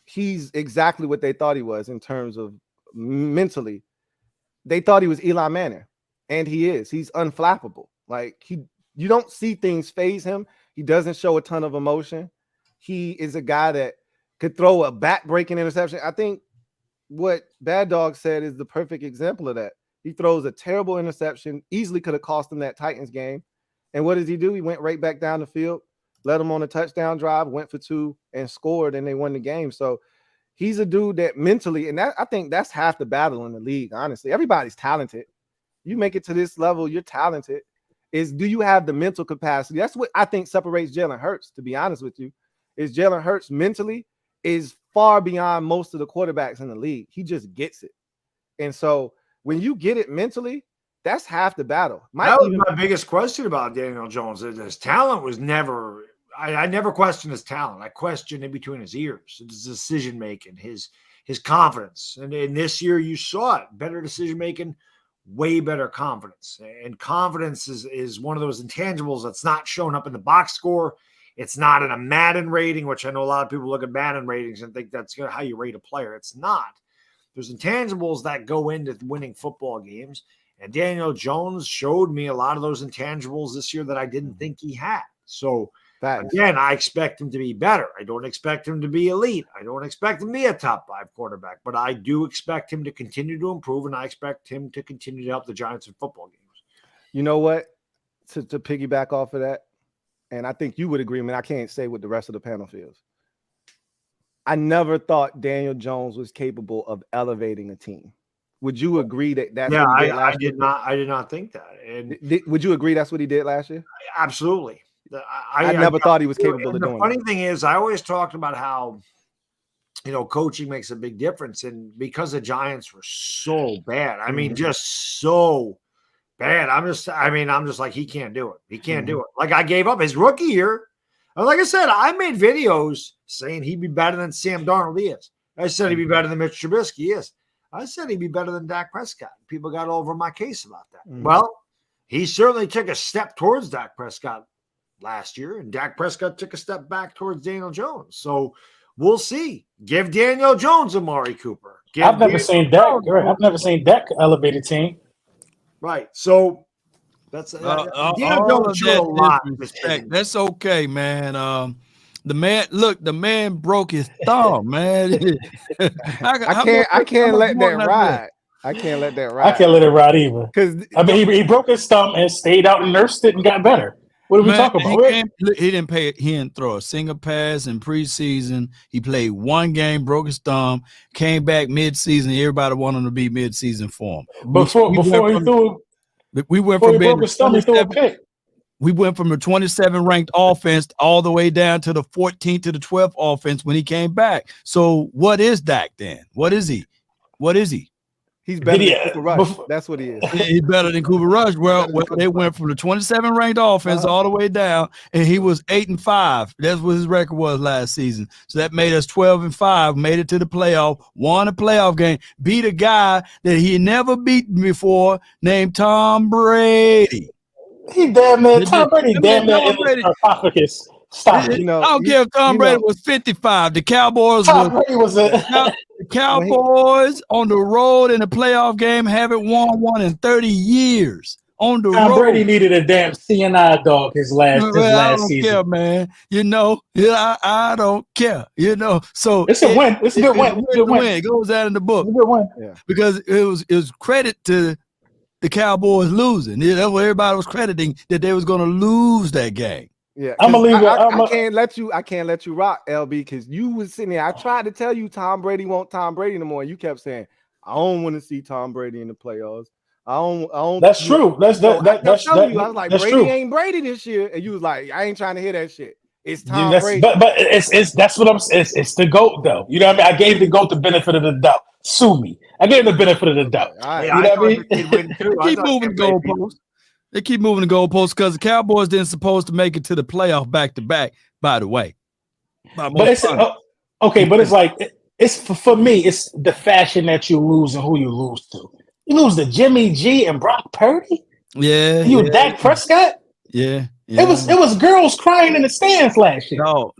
he's exactly what they thought he was in terms of mentally. They thought he was Eli Manning, and he is. He's unflappable. Like you don't see things faze him. He doesn't show a ton of emotion. He is a guy that could throw a back-breaking interception. I think what Bad Dog said is the perfect example of that. He throws a terrible interception, easily could have cost him that Titans game. And what does he do? He went right back down the field, led him on a touchdown drive, went for 2 and scored, and they won the game. So he's a dude that mentally, and I think that's half the battle in the league, honestly. Everybody's talented. You make it to this level, you're talented. Do you have the mental capacity? That's what I think separates Jalen Hurts, to be honest with you, is Jalen Hurts mentally is far beyond most of the quarterbacks in the league. He just gets it. And so when you get it mentally, that's half the battle. That was my biggest question about Daniel Jones. His talent was never – I never questioned his talent. I questioned in between his ears, his decision-making, his confidence. And in this year, you saw it. Better decision-making, way better confidence. And confidence is one of those intangibles that's not showing up in the box score. It's not in a Madden rating, which I know a lot of people look at Madden ratings and think that's how you rate a player. It's not. There's intangibles that go into winning football games. And Daniel Jones showed me a lot of those intangibles this year that I didn't think he had. So, again, I expect him to be better. I don't expect him to be elite. I don't expect him to be a top 5 quarterback. But I do expect him to continue to improve, and I expect him to continue to help the Giants in football games. You know what? To piggyback off of that, and I think you would agree, I can't say what the rest of the panel feels. I never thought Daniel Jones was capable of elevating a team. Would you agree that that's what he did last year? I did not think that. And would you agree that's what he did last year? Absolutely. I never thought he was capable of doing that. The funny thing is, I always talked about how, coaching makes a big difference. And because the Giants were so bad, just so bad, I'm just like, he can't do it. He can't do it. Like, I gave up his rookie year. And like I said, I made videos saying he'd be better than Sam Darnold. He is. I said he'd be better than Mitch Trubisky. He is. I said he'd be better than Dak Prescott. People got over my case about that. Well, he certainly took a step towards Dak Prescott last year, and Dak Prescott took a step back towards Daniel Jones. So we'll see. Give Daniel Jones Amari Cooper. I've never seen Dak. I've never seen Dak elevate a team. Right. So that's Daniel Jones showed a lot. That's okay, man. The man broke his thumb, man. I can't let that ride. I can't let that ride. I can't let it ride either. Because he broke his thumb and stayed out and nursed it and got better. What are we talking about? He didn't throw a single pass in preseason. He played 1 game, broke his thumb, came back mid-season. Everybody wanted him to be mid-season for him. Before he broke his thumb, he threw a pick. We went from the 27th ranked offense all the way down to the 14th to the 12th offense when he came back. So what is Dak then? What is he? He's better than Cooper Rush. That's what he is. He's better than Cooper Rush. Well, they went from the 27th ranked offense all the way down, and he was 8-5. That's what his record was last season. So that made us 12-5, made it to the playoff, won a playoff game, beat a guy that he never beaten before named Tom Brady. He damn man, Tom Brady damn near in the sarcophagus. Stop. I don't care if Tom Brady was 55. The Cowboys the Cowboys on the road in a playoff game haven't won one in 30 years. On the road. Tom Brady needed a damn CNI dog his last season. I don't care, man. I don't care. So it's a win. It's a good win. It goes out in the book. It's a good win. Yeah. Because it was credit to the Cowboys losing. That's what everybody was crediting, that they was going to lose that game. Yeah, I can't let you rock, LB, because you was sitting there. I tried to tell you Tom Brady won't Tom Brady no more, and you kept saying, I don't want to see Tom Brady in the playoffs. I don't. That's true. That's I was like, Brady true. ain't Brady this year, and you was like, I ain't trying to hear that shit. It's Tom Brady. But it's that's what I'm saying. It's the GOAT though. You know what I mean? I gave the GOAT the benefit of the doubt. Sue me. I gave him the benefit of the doubt. Right. You know what I mean? They keep moving the goalposts. They keep moving the goalposts because the Cowboys didn't supposed to make it to the playoff back to back. By the way, but it's Okay, but it's like it's for me. It's the fashion that you lose and who you lose to. You lose to Jimmy G and Brock Purdy. Yeah, Dak Prescott. Yeah. It was girls crying in the stands last year. No,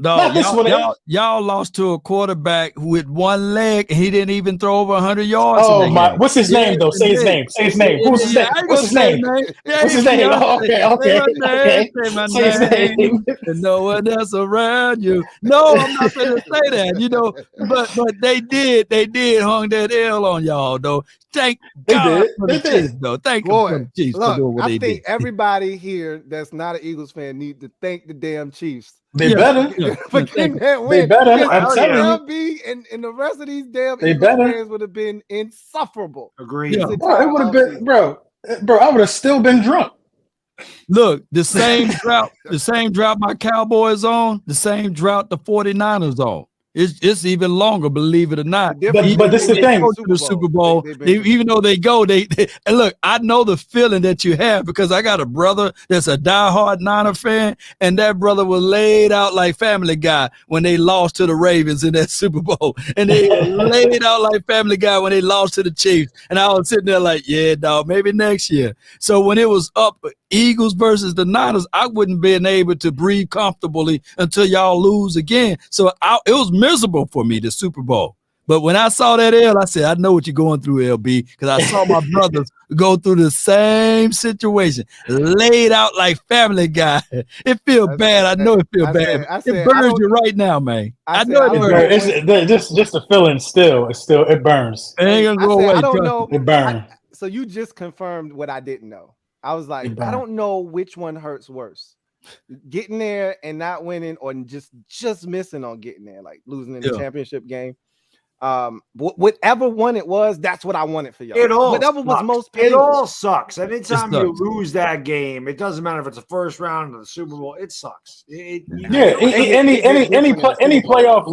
y'all lost to a quarterback with one leg, and he didn't even throw over 100 yards. Oh my! What's his name though? Say his name. Say his name. Who's his name? What's his name? What's his name? Okay. Say his name. And no one else around you. No, I'm not going to say that. You know, but they did hung that L on y'all though. Thank God for the Chiefs, though. Thank you for the Chiefs for doing what they did. I think everybody here that's not an Eagles fan need to thank the damn Chiefs. They better. For getting that win. They better. I'm telling you. And the rest of these damn Eagles fans would have been insufferable. Agreed. Yeah. Bro, it would have been, bro, I would have still been drunk. Look, the same drought my Cowboys on, the same drought the 49ers on. It's even longer, believe it or not. But this is the thing. The Super Bowl, even though they go, they and look, I know the feeling that you have because I got a brother that's a diehard Niner fan, and that brother was laid out like Family Guy when they lost to the Ravens in that Super Bowl, and they laid out like Family Guy when they lost to the Chiefs. And I was sitting there like, yeah, dog, maybe next year. So when it was up, Eagles versus the Niners, I wouldn't been able to breathe comfortably until y'all lose again. So it was miserable for me, the Super Bowl. But when I saw that L, I said, I know what you're going through, LB, because I saw my brothers go through the same situation, laid out like Family Guy. It feels bad. I know it feels bad. It burns you right now, man. I know it burns. Just the feeling still. It burns. It ain't gonna go away. I don't know. It burns. So you just confirmed what I didn't know. I was like, I don't know which one hurts worse. Getting there and not winning, or just missing on getting there, like losing in the championship game. Whatever one it was, that's what I wanted for y'all. Whatever was most painful. It all sucks. Anytime you lose that game, it doesn't matter if it's the first round of the Super Bowl. It sucks. Any playoff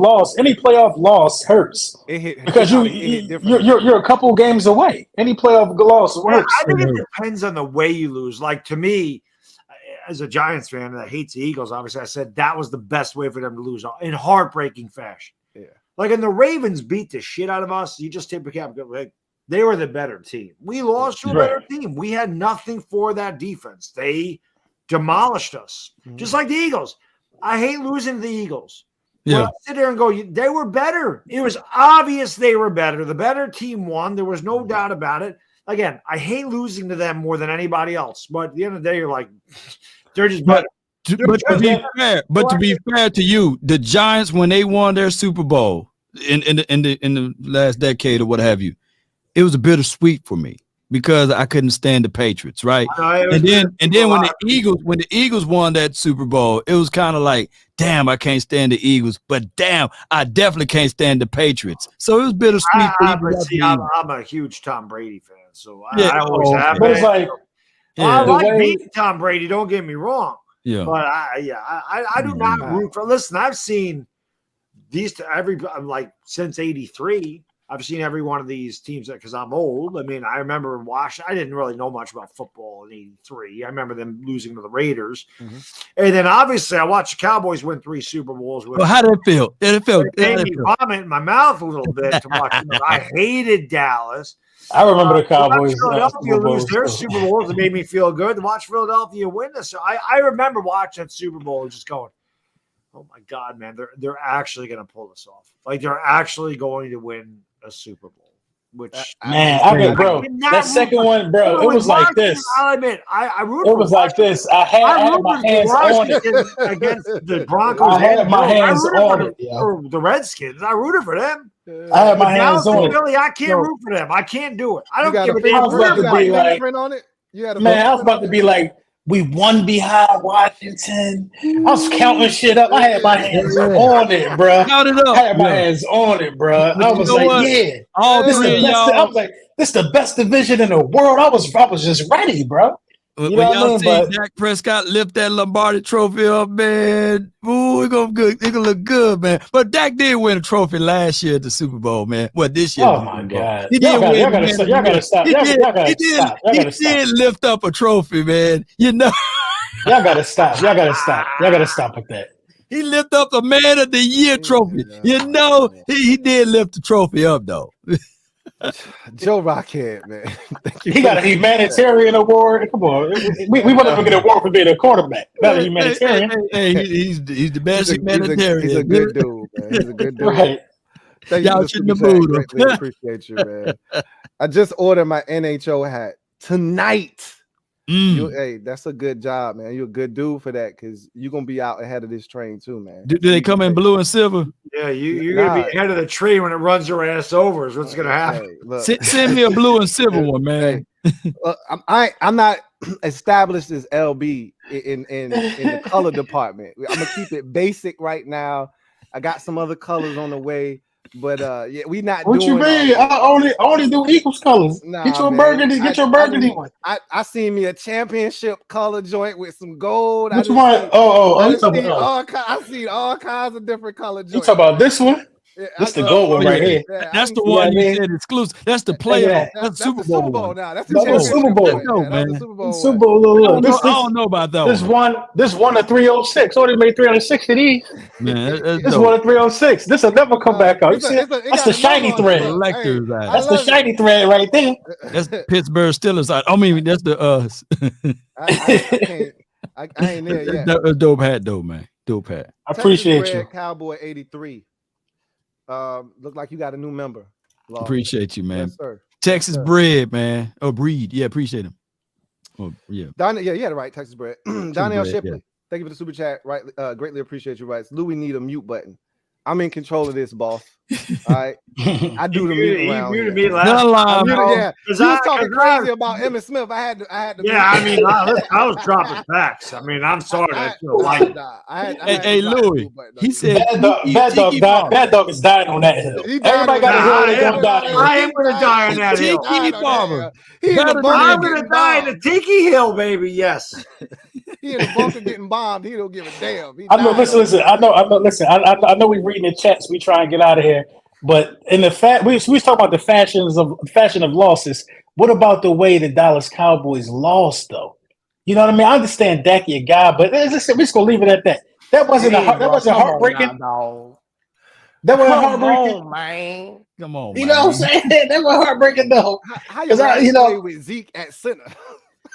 loss hurts. Because you're a couple games away. Any playoff loss hurts. I think it depends on the way you lose. Like, to me, as a Giants fan that hates the Eagles, obviously I said that was the best way for them to lose in heartbreaking fashion. Yeah. Like, and the Ravens beat the shit out of us. You just tip a cap. Like, they were the better team. We lost to a better team. We had nothing for that defense. They demolished us, just like the Eagles. I hate losing to the Eagles. Yeah. I sit there and go, they were better. It was obvious they were better. The better team won. There was no doubt about it. Again, I hate losing to them more than anybody else. But at the end of the day, you're like, they're just better. But to be fair to you, the Giants, when they won their Super Bowl in the last decade or what have you, it was a bittersweet for me because I couldn't stand the Patriots, right? And then when the Eagles won that Super Bowl, it was kind of like, damn, I can't stand the Eagles, but damn, I definitely can't stand the Patriots. So it was bittersweet. I'm a huge Tom Brady fan, so I always have. But it's like, I like beating Tom Brady. Don't get me wrong. Yeah, but I do not root for. Listen, I've seen these since '83. I've seen every one of these teams because I'm old. I mean, I remember watching. I didn't really know much about football in '83. I remember them losing to the Raiders, and then obviously I watched the Cowboys win 3 Super Bowls. Well, how did it feel? It made me vomit in my mouth a little bit to watch them. I hated Dallas. I remember the Cowboys. Philadelphia lose their Super Bowls. It made me feel good to watch Philadelphia win this. So I remember watching that Super Bowl and just going, "Oh my God, man! They're actually going to pull this off. Like they're actually going to win a Super Bowl." Which that second one, bro, it was like this. I'll admit, I rooted. It was like this. I had my hands on it against the Broncos. I had my hands on it. For the Redskins, I rooted for them. I had my hands on it. Really, I can't root for them. I can't do it. I don't give a damn. I was about to be like, we won behind Washington. I was counting shit up. I had my hands on it, bro. Count it up. I had my hands on it, bro. I was like, this is the best division in the world. I was just ready, bro. When y'all see Dak Prescott lift that Lombardi trophy up, man, ooh, it's gonna look good, man. But Dak did win a trophy last year at the Super Bowl, man. What, this year? Oh my God! He did win. Y'all gotta stop. He did lift up a trophy, man. You know. Y'all gotta stop. Y'all gotta stop with that. He lifted up the Man of the Year trophy. You know, he did lift the trophy up, though. Joe Rockhead, man. He got a humanitarian award. Come on. We want to get an award for being a quarterback. Not a humanitarian. Hey, he's the best humanitarian. He's a good dude, man. He's a good dude. Right. Y'all shouldn't greatly appreciate you, man. I just ordered my NHO hat tonight. Hey, that's a good job, man. You're a good dude for that because you're gonna be out ahead of this train too, man. Do they come in blue and silver? Yeah, you're gonna be ahead of the tree when it runs your ass over. Is what's gonna happen. Hey, send me a blue and silver one, man. I'm not established as LB in the color department. I'm gonna keep it basic right now. I got some other colors on the way. But yeah, we not. What you mean? I only do equals colors. Nah, get your burgundy. Get your burgundy one. I seen me a championship color joint with some gold. Which one? I seen all kinds of different color joints. You talking about this one? Yeah, that's the gold one right here. That's the one you said exclusive. That's the playoff. That's the Super Bowl now. That's the Super Bowl. Man. Super Bowl. I don't know about that. This one to 306. Already made 360 these. Man, this one to 306. This will never come back out. You see, that's the shiny thread. That's the shiny thread right there. That's Pittsburgh Steelers. I mean, that's the I ain't there yet. That's a dope hat, though, man. Dope hat. I appreciate you. Cowboy 83. Look like you got a new member. Law. Appreciate you, man. Yes, sir. Texas bread, man. Oh, breed. Yeah, appreciate him. Oh, yeah. Yeah, you had it right. Texas bread. Donnell Shipley. Yeah. Thank you for the super chat. Right, greatly appreciate you. Right, Louie need a mute button. I'm in control of this, boss. All right, I do the mute around. You me last. Yeah, you was talking crazy about Emmitt Smith. I had to. Yeah, I mean, I was dropping facts. I mean, I'm sorry. Hey, Louie. He said Bad Dog is dying on that hill. Everybody got a hill. I am going to die on that hill. Tiki Farmer. I'm going to die in the Tiki Hill, baby. Yes. He in the bunker getting bombed. He don't give a damn. I know. Listen. I know. Listen. I know we reading the chats. We try and get out of here. But in the we was talking about the fashion of losses. What about the way the Dallas Cowboys lost, though? You know what I mean? I understand Dak your guy, but we're just gonna leave it at that. That wasn't heartbreaking. That wasn't heartbreaking, man. Come on, you know what I'm saying? That was heartbreaking, though. How you play with Zeke at center?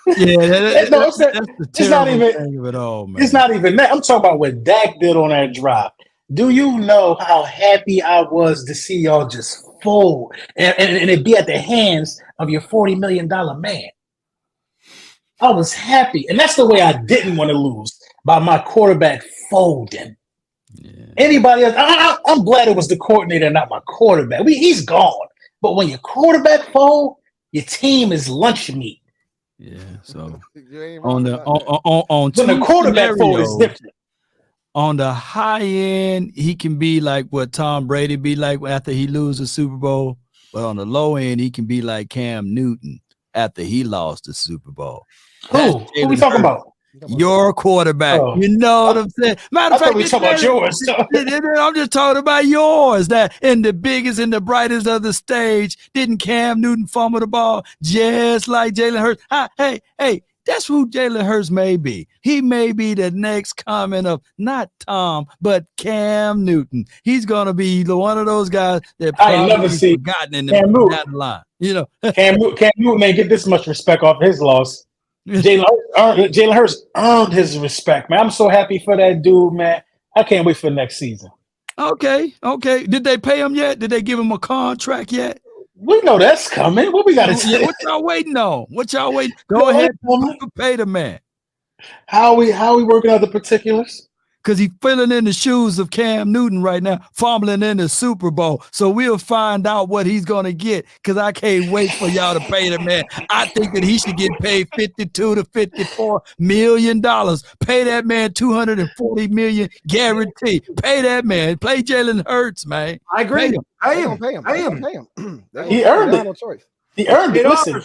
Yeah, it's not even at all, man. It's not even that. I'm talking about what Dak did on that drive. Do you know how happy I was to see y'all just fold and it be at the hands of your $40 million man? I was happy, and that's the way I didn't want to lose, by my quarterback folding. Yeah. Anybody else? I'm glad it was the coordinator, not my quarterback. He's gone. But when your quarterback fold, your team is lunch meat. Yeah, so on the quarterback fold is different. On the high end, he can be like what Tom Brady be like after he loses the Super Bowl. But on the low end, he can be like Cam Newton after he lost the Super Bowl. Who are we talking about? Your quarterback. Oh. You know what I'm saying? Matter of fact, we talking about yours. I'm just talking about yours. That in the biggest and the brightest of the stage, didn't Cam Newton fumble the ball just like Jalen Hurts? Hey, that's who Jalen Hurts may be. He may be the next coming of not Tom, but Cam Newton. He's gonna be one of those guys that I never see forgotten in the line. You know, Cam Newton ain't get this much respect off his loss. Jalen Hurts earned his respect, man. I'm so happy for that dude, man. I can't wait for next season. Okay. Did they pay him yet? Did they give him a contract yet? We know that's coming. What we got to say? What y'all waiting on? Go ahead, pay the man. How we working out the particulars? Because he's filling in the shoes of Cam Newton right now, fumbling in the Super Bowl. So we'll find out what he's going to get, because I can't wait for y'all to pay the man. I think that he should get paid $52 to $54 million. Pay that man $240 million guarantee. Pay that man. Play Jalen Hurts, man. I agree. Pay him. He earned it. No choice. He earned it. Listen,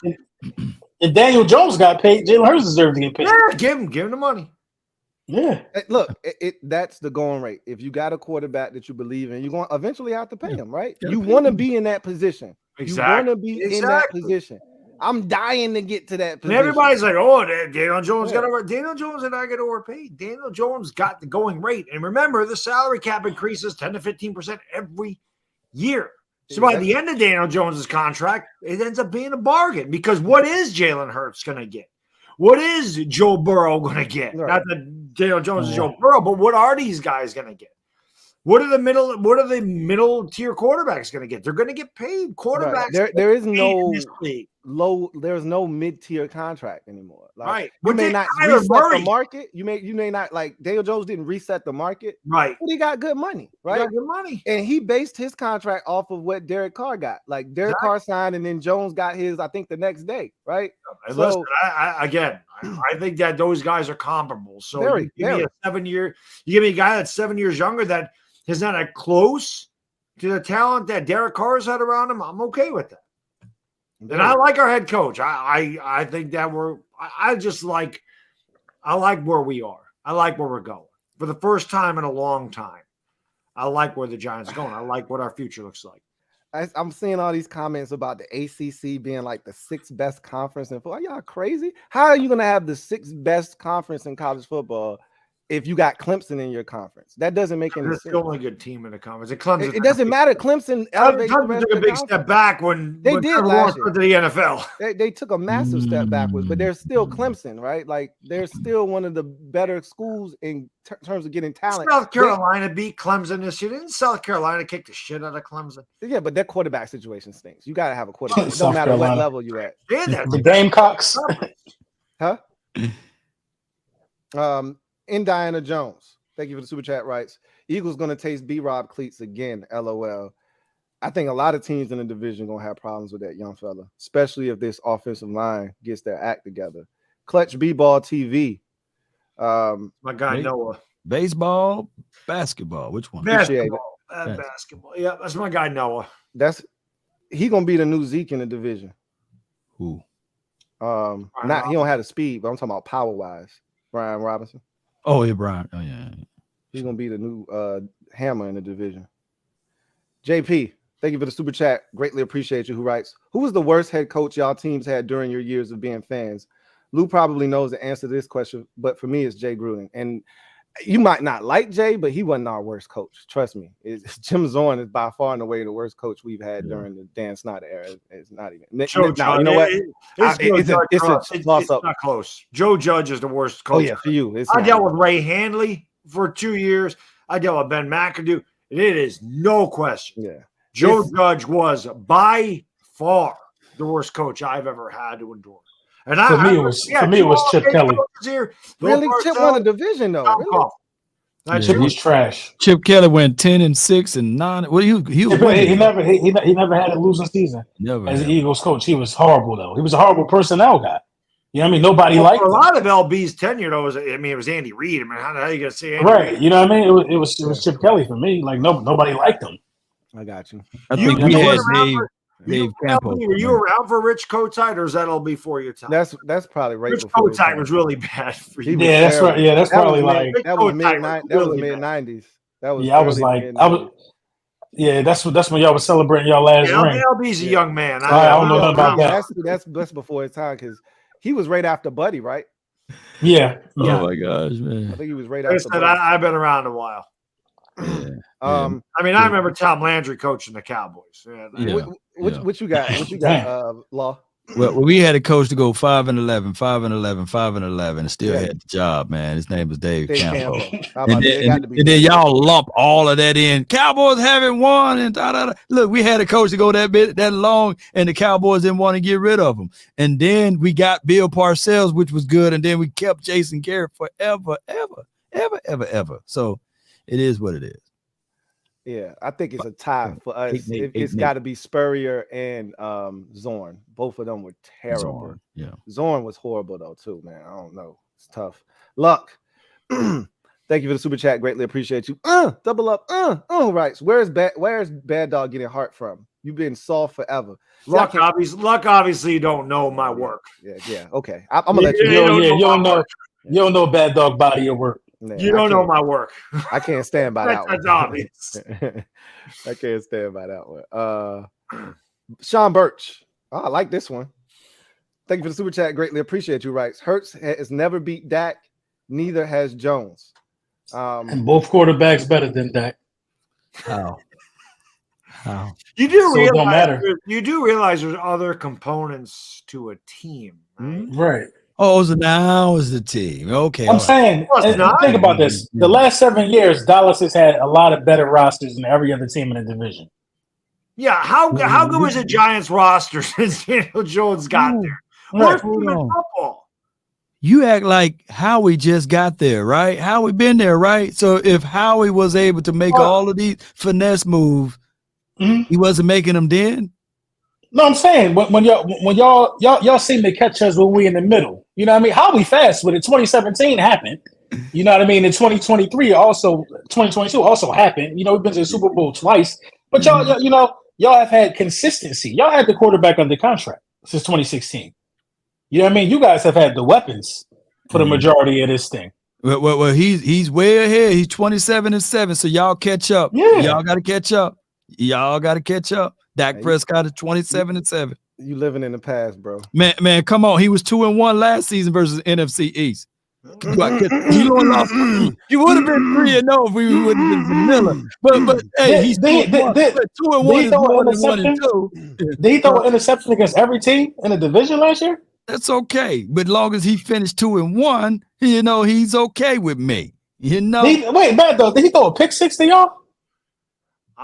if Daniel Jones got paid, Jalen Hurts deserved to get paid. Yeah, give him the money. Yeah. Look, that's the going rate. If you got a quarterback that you believe in, you're going to eventually have to pay him, right? You want to be in that position. Exactly. You want to be in that position. I'm dying to get to that position. And everybody's like, oh, Daniel Jones got over. Daniel Jones and I get overpaid. Daniel Jones got the going rate. And remember, the salary cap increases 10 to 15% every year. So by the end of Daniel Jones's contract, it ends up being a bargain because what is Jalen Hurts going to get? What is Joe Burrow going to get? Right. Not that Daniel Jones is Joe Burrow, but what are these guys going to get? What are the middle tier quarterbacks going to get? They're going to get paid. Quarterbacks. Right. There is no there's no mid-tier contract anymore. Like, right. You may not reset the market. You may not, like Daniel Jones didn't reset the market. Right. But he got good money. Right. He got good money. And he based his contract off of what Derek Carr got. Like Derek Carr signed and then Jones got his, I think, the next day. Right. And listen, I think that those guys are comparable. So you give me a 7 year, you give me a guy that's 7 years younger that is not as close to the talent that Derek Carr's had around him. I'm okay with that. And I like our head coach. I think that I like where we are. I like where we're going. For the first time in a long time, I like where the Giants are going. I like what our future looks like. I'm seeing all these comments about the ACC being like the 6th best conference in football. Are y'all crazy? How are you going to have the 6th best conference in college football if you got Clemson in your conference? That doesn't make any sense. It's the only good team in the conference. Clemson. It doesn't matter. Clemson took a big step back when they did last year to the NFL. They took a massive step backwards, but they're still Clemson, right? Like they're still one of the better schools in terms of getting talent. South Carolina beat Clemson this year. Didn't South Carolina kick the shit out of Clemson? Yeah, but their quarterback situation stinks. You got to have a quarterback. It don't matter what level you're at. Yeah, the Gamecocks. Huh? Indiana Jones. Thank you for the super chat. Writes, Eagles going to taste B-Rob cleats again. LOL. I think a lot of teams in the division going to have problems with that young fella, especially if this offensive line gets their act together. Clutch B-Ball TV. My guy Noah. Baseball, basketball. Which one? Basketball. Basketball. Yeah, that's my guy Noah. He going to be the new Zeke in the division. Who? He don't have the speed, but I'm talking about power-wise. Brian Robinson. Oh, yeah, Brian. Oh, yeah. He's going to be the new hammer in the division. JP, thank you for the super chat. Greatly appreciate you. Who writes, who was the worst head coach y'all teams had during your years of being fans? Lou probably knows the answer to this question, but for me, it's Jay Gruden. And you might not like Jay, but he wasn't our worst coach. Trust me. Jim Zorn is by far and away the worst coach we've had during the Dan Snyder era. It's not even. You know what? It's not close. Joe Judge is the worst coach. Oh, yeah, for you. I dealt with Ray Handley for 2 years. I dealt with Ben McAdoo. And it is no question. Yeah. Joe Judge was by far the worst coach I've ever had to endure. And for me, it was Chip Kelly. Really? Chip won a division, though. Really? Chip was trash. Chip Kelly went 10-6 and 9. Well, he never had a losing season as an Eagles coach. He was horrible, though. He was a horrible personnel guy. You know what I mean? Nobody liked him. A lot of LB's tenure, though, it was Andy Reid. I mean, how are you going to say Andy Reid? Reid? You know what I mean? It was Chip Kelly for me. Like, nobody liked him. I got you. I think we had Dave Campo. Were you around for Rich Kotite, or is that all before your time? That's probably right. Rich Kotite was really bad for you. Yeah, that's right. Yeah, that's probably like that was mid-90s. That's when y'all was celebrating y'all last ring. LB's a young man. I don't know nothing about that. That's before his time because he was right after Buddy, right? Yeah. Oh my gosh, man! I think he was right after. Buddy. I've been around a while. Yeah. I remember Tom Landry coaching the Cowboys. What you got, Law? Well, we had a coach to go 5-11, 5-11, 5-11, and still had the job, man. His name was Dave Campo. And then y'all lump all of that in. Cowboys haven't won, and da-da-da. Look, we had a coach to go that long, and the Cowboys didn't want to get rid of him. And then we got Bill Parcells, which was good, and then we kept Jason Garrett forever. So it is what it is. Yeah, I think it's a tie for us. It's got to be Spurrier and Zorn. Both of them were terrible. Zorn was horrible though too, man. I don't know. It's tough. Luck. Thank you for the super chat. Greatly appreciate you. Double up. Right. Where's Bad Dog getting heart from? You've been soft forever. Luck obviously don't know my work. Yeah. Okay. I'm gonna let you know. You don't know Bad Dog body of work. Man, you don't know my work. I can't stand by that one. That's obvious. I can't stand by that one. Sean Birch. Oh, I like this one. Thank you for the super chat. Greatly appreciate you. Writes Hurts has never beat Dak. Neither has Jones. And both quarterbacks better than Dak. How? You do So it don't matter. You do realize there's other components to a team, right? Right. Oh, so now is the team. Okay. I'm saying, think about this. The last 7 years, Dallas has had a lot of better rosters than every other team in the division. Yeah, how good was the Giants roster since Daniel Jones got there? Worst team in football. You act like Howie just got there, right? Howie been there, right? So if Howie was able to make all of these finesse moves, he wasn't making them then. No, I'm saying when y'all seem to catch us when we in the middle. You know what I mean? Howie fast with it. 2017 happened. You know what I mean? In 2022 also happened. You know, we've been to the Super Bowl twice. But y'all have had consistency. Y'all had the quarterback under contract since 2016. You know what I mean? You guys have had the weapons for the majority of this thing. Well, he's way ahead. He's 27-7. So y'all catch up. Yeah. Y'all got to catch up. Y'all got to catch up. Dak Prescott is 27-7. You living in the past, bro. Man, come on. He was 2-1 last season versus NFC East. You would have been 3-0 if we wouldn't have been vanilla. But hey, he's 2-1. 2-1 is more than 1-2. Did he throw an interception against every team in the division last year? That's okay. But long as he finished 2-1, he's okay with me. Wait, Matt, though, did he throw a pick six to y'all?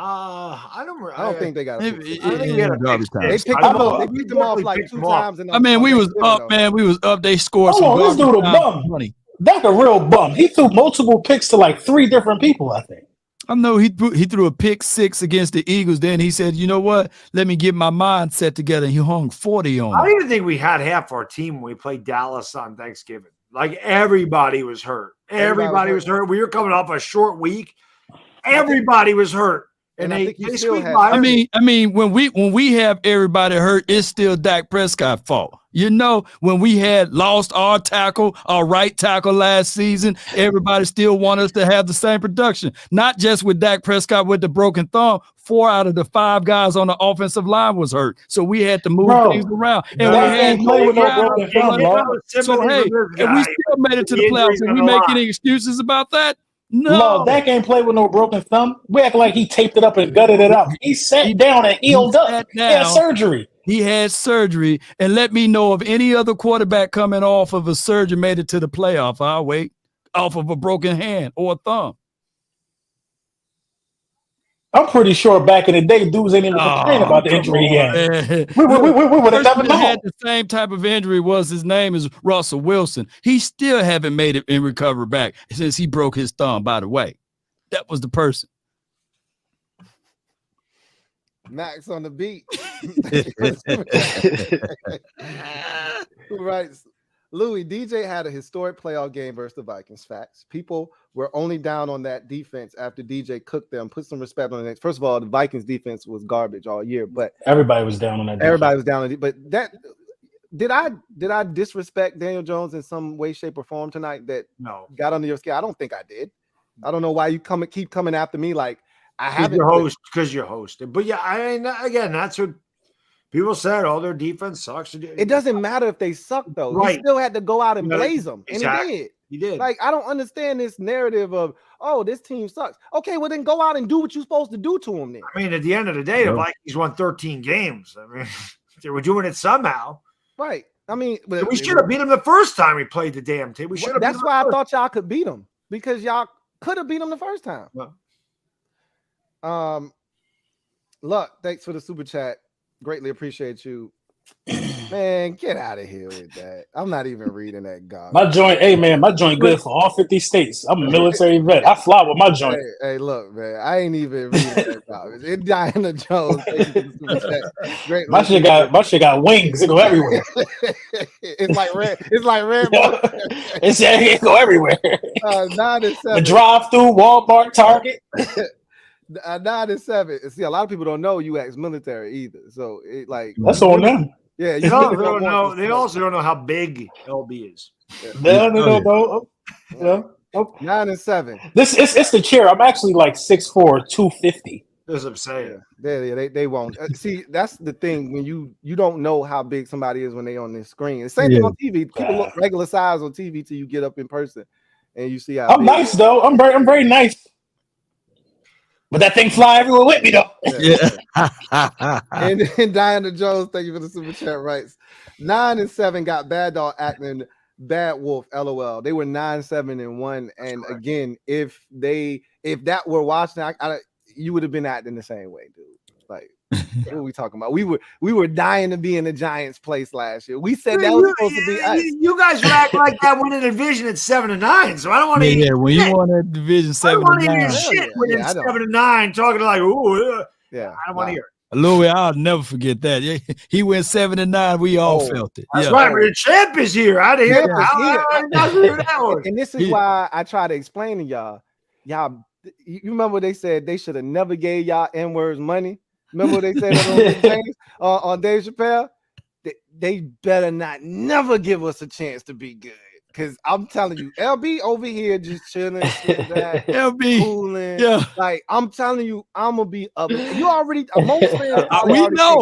I don't think they got a pick. They picked him off like 2 times. We was up, man. We was up. They scored some. This dude a bum. That's a real bum. He threw multiple picks to like 3 different people, I think. I know he threw a pick 6 against the Eagles. Then he said, you know what? Let me get my mindset together. And he hung 40 on I don't even think we had half our team when we played Dallas on Thanksgiving. Like everybody was hurt. Everybody was hurt. We were coming off a short week. Everybody was hurt. And they squeaked by. I mean, when we have everybody hurt, it's still Dak Prescott's fault. When we had lost our right tackle last season, everybody still want us to have the same production. Not just with Dak Prescott with the broken thumb. 4 out of the 5 guys on the offensive line was hurt, so we had to move things around. And we had no broken thumb. So hey, and we still made it to the playoffs. And we make any excuses about that? No, Dak ain't played with no broken thumb. We act like he taped it up and gutted it out. He sat down and healed up. He had surgery. He had surgery. And let me know if any other quarterback coming off of a surgery made it to the playoff. I'll wait. Off of a broken hand or a thumb. I'm pretty sure back in the day, dudes ain't even complain about the injury he had. We would have never known. Had the same type of injury. His name is Russell Wilson. He still haven't made it and recovered back since he broke his thumb, by the way. That was the person. Max on the beat. Who writes, Louie, DJ had a historic playoff game versus the Vikings. Facts. People were only down on that defense after DJ cooked them. Put some respect on the next. First of all, the Vikings defense was garbage all year, but everybody was down on that. Everybody was down on it. But that did I disrespect Daniel Jones in some way, shape, or form tonight? That got under your skin? I don't think I did. I don't know why you keep coming after me like I haven't. Because you're hosting. But yeah, again, that's what people said. All their defense sucks. It doesn't matter if they suck though. Right. He still had to go out and blaze them, exactly. And he did. He did. Like, I don't understand this narrative of, this team sucks. Okay, well then go out and do what you're supposed to do to them then. I mean, at the end of the day, the Vikings won 13 games. I mean, they were doing it somehow. Right. I mean, we should have beat them the first time we played the damn team. That's why I thought y'all could beat them, because y'all could have beat them the first time. Well. Look, thanks for the super chat. Greatly appreciate you. Man, get out of here with that. I'm not even reading that garbage. My joint good for all 50 states. I'm a military vet. I fly with my joint. Hey, look, man, I ain't even reading that garbage. It's Diana Jones. Great. My shit got wings. It go everywhere. It's like red. It go everywhere. 9-7. The drive-through, Walmart, Target. 9-7. See, a lot of people don't know you ex-military either. So it like that's on them. Yeah, they don't know. They also don't know how big LB is. No. 9-7. It's the chair. I'm actually like 6'4", 250. That's what I'm saying. They won't. See, that's the thing when you don't know how big somebody is when they on this screen. The same thing on TV. People look regular size on TV till you get up in person and you see how. I'm nice though. I'm very nice. But that thing fly everywhere with me though. And Diana Jones, thank you for the super chat. Rights 9 and 7 got Bad Dog acting Bad Wolf. LOL. They were 9-7-1. And again, if that were watching, you would have been acting the same way, dude. Like, what are we talking about? We were dying to be in the Giants' place last year. We said that was supposed to be us. You guys were acting like that winning a division at 7-9. So I don't want to. Yeah, when you won that division 7-9, shit winning 7-9, talking like, oh yeah, I don't want to hear it. Louie, I'll never forget that. He went 7-9. We all felt it. That's right. But the champ is here. I didn't hear that. And this is why I try to explain to y'all. You remember they said they should have never gave y'all N-words money? Remember what they said on Dave Chappelle? They better not never give us a chance to be good. Because I'm telling you, LB over here just chilling, LB cooling. Yeah. Like, I'm telling you, I'm going to be up. You already, most fans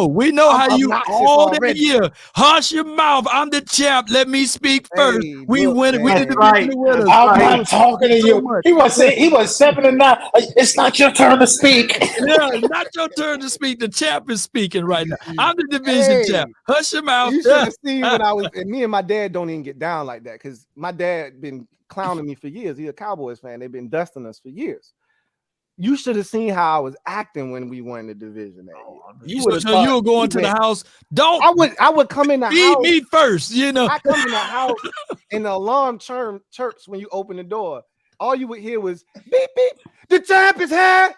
we know how you all that year. Hush your mouth. I'm the champ. Let me speak first. We win it. We did the winners. I'm not talking to you. He was 7-9. It's not your turn to speak. Yeah, it's not your turn to speak. The champ is speaking right now. I'm the division champ. Hush your mouth. You should have seen when I was, and me and my dad don't even get down like that because my dad been clowning me for years. He's a Cowboys fan. They've been dusting us for years. You should have seen how I was acting when we won the division that year. You were going to the house. I would come in the feed house. Me first, you know. I come in the house and the alarm chirps when you open the door. All you would hear was beep beep. The champ is here.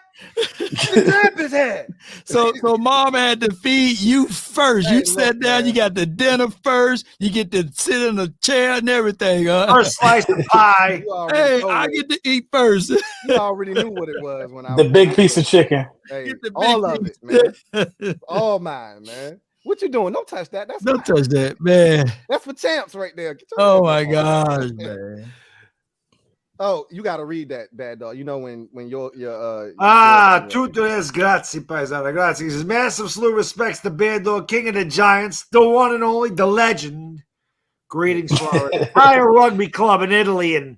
The champ is here. So mom had to feed you first. Hey, you sat down, you got the dinner first, you get to sit in a chair and everything. First slice of pie. Hey, I get to eat first. You already knew what it was when I the big piece of chicken. Hey, all of it, man. All mine, man. What you doing? Don't touch that. Don't touch that, man. That's for champs right there. Oh my gosh, man. Oh, you got to read that, Bad Dog. You know when your tutto es grazie, paisano. Grazie. He says, massive slew respects the Bad Dog, king of the Giants, the one and only, the legend. Greetings from our entire rugby club in Italy, and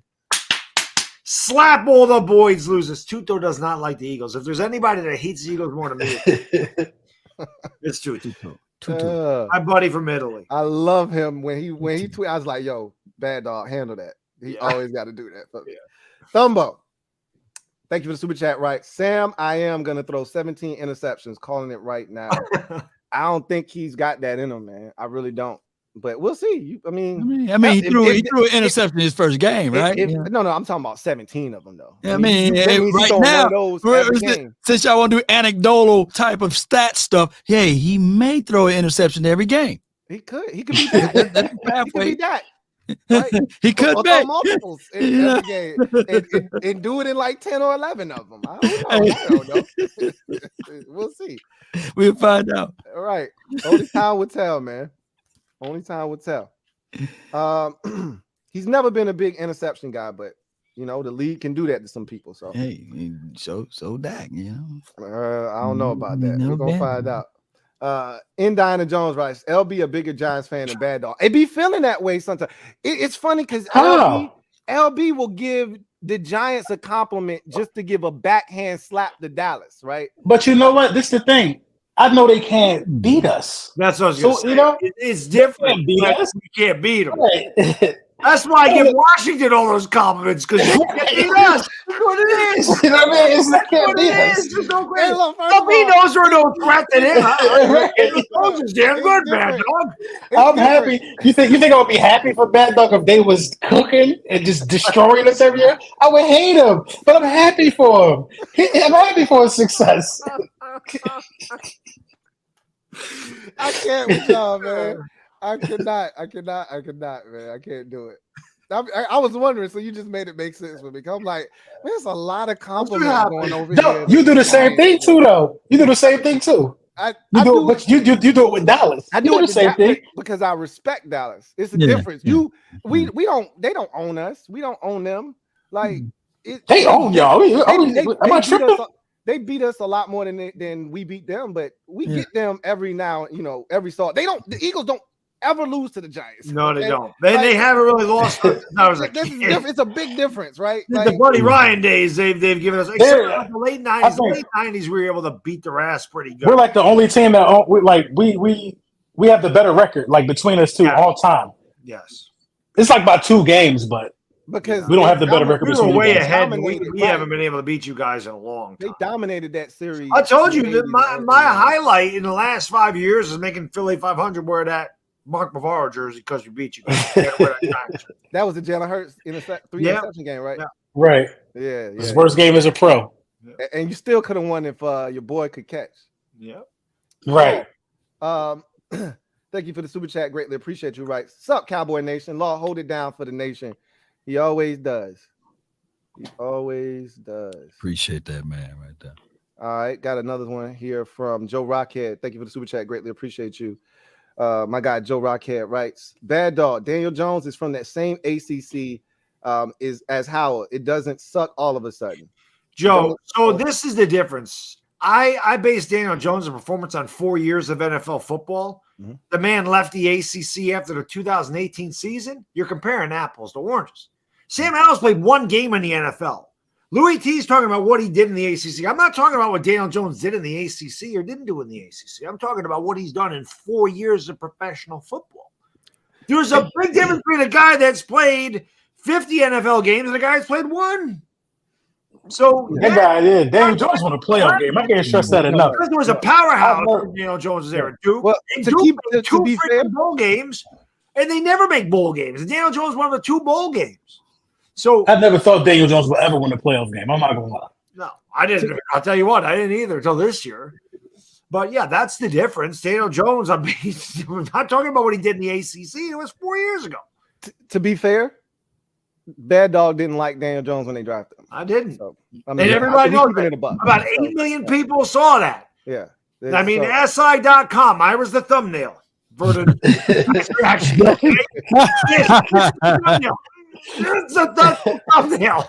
slap all the boys losers. Tutto does not like the Eagles. If there's anybody that hates the Eagles more than me, it's Tutto. My buddy from Italy. I love him when he tweet. I was like, yo, Bad Dog, handle that. He always got to do that for me. Thumbo, thank you for the super chat. Right, Sam, I am gonna throw 17 interceptions. Calling it right now. I don't think he's got that in him, man. I really don't. But we'll see. I mean, he threw an interception in his first game, right? No, I'm talking about 17 of them though. I mean right now, since y'all want to do anecdotal type of stat stuff, hey, he may throw an interception every game. He could be that. He could be that. Right? He could be multiples in every game and do it in like 10 or 11 of them. I don't know. We'll see. We'll find out. All right. Only time will tell, man. Only time will tell. He's never been a big interception guy, but you know the league can do that to some people. So hey, so Dak, you know. I don't know about that. We're gonna find out. Indiana Jones writes, LB a bigger Giants fan than Bad Dog. It be feeling that way sometimes. It's funny because LB will give the Giants a compliment just to give a backhand slap to Dallas, right? But you know what? This is the thing. I know they can't beat us. That's what I was going to say. You know, it's different. You can't beat them. Right. That's why I give Washington all those compliments, because you can't beat us. That's what it is. You know what I mean? It's not can't beat us. He knows we're no threat to him. The coach is damn good, Bad Dog. I'm happy. You think I'll be happy for Bad Dog if they was cooking and just destroying us every year? I would hate him, but I'm happy for him. I'm happy for his success. I can't with y'all, man. I could not, man. I can't do it. I was wondering, so you just made it make sense for me. I'm like, there's a lot of compliments going over here. You do the same thing too, though. You do the same thing too. You do it with Dallas. I do the same thing because I respect Dallas. It's a difference. We don't. They don't own us. We don't own them. Like they own y'all. Am I tripping? they beat us a lot more than we beat them, but we get them every now, every so. The Eagles don't ever lose to the Giants. No, they don't. They haven't really lost. This is different. It's a big difference, right? Like, the Buddy Ryan days, they've given us. Except like the late 90s. The late 90s, we were able to beat their ass pretty good. We're like the only team that we have the better record, like between us two all time. Yes, it's like by 2 games, but because we don't have the better record. We were way ahead. We haven't been able to beat you guys in a long time. They dominated that series. I told you that my highlight in the last 5 years is making Philly 500 wear that Mark Bavaro jersey because we beat you. That was the Jalen Hurts interception game, right? Yeah. Right. Yeah. His worst game as a pro. Yeah. And you still could have won if your boy could catch. Yeah. Right. Thank you for the super chat. Greatly appreciate you. Right. Sup, Cowboy Nation. Law, hold it down for the nation. He always does. He always does. Appreciate that, man, right there. All right. Got another one here from Joe Rockhead. Thank you for the super chat. Greatly appreciate you. My guy Joe Rockhead writes, Bad Dog, Daniel Jones is from that same ACC as Howell. It doesn't suck all of a sudden. Joe, so this is the difference. I based Daniel Jones' performance on 4 years of NFL football. Mm-hmm. The man left the ACC after the 2018 season. You're comparing apples to oranges. Sam Howell's played 1 game in the NFL. Louie Tee is talking about what he did in the ACC. I'm not talking about what Daniel Jones did in the ACC or didn't do in the ACC. I'm talking about what he's done in 4 years of professional football. There's a big difference between a guy that's played 50 NFL games and a guy that's played 1. So that guy did. Daniel Jones won a playoff game. I can't stress that enough. There was a powerhouse in Daniel Jones' era. Duke. Well, to be fair, bowl games, and they never make bowl games. And Daniel Jones won the 2 bowl games. So I never thought Daniel Jones would ever win a playoff game. I'm not gonna lie. No, I didn't. I'll tell you what, I didn't either until this year. But yeah, that's the difference. Daniel Jones, I mean, we're not talking about what he did in the ACC. It was 4 years ago. To be fair, Bad Dog didn't like Daniel Jones when they drafted him. I didn't. So, and everybody knows that. About 8 million people saw that. Yeah. I mean, SI.com. I was the thumbnail for the It's a thumbnail.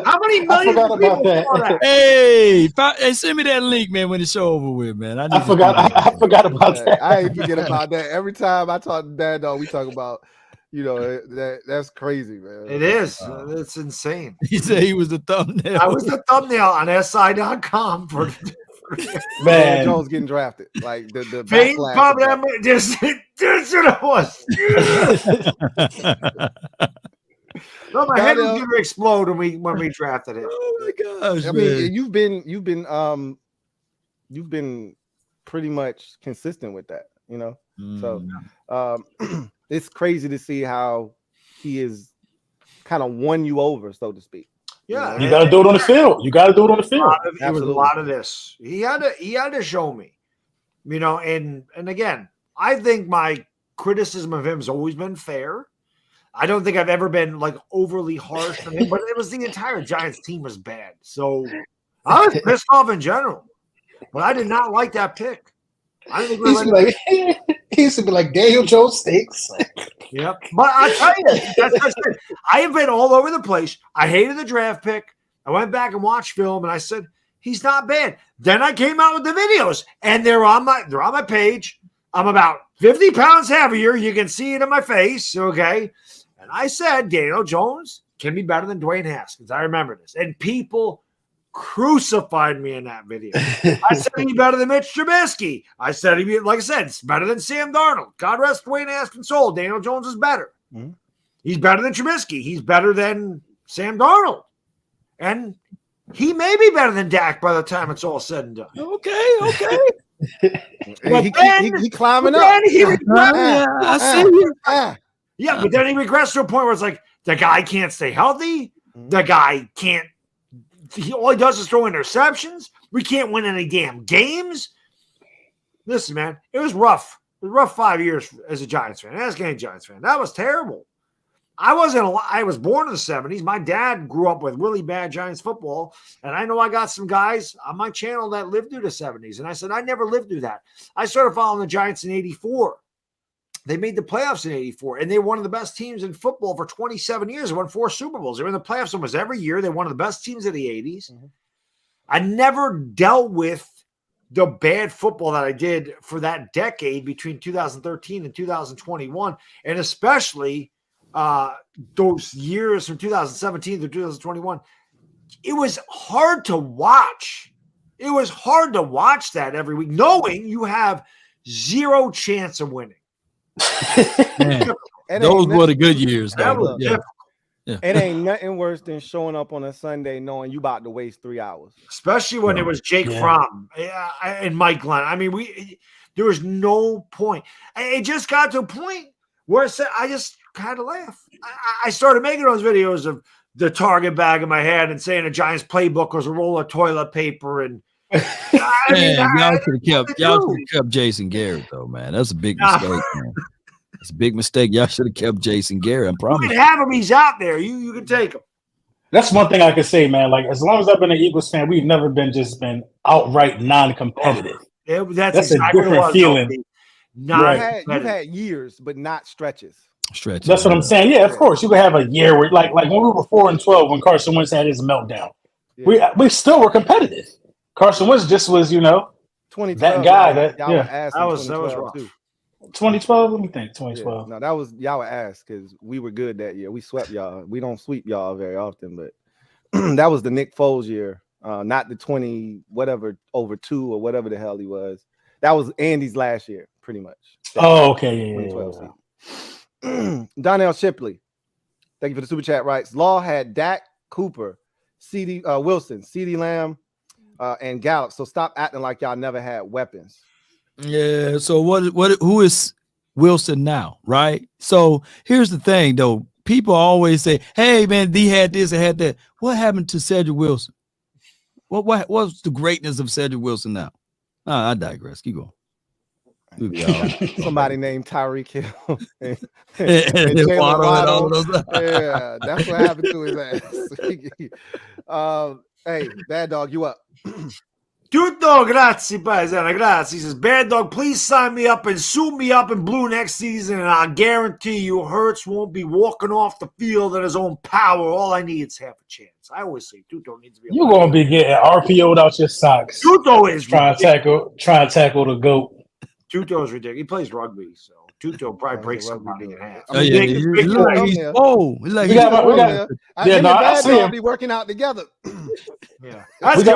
How many million people saw that? Hey, send me that link, man, when the show over with, man. I forgot about that. I ain't forget about that. Every time I talk to Bad Dog, we talk about, that's crazy, man. It is. It's insane. He said he was the thumbnail. I was the thumbnail on SI.com for man. Jones getting drafted. Like the Payne probably just what it was. No, my head was going to explode when we drafted it. Oh my gosh! I mean, you've been pretty much consistent with that, So it's crazy to see how he is kind of won you over, so to speak. Yeah, you got to do it on the field. It was a lot of this. He had to show me, and again, I think my criticism of him has always been fair. I don't think I've ever been like overly harsh on him, but it was the entire Giants team was bad. So I was pissed off in general, but I did not like that pick. I think he used to be like Daniel Jones stinks. Yep. But I tell you, I have been all over the place. I hated the draft pick. I went back and watched film, and I said he's not bad. Then I came out with the videos, and they're on my page. I'm about 50 pounds heavier. You can see it in my face, okay? And I said Daniel Jones can be better than Dwayne Haskins. I remember this, and people crucified me in that video. I said he'd be better than Mitch Trubisky. I said he'd be, like I said, it's better than Sam Darnold. God rest Dwayne Haskins' soul. Daniel Jones is better. Mm-hmm. He's better than Trubisky. He's better than Sam Darnold. And he may be better than Dak by the time it's all said and done. Okay. He climbing up. I see you. Yeah, but then he regressed to a point where it's like the guy can't stay healthy. The guy can't. All he does is throw interceptions. We can't win any damn games. Listen, man, it was rough. It was rough 5 years as a Giants fan. Ask any Giants fan. That was terrible. I was born in the 70s. My dad grew up with really bad Giants football, and I know I got some guys on my channel that lived through the 70s, and I said I never lived through that. I started following the Giants in 84, They made the playoffs in 84, and they were one of the best teams in football for 27 years. They won 4 Super Bowls. They were in the playoffs almost every year. They were one of the best teams of the 80s. Mm-hmm. I never dealt with the bad football that I did for that decade between 2013 and 2021, and especially those years from 2017 to 2021. It was hard to watch. It was hard to watch that every week, knowing you have zero chance of winning. Man, those were the good years, though. Yeah. It ain't nothing worse than showing up on a Sunday knowing you about to waste 3 hours. Especially when it was Jake Fromm and Mike Glenn. I mean, there was no point. It just got to a point where I just kind of laughed. I started making those videos of the target bag in my head and saying the Giants playbook was a roll of toilet paper. And y'all should have kept Jason Garrett, though, man. That's a big mistake, man. It's a big mistake. Y'all should have kept Jason Garrett. I promise. You can have him. He's out there. You can take him. That's one thing I can say, man. Like, as long as I've been an Eagles fan, we've never been outright non-competitive. That's exactly a different feeling. You've had years, but not stretches. That's what I'm saying. Yeah, of course. You could have a year where, like when we were 4-12, when Carson Wentz had his meltdown, we still were competitive. Carson Wentz just was, that guy. That was rough. 2012, let me think. 2012. Yeah, no, that was y'all were ass because we were good that year. We swept y'all. We don't sweep y'all very often, but that was the Nick Foles year, not the 20 whatever over 2 or whatever the hell he was. That was Andy's last year, pretty much. Oh, okay, yeah. 2012 Donnell Shipley, thank you for the super chat. Writes, Law had Dak, Cooper, CD Wilson, CD Lamb, and Gallup. So stop acting like y'all never had weapons. Yeah. So who is Wilson now? Right. So here's the thing, though. People always say, hey, man, he had this and had that. What happened to Cedric Wilson? What's the greatness of Cedric Wilson now? I digress. Keep going. Somebody named Tyreek Hill. and Waddle. Yeah, that's what happened to his ass. Hey, Bad Dog, you up? Tutto, grazie, paesana, grazie. He says, Bad Dog, please sign me up and suit me up in blue next season, and I'll guarantee you Hurts won't be walking off the field in his own power. All I need is half a chance. I always say Tutto needs to be. You're going to be getting RPO'd out your socks. Tutto is trying to tackle the GOAT. Tutto is ridiculous. He plays rugby, so Tutto probably breaks somebody in half. He's I see him. Be working out together. Yeah, that's a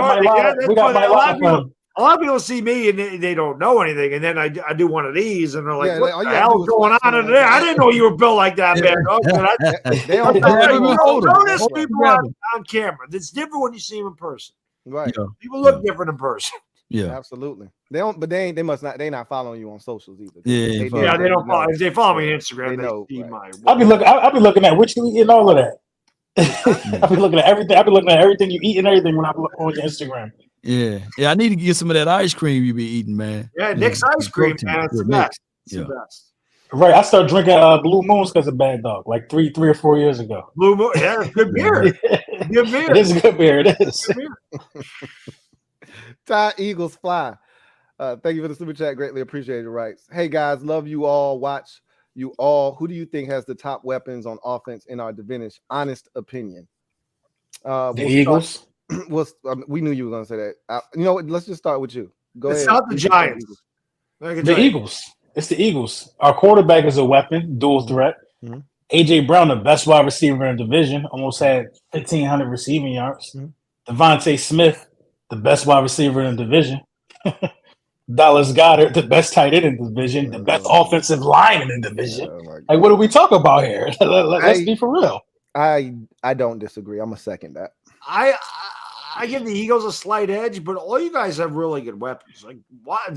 lot of people see me and they don't know anything, and then I do one of these, and they're like, "What the hell's going on in there?" I didn't know you were built like that, man. They don't notice people on camera. It's different when you see them in person. Right? People look different in person. Yeah, absolutely. They don't, but they must not. They not following you on socials either. They don't follow. If they follow me on Instagram, they see my. I'll be looking at what you eat and all of that. I'll be looking at everything. I'll be looking at everything you eat and everything when I look on your Instagram. Yeah. I need to get some of that ice cream you be eating, man. Yeah, Nick's ice cream, man. It's the best. It's the best. Right, I started drinking Blue Moons because of Bad Dog, like 3 or 4 years ago. Blue Moon, yeah, good beer. Good beer. It is a good beer. It is. Ty Eagles fly. Thank you for the super chat. Greatly appreciated. Rights. Hey guys, love you all. Watch you all. Who do you think has the top weapons on offense in our division? Honest opinion. The Eagles. We knew you were going to say that. You know what? Let's just start with you. Go ahead. It's not the Giants. The Eagles. It's the Eagles. Our quarterback is a weapon, dual threat. Mm-hmm. AJ Brown, the best wide receiver in the division, almost had 1,500 receiving yards. Mm-hmm. Devontae Smith, the best wide receiver in the division. Dallas Goedert, the best tight end in the division, the best offensive line in the division. Like, what do we talk about here? Let's be for real. I don't disagree. I'm a second that. I give the Eagles a slight edge, but all you guys have really good weapons. Like what?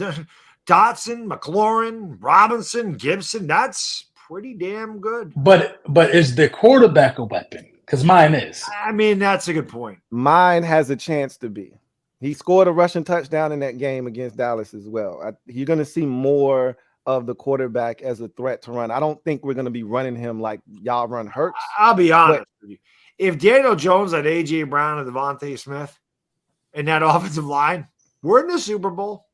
Dotson, McLaurin, Robinson, Gibson. That's pretty damn good. But is the quarterback a weapon? Because mine is. I mean, that's a good point. Mine has a chance to be. He scored a rushing touchdown in that game against Dallas as well. You're going to see more of the quarterback as a threat to run. I don't think we're going to be running him like y'all run Hurts. I'll be honest with you. If Daniel Jones had A.J. Brown and Devontae Smith in that offensive line, we're in the Super Bowl.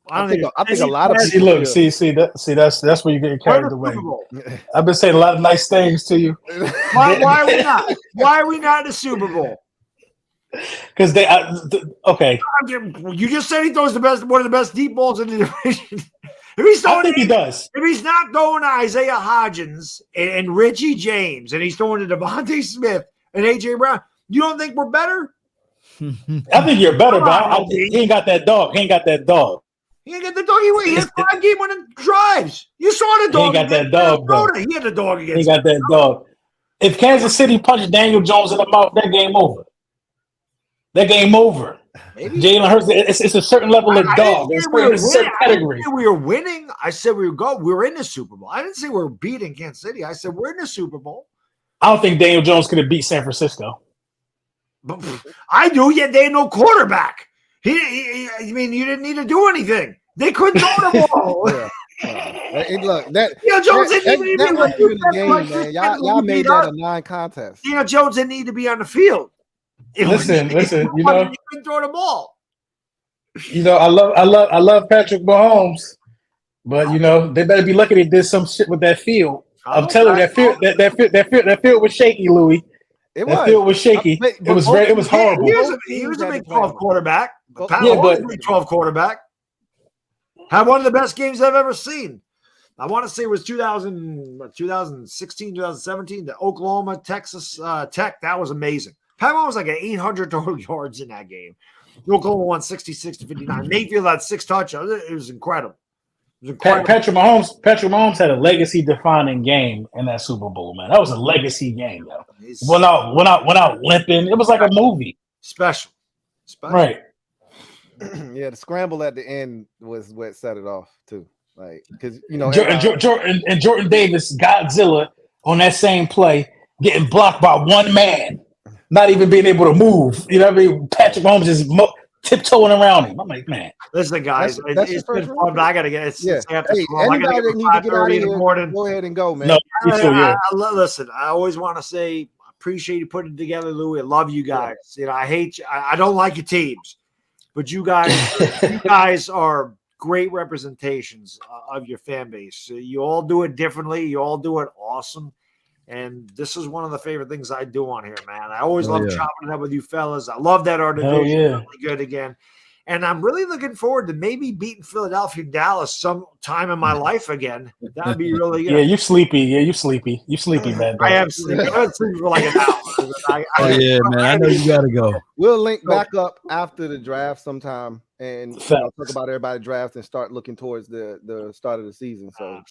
I think a lot of people look, that's where you get carried away. I've been saying a lot of nice things to you. Why are we not? Why are we not in the Super Bowl? Because okay. You just said he throws one of the best deep balls in the division. I think he does. If he's not throwing to Isaiah Hodgins and Richie James, and he's throwing to Devontae Smith and AJ Brown, you don't think we're better? I think you're better, but he ain't got that dog. He ain't got that dog. He ain't got the dog. He had 5 game-winning drives. You saw the dog. He ain't got that dog, though. He had the dog against. He got that dog. If Kansas City punched Daniel Jones in the mouth, that game over. That game over. Jalen Hurts, it's a certain level of dog. It's a certain category. We were winning. I said we were in the Super Bowl. I didn't say we were beating Kansas City. I said we're in the Super Bowl. I don't think Daniel Jones could have beat San Francisco. But I do, yet they had no quarterback. I mean, you didn't need to do anything. They couldn't throw the ball. Look, Jones didn't even the game, man. Y'all made that a non-contest. Jones didn't need to be on the field. Listen. You couldn't throw the ball. I love Patrick Mahomes, but they better be lucky they did some shit with that field. I'm telling you, that field was shaky, Louie. That field was shaky. It was horrible. He was a Big 12 quarterback. Was a Big 12 quarterback. Had one of the best games I've ever seen. I want to say it was 2016, 2017, the Oklahoma, Texas Tech. That was amazing. Pat Mahomes was like 800 total yards in that game. Oklahoma won 66-59. Mayfield had 6 touchdowns. It was incredible. Patrick Mahomes had a legacy-defining game in that Super Bowl, man. That was a legacy game, yo. Went out limping. It was like a movie. Special. Right. Yeah, the scramble at the end was what set it off too. Like, because Jordan Davis, Godzilla, on that same play, getting blocked by one man, not even being able to move. You know what I mean? Patrick Mahomes is tiptoeing around him. I'm like, man. Listen, guys, it's been fun, but I got to get it. Hey, anybody that need to get out of here, go ahead and go, man. No, listen, I always want to say, I appreciate you putting it together, Louie. I love you guys. I hate you. I don't like your teams, but you guys are great representations of your fan base. You all do it differently. You all do it awesome. And this is one of the favorite things I do on here, man. I always love chopping it up with you fellas. I love that our division is really good again. And I'm really looking forward to maybe beating Philadelphia and Dallas some time in my life again. That'd be really good. Yeah, you're sleepy. You sleepy, man. I am sleepy. I've been sleeping for like an hour. Man. I know you got to go. We'll link back up after the draft sometime and talk about everybody draft and start looking towards the start of the season. So,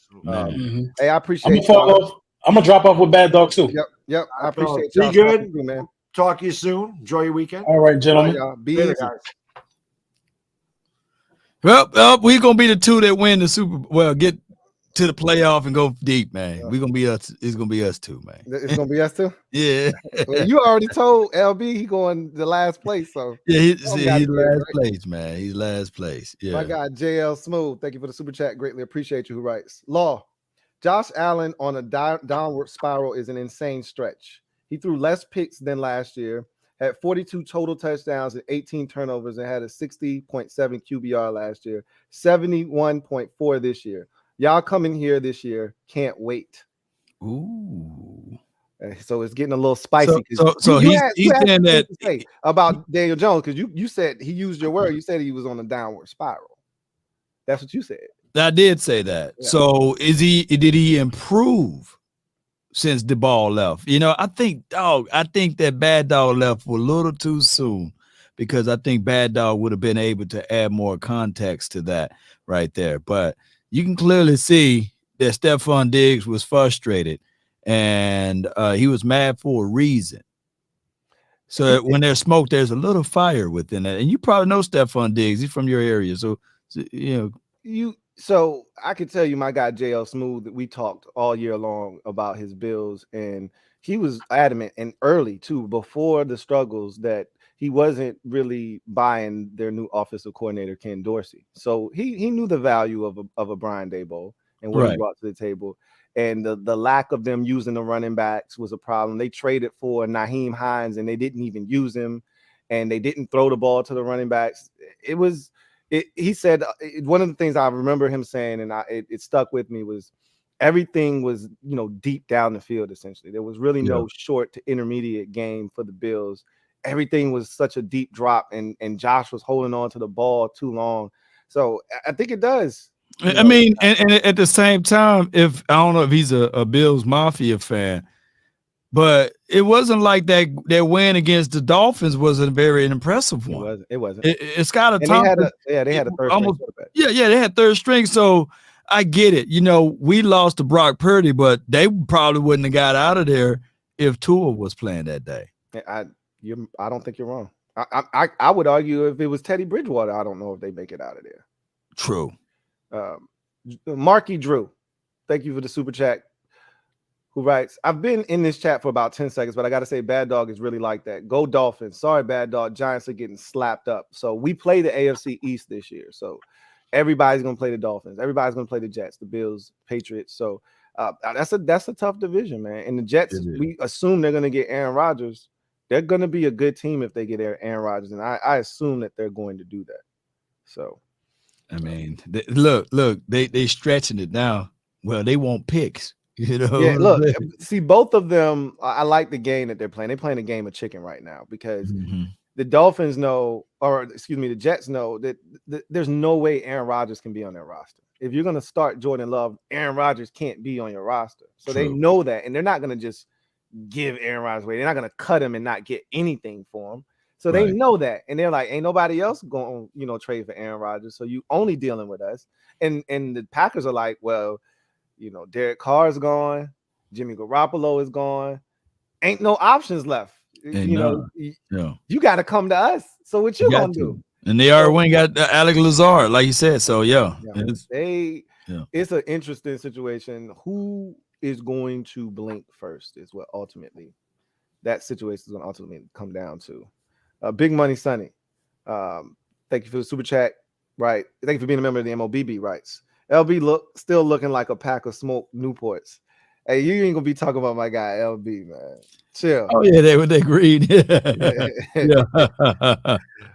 hey, I appreciate you. I'm gonna drop off with Bad Dog too. Yep. I appreciate you. Be good, man. Talk to you soon. Enjoy your weekend. All right, gentlemen. Be easy. Well, we're gonna be the two that win the get to the playoff and go deep, man. We're gonna be us. It's gonna be us too, man. It's gonna be us too. Yeah. Well, you already told LB he going the last place, so he's last place, man. He's last place. Yeah. My guy JL Smooth. Thank you for the super chat. Greatly appreciate you. Who writes? Law. Josh Allen on a downward spiral is an insane stretch. He threw less picks than last year, had 42 total touchdowns and 18 turnovers, and had a 60.7 QBR last year, 71.4 this year. Y'all coming here this year. Can't wait. Ooh. So it's getting a little spicy. So he's saying that about Daniel Jones, because you said he used your word. You said he was on a downward spiral. That's what you said. I did say that. Yeah. So did he improve since the ball left? I think that Bad Dog left a little too soon, because I think Bad Dog would have been able to add more context to that right there. But you can clearly see that Stephon Diggs was frustrated, and he was mad for a reason. So when there's smoke, there's a little fire within that. And you probably know Stephon Diggs. He's from your area. So So I can tell you, my guy JL Smooth, that we talked all year long about his Bills, and he was adamant and early too, before the struggles, that he wasn't really buying their new offensive coordinator, Ken Dorsey. So he knew the value of a Brian Daboll and what he brought to the table. And the lack of them using the running backs was a problem. They traded for Nyheim Hines and they didn't even use him, and they didn't throw the ball to the running backs. It was he said one of the things I remember him saying, and it stuck with me, was everything was, deep down the field. Essentially, there was really no short to intermediate game for the Bills. Everything was such a deep drop, and Josh was holding on to the ball too long. So I think it does. I mean, and at the same time, if I don't know if he's a Bills Mafia fan, but it wasn't like that win against the Dolphins was a very impressive one. It wasn't. It's got a top. They had a third string quarterback. Yeah, they had third string. So I get it. We lost to Brock Purdy, but they probably wouldn't have got out of there if Tua was playing that day. I don't think you're wrong. I would argue if it was Teddy Bridgewater, I don't know if they make it out of there. True. Marky Drew, thank you for the super chat. Who writes, I've been in this chat for about 10 seconds, but I got to say Bad Dog is really like that. Go Dolphins. Sorry, Bad Dog. Giants are getting slapped up. So we play the AFC East this year. So everybody's going to play the Dolphins. Everybody's going to play the Jets, the Bills, Patriots. So that's a tough division, man. And the Jets, we assume they're going to get Aaron Rodgers. They're going to be a good team if they get Aaron Rodgers. And I assume that they're going to do that. So, I mean, look, they stretching it now. Well, they want picks. Yeah, look, see, both of them, I like the game that they're playing. They're playing a game of chicken right now because the Dolphins know, the Jets know that there's no way Aaron Rodgers can be on their roster. If you're going to start Jordan Love, Aaron Rodgers can't be on your roster. So They know that, and they're not going to just give Aaron Rodgers away. They're not going to cut him and not get anything for him. So they know that, and they're like, ain't nobody else going to, trade for Aaron Rodgers. So you only dealing with us. And the Packers are like, well, Derek Carr's gone, Jimmy Garoppolo is gone. Ain't no options left. You got to come to us. So what you gonna do? And they already got Alex Lazard, like you said. So it's an interesting situation. Who is going to blink first is what ultimately that situation is going to ultimately come down to. Big Money Sonny, thank you for the super chat. Right, thank you for being a member of the MOBB. Writes, LB still looking like a pack of smoked Newports. Hey, you ain't gonna be talking about my guy LB, man. Chill. Oh yeah, they agreed.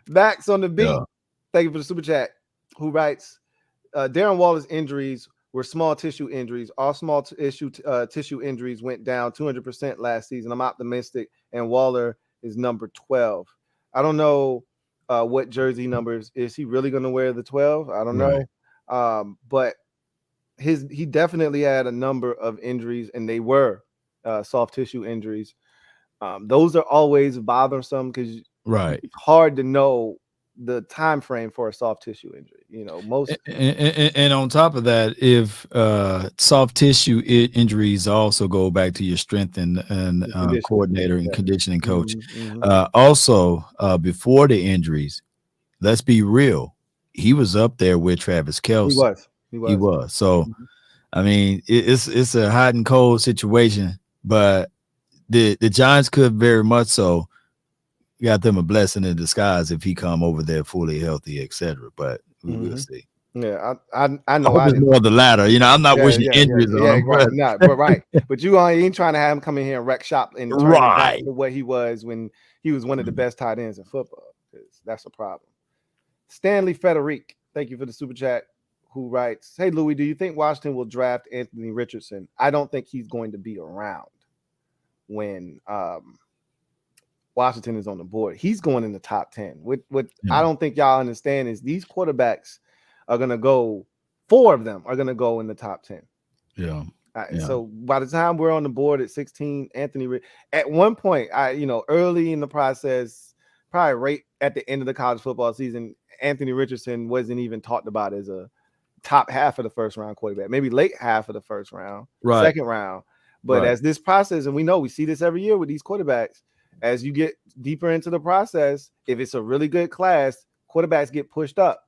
Max on the beat. Thank you for the super chat. Who writes, Darren Waller's injuries were small tissue injuries. All small tissue injuries went down 200% last season. I'm optimistic, and Waller is number 12. I don't know what jersey numbers. Is he really going to wear the 12? I don't know. But he definitely had a number of injuries, and they were soft tissue injuries. Those are always bothersome because it's hard to know the time frame for a soft tissue injury. Most and on top of that, if soft tissue injuries also go back to your strength and coordinator and conditioning coach. Also, before the injuries, let's be real. He was up there with Travis Kelce. He was. So, I mean, it's a hot and cold situation, but the Giants could very much so got them a blessing in disguise if he come over there fully healthy, etc. But we will see. Yeah, I know. I hope it's more the latter. I'm not wishing injuries on him. But you ain't trying to have him come in here and wreck shop and turn it back to what he was when he was one of the best tight ends in football. Because that's a problem. Stanley Frederic, thank you for the super chat. Who writes, hey, Louie, do you think Washington will draft Anthony Richardson? I don't think he's going to be around when Washington is on the board. He's going in the top 10. What I don't think y'all understand is these quarterbacks are going to go, 4 of them are going to go in the top 10. So by the time we're on the board at 16, Anthony, at one point, early in the process, probably right at the end of the college football season, Anthony Richardson wasn't even talked about as a top half of the first round quarterback, maybe late half of the first round, second round. But as this process, and we see this every year with these quarterbacks, as you get deeper into the process, if it's a really good class, quarterbacks get pushed up.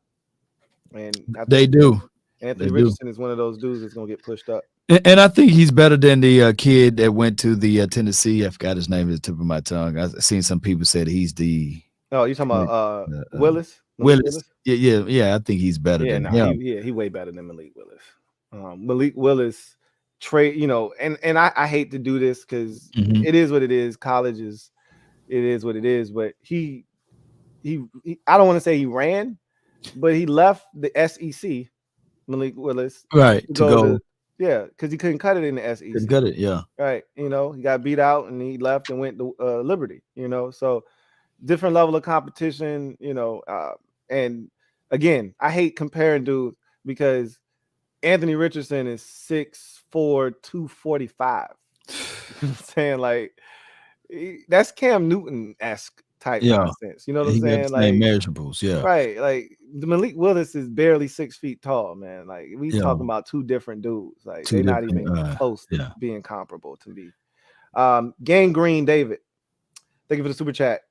And they do. Anthony Richardson is one of those dudes that's going to get pushed up. And I think he's better than the kid that went to the Tennessee. I forgot his name at the tip of my tongue. I've seen some people say that he's the. Oh, you're talking about Willis? Willis. Yeah. I think he's better than him. He way better than Malik Willis. Malik Willis trade, and I hate to do this because it is what it is. College is what it is. But he I don't want to say he ran, but he left the SEC, Malik Willis, right, to go. Yeah, because he couldn't cut it in the SEC. Couldn't cut it, yeah. Right, you know, he got beat out and he left and went to Liberty, you know, so different level of competition, you know, and again, I hate comparing dudes because Anthony Richardson is 6'4", 245. I'm saying, like, that's Cam Newton-esque type nonsense. You know what I'm saying? Like measurables, yeah. Right. Like Malik Willis is barely 6 feet tall, man. Like we talking about two different dudes. Like they're not even close to being comparable to me. Gang Green David, thank you for the super chat.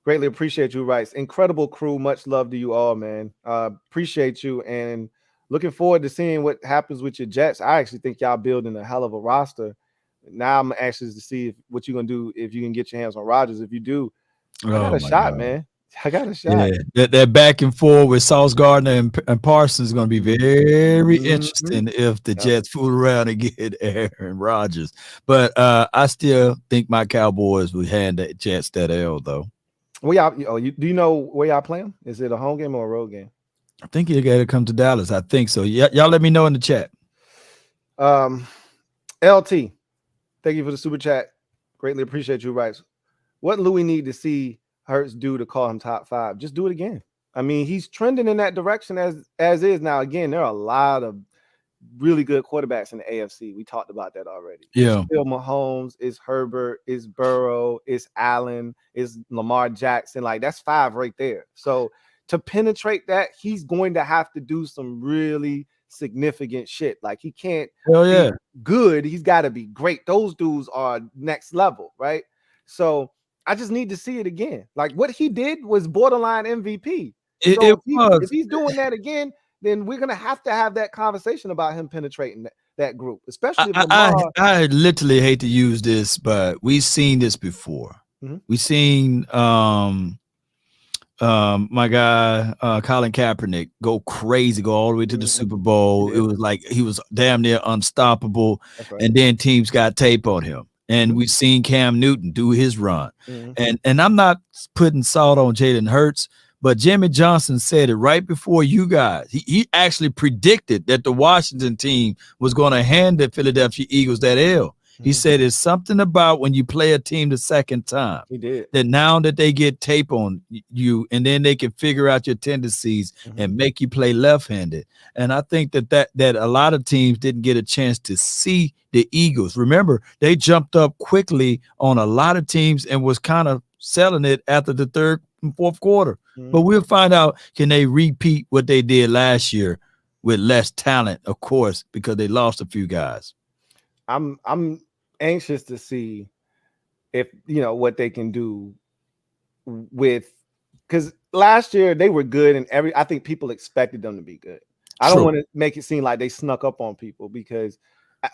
Greatly appreciate you, Rice. Incredible crew. Much love to you all, man. Appreciate you and looking forward to seeing what happens with your Jets. I actually think y'all building a hell of a roster. Now I'm anxious to see what you're gonna do if you can get your hands on Rodgers. If you do, I got a shot, man. I got a shot. Yeah, that back and forth with Sauce Gardner and Parsons is going to be very interesting if the Jets fool around and get Aaron Rodgers. But I still think my Cowboys will hand the Jets that L, though. Well, y'all, do you know where y'all playing? Is it a home game or a road game? I think you got to come to Dallas. I think so. Y'all let me know in the chat. LT. Thank you for the super chat. Greatly appreciate you, Rice. What Louie need to see Hurts do to call him top 5? Just do it again. I mean, he's trending in that direction as is. Now, again, there are a lot of really good quarterbacks in the AFC. We talked about that already. Yeah. It's still Mahomes, it's Herbert, it's Burrow, it's Allen, it's Lamar Jackson. Like, that's 5 right there. So to penetrate that, he's going to have to do some really significant shit. Like, he can't be good. He's got to be great. Those dudes are next level, right? So I just need to see it again. Like, what he did was borderline MVP. If he's doing that again, then we're gonna have to have that conversation about him penetrating that group, especially if Lamar. I literally hate to use this, but we've seen this before. We've seen my guy Colin Kaepernick go crazy, go all the way to the Super Bowl. It was like he was damn near unstoppable, and then teams got tape on him. And we've seen Cam Newton do his run. And I'm not putting salt on Jalen Hurts, but Jimmy Johnson said it right before you guys. He actually predicted that the Washington team was going to hand the Philadelphia Eagles that L. He said it's something about when you play a team the second time. He did. That now that they get tape on you and then they can figure out your tendencies and make you play left-handed. And I think that a lot of teams didn't get a chance to see the Eagles. Remember, they jumped up quickly on a lot of teams and was kind of selling it after the third and fourth quarter. But we'll find out, can they repeat what they did last year with less talent, of course, because they lost a few guys. I'm anxious to see if what they can do with, because last year they were good and I think people expected them to be good. I don't want to make it seem like they snuck up on people, because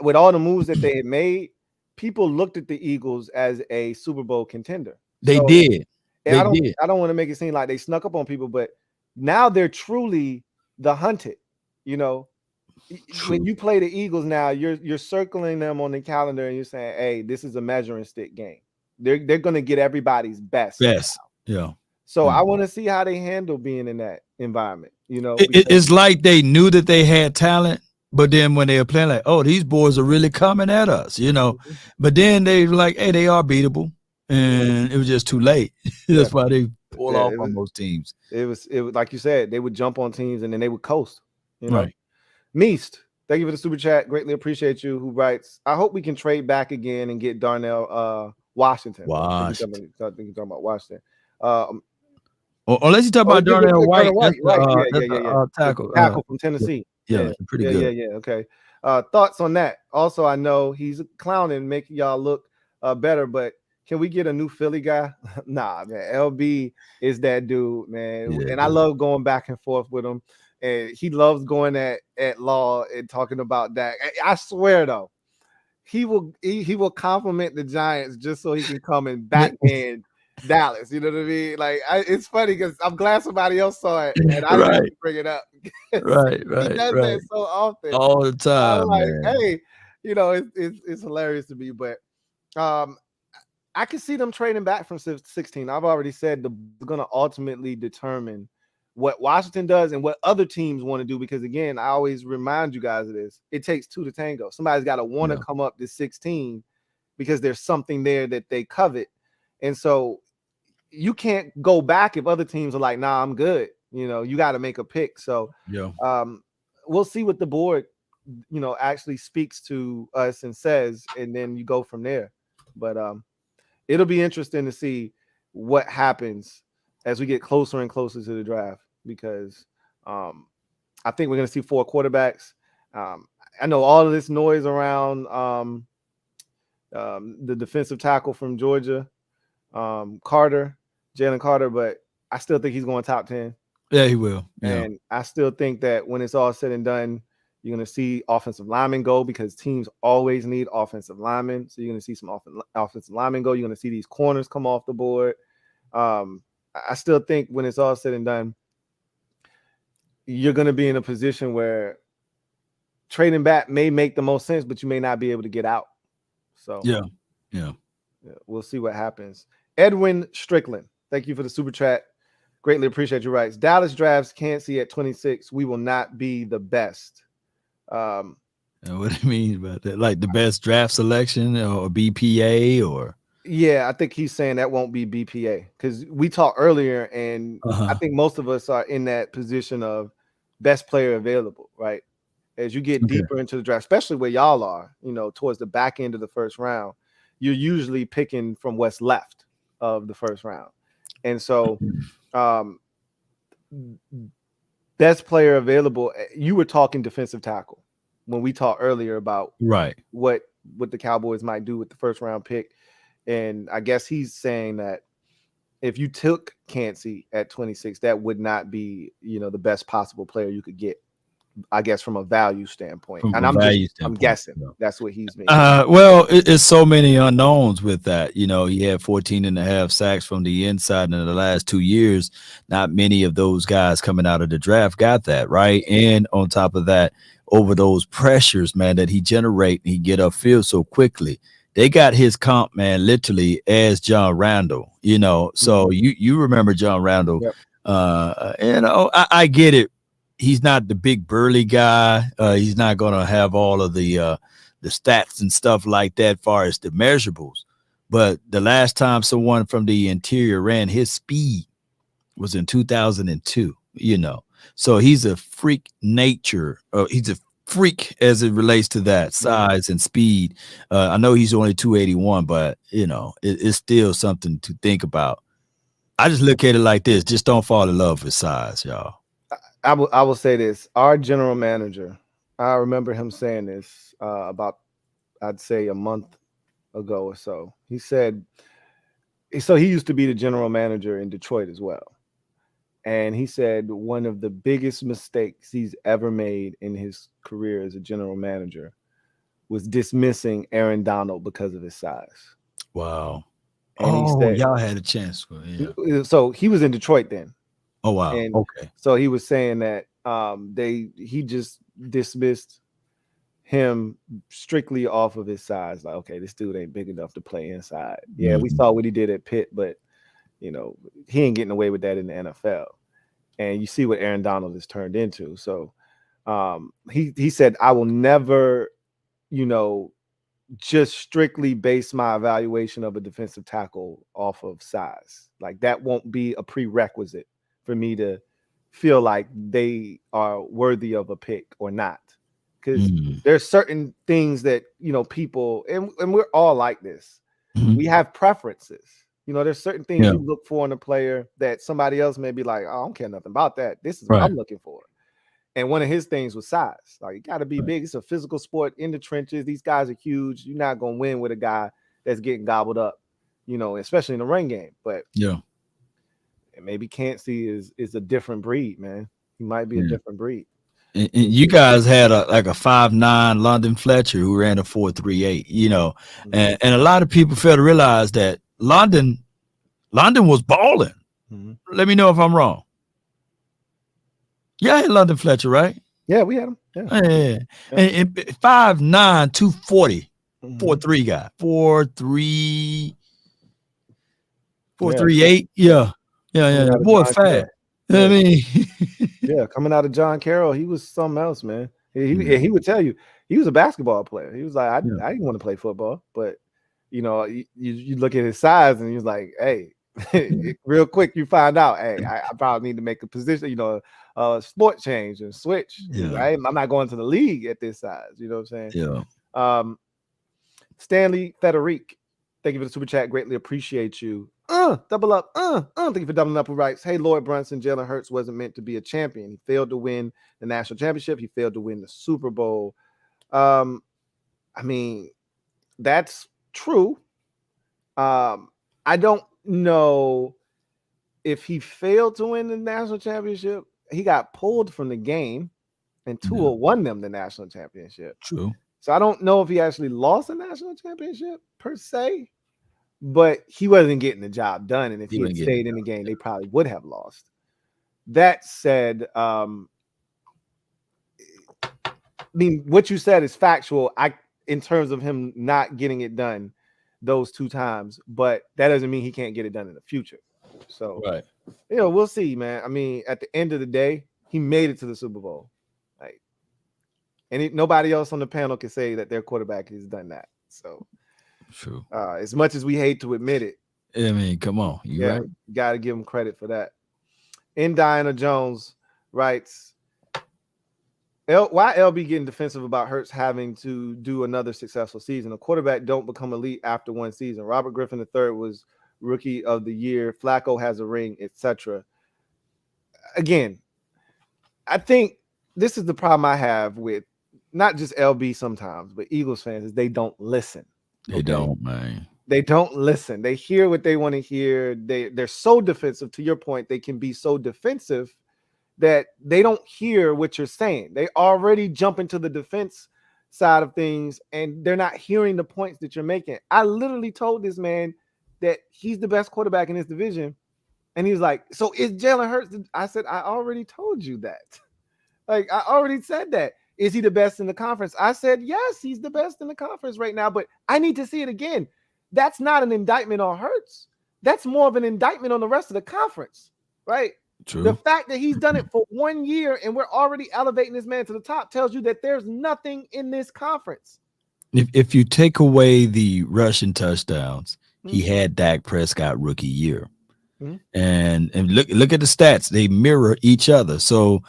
with all the moves that they had made, people looked at the Eagles as a Super Bowl contender. They did. I don't want to make it seem like they snuck up on people, but now they're truly the hunted. When you play the Eagles now, you're circling them on the calendar and you're saying, hey, this is a measuring stick game. They're going to get everybody's best. Yeah. So I want to see how they handle being in that environment. It's like they knew that they had talent, but then when they were playing, like, oh, these boys are really coming at us, But then they were like, hey, they are beatable, and it was just too late. That's why they pull off on those teams. It was like you said, they would jump on teams and then they would coast. Right. Meest, thank you for the super chat. Greatly appreciate you. Who writes, I hope we can trade back again and get Darnell Washington. I think you're talking about Washington. Unless you talk about Darnell White, tackle from Tennessee. Yeah, pretty good. Yeah. Okay. Thoughts on that? Also, I know he's clowning, making y'all look better, but can we get a new Philly guy? Nah, man. LB is that dude, man. And I love going back and forth with him. And he loves going at Law and talking about Dak. I swear, though, he will compliment the Giants just so he can come and backhand Dallas. You know what I mean? Like, it's funny because I'm glad somebody else saw it and I didn't have to bring it up. Right. He does that so often, all the time. I'm like, man. hey, it's hilarious to me, but I can see them trading back from 16. I've already said they're going to ultimately determine what Washington does and what other teams want to do, because again, I always remind you guys of this. It takes two to tango. Somebody's got to want to come up to 16 because there's something there that they covet. And so you can't go back if other teams are like, nah, I'm good. You know, you got to make a pick. So we'll see what the board, you know, actually speaks to us and says, and then you go from there. But it'll be interesting to see what happens as we get closer and closer to the draft, because I think we're going to see 4 quarterbacks. I know all of this noise around the defensive tackle from Georgia, Jalen Carter, but I still think he's going top 10. Yeah, he will. And I still think that when it's all said and done, you're going to see offensive linemen go, because teams always need offensive linemen. So you're going to see some offensive linemen go. You're going to see these corners come off the board. I still think when it's all said and done, you're going to be in a position where trading back may make the most sense, but you may not be able to get out. So yeah, we'll see what happens. Edwin Strickland, thank you for the super chat. Greatly appreciate your rights. Dallas drafts Kancey at 26. We will not be the best. What do you mean about that? Like the best draft selection or BPA or? Yeah, I think he's saying that won't be BPA, because we talked earlier, and I think most of us are in that position of best player available, right? As you get deeper into the draft, especially where y'all are, you know, towards the back end of the first round, you're usually picking from what's left of the first round. And so best player available, you were talking defensive tackle when we talked earlier about what the Cowboys might do with the first round pick. And I guess he's saying that if you took Kancey at 26, that would not be, you know, the best possible player you could get, I guess, from a value standpoint. And I'm guessing that's what he's making. Well, it's so many unknowns with that. You know, he had 14.5 sacks from the inside in the last 2 years. Not many of those guys coming out of the draft got that, right? And on top of that, over those pressures, man, that he generate, he get upfield so quickly. They got his comp, man, literally as John Randall, you know. So you remember John Randall. You know, I get it. He's not the big burly guy. He's not going to have all of the stats and stuff like that far as the measurables. But the last time someone from the interior ran his speed was in 2002, you know. So he's a freak nature. He's a freak as it relates to that size and speed. I know he's only 281, but, you know, it's still something to think about. I just look at it like this. Just don't fall in love with size, y'all. I will say this. Our general manager, I remember him saying this about, I'd say, a month ago or so. He said, so he used to be the general manager in Detroit as well. And he said one of the biggest mistakes he's ever made in his career as a general manager was dismissing Aaron Donald because of his size. Wow. And he said, y'all had a chance. So he was in Detroit then. Oh, wow. And okay. So he was saying that he just dismissed him strictly off of his size. Like, okay, this dude ain't big enough to play inside. Yeah, we saw what he did at Pitt, but you know, he ain't getting away with that in the NFL. And you see what Aaron Donald has turned into. So he said, I will never, you know, just strictly base my evaluation of a defensive tackle off of size. Like that won't be a prerequisite for me to feel like they are worthy of a pick or not. Because there's certain things that, you know, people, and we're all like this. We have preferences. You know, there's certain things you look for in a player that somebody else may be like, oh, I don't care nothing about that. This is what I'm looking for. And one of his things was size. Like, you got to be big. It's a physical sport in the trenches. These guys are huge. You're not going to win with a guy that's getting gobbled up, you know, especially in the run game. But maybe Kancey is a different breed, man. He might be a different breed. And you guys had a 5'9" London Fletcher who ran a 4.38, you know, and a lot of people fail to realize that London was balling. Let me know if I'm wrong. Yeah, I had London Fletcher, right? Yeah, we had him. Yeah. And 5'9", 240, 4'3" guy. 4'3", 4'38". Yeah. Boy, fast. I mean, yeah, coming out of John Carroll, he was something else, man. He would tell you he was a basketball player. He was like, I didn't want to play football, but you know, you look at his size and he was like, hey, real quick, you find out, hey, I probably need to make a position, you know, sport change and switch. Right? I'm not going to the league at this size. You know what I'm saying? Yeah. Stanley Federic, thank you for the super chat. Greatly appreciate you. Double up. Thank you for doubling up. Who writes, hey, Lloyd Brunson, Jalen Hurts wasn't meant to be a champion. He failed to win the national championship. He failed to win the Super Bowl. I mean, that's true. I don't know if he failed to win the national championship. He got pulled from the game, and Tua won them the national championship. True. So I don't know if he actually lost the national championship per se, but he wasn't getting the job done. And if he had stayed in the game, they probably would have lost. That said, I mean, what you said is factual. In terms of him not getting it done those 2 times, but that doesn't mean he can't get it done in the future. So, right, you know, we'll see, man. I mean, at the end of the day, he made it to the Super Bowl. Like, and nobody else on the panel can say that their quarterback has done that. So, true. As much as we hate to admit it, I mean, come on, right? Got to give him credit for that. Indiana Jones writes, why LB getting defensive about Hurts having to do another successful season? A quarterback don't become elite after one season. Robert Griffin III was rookie of the year. Flacco has a ring, etc. Again, I think this is the problem I have with not just LB sometimes, but Eagles fans is they don't listen. They don't, man. They don't listen. They hear what they want to hear. They're so defensive. To your point, they can be so defensive that they don't hear what you're saying. They already jump into the defense side of things, and they're not hearing the points that you're making. I literally told this man that he's the best quarterback in his division, and he was like, so is Jalen Hurts? I said, I already told you that. Like, I already said that. Is he the best in the conference? I said, yes, he's the best in the conference right now, but I need to see it again. That's not an indictment on Hurts. That's more of an indictment on the rest of the conference, right? True. The fact that he's done it for 1 year and we're already elevating this man to the top tells you that there's nothing in this conference. If you take away the rushing touchdowns, he had Dak Prescott rookie year. And look at the stats. They mirror each other. So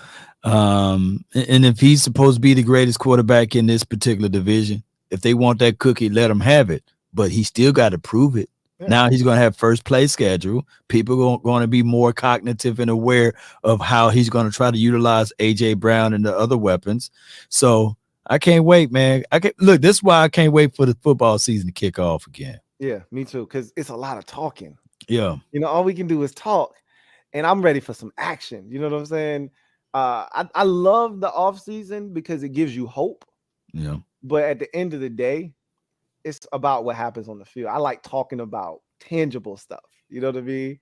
and if he's supposed to be the greatest quarterback in this particular division, if they want that cookie, let him have it. But he still got to prove it. Now he's going to have first place schedule. People are going to be more cognitive and aware of how he's going to try to utilize A.J. Brown and the other weapons. So I can't wait, man. Look, this is why I can't wait for the football season to kick off again. Yeah, me too, because it's a lot of talking. Yeah. You know, all we can do is talk, and I'm ready for some action. You know what I'm saying? I love the offseason because it gives you hope. Yeah. But at the end of the day, it's about what happens on the field. I like talking about tangible stuff. You know what I mean?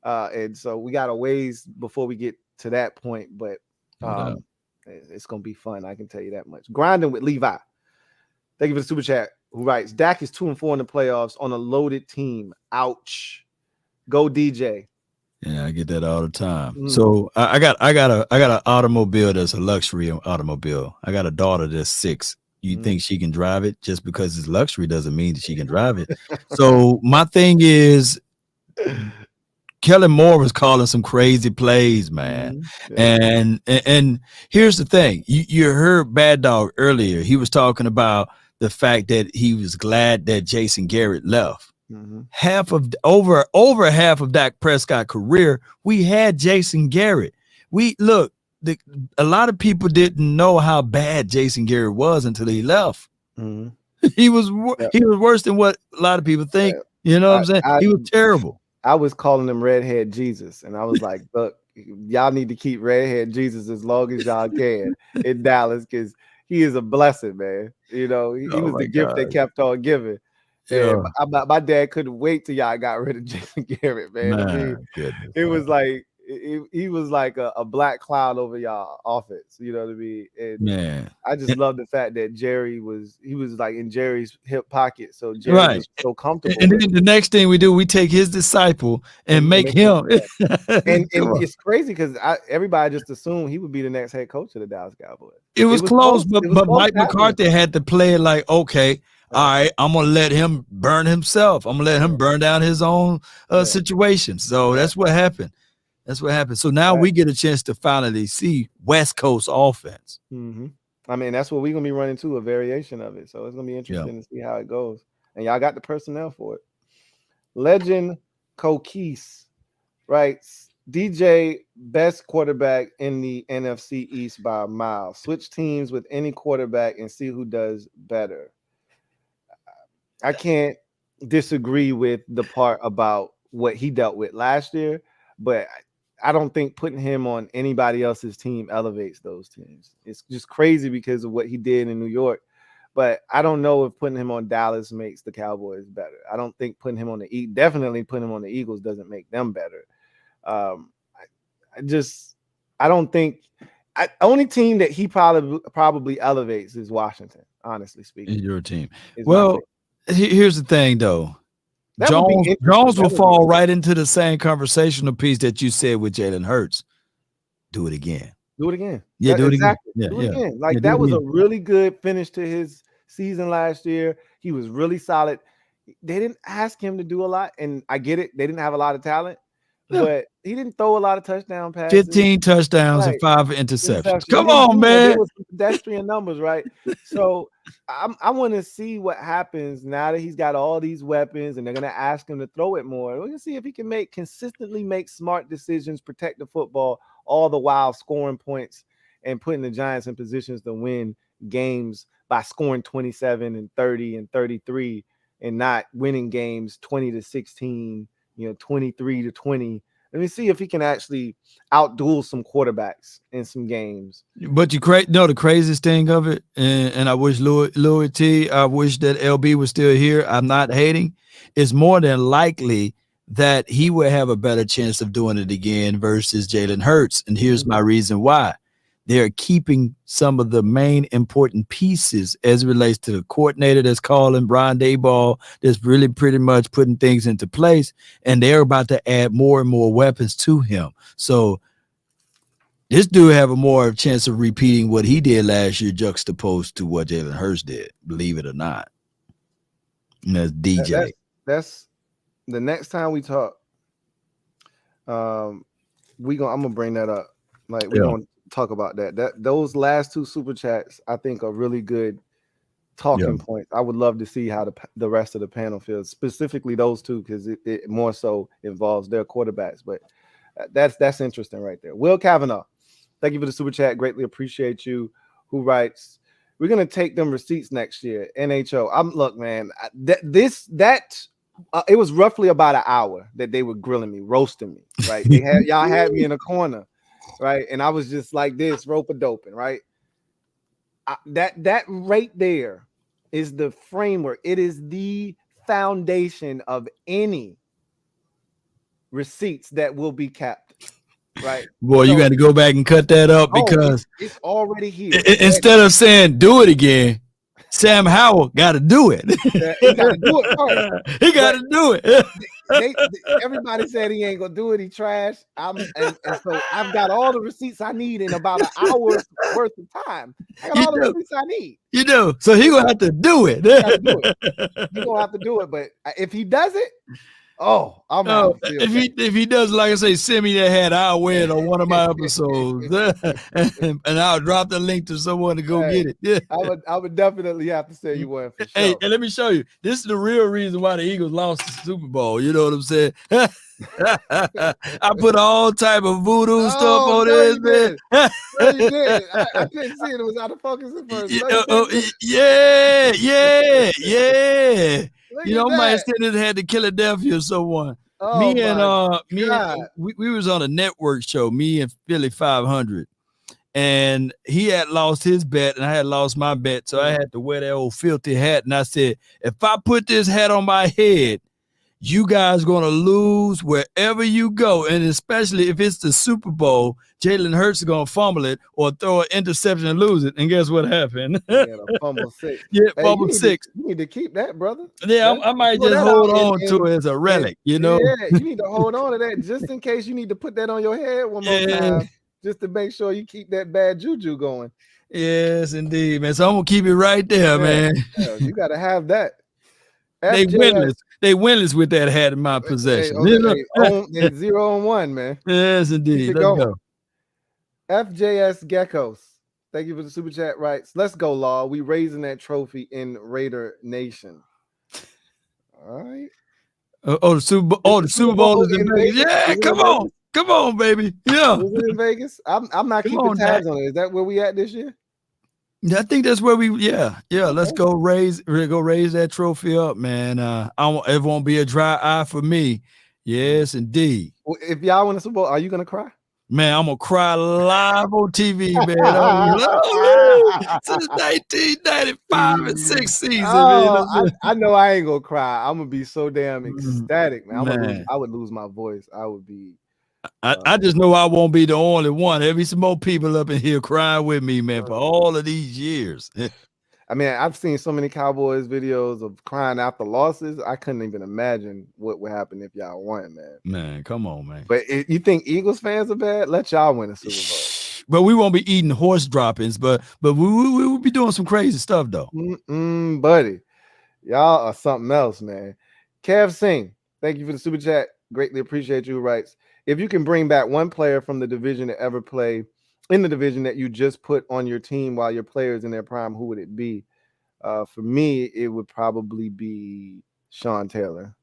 And so we got a ways before we get to that point, but it's going to be fun. I can tell you that much. Grinding with Levi. Thank you for the super chat. Who writes, Dak is 2-4 in the playoffs on a loaded team. Ouch. Go DJ. Yeah, I get that all the time. So I got an automobile that's a luxury automobile. I got a daughter that's 6. You think she can drive it? Just because it's luxury doesn't mean that she can drive it. So my thing is, Kellen Moore was calling some crazy plays, man. And here's the thing. You heard Bad Dog earlier. He was talking about the fact that he was glad that Jason Garrett left. Over half of Dak Prescott career, we had Jason Garrett. A lot of people didn't know how bad Jason Garrett was until he left. He was worse than what a lot of people think. You know what I'm saying? He was terrible. I was calling him Redhead Jesus, and I was like, look, y'all need to keep Redhead Jesus as long as y'all can in Dallas, because he is a blessing, man. You know, he was the gift that kept on giving. Yeah. And my dad couldn't wait till y'all got rid of Jason Garrett, man. I mean, it was like, He was like a black cloud over y'all offense. You know what I mean? And man, I just love the fact that Jerry was like in Jerry's hip pocket. So Jerry was so comfortable. And then the next thing we do, we take his disciple and make him. and it's crazy because everybody just assumed he would be the next head coach of the Dallas Cowboys. It was close, but Mike McCarthy had to play it like, okay, all right, I'm gonna let him burn himself. I'm gonna let him burn down his own situation. So that's what happened. That's what happened. So now we get a chance to finally see West Coast offense. I mean, that's what we're gonna be running to, a variation of it. So it's gonna be interesting to see how it goes. And y'all got the personnel for it. Legend Kokis writes, DJ, best quarterback in the NFC East by a mile. Switch teams with any quarterback and see who does better. I can't disagree with the part about what he dealt with last year, but I don't think putting him on anybody else's team elevates those teams. It's just crazy because of what he did in New York. But I don't know if putting him on Dallas makes the Cowboys better. I don't think putting him on definitely putting him on the Eagles doesn't make them better. I don't think only team that he probably elevates is Washington, honestly speaking. Is your team. Well, here's the thing, though. Jones will fall right into the same conversational piece that you said with Jalen Hurts. Do it again. Do it again. Yeah, do it exactly. again. Do it again. Like that was a really good finish to his season last year. He was really solid. They didn't ask him to do a lot, and I get it. They didn't have a lot of talent, but he didn't throw a lot of touchdown passes. 15 touchdowns and 5 interceptions. Come on, man. It was pedestrian numbers, right? So I want to see what happens now that he's got all these weapons and they're going to ask him to throw it more. We're going to see if he can consistently make smart decisions, protect the football, all the while scoring points and putting the Giants in positions to win games by scoring 27 and 30 and 33 and not winning games 20-16, 23-20. Let me see if he can actually outduel some quarterbacks in some games. But the craziest thing of it, and I wish Louie Tee, I wish that LB was still here. I'm not hating. It's more than likely that he will have a better chance of doing it again versus Jalen Hurts. And here's my reason why. They're keeping some of the main important pieces as it relates to the coordinator that's calling Brian Daboll, that's really pretty much putting things into place, and they're about to add more and more weapons to him. So this dude have a more chance of repeating what he did last year juxtaposed to what Jalen Hurts did, believe it or not. And that's DJ. That's the next time we talk. I'm gonna bring that up. Like we're gonna talk about that. Those last two super chats I think are really good talking points. I would love to see how the rest of the panel feels, specifically those two, because it more so involves their quarterbacks. But that's interesting right there. Will Kavanaugh, thank you for the super chat. Greatly appreciate you. Who writes, we're gonna take them receipts next year. NHO. Look, man, it was roughly about an hour that they were grilling me, roasting me. Right? Y'all had me in a corner. Right, and I was just like this, rope-a-doping, right? That right there is the framework. It is the foundation of any receipts that will be kept, right? Boy, you got to go back and cut that up because it's already here. Instead of saying do it again, Sam Howell got to do it. He got to do it first. He got to do it. Everybody said he ain't gonna do it. He trash. And so I've got all the receipts I need in about an hour's worth of time. I got all the receipts I need. You do. So he gonna have to do it. He gonna have to do it. But if he does it, I'm out. If he does, like I say, send me that hat, I'll wear it on one of my episodes, and I'll drop the link to someone to go get it. Yeah, I would definitely have to say you one for sure. Hey, and let me show you. This is the real reason why the Eagles lost the Super Bowl. You know what I'm saying? I put all type of voodoo stuff on this, man. No, you did. I couldn't see it. It was out of focus at first. Yeah. My extended had to Philadelphia or someone. We was on a network show, me and Philly 500, and he had lost his bet and I had lost my bet, so I had to wear that old filthy hat. And I said, if I put this hat on my head, you guys going to lose wherever you go. And especially if it's the Super Bowl, Jalen Hurts is going to fumble it or throw an interception and lose it. And guess what happened? Yeah, fumble 6. Yeah, fumble 6. You need to keep that, brother. Yeah, I might just hold on to it as a relic, you know? Yeah, you need to hold on to that just in case you need to put that on your head one more time, just to make sure you keep that bad juju going. Yes, indeed, man. So I'm going to keep it right there, man. Yeah, you got to have that. They winless. They winless with that hat in my possession. 0-1, man. Yes, indeed. Let's go. FJS Geckos. Thank you for the super chat rights. Let's go, Law. We raising that trophy in Raider Nation. All right. The Super Bowl is in Vegas. Yeah, come on, baby. Yeah. Is it in Vegas? I'm not keeping tabs on it. Is that where we at this year? I think that's where we. Yeah. Let's go raise that trophy up, man. It won't be a dry eye for me. Yes, indeed. Well, if y'all win the Super Bowl, are you gonna cry? Man, I'm gonna cry live on TV, man. Since 1995 and 6 season, man. I know I ain't gonna cry. I'm gonna be so damn ecstatic, man. I would lose my voice. I would be. I just know I won't be the only one. There'll be some more people up in here crying with me, man, for all of these years. I mean, I've seen so many Cowboys videos of crying after losses. I couldn't even imagine what would happen if y'all won, man. Man, come on, man. But you think Eagles fans are bad? Let y'all win a Super Bowl. But we won't be eating horse droppings, but we will be doing some crazy stuff, though. Buddy, y'all are something else, man. Kev Singh, thank you for the super chat. Greatly appreciate you. Writes, if you can bring back one player from the division to ever play in the division that you just put on your team while your players in their prime, who would it be? For me, it would probably be Sean Taylor.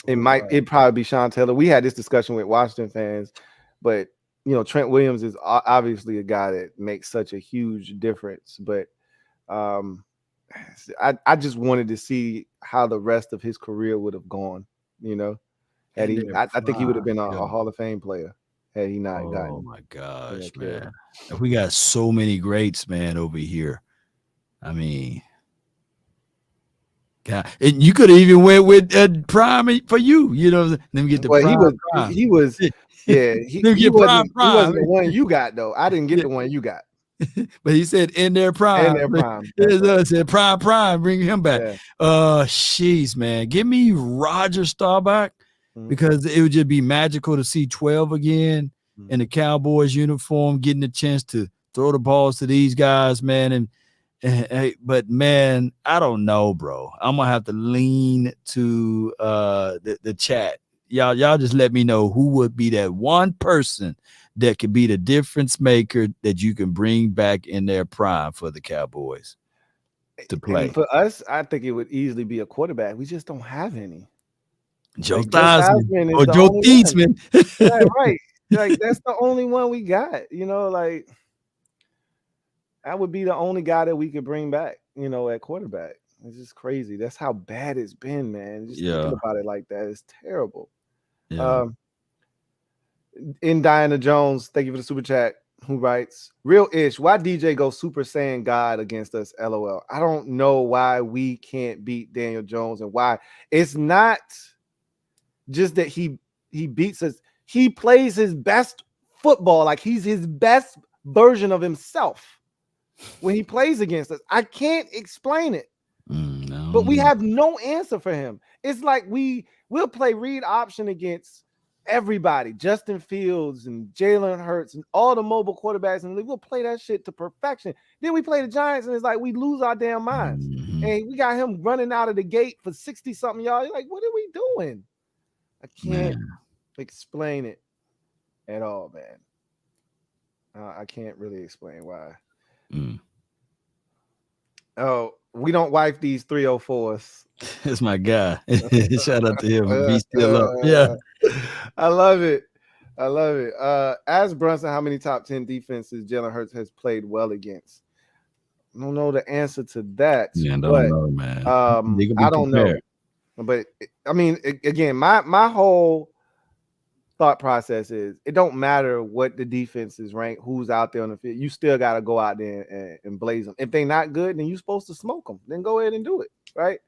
It'd probably be Sean Taylor. We had this discussion with Washington fans, but Trent Williams is obviously a guy that makes such a huge difference. But I just wanted to see how the rest of his career would have gone. I think he would have been a Hall of Fame player. Had he not gotten. Oh my gosh, man. We got so many greats, man, over here. I mean, God, and you could have even went with Prime for you. Let me get the Prime. He was the one you got, though. I didn't get the one you got. But he said in their prime. It said prime, bring him back. Yeah. Jeez, man. Give me Roger Staubach. Because it would just be magical to see 12 again in the Cowboys uniform, getting a chance to throw the balls to these guys, man. But man, I don't know, bro. I'm gonna have to lean to the chat. Y'all just let me know who would be that one person that could be the difference maker that you can bring back in their prime for the Cowboys to play. And for us, I think it would easily be a quarterback. We just don't have any. Joe Theismann or Joe Theismann. Yeah, right. Like that's the only one we got. Like that would be the only guy that we could bring back. At quarterback. It's just crazy. That's how bad it's been, man. Just thinking about it like that is terrible. Yeah. In Diana Jones, thank you for the super chat. Who writes, real ish, why DJ go Super Saiyan God against us? LOL. I don't know why we can't beat Daniel Jones and why. It's not just that he beats us. He plays his best football, like he's his best version of himself when he plays against us. I can't explain it. But we have no answer for him. It's like we'll play read option against everybody, Justin Fields and Jalen Hurts and all the mobile quarterbacks, and we'll play that shit to perfection. Then we play the Giants, and it's like we lose our damn minds. And we got him running out of the gate for 60-something yards. You're like, what are we doing? I can't explain it at all, man. I can't really explain why. Oh, we don't wipe these 304s. That's my guy. Shout out to him. Be still up. Yeah. I love it. Ask Brunson how many top 10 defenses Jalen Hurts has played well against. I don't know the answer to that. Yeah, I don't know, man. I don't know. But I mean, again, my whole thought process is it don't matter what the defense is ranked, who's out there on the field. You still got to go out there and blaze them. If they're not good, then you're supposed to smoke them. Then go ahead and do it, right?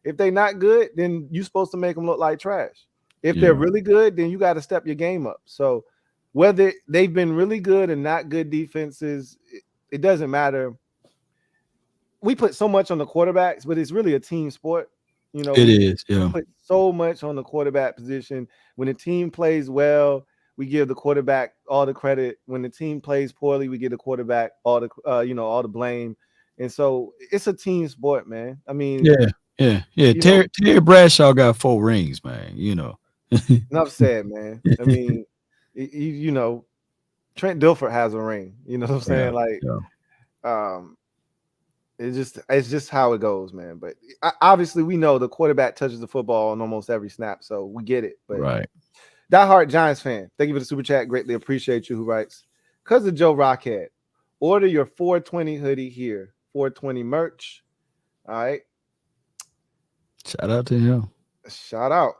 If they're not good, then you're supposed to make them look like trash. If they're really good, then you got to step your game up. So whether they've been really good and not good defenses, it doesn't matter. We put so much on the quarterbacks, but it's really a team sport. You know, it is. Yeah. We put so much on the quarterback position. When the team plays well, we give the quarterback all the credit. When the team plays poorly, we give the quarterback all the all the blame. And so it's a team sport, man. I mean, yeah. Terry Bradshaw got 4 rings, man. You know. Enough said, man. I mean, you know, Trent Dilfer has a ring. You know what I'm saying? It's just how it goes, man. But obviously, we know the quarterback touches the football on almost every snap, so we get it. But right. Diehard Giants fan, thank you for the super chat. Greatly appreciate you. Who writes, "Cause of Joe Rockhead, order your 420 hoodie here. 420 merch. All right. Shout out to him. Shout out.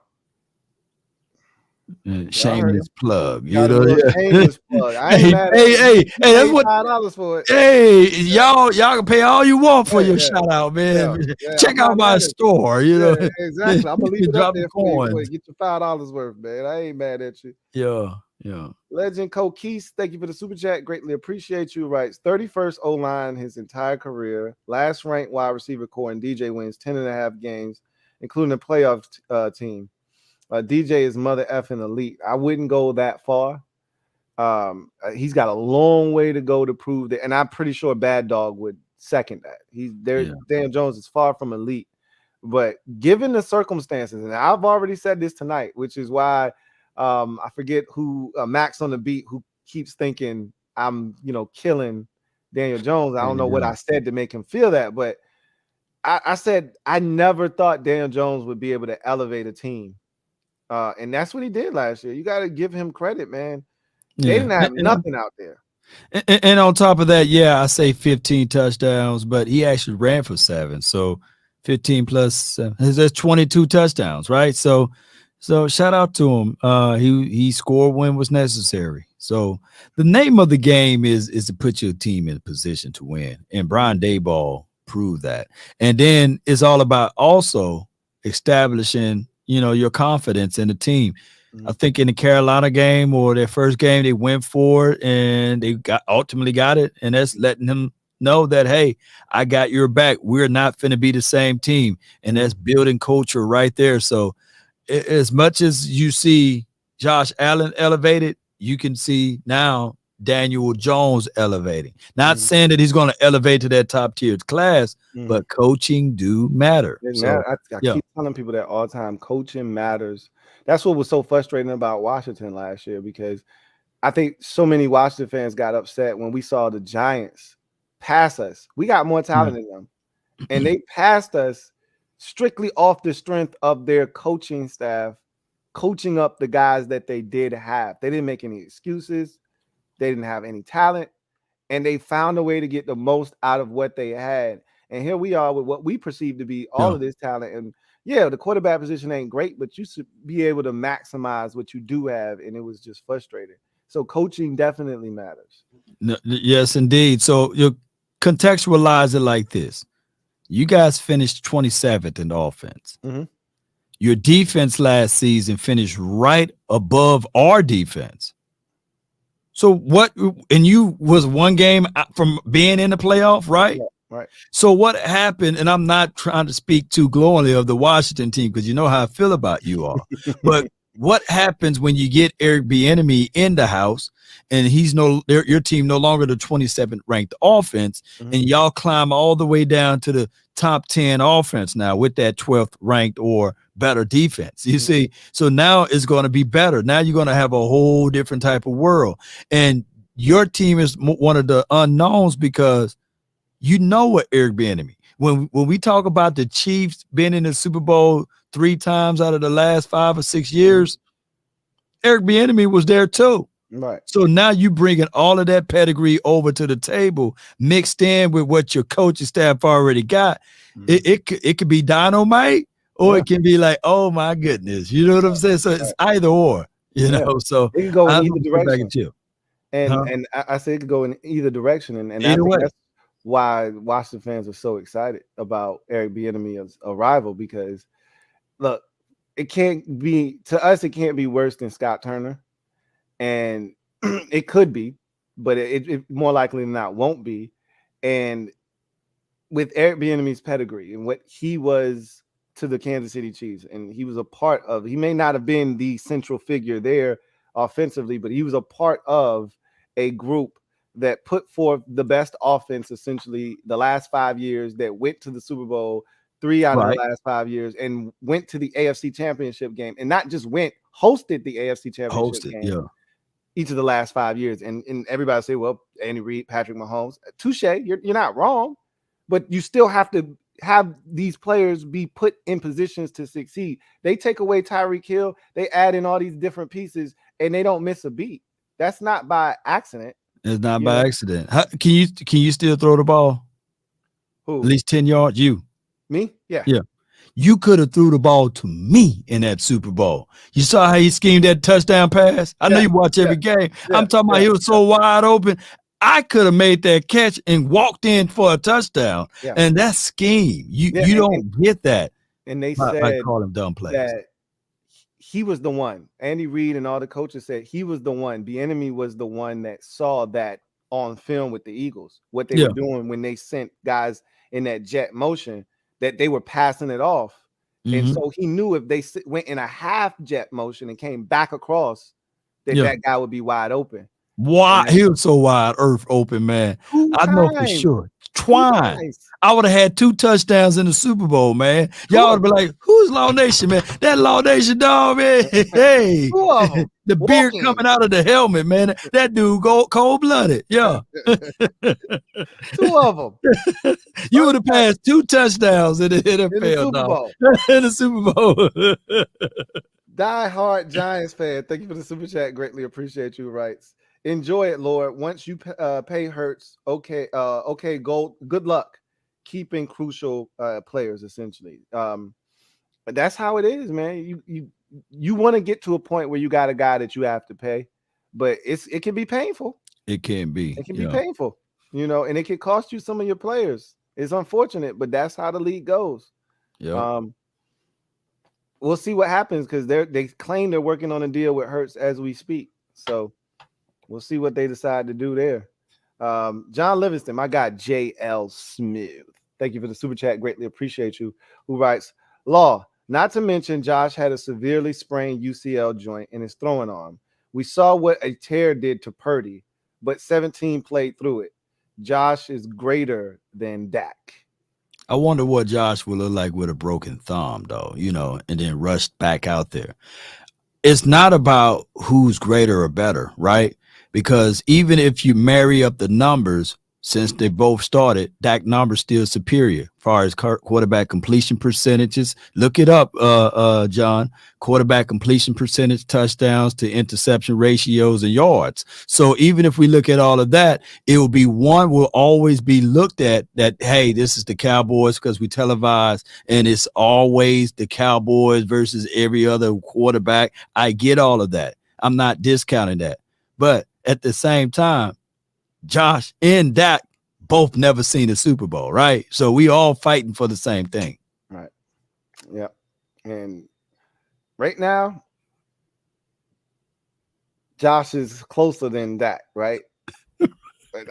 Shameless plug. You know, shameless plug. I ain't mad at hey, that's what $5 for it. Hey, y'all can pay all you want for your shout out, man. Check out my store, you know. Exactly. I'm gonna leave it up there for you. Get your $5 worth, man. I ain't mad at you. Yeah. Legend Cole Keese, thank you for the super chat. Greatly appreciate you. Writes 31st O-line his entire career. Last ranked wide receiver core, and DJ wins 10.5 games, including a playoff team. DJ is mother effing elite. I wouldn't go that far. He's got a long way to go to prove that, and I'm pretty sure Bad Dog would second that. Daniel Jones is far from elite, but given the circumstances, and I've already said this tonight, which is why I forget who Max on the beat who keeps thinking I'm killing Daniel Jones. I don't know what I said to make him feel that, but I said I never thought Daniel Jones would be able to elevate a team. And that's what he did last year. You got to give him credit, man. They didn't have nothing out there. And on top of that, I say 15 touchdowns, but he actually ran for 7. So 15 plus 7, that's 22 touchdowns, right? So shout out to him. He scored when was necessary. So the name of the game is to put your team in a position to win. And Brian Daboll proved that. And then it's all about also establishing your confidence in the team. I think in the Carolina game or their first game, they went for it and they ultimately got it. And that's letting them know that, hey, I got your back. We're not finna be the same team. And that's building culture right there. So as much as you see Josh Allen elevated, you can see now Daniel Jones elevating. Not saying that he's going to elevate to that top tier class, but coaching do matter. I keep telling people that all the time. Coaching matters. That's what was so frustrating about Washington last year, because I think so many Washington fans got upset when we saw the Giants pass us. We got more talent than them, and they passed us strictly off the strength of their coaching staff, coaching up the guys that they did have. They didn't make any excuses. They didn't have any talent, and they found a way to get the most out of what they had. And here we are with what we perceive to be all of this talent. And the quarterback position ain't great, but you should be able to maximize what you do have. And it was just frustrating. So coaching definitely matters. No, yes, indeed. So you contextualize it like this. You guys finished 27th in the offense. Your defense last season finished right above our defense. So what, and you was one game from being in the playoff, right? Right. So what happened, and I'm not trying to speak too glowingly of the Washington team because you know how I feel about you all, but what happens when you get Eric Bieniemy in the house and he's your team no longer the 27th ranked offense, and y'all climb all the way down to the top 10 offense now with that 12th ranked or better defense. You see, so now it's going to be better. Now you're going to have a whole different type of world, and your team is one of the unknowns because you know what Eric Bieniemy. When we talk about the Chiefs being in the Super Bowl 3 times out of the last 5 or 6 years, Eric Bieniemy was there too. Right. So now you bringing all of that pedigree over to the table, mixed in with what your coaching staff already got. It could be dynamite, or it can be like, oh my goodness, you know what I'm saying? So it's either or, you know. So it can go in either direction. Back at you. And I say it could go in either direction, and either way. why Washington fans are so excited about Eric Bieniemy as a rival, because look, it can't be, to us, it can't be worse than Scott Turner. And it could be, but it more likely than not won't be. And with Eric Bieniemy's pedigree and what he was to the Kansas City Chiefs, and he was a part of, he may not have been the central figure there offensively, but he was a part of a group that put forth the best offense essentially the last 5 years, that went to the Super Bowl 3 out of the last 5 years, and went to the AFC Championship game, and not just went, hosted the AFC Championship game each of the last 5 years. And everybody say, well, Andy Reid, Patrick Mahomes, touche, you're not wrong, but you still have to have these players be put in positions to succeed. They take away Tyreek Hill, they add in all these different pieces, and they don't miss a beat. That's not by accident. It's not by accident. Can you still throw the ball? Who? At least 10 yards? You? Me? Yeah. Yeah. You could have threw the ball to me in that Super Bowl. You saw how he schemed that touchdown pass? I know you watch every game. I'm talking about he was so wide open. I could have made that catch and walked in for a touchdown. And that's scheme. You don't get that. And they said, I call him dumb plays, that he was the one. Andy Reid and all the coaches said he was the one. Bieniemy was the one that saw that on film with the Eagles, what they were doing when they sent guys in that jet motion, that they were passing it off. And so he knew if they went in a half jet motion and came back across, that guy would be wide open. Why? He was so wide earth open, man. I know for sure. Twice. I would have had 2 touchdowns in the Super Bowl, man. Y'all would be like, who's Law Nation, man? That Law Nation dog, man. Hey, the beard coming out of the helmet, man. That dude cold-blooded. Yeah. 2 of them. You would have passed 2 touchdowns in the NFL, in the Super Bowl. Die hard Giants fan. Thank you for the super chat. Greatly appreciate you. Writes, enjoy it, Lord. Once you pay Hurts, okay, good luck keeping crucial players, essentially. But that's how it is, man. You want to get to a point where you got a guy that you have to pay, but it can be painful. It can be. It can be painful, and it can cost you some of your players. It's unfortunate, but that's how the league goes. Yeah. We'll see what happens, because they claim they're working on a deal with Hurts as we speak. So we'll see what they decide to do there. John Livingston, my guy JL Smith, thank you for the super chat. Greatly appreciate you. Who writes, Law, not to mention Josh had a severely sprained UCL joint in his throwing arm. We saw what a tear did to Purdy, but 17 played through it. Josh is greater than Dak. I wonder what Josh will look like with a broken thumb, though, and then rushed back out there. It's not about who's greater or better, right? Because even if you marry up the numbers, since they both started, Dak numbers still superior as far as quarterback completion percentages. Look it up, John. Quarterback completion percentage, touchdowns to interception ratios, and yards. So even if we look at all of that, it will always be looked at that, hey, this is the Cowboys because we televise, and it's always the Cowboys versus every other quarterback. I get all of that. I'm not discounting that. But at the same time, Josh and Dak both never seen a Super Bowl, right? So we all fighting for the same thing. Right. Yeah. And right now, Josh is closer than Dak, right?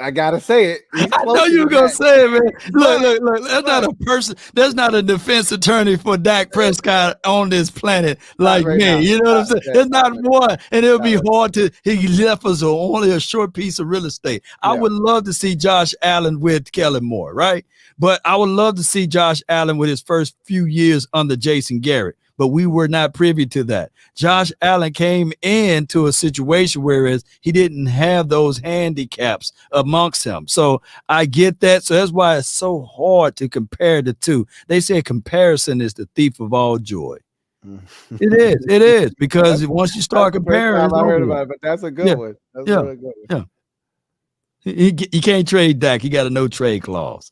I gotta say it. I know you were gonna say it, man. Look. That's not a person. That's not a defense attorney for Dak Prescott on this planet like me. Now. You know what I'm saying? There's not one, and it'll be hard to. He left us only a short piece of real estate. I would love to see Josh Allen with Kellen Moore, right? But I would love to see Josh Allen with his first few years under Jason Garrett. But we were not privy to that. Josh Allen came into a situation whereas he didn't have those handicaps amongst him. So I get that. So that's why it's so hard to compare the two. They say comparison is the thief of all joy. It is because once you start comparing, I heard about it, but that's a good one. That's a really good one. You can't trade Dak. You got a no trade clause.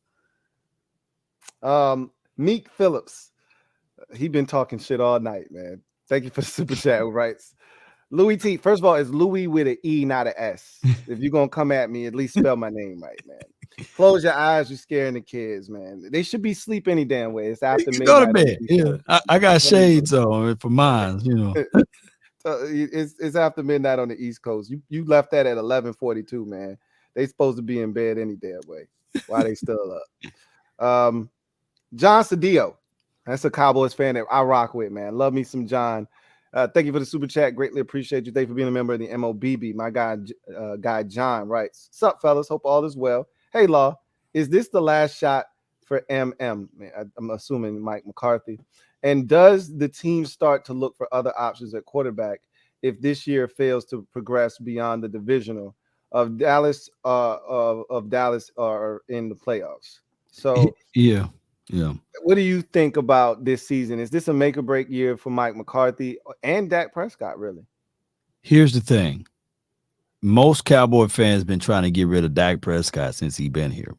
Meek Phillips. He been talking shit all night, man. Thank you for the super chat. Who writes, Louie Tee. First of all, it's Louie with an E, not an S. If you're gonna come at me, at least spell my name right, man. Close your eyes. You're scaring the kids, man. They should be sleep any damn way. It's after midnight. Go to bed. Yeah, I got shades on for mine. You know, it's after midnight on the East Coast. You left that at 11:42, man. They supposed to be in bed any damn way. Why they still up? John Cedillo. That's a Cowboys fan that I rock with, man. Love me some John. Thank you for the super chat. Greatly appreciate you. Thank you for being a member of the MOBB. My guy John writes, "Sup, fellas? Hope all is well. Hey, Law, is this the last shot for MM?" I'm assuming Mike McCarthy. And does the team start to look for other options at quarterback if this year fails to progress beyond the divisional of Dallas? Of Dallas are in the playoffs. So yeah. What do you think about this season? Is this a make or break year for Mike McCarthy and Dak Prescott? Really? Here's the thing. Most Cowboy fans been trying to get rid of Dak Prescott since he's been here.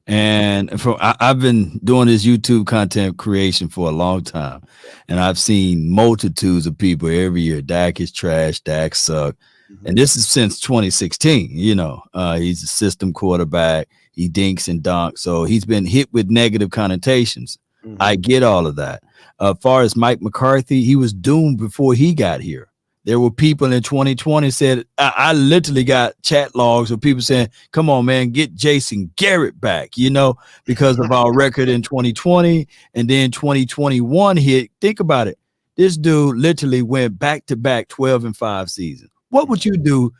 And I've been doing this YouTube content creation for a long time. And I've seen multitudes of people every year. Dak is trash. Dak suck. And this is since 2016. You know, he's a system quarterback. He dinks and donks. So he's been hit with negative connotations. I get all of that. As far as Mike McCarthy, he was doomed before he got here. There were people in 2020 said, I literally got chat logs of people saying, come on, man, get Jason Garrett back, you know, because of our record in 2020. And then 2021 hit. Think about it. This dude literally went back-to-back 12-5 seasons. What would you do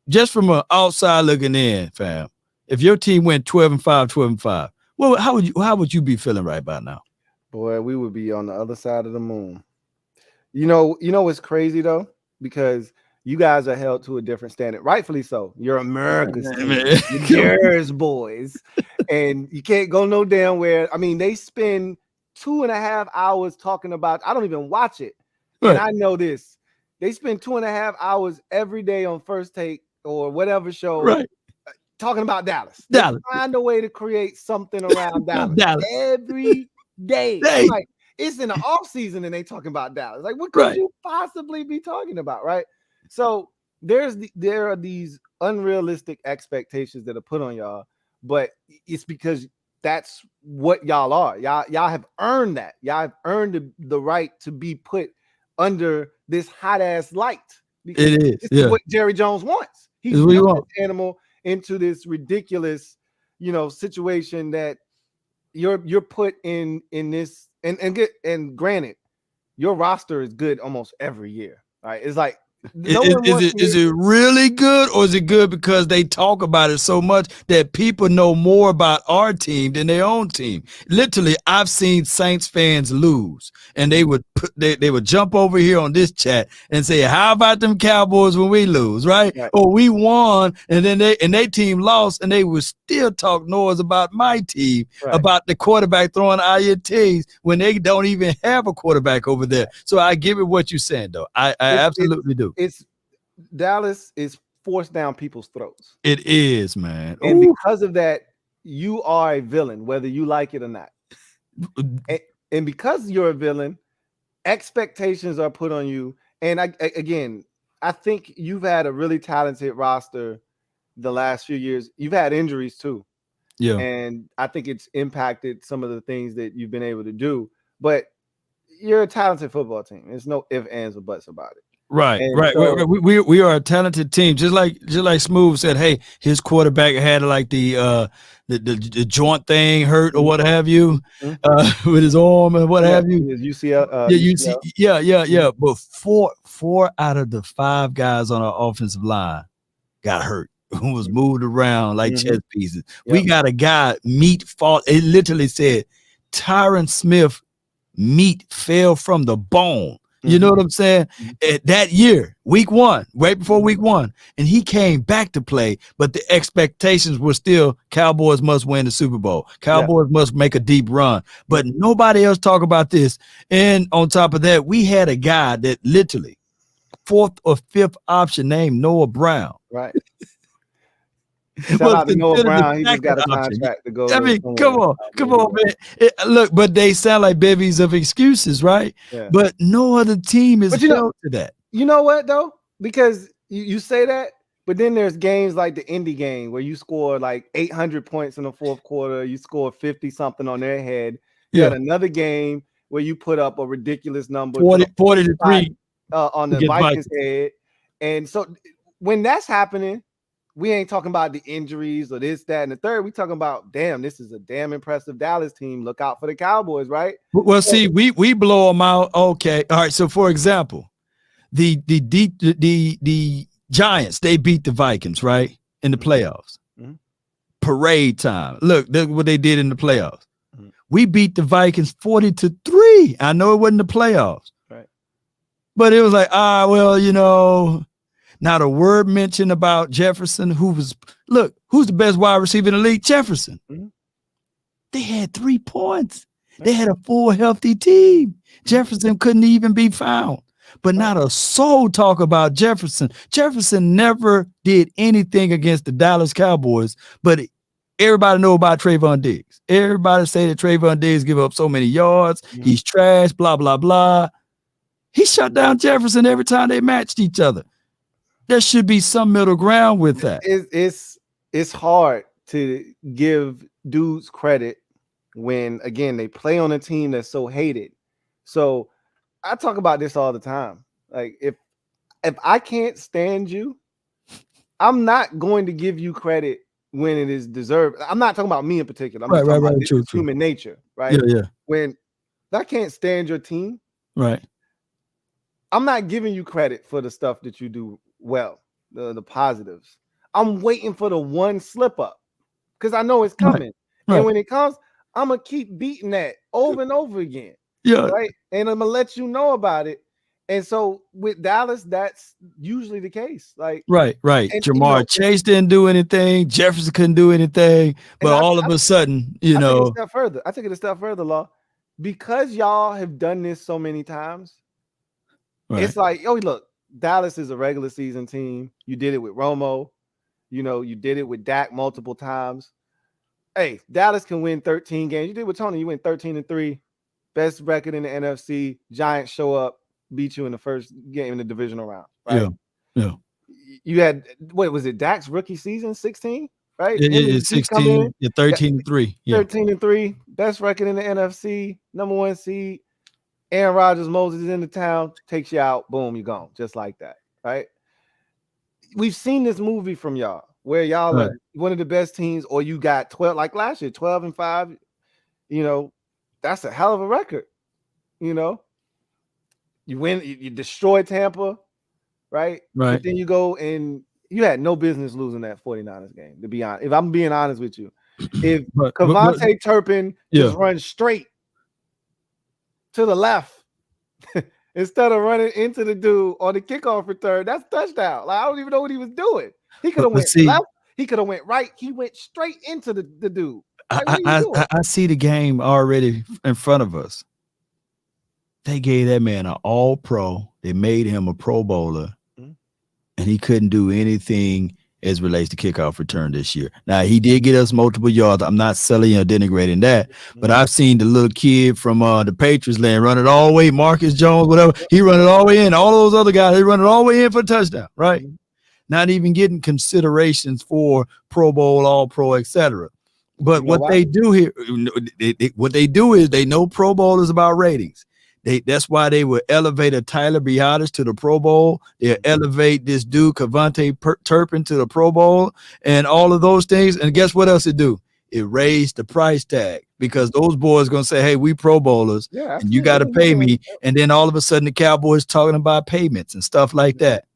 just from an outside looking in, fam? If your team went 12-5, 12-5, well, how would you be feeling right about now? Boy, we would be on the other side of the moon. You know what's crazy though? Because you guys are held to a different standard, rightfully so. You're America's team. You're yours, boys, and you can't go no damn where. I mean, they spend 2.5 hours talking about. I don't even watch it, and I know this. They spend 2.5 hours every day on First Take or whatever show, talking about Dallas. They find a way to create something around Dallas every day. Like, it's in the offseason and they talking about Dallas. Like, what could you possibly be talking about, right? So there are these unrealistic expectations that are put on y'all, but it's because that's what y'all are. Y'all have earned that. Y'all have earned the right to be put under this hot ass light. Because this is what Jerry Jones wants. He's built this animal into this ridiculous, situation that you're put in this. And granted, your roster is good almost every year. Right? It's like is it really good, or is it good because they talk about it so much that people know more about our team than their own team? Literally, I've seen Saints fans lose, and they would jump over here on this chat and say, "How about them Cowboys when we lose?" Right? Or we won, and then their team lost, and they would still talk noise about my team, about the quarterback throwing INTs when they don't even have a quarterback over there. So I give it what you're saying, though. I absolutely do. It's Dallas is forced down people's throats. It is, man. And because of that, you are a villain, whether you like it or not. And because you're a villain, expectations are put on you. And I think you've had a really talented roster the last few years. You've had injuries too. Yeah. And I think it's impacted some of the things that you've been able to do. But you're a talented football team. There's no ifs, ands, or buts about it. Right. So, we are a talented team. Just like Smooth said, hey, his quarterback had like the joint thing hurt or what have you, with his arm and what have you. His UCL. Yeah. But four out of the 5 guys on our offensive line got hurt. Who was moved around like chess pieces. Yep. We got a guy, meat fall. It literally said Tyron Smith meat fell from the bone. You know what I'm saying? That year, week 1, right before week 1, and he came back to play, but the expectations were still Cowboys must win the Super Bowl. Cowboys must make a deep run, but nobody else talk about this. And on top of that, we had a guy that literally 4th or 5th option named Noah Brown. Right. Shout out to Noah Brown. He just got a contract to go. I mean, come on, man. Look, but they sound like bevies of excuses, right? Yeah. But no other team is held to that. You know what though? Because you say that, but then there's games like the Indy game where you score like 800 points in the fourth quarter. You score 50 something on their head. You had another game where you put up a ridiculous number, 40 to 3 on the Vikings head. And so when that's happening, we ain't talking about the injuries or this, that, and the third. We talking about, damn, this is a damn impressive Dallas team. Look out for the Cowboys, right? Well, see, we blow them out. Okay, all right. So, for example, the Giants, they beat the Vikings, right, in the playoffs. Mm-hmm. Parade time. Look what they did in the playoffs. Mm-hmm. We beat the Vikings 40-3. I know it wasn't the playoffs, right? But it was like, well, you know. Not a word mentioned about Jefferson, who's the best wide receiver in the league? Jefferson. Mm-hmm. They had 3 points. They had a full, healthy team. Jefferson couldn't even be found. But not a soul talk about Jefferson. Jefferson never did anything against the Dallas Cowboys, but everybody know about Trayvon Diggs. Everybody say that Trayvon Diggs give up so many yards. Mm-hmm. He's trash, blah, blah, blah. He shut down Jefferson every time they matched each other. There should be some middle ground with that. It's hard to give dudes credit when, again, they play on a team that's so hated. So I talk about this all the time. Like, if I can't stand you, I'm not going to give you credit when it is deserved. I'm not talking about me in particular. I'm talking about true. Human nature, right? Yeah. When I can't stand your team, right, I'm not giving you credit for the stuff that you do well, the positives. I'm waiting for the one slip up because I know it's coming. Right. And when it comes, I'm gonna keep beating that over and over again. Yeah. Right. And I'm gonna let you know about it. And so with Dallas, that's usually the case. Like, right. And, Jamar Chase didn't do anything. Jefferson couldn't do anything. But all of a sudden, I took it a step further, Law, because y'all have done this so many times. Right. It's like, look. Dallas is a regular season team. You did it with Romo. You did it with Dak multiple times. Hey, Dallas can win 13 games. You did with Tony. You went 13-3. Best record in the NFC. Giants show up, beat you in the first game in the divisional round. Right? Yeah. You had, what was it, Dak's rookie season? 16? Right? It's 16. 13-3. Yeah. 13-3. Best record in the NFC. Number 1 seed. Aaron Rodgers, Moses is in the town, takes you out, boom, you're gone, just like that, right? We've seen this movie from y'all, where y'all are one of the best teams, or you got 12, like last year, 12-5. That's a hell of a record. You win, you destroy Tampa, right? Right. But then you go and you had no business losing that 49ers game, to be honest. If I'm being honest with you, if Kevontae Turpin just runs straight to the left instead of running into the dude on the kickoff return, that's touchdown. Like, I don't even know what he was doing. He could have went left. He could have went right. He went straight into the dude. Like, I see the game already in front of us. They gave that man an all-pro. They made him a Pro Bowler, and he couldn't do anything as relates to kickoff return this year. Now, he did get us multiple yards. I'm not selling or denigrating that, but I've seen the little kid from the Patriots land run it all the way, Marcus Jones, whatever. He run it all the way in. All those other guys, they run it all the way in for a touchdown, right? Not even getting considerations for Pro Bowl, All-Pro, etc. But what they do here, what they do is they know Pro Bowl is about ratings. That's why they will elevate a Tyler Biadasz to the Pro Bowl. They'll elevate this dude, Kevontae Turpin, to the Pro Bowl and all of those things. And guess what else it do? It raised the price tag because those boys going to say, hey, we Pro Bowlers and you got to pay me. And then all of a sudden the Cowboys talking about payments and stuff like that.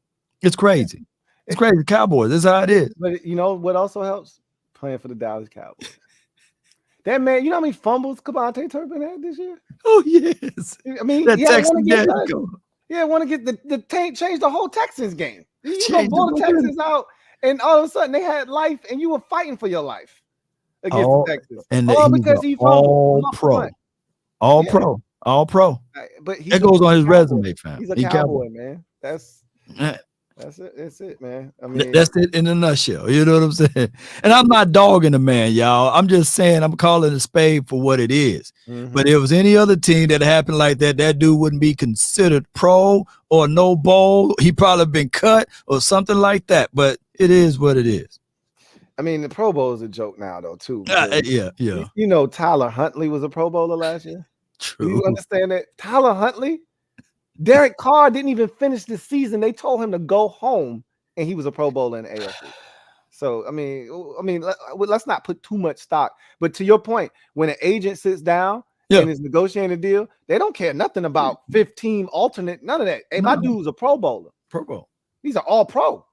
It's crazy. It's crazy. Cowboys, that's how it is. But you know what also helps? Playing for the Dallas Cowboys. That man, you know how many fumbles Kevontae Turpin had this year? Oh, yes. I mean, want to get the change the whole Texans game. You gonna blow the Texans out, and all of a sudden they had life, and you were fighting for your life against the Texans. And because he fumbled. All pro. But that goes on his resume, fam. He's a Cowboy, man. That's That's it. That's it, man. I mean, that's it in a nutshell. You know what I'm saying? And I'm not dogging the man, y'all. I'm just saying I'm calling a spade for what it is. But if it was any other team that happened like that, that dude wouldn't be considered pro or no bowl. He probably been cut or something like that. But it is what it is. I mean, the Pro Bowl is a joke now, though, too. Yeah. You know, Tyler Huntley was a Pro Bowler last year. True. Do you understand that? Tyler Huntley, Derek Carr didn't even finish the season. They told him to go home, and he was a Pro Bowler in the AFC. So, I mean, let's not put too much stock. But to your point, when an agent sits down and is negotiating a deal, they don't care nothing about 15 alternate, none of that. Hey, my dude's a Pro Bowler. Pro Bowl. These are all pro.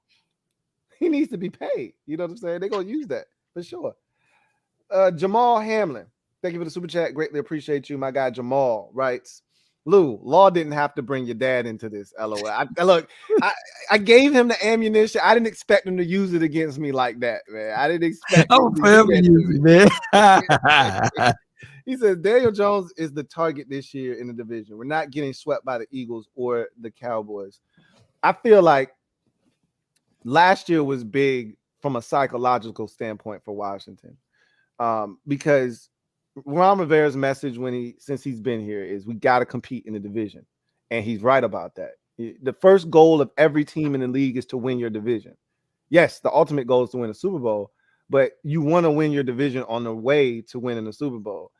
He needs to be paid. You know what I'm saying? They're going to use that for sure. Jamal Hamlin, thank you for the super chat. Greatly appreciate you. My guy Jamal writes, Lou, Law didn't have to bring your dad into this. LOL. I gave him the ammunition. I didn't expect him to use it against me like that, man. I didn't expect. I'm forever using it, man. He says Daniel Jones is the target this year in the division. We're not getting swept by the Eagles or the Cowboys. I feel like last year was big from a psychological standpoint for Washington, because Ron Rivera's message since he's been here is we got to compete in the division, and he's right about that. The first goal of every team in the league is to win your division. Yes, the ultimate goal is to win a Super Bowl, but you want to win your division on the way to winning the Super Bowl.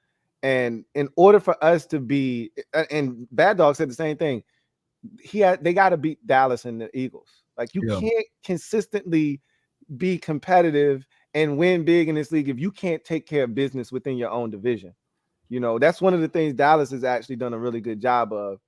And in order for us to be, and Bad Dog said the same thing, they got to beat Dallas and the Eagles. Like you can't consistently be competitive and win big in this league if you can't take care of business within your own division. You know, that's one of the things Dallas has actually done a really good job of.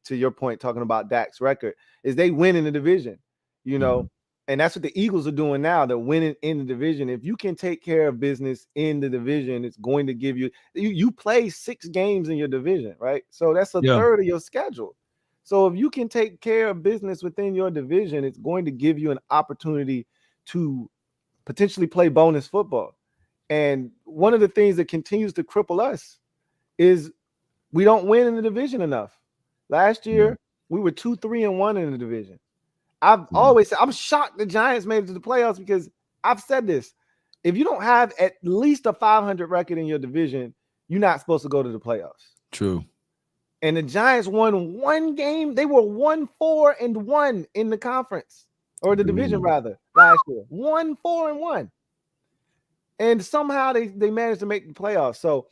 To your point, talking about Dak's record, is they win in the division, you know, and that's what the Eagles are doing now. They're winning in the division. If you can take care of business in the division, it's going to give you play 6 games in your division, right? So that's a third of your schedule. So if you can take care of business within your division, it's going to give you an opportunity to potentially play bonus football. And one of the things that continues to cripple us is we don't win in the division enough. Last year, we were 2-3-1 in the division. I've always said, I'm shocked the Giants made it to the playoffs because I've said this. If you don't have at least a 500 record in your division, you're not supposed to go to the playoffs. True. And the Giants won one game. They were 1-4-1 in the conference, or the division rather, last year. 1-4-1. And somehow they managed to make the playoffs. So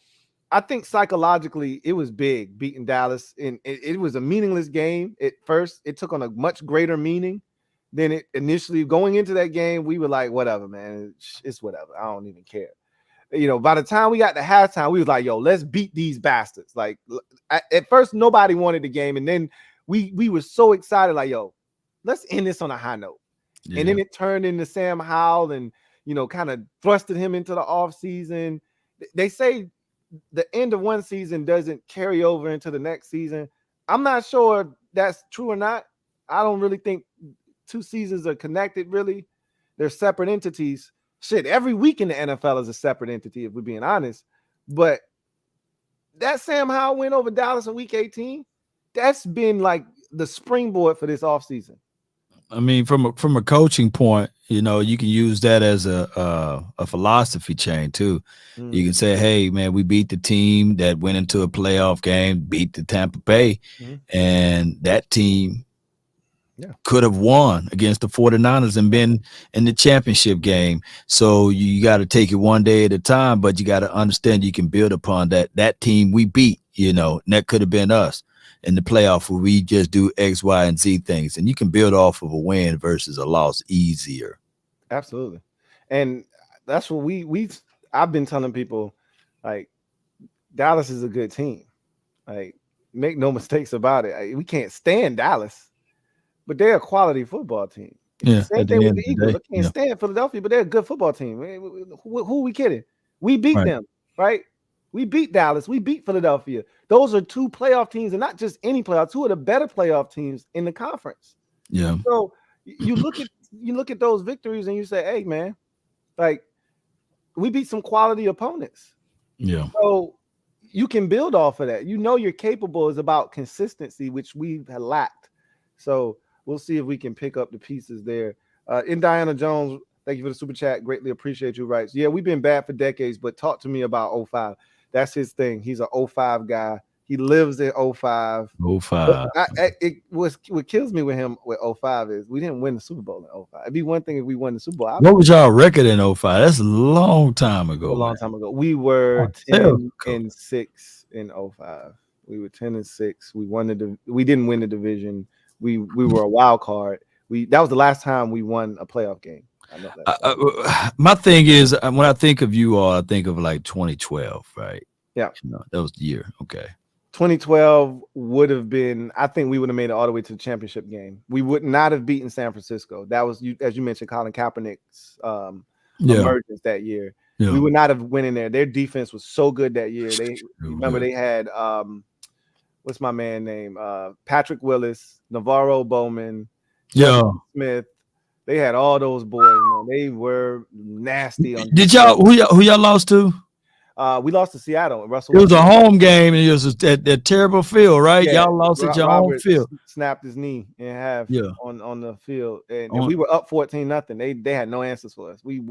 I think psychologically it was big beating Dallas. And it was a meaningless game at first. It took on a much greater meaning than it initially. Going into that game, we were like, whatever, man. It's whatever. I don't even care. You know, by the time we got to halftime, we was like, yo, let's beat these bastards. Like, at first, nobody wanted the game. And then we were so excited, like, yo, let's end this on a high note. Yeah. And then it turned into Sam Howell and, you know, kind of thrusted him into the offseason. They say the end of one season doesn't carry over into the next season. I'm not sure that's true or not. I don't really think 2 seasons are connected, really. They're separate entities. Shit, every week in the NFL is a separate entity, if we're being honest. But that Sam Howell win over Dallas in week 18, that's been like the springboard for this offseason. I mean, from a coaching point, you know, you can use that as a philosophy chain too. You can say, hey, man, we beat the team that went into a playoff game, beat the Tampa Bay, and that team could have won against the 49ers and been in the championship game. So you got to take it one day at a time, but you got to understand you can build upon that team we beat, you know, and that could have been us in the playoff where we just do X, Y, and Z things. And you can build off of a win versus a loss easier. Absolutely. And that's what I've been telling people, like, Dallas is a good team. Like, make no mistakes about it. We can't stand Dallas. But they're a quality football team. Yeah, same thing with the Eagles. I can't stand Philadelphia, but they're a good football team. Who are we kidding? We beat them, right? We beat Dallas. We beat Philadelphia. Those are 2 playoff teams, and not just any playoff. 2 of the better playoff teams in the conference. Yeah. So you look at those victories, and you say, "Hey, man, like we beat some quality opponents." Yeah. So you can build off of that. You know, you're capable. Is about consistency, which we've lacked. So. we'll see if we can pick up the pieces there. Indiana Jones, thank you for the super chat. Greatly appreciate you. Right? Yeah, we've been bad for decades, but talk to me about 05. That's his thing. He's an 05 guy. He lives in 05. 05. What kills me with him with 05 is we didn't win the Super Bowl in 05. It'd be one thing if we won the Super Bowl. What was y'all record in 05? That's a long time ago. A long time ago. We were 10-6 in 05. We were 10-6. We didn't win the division. We were a wild card. That was the last time we won a playoff game. I know that. My thing is, when I think of you all, I think of like 2012, right? Yeah. That was the year. Okay. 2012 would have been, I think we would have made it all the way to the championship game. We would not have beaten San Francisco. That was, as you mentioned, Colin Kaepernick's emergence that year. Yeah. We would not have went in there. Their defense was so good that year. They had what's my man name? Patrick Willis, Navarro Bowman, Smith. They had all those boys, man. They were nasty. Did y'all who y'all lost to? We lost to Seattle. Russell. It was a home game, and it was that terrible field, right? Yeah, y'all lost at your home field. Snapped his knee in half on the field, and we were up 14-0. They had no answers for us. We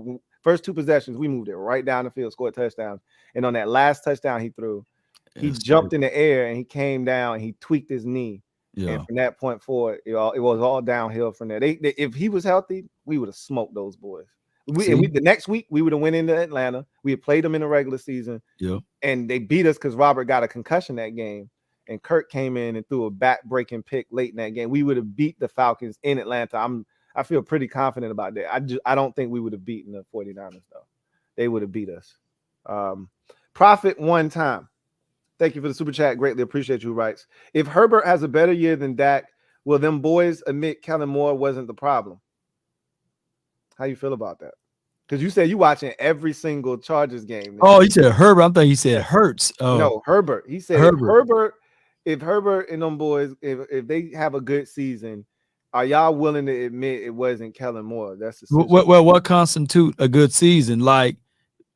first 2 possessions, we moved it right down the field, scored a touchdown, and on that last touchdown he threw, he jumped in the air and he came down and he tweaked his knee. Yeah. And from that point forward, it was all downhill from there. If he was healthy, we would have smoked those boys. The next week we would have went into Atlanta. We had played them in the regular season. Yeah. And they beat us because Robert got a concussion that game. And Kirk came in and threw a back-breaking pick late in that game. We would have beat the Falcons in Atlanta. I feel pretty confident about that. I don't think we would have beaten the 49ers, though. They would have beat us. Profit one time. Thank you for the super chat. Greatly appreciate you. Writes, if Herbert has a better year than Dak, will them boys admit Kellen Moore wasn't the problem? How you feel about that? Because you said you watching every single Chargers game. Oh, he said Herbert. I thought he said Hurts. Oh. No, Herbert. He said Herbert. If Herbert and them boys, if they have a good season, are y'all willing to admit it wasn't Kellen Moore? That's what constitute a good season? Like,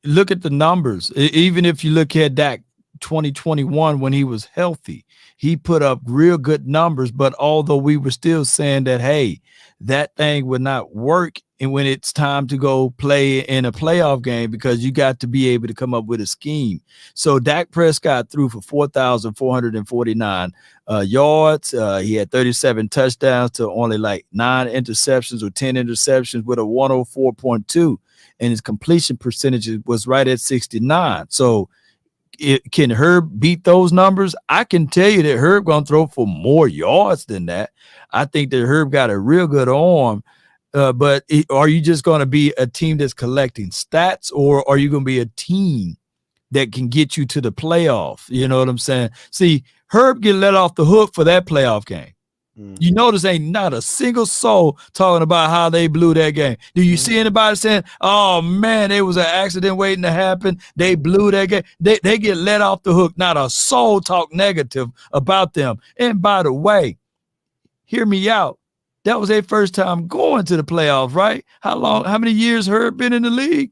look at the numbers. Even if you look at Dak 2021 when he was healthy, he put up real good numbers. But although we were still saying that, hey, that thing would not work, and when it's time to go play in a playoff game, because you got to be able to come up with a scheme. So Dak Prescott threw for 4,449 yards. He had 37 touchdowns to only like 9 interceptions or 10 interceptions with a 104.2, and his completion percentage was right at 69. So can Herb beat those numbers? I can tell you that Herb gonna throw for more yards than that. I think that Herb got a real good arm. But are you just going to be a team that's collecting stats, or are you going to be a team that can get you to the playoff? You know what I'm saying? See, Herb get let off the hook for that playoff game. Mm-hmm. You notice ain't not a single soul talking about how they blew that game. Do you see anybody saying, oh, man, it was an accident waiting to happen, they blew that game? They get let off the hook. Not a soul talk negative about them. And by the way, hear me out. That was their first time going to the playoffs, right? How many years Herb been in the league?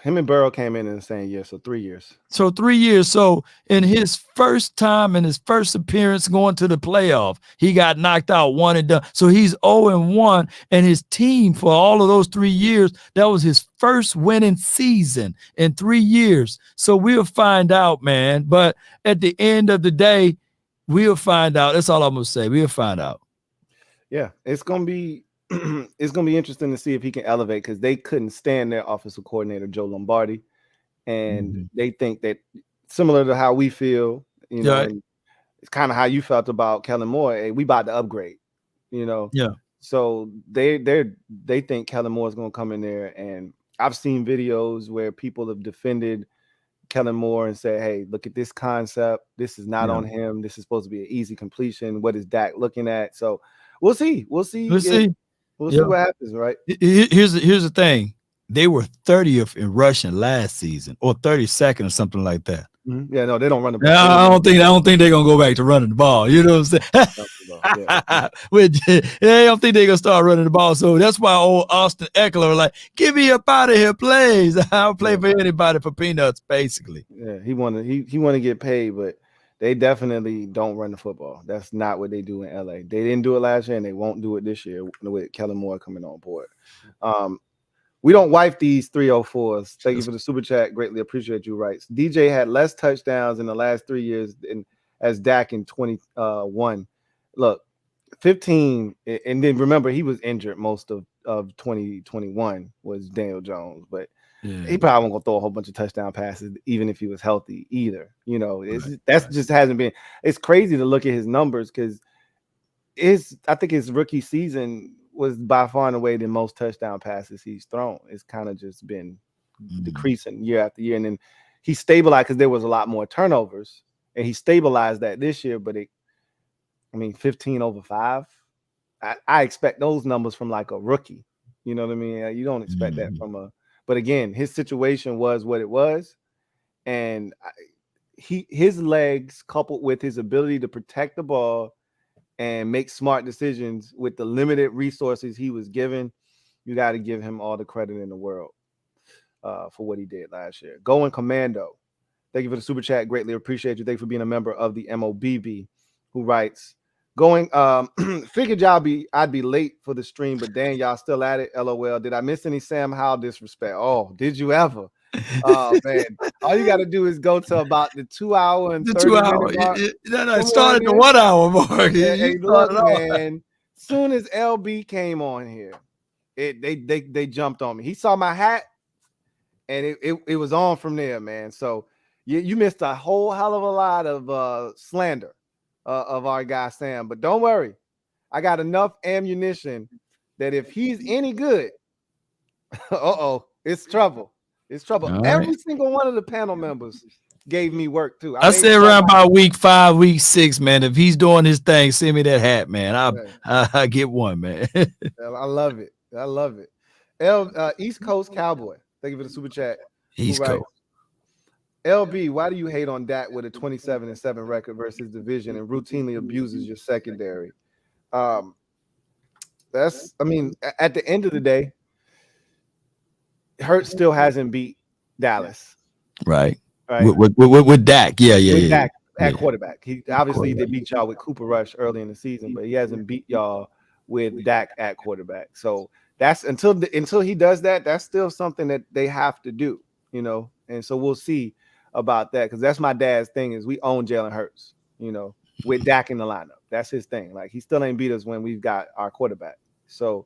Him and Burrow came in the same year, so 3 years. So 3 years. So in his first time, in his first appearance going to the playoff, he got knocked out, one and done. So he's 0-1, and his team for all of those 3 years, that was his first winning season in 3 years. So we'll find out, man. But at the end of the day, we'll find out. That's all I'm going to say. We'll find out. Yeah, it's gonna be interesting to see if he can elevate, because they couldn't stand their offensive coordinator Joe Lombardi, and they think that similar to how we feel, you know, and it's kind of how you felt about Kellen Moore. Hey, we about to upgrade, you know. Yeah. So they think Kellen Moore is gonna come in there, and I've seen videos where people have defended Kellen Moore and say, hey, look at this concept. This is not on him. This is supposed to be an easy completion. What is Dak looking at? So we'll see. We'll see what happens, right? Here's the thing. They were 30th in rushing last season, or 32nd or something like that. Mm-hmm. Yeah, no, they don't run the ball. I don't think they're gonna go back to running the ball. You know what I'm saying? They don't think they're gonna start running the ball. So that's why old Austin Eckler was like, get me up out of here, please. I'll play for anybody for peanuts, basically. Yeah, he wanna get paid, but They definitely don't run the football. That's not what they do in LA. They didn't do it last year, and they won't do it this year with Kellen Moore coming on board. We don't wipe these 304s. Thank you for the super chat. Greatly appreciate you. Writes DJ had less touchdowns in the last 3 years as Dak in 21. Look, 15, and then remember he was injured most of 2021 was Daniel Jones, but he probably won't go throw a whole bunch of touchdown passes even if he was healthy either. You know, that's just hasn't been. It's crazy to look at his numbers because I think his rookie season was by far and away the most touchdown passes he's thrown. It's kind of just been decreasing year after year, and then he stabilized because there was a lot more turnovers, and he stabilized that this year. But 15 over 5. I expect those numbers from like a rookie. You know what I mean? You don't expect that from a. But again, his situation was what it was, and his legs coupled with his ability to protect the ball and make smart decisions with the limited resources he was given, you got to give him all the credit in the world for what he did last year. Going Commando. Thank you for the super chat. Greatly appreciate you. Thank you for being a member of the MOBB, who writes, figured I'd be late for the stream, but dang, y'all still at it. LOL. Did I miss any Sam Howell disrespect? Oh, did you ever? Oh man, all you got to do is go to about the 2 hour and 30 minute mark. It started the 1 hour mark. Hey, look, man. Soon as LB came on here, they jumped on me. He saw my hat, and it was on from there, man. So you missed a whole hell of a lot of slander of our guy Sam. But don't worry, I got enough ammunition that if he's any good, it's trouble. It's trouble. All Every right. single one of the panel members gave me work too. I said around about week 5, week 6, man. If he's doing his thing, send me that hat, man. I'll get one, man. I love it. I love it. East Coast Cowboy. Thank you for the super chat. East Coast. LB, why do you hate on Dak with a 27-7 record versus division and routinely abuses your secondary? At the end of the day, Hurts still hasn't beat Dallas. Right. With Dak. Yeah. Dak at quarterback. He obviously did beat y'all with Cooper Rush early in the season, but he hasn't beat y'all with Dak at quarterback. So that's until he does that, that's still something that they have to do, you know. And so we'll see about that, because that's my dad's thing is we own Jalen Hurts, you know, with Dak in the lineup. That's his thing. Like, he still ain't beat us when we've got our quarterback. So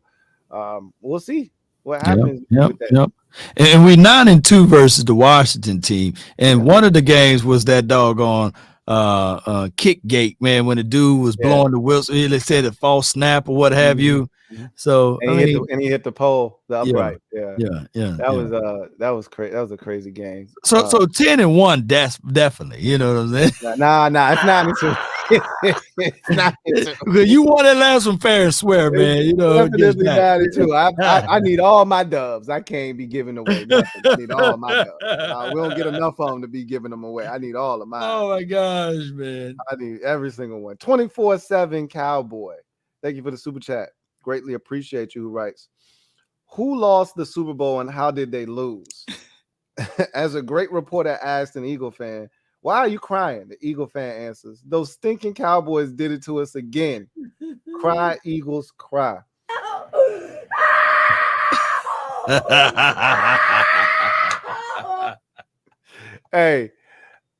we'll see what happens with that. Yep. And we're 9-2 versus the Washington team. And one of the games was that doggone kick gate, man, when the dude was blowing the whistle. They said a false snap or what have you. So and he hit the pole, the upright. Yeah. That was crazy. That was a crazy game. So 10-1, that's definitely, you know what I'm saying? Nah, it's not into it's not into. You won that last one fair and swear, man. You know, definitely not into. I need all my dubs. I can't be giving away nothing. I need all my dubs. We don't get enough of them to be giving them away. I need all of mine. Oh my gosh, man. I need every single one. 24/7 Cowboy. Thank you for the super chat. Greatly appreciate you. Who writes, who lost the Super Bowl and how did they lose? As a great reporter asked an Eagle fan, why are you crying? The Eagle fan answers, those stinking Cowboys did it to us again. Cry, Eagles, cry. Hey,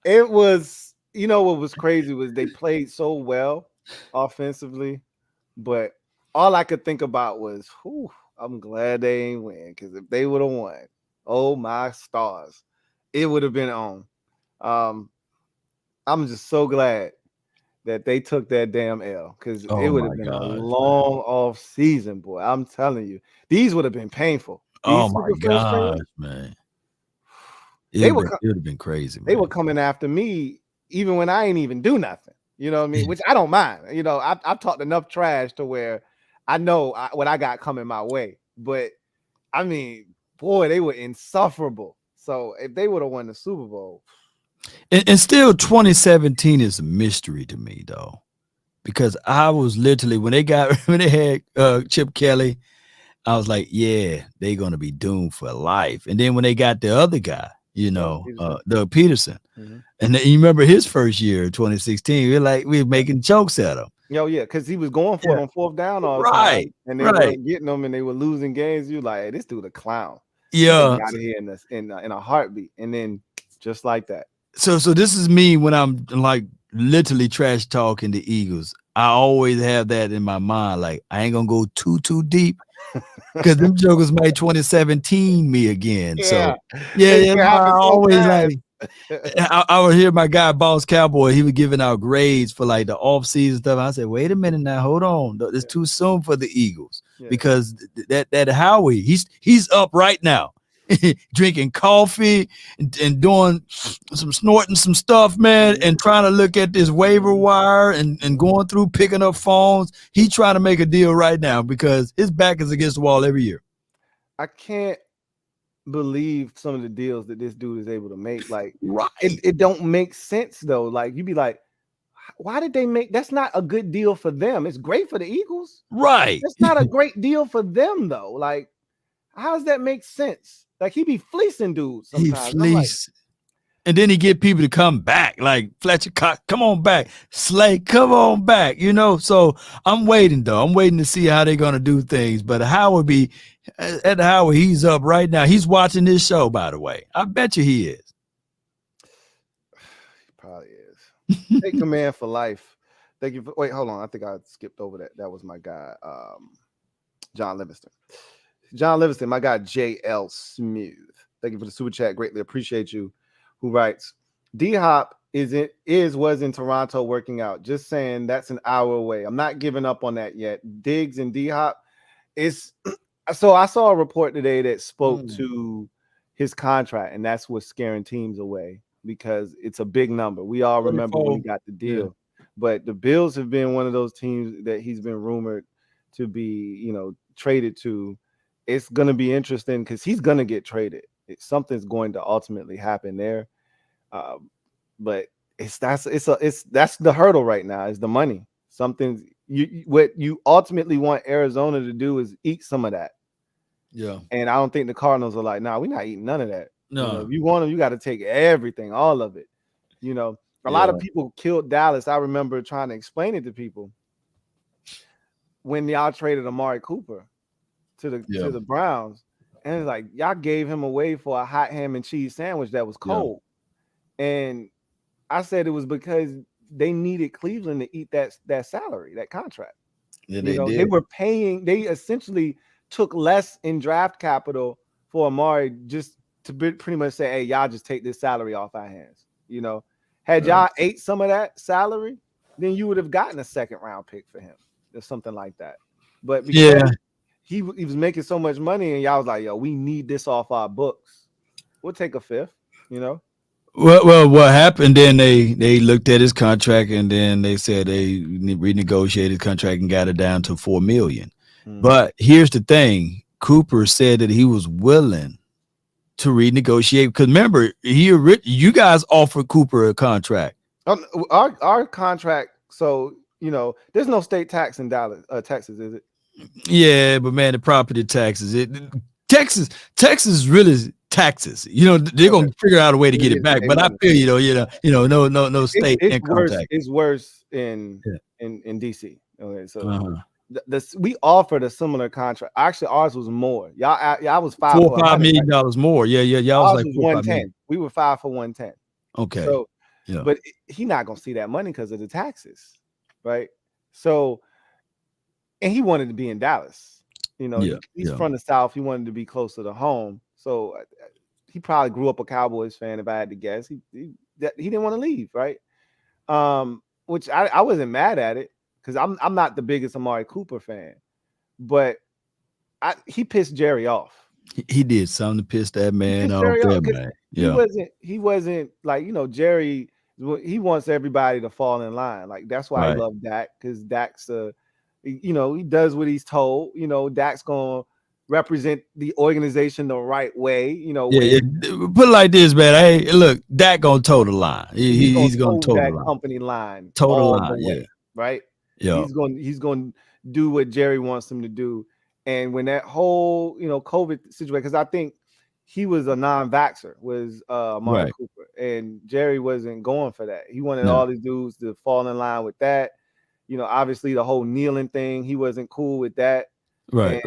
it was, you know what was crazy was they played so well offensively, but all I could think about was, I'm glad they ain't win, because if they would have won, oh my stars, it would have been on. I'm just so glad that they took that damn L, because it would have been a long off season, boy. I'm telling you, these would have been painful. Oh my gosh, man. It would have been crazy, man. They were coming after me even when I ain't even do nothing. You know what I mean? Which I don't mind. You know, I've talked enough trash to where I know what I got coming my way. But, I mean, boy, they were insufferable. So if they would have won the Super Bowl. And still 2017 is a mystery to me, though. Because I was literally, when they had Chip Kelly, I was like, yeah, they're going to be doomed for life. And then when they got the other guy, Doug Peterson. And then you remember his first year, 2016, we were making jokes at him. Yo, yeah, because he was going for it on fourth down all the time, and they weren't getting them, and they were losing games. You like, hey, this dude a clown. Yeah, out of here in a heartbeat, and then just like that. So this is me when I'm like literally trash talking the Eagles. I always have that in my mind, like I ain't gonna go too deep because them jokers might 2017 me again. So I always like. I would hear my guy Boss Cowboy. He was giving out grades for like the off-season stuff. I said, "Wait a minute now, hold on. It's too soon for the Eagles because that Howie, he's up right now, drinking coffee and doing snorting some stuff, man, and trying to look at this waiver wire and going through picking up phones. He trying to make a deal right now because his back is against the wall every year. I can't believe some of the deals that this dude is able to make. Like, it don't make sense though. Like, you'd be like, why did they make? That's not a good deal for them. It's great for the Eagles, right? It's not a great deal for them though. Like, how does that make sense? Like, he be fleecing dudes sometimes. He fleece. And then he get people to come back, like Fletcher Cox, come on back. Slay, come on back, So I'm waiting, though. I'm waiting to see how they're going to do things. But Howard he's up right now. He's watching this show, by the way. I bet you he is. He probably is. Take command for life. Thank you. Wait, hold on. I think I skipped over that. That was my guy, John Livingston. John Livingston, my guy, JL Smooth. Thank you for the super chat. Greatly appreciate you. Who writes, D-Hop was in Toronto working out. Just saying that's an hour away. I'm not giving up on that yet. Diggs and D-Hop is so I saw a report today that spoke to his contract, and that's what's scaring teams away because it's a big number. We all remember when he got the deal. But the Bills have been one of those teams that he's been rumored to be, traded to. It's going to be interesting because he's going to get traded. Something's going to ultimately happen there, but that's the hurdle right now is the money. What you ultimately want Arizona to do is eat some of that. Yeah, and I don't think the Cardinals are like, nah, we're not eating none of that. No, if you want them, you got to take everything, all of it. A lot of people killed Dallas. I remember trying to explain it to people when y'all traded Amari Cooper to the Browns. And it's like, y'all gave him away for a hot ham and cheese sandwich that was cold. Yeah. And I said it was because they needed Cleveland to eat that salary, that contract. Yeah, they were paying, they essentially took less in draft capital for Amari just to pretty much say, hey, y'all just take this salary off our hands. Had y'all ate some of that salary, then you would have gotten a second round pick for him or something like that. But because he was making so much money, and y'all was like, yo, we need this off our books. We'll take a fifth, Well, what happened then, they looked at his contract, and then they said they renegotiated his contract and got it down to $4 million. But here's the thing. Cooper said that he was willing to renegotiate. Because remember, you guys offered Cooper a contract. Our contract, so, there's no state tax in Dallas, Texas, is it? Yeah, but man, the property taxes, Texas really taxes. They're gonna figure out a way to get it back. But I feel no state income tax. It's worse in DC. Okay, so we offered a similar contract. Actually, ours was more. Y'all was $5 million more. Yeah. Y'all was like 110. We were 5 for 110. Okay. So, but he not gonna see that money because of the taxes, right? So. And he wanted to be in Dallas. He's from the South. He wanted to be closer to home. So he probably grew up a Cowboys fan, if I had to guess. He didn't want to leave, right? Which I wasn't mad at it because I'm not the biggest Amari Cooper fan. But he pissed Jerry off. He did something to piss that man off. Man. Yeah. He wasn't like, Jerry, he wants everybody to fall in line. Like, that's why I love Dak, because Dak's he does what he's told. Dak's gonna represent the organization the right way. Put it like this, man. Hey, look, Dak gonna toe the line. He's gonna toe that the line. Company line. Toe the line. Right. Yeah. He's going to do what Jerry wants him to do. And when that whole COVID situation, because I think he was a non-vaxxer, was Amari Cooper, and Jerry wasn't going for that. He wanted all these dudes to fall in line with that. You know, obviously the whole kneeling thing, he wasn't cool with that. Right.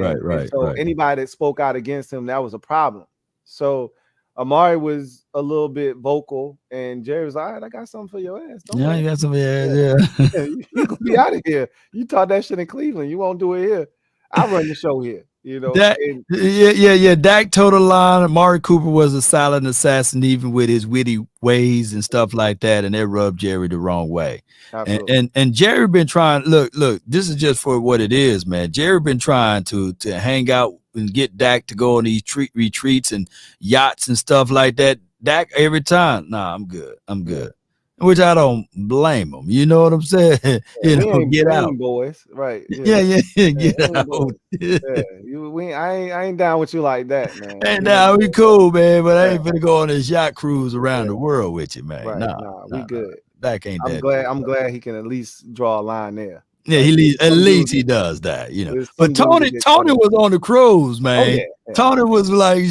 So anybody that spoke out against him, that was a problem. So Amari was a little bit vocal, and Jerry was like, all right, I got something for your ass. You got something for your ass, yeah. You gonna be out of here. You taught that shit in Cleveland. You won't do it here. I run the show here. You know, Dak told a line. Amari Cooper was a silent assassin, even with his witty ways and stuff like that, and it rubbed Jerry the wrong way. And Jerry been trying. Look, this is just for what it is, man. Jerry been trying to hang out and get Dak to go on these retreats and yachts and stuff like that. Dak every time, nah, I'm good. Which I don't blame him. You know what I'm saying? Get out, boys. Right? Get out. I ain't down with you like that, man. Ain't down. We cool, man. But I ain't finna go on this yacht cruise around the world with you, man. Right. Nah, we good. Dak ain't that. I'm glad he can at least draw a line there. Yeah, at least he does that, you know. But Tony was on the cruise, man. Tony was like,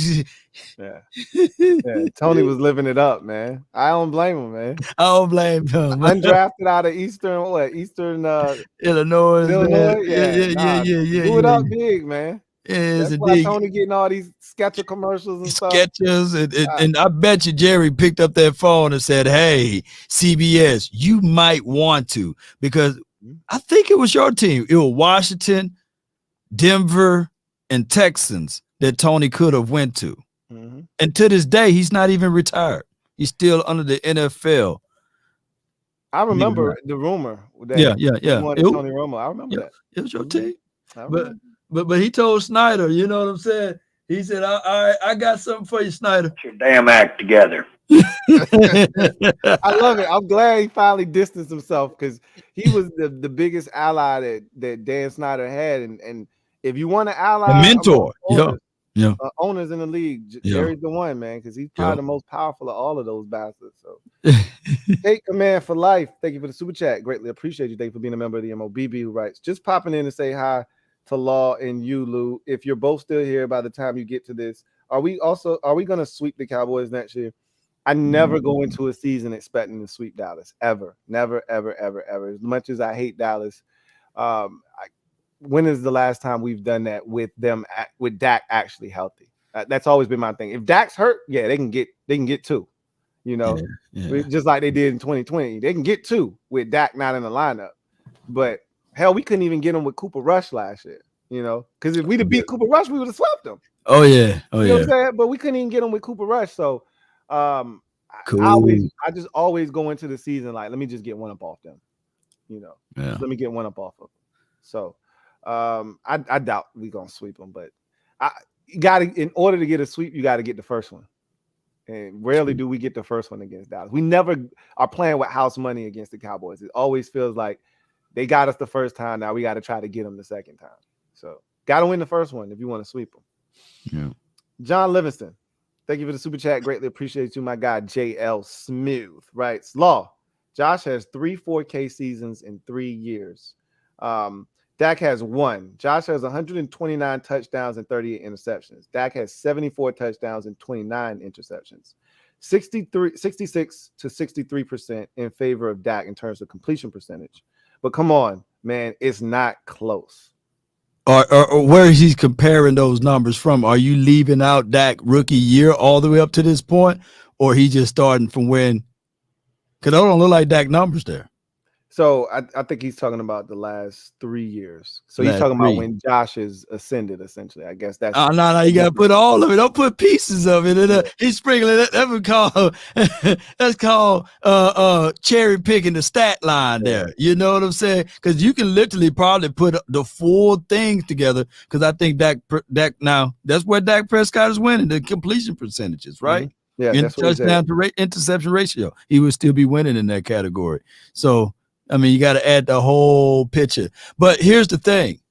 Tony was living it up, man. I don't blame him, man. I don't blame him. Undrafted out of Eastern Illinois. Yeah. Do it up big, man. That's why Tony getting all these Sketcher commercials and stuff. Sketchers, and I bet you Jerry picked up that phone and said, hey, CBS, you might want to, because I think it was your team. It was Washington, Denver, and Texans that Tony could have went to. Mm-hmm. And to this day, he's not even retired. He's still under the NFL. I remember the rumor that Tony Romo. I remember that. It was your team. But he told Snyder, you know what I'm saying? He said, I got something for you, Snyder. Get your damn act together. I love it. I'm glad he finally distanced himself, because he was the biggest ally that Dan Snyder had. And if you want to ally, a mentor, owners in the league, Jerry's the one, man, because he's probably the most powerful of all of those bastards. So take command for life. Thank you for the super chat. Greatly appreciate you. Thank you for being a member of the MOBB, who writes, just popping in to say hi to Law and you, Lou. If you're both still here by the time you get to this, are we going to sweep the Cowboys next year? I never go into a season expecting to sweep Dallas, ever. Never, ever, ever, ever. As much as I hate Dallas, when is the last time we've done that with Dak actually healthy? That's always been my thing. If Dak's hurt, they can get two. You know, just like they did in 2020. They can get two with Dak not in the lineup. But hell, we couldn't even get him with Cooper Rush last year. You know, because if we'd have beat Cooper Rush, we would have swept him. Oh yeah, you know what I'm saying? But we couldn't even get him with Cooper Rush. So cool. I just always go into the season like, let me just get one up off them. You know, let me get one up off of them. So I doubt we're gonna sweep them, but in order to get a sweep, you got to get the first one. And rarely do we get the first one against Dallas. We never are playing with house money against the Cowboys. It always feels like they got us the first time. Now we got to try to get them the second time. So got to win the first one if you want to sweep them. Yeah. John Livingston, thank you for the super chat. Greatly appreciate you, my guy. JL Smooth writes, Law, Josh has 3 4K seasons in 3 years. Dak has 1. Josh has 129 touchdowns and 38 interceptions. Dak has 74 touchdowns and 29 interceptions. 66 to 63% in favor of Dak in terms of completion percentage. But come on, man, it's not close. Or where is he comparing those numbers from? Are you leaving out Dak rookie year all the way up to this point? Or he just starting from when? Because I don't look like Dak numbers there. So I think he's talking about the last 3 years. So he's talking about when Josh is ascended, essentially. I guess that's. Oh, no, you got to put all of it. Don't put pieces of it. He's sprinkling it. That's called cherry picking the stat line there. You know what I'm saying? Because you can literally probably put the full thing together. Because I think Dak now, that's where Dak Prescott is winning, the completion percentages, right? Mm-hmm. Yeah, in touchdown to interception ratio, he would still be winning in that category. So. I mean, you got to add the whole picture. But here's the thing.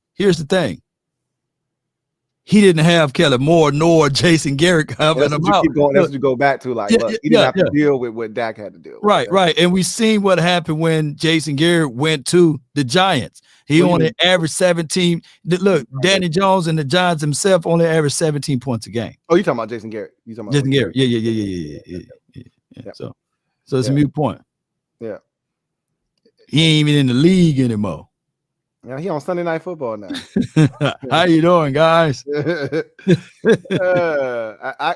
he didn't have Kellen Moore nor Jason Garrett helping him out. That's what you go back to. Like, look, he didn't have to deal with what Dak had to deal with. Right. And we seen what happened when Jason Garrett went to the Giants. He only averaged 17. Look, Danny Jones and the Giants himself only averaged 17 points a game. Oh, you talking about Jason Garrett? You talking about Jason Garrett? Yeah. So it's a moot point. Yeah. He ain't even in the league anymore. Yeah, he on Sunday Night Football now. How you doing, guys? When I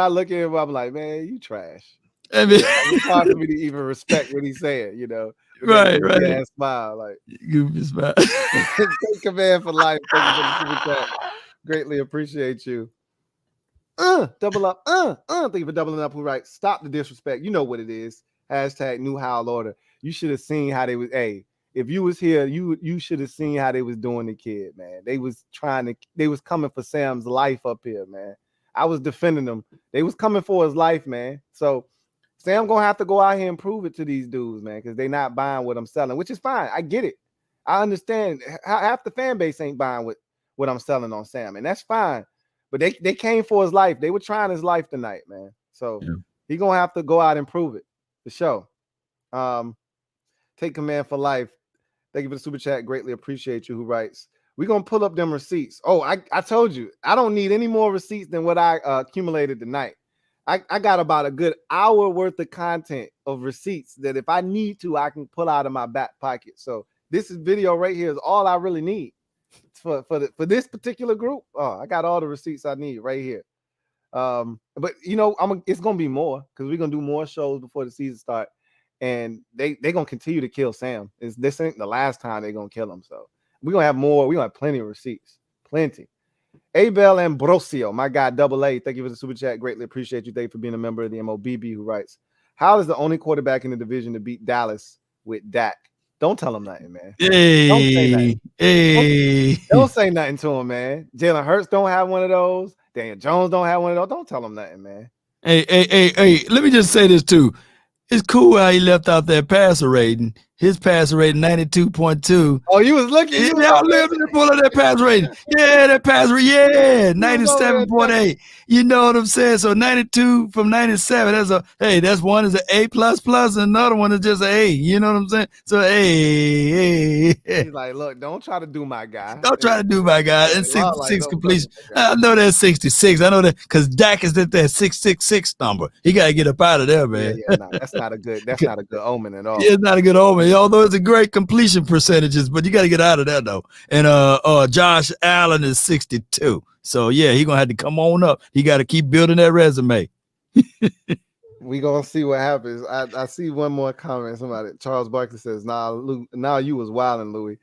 look at him, I'm like, man, you trash. I mean, it's hard for me to even respect what he's saying, you know. Right. And smile, like goofy smile. Take command for life. Thank you for the super chat. Greatly appreciate you. Double up. Thank you for doubling up. Who writes? Stop the disrespect. You know what it is. Hashtag New Howell order. You should have seen how they was. Hey, if you was here, you should have seen how they was doing the kid, man. They was coming for Sam's life up here, man. I was defending them. They was coming for his life, man. So Sam gonna have to go out here and prove it to these dudes, man, because they're not buying what I'm selling, which is fine. I get it. I understand. Half the fan base ain't buying what I'm selling on Sam, and that's fine. But they came for his life. They were trying his life tonight, man. So he gonna have to go out and prove it. The show. Take command for life. Thank you for the super chat. Greatly appreciate you. Who writes? We're gonna pull up them receipts. Oh, I told you I don't need any more receipts than what I accumulated tonight. I got about a good hour worth of content of receipts that if I need to, I can pull out of my back pocket. So this video right here is all I really need for this particular group. Oh, I got all the receipts I need right here. But you know, it's gonna be more because we're gonna do more shows before the season starts, and they're gonna continue to kill Sam. This ain't the last time they're gonna kill him. So we're gonna have more. We're gonna have plenty of receipts. Plenty. Abel Ambrosio, my guy, double A. Thank you for the super chat. Greatly appreciate you. Thank you for being a member of the MOBB. Who writes, Howell is the only quarterback in the division to beat Dallas with Dak. Don't tell him nothing, man. Hey, don't say nothing. Hey. Don't say nothing to him, man. Jalen Hurts don't have one of those. Daniel Jones don't have one of those. Don't tell him nothing, man. Hey. Let me just say this too. It's cool how he left out that passer rating. His passer rating 92.2. Oh, you was looking. Yeah, let me pull up that passer rating. Yeah, that passer rating. Yeah, 97.8. You know what I'm saying? So 92 from 97. That's one is an A++, and another one is just an A. You know what I'm saying? So hey. He's like, look, don't try to do my guy. Don't try to do my guy. And 66 completion. I know that's 66. I know that because Dak is at that 666 number. He got to get up out of there, man. Yeah, that's not a good omen at all. Yeah, it's not a good omen. Although it's a great completion percentages, but you got to get out of that though. And Josh Allen is 62. So yeah, he gonna have to come on up. He got to keep building that resume. We gonna see what happens. I see one more comment. Somebody, Charles Barkley says, "Nah, you was wilding, Louie."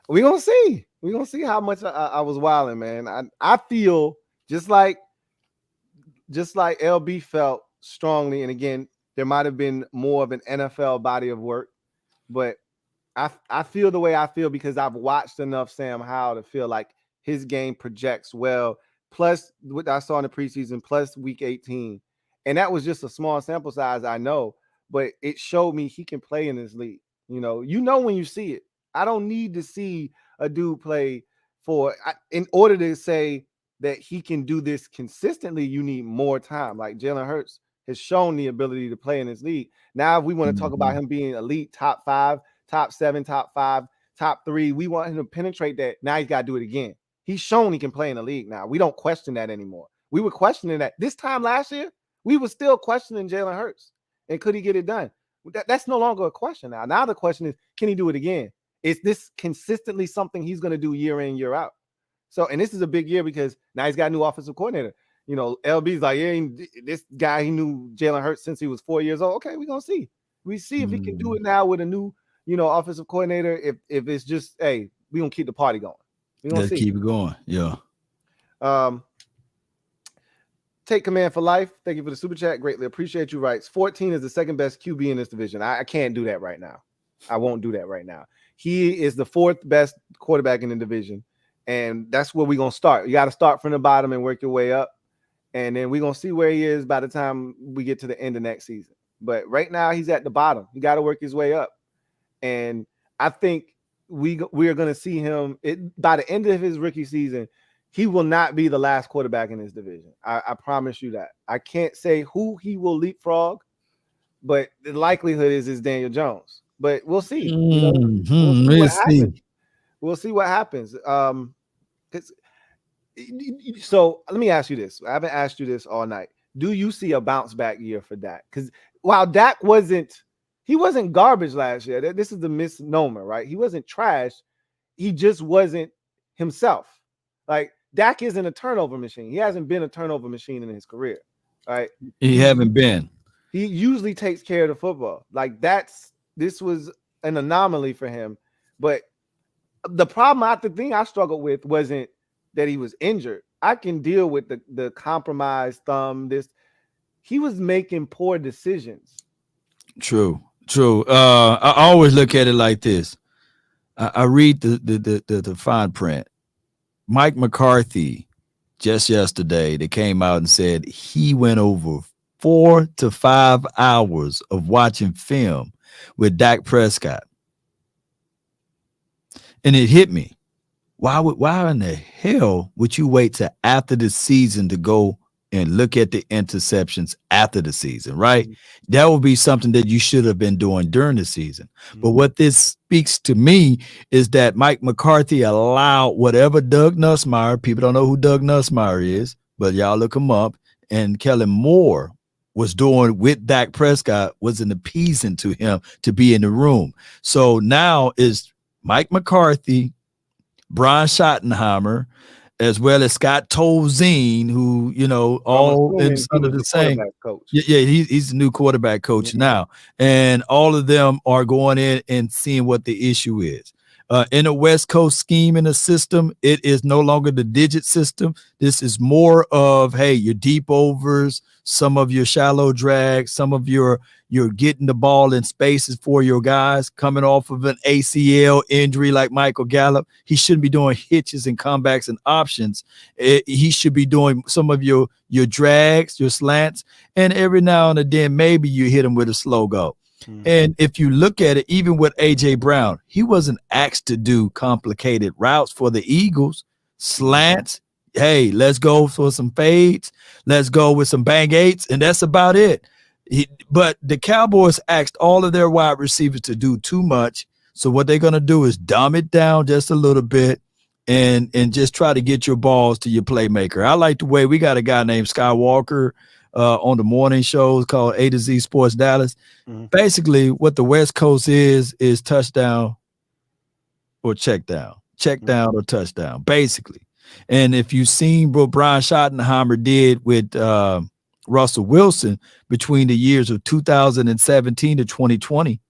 We gonna see. We gonna see how much I was wilding, man. I feel just like LB felt strongly, and again, there might have been more of an NFL body of work. But I feel the way I feel because I've watched enough Sam Howell to feel like his game projects well. Plus what I saw in the preseason, plus week 18. And that was just a small sample size, I know. But it showed me he can play in this league. You know when you see it. I don't need to see a dude play in order to say that he can do this consistently, you need more time. Like Jalen Hurts has shown the ability to play in this league. Now, if we want to talk about him being elite, top 5, top 7, top 5, top 3, we want him to penetrate that. Now he's got to do it again. He's shown he can play in the league now. We don't question that anymore. We were questioning that. This time last year, we were still questioning Jalen Hurts. And could he get it done? That's no longer a question now. Now the question is, can he do it again? Is this consistently something he's going to do year in, year out? So, and this is a big year because now he's got a new offensive coordinator. LB's like, yeah, this guy, he knew Jalen Hurts since he was 4 years old. Okay, we're going to see. We see if he can do it now with a new, offensive coordinator. If it's just, hey, we're going to keep the party going. We're going to keep it going. Yeah. Take command for life. Thank you for the super chat. Greatly appreciate you. Writes 14 is the second best QB in this division. I can't do that right now. I won't do that right now. He is the 4th best quarterback in the division. And that's where we're going to start. You got to start from the bottom and work your way up. And then we're going to see where he is by the time we get to the end of next season. But right now, he's at the bottom. He got to work his way up. And I think we are going to see him by the end of his rookie season. he will not be the last quarterback in this division. I promise you that. I can't say who he will leapfrog, but the likelihood is Daniel Jones. But we'll see. We'll see what happens. We'll see what happens. So let me ask you this. I haven't asked you this all night. Do you see a bounce back year for Dak? Because while Dak wasn't garbage last year. This is the misnomer, right? He wasn't trash. He just wasn't himself. Like, Dak isn't a turnover machine. He hasn't been a turnover machine in his career, right? He haven't been. He usually takes care of the football. Like, this was an anomaly for him. But the thing I struggled with wasn't that he was injured. I can deal with the compromised thumb. He was making poor decisions. True. I always look at it like this. I read the fine print. Mike McCarthy, just yesterday, they came out and said he went over 4 to 5 hours of watching film with Dak Prescott. And it hit me. Why in the hell would you wait till after the season to go and look at the interceptions after the season, right? That would be something that you should have been doing during the season. But what this speaks to me is that Mike McCarthy allowed whatever Doug Nussmeier, people don't know who Doug Nussmeier is, but y'all look him up, and Kellen Moore was doing with Dak Prescott was an appeasing to him to be in the room. So now is Mike McCarthy, Brian Schottenheimer, as well as Scott Tolzien, who, all under the same coach. Yeah, he's the new quarterback coach now. And all of them are going in and seeing what the issue is. In a West Coast scheme in a system, it is no longer the digit system. This is more of, hey, your deep overs, some of your shallow drags, some of you're getting the ball in spaces for your guys coming off of an ACL injury like Michael Gallup. He shouldn't be doing hitches and comebacks and options. He should be doing some of your drags, your slants, and every now and then maybe you hit him with a slow go. And if you look at it, even with A.J. Brown, he wasn't asked to do complicated routes for the Eagles. Slants, hey, let's go for some fades. Let's go with some bang eights, and that's about it. But the Cowboys asked all of their wide receivers to do too much. So what they're going to do is dumb it down just a little bit and just try to get your balls to your playmaker. I like the way we got a guy named Skywalker on the morning shows called A to Z Sports Dallas. Basically, what the West Coast is touchdown or check down or touchdown, basically. And if you've seen what Brian Schottenheimer did with Russell Wilson between the years of 2017 to 2020,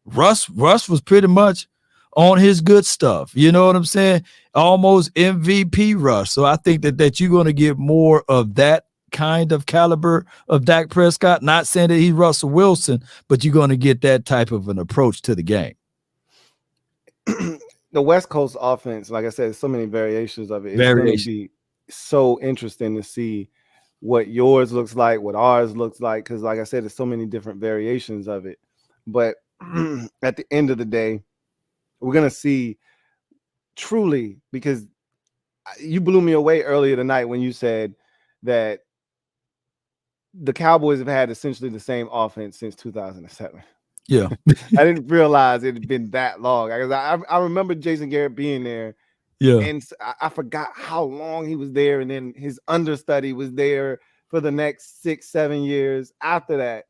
Russ was pretty much on his good stuff. You know what I'm saying? Almost MVP Russ. So I think that you're going to get more of that kind of caliber of Dak Prescott. Not saying that he's Russell Wilson, but you're going to get that type of an approach to the game. The West Coast offense, like I said, so many variations of it. It's going to be so interesting to see what yours looks like, what ours looks like, because like I said, there's so many different variations of it. But at the end of the day, we're going to see truly, because you blew me away earlier tonight when you said that the Cowboys have had essentially the same offense since 2007. Yeah. I didn't realize it had been that long. I remember Jason Garrett being there. Yeah. And I forgot how long he was there. And then his understudy was there for the next 6-7 years after that.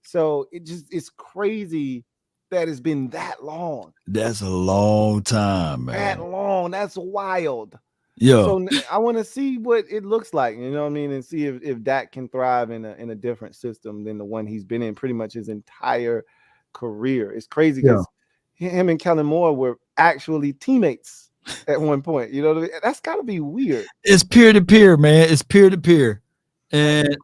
So it's crazy that it's been that long. That's a long time, man. That long. That's wild. Yeah. So I want to see what it looks like, you know what I mean? And see if Dak can thrive in a different system than the one he's been in pretty much his entire career. It's crazy because him and Kellen Moore were actually teammates at one point. You know what I mean? That's got to be weird. It's peer-to-peer, man. It's peer-to-peer. And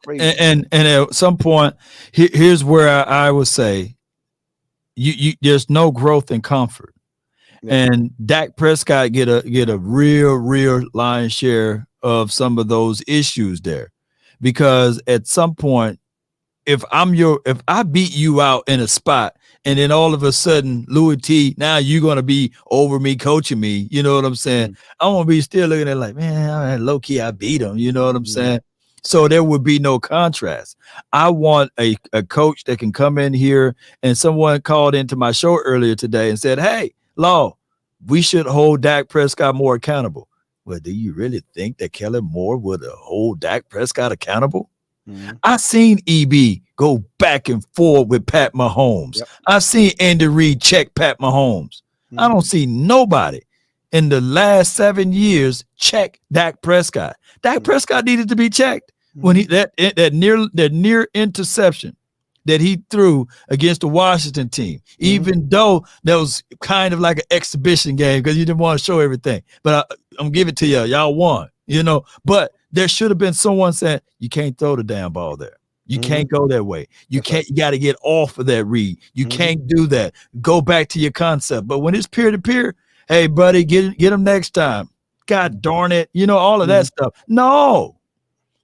at some point, here's where I would say you there's no growth in comfort. Yeah. And Dak Prescott get a real lion's share of some of those issues there, because at some point, if I beat you out in a spot and then all of a sudden, Louie Tee, now you're going to be over me, coaching me. You know what I'm saying? I want to be still looking at it like, man, low key, I beat him. You know what I'm saying? So there would be no contrast. I want a coach that can come in here, and someone called into my show earlier today and said, hey, Law, we should hold Dak Prescott more accountable. Well, do you really think that Kellen Moore would hold Dak Prescott accountable? I seen EB go back and forth with Pat Mahomes. I've seen Andy Reid check Pat Mahomes. I don't see nobody in the last 7 years check Dak Prescott. Dak Prescott needed to be checked when he that near interception that he threw against the Washington team, even though that was kind of like an exhibition game because you didn't want to show everything. But I'm giving it to you. Y'all won, you know. But there should have been someone saying, you can't throw the damn ball there. You can't go that way. You got to get off of that read. You can't do that. Go back to your concept. But when it's peer-to-peer, hey, buddy, get him next time. God darn it. You know, all of that stuff. No.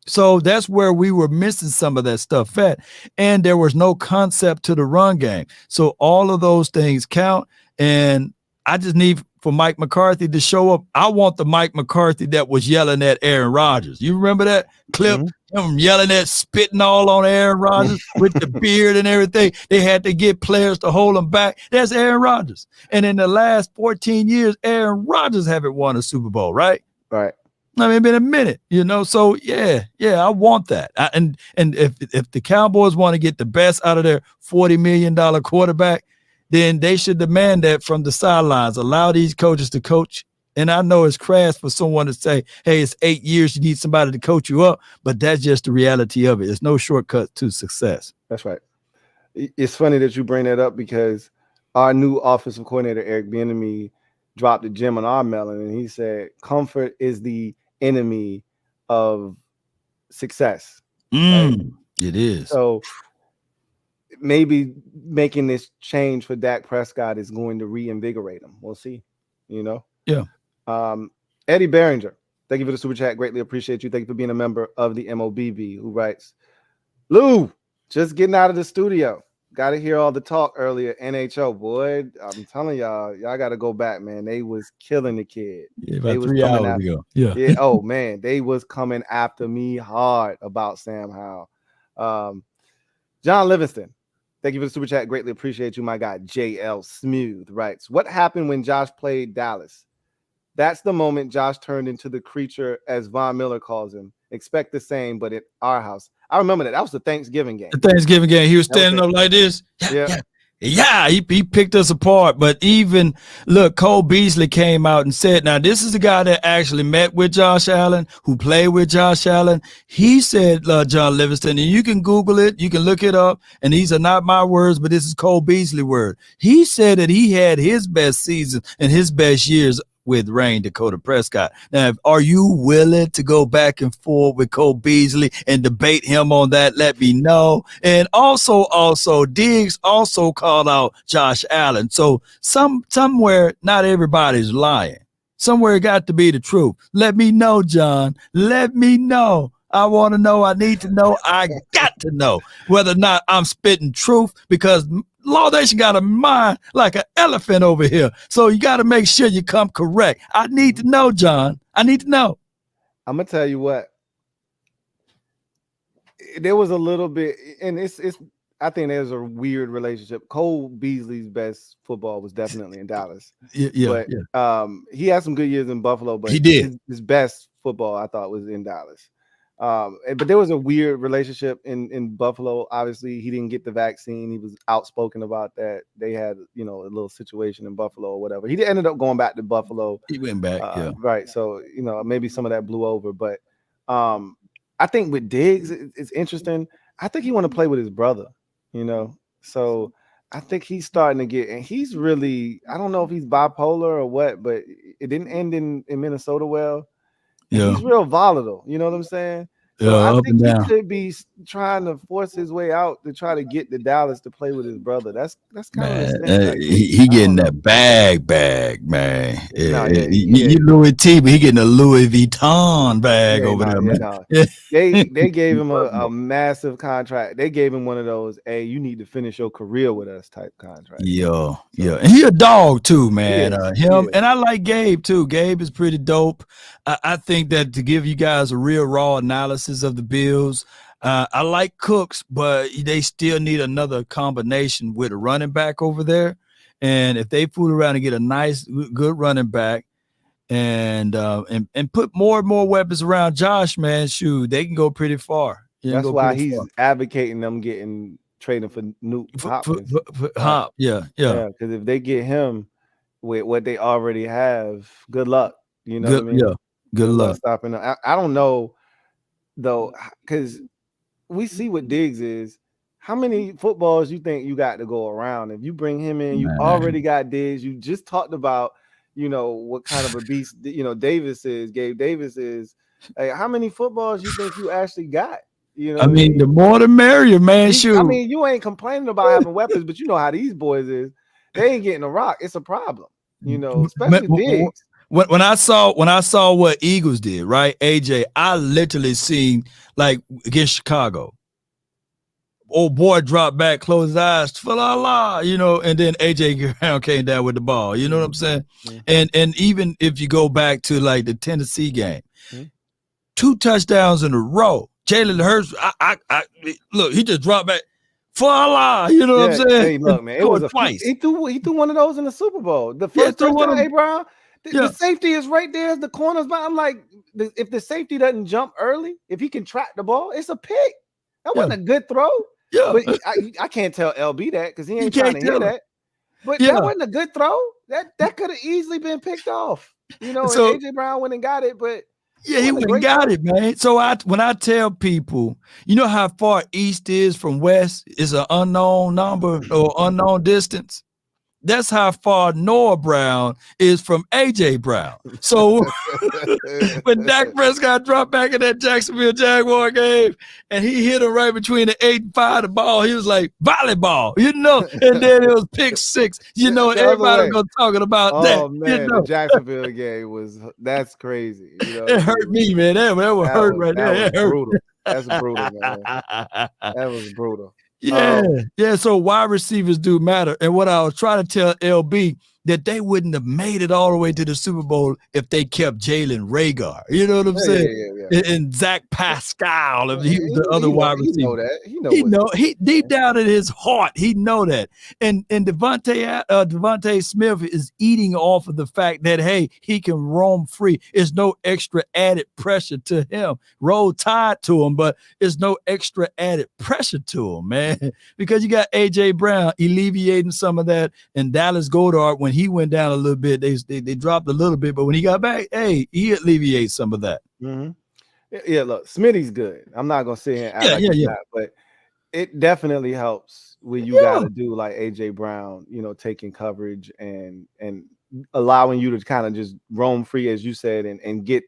So that's where we were missing some of that stuff at. And there was no concept to the run game. So all of those things count. And I just need for Mike McCarthy to show up. I want the Mike McCarthy that was yelling at Aaron Rodgers. You remember that clip? Him yelling at, spitting all on Aaron Rodgers with the beard and everything. They had to get players to hold him back. That's Aaron Rodgers. And in the last 14 years, Aaron Rodgers haven't won a Super Bowl, right? Right. I mean, it's been a minute, you know. So yeah, I want that. And if the Cowboys want to get the best out of their $40 million quarterback, then they should demand that from the sidelines. Allow these coaches to coach. And I know it's crass for someone to say, hey, it's 8 years, you need somebody to coach you up, but that's just the reality of it. There's no shortcut to success. That's right. It's funny that you bring that up because our new offensive coordinator, Eric Bieniemy, dropped a gem on our melon, and he said, comfort is the enemy of success. Right? It is. So maybe making this change for Dak Prescott is going to reinvigorate him. We'll see, you know? Yeah. Eddie Behringer, thank you for the super chat. Greatly appreciate you. Thank you for being a member of the MOBB, who writes, Lou, just getting out of the studio. Got to hear all the talk earlier. NHL, boy, I'm telling y'all got to go back, man. They was killing the kid. Yeah, about 3 hours ago. Yeah. Oh, man, they was coming after me hard about Sam Howell. John Livingston, thank you for the super chat. Greatly appreciate you. My guy, JL Smooth, writes, what happened when Josh played Dallas? That's the moment Josh turned into the creature, as Von Miller calls him. Expect the same, but at our house. I remember that. That was the Thanksgiving game. The Thanksgiving game. He was standing up like this. Yeah. He picked us apart. But even, look, Cole Beasley came out and said, now this is the guy that actually met with Josh Allen, who played with Josh Allen. He said, John Livingston, and you can Google it, you can look it up, and these are not my words, but this is Cole Beasley word. He said that he had his best season and his best years with Rain Dakota Prescott. Now, are you willing to go back and forth with Cole Beasley and debate him on that? Let me know. And also Diggs also called out Josh Allen. So somewhere, not everybody's lying. Somewhere it got to be the truth. Let me know, John. Let me know. I want to know. I need to know. I got to know whether or not I'm spitting truth, because Law Nation got a mind like an elephant over here. So you got to make sure you come correct. I need to know, John. I need to know. I'm going to tell you what. There was a little bit, and it's. I think there's a weird relationship. Cole Beasley's best football was definitely in Dallas. But he had some good years in Buffalo, but he did. His best football, I thought, was in Dallas. But there was a weird relationship in Buffalo. Obviously, he didn't get the vaccine. He was outspoken about that. They had, a little situation in Buffalo or whatever. He ended up going back to Buffalo. He went back, right. So, maybe some of that blew over. But I think with Diggs, it's interesting. I think he want to play with his brother, So I think he's starting to get, and he's really, I don't know if he's bipolar or what, but it didn't end in Minnesota well. Yeah. He's real volatile. You know what I'm saying? So I up think and he down. could be trying to force his way out to try to get the Dallas to play with his brother. That's kind of the sense. He getting that bag, man. Yeah. Louie Tee, but he getting a Louis Vuitton bag over there, man. No. They gave him a massive contract. They gave him one of those, hey, you need to finish your career with us type contract. Yeah. And he a dog too, man. Him and I like Gabe too. Gabe is pretty dope. I think that to give you guys a real raw analysis of the Bills, I like Cooks, but they still need another combination with a running back over there. And if they fool around and get a nice, good running back, and put more and more weapons around Josh, man, shoot, they can go pretty far. That's why he's advocating them trading for Newt Hopkins. Hop, yeah. Because if they get him with what they already have, good luck. You know what I mean? Yeah, good luck stopping them. I don't know though, because we see what Diggs is. How many footballs you think you got to go around? If you bring him in, you already got Diggs. You just talked about, what kind of a beast, Davis is, Gabe Davis is. Like, how many footballs you think you actually got? I mean, the more the merrier, man. Shoot. I mean, you ain't complaining about having weapons, but you know how these boys is. They ain't getting a rock. It's a problem, especially Diggs. When I saw what Eagles did, right, AJ, I literally seen like against Chicago. Old boy dropped back, closed his eyes, la, and then AJ Brown came down with the ball. You know what I'm saying? Mm-hmm. And even if you go back to like the Tennessee game, 2 touchdowns in a row. Jalen Hurts, I look, he just dropped back. Voila, you know what I'm saying? Hey, look, man, it was twice. He threw one of those in the Super Bowl. The first touchdown, hey, Brown, the safety is right there as the corners. But I'm like, if the safety doesn't jump early, if he can track the ball, it's a pick. That wasn't a good throw. Yeah, but I can't tell LB that because he ain't trying to hear that. But that wasn't a good throw. That could have easily been picked off. So, and AJ Brown went and got it, but he went and got it, man. So when I tell people, you know how far east is from west is an unknown number or unknown distance. That's how far Noah Brown is from AJ Brown. So when Dak Prescott dropped back in that Jacksonville Jaguar game and he hit him right between the 8 and 5, the ball, he was like volleyball, and then it was pick 6. Everybody was talking about that. Oh man, the Jacksonville game that's crazy. It hurt me, man. That was hurt right there. That was brutal. That's brutal, man. That was brutal. Yeah. So wide receivers do matter. And what I was trying to tell LB, that they wouldn't have made it all the way to the Super Bowl if they kept Jalen Reagor. You know what I'm saying? Yeah. And Zach Pascal, if he was the other wide receiver. He know he deep down in his heart, he know that. And Devontae Smith is eating off of the fact that, hey, he can roam free. It's no extra added pressure to him. Roll Tide to him, but it's no extra added pressure to him, man. Because you got AJ Brown alleviating some of that, and Dallas Goedert, when he went down a little bit, they dropped a little bit, but when he got back, hey, he alleviates some of that. Mm-hmm. Yeah, look, Smitty's good. I'm not gonna sit here and act that, but it definitely helps when you got to do like AJ Brown, taking coverage and allowing you to kind of just roam free, as you said, and get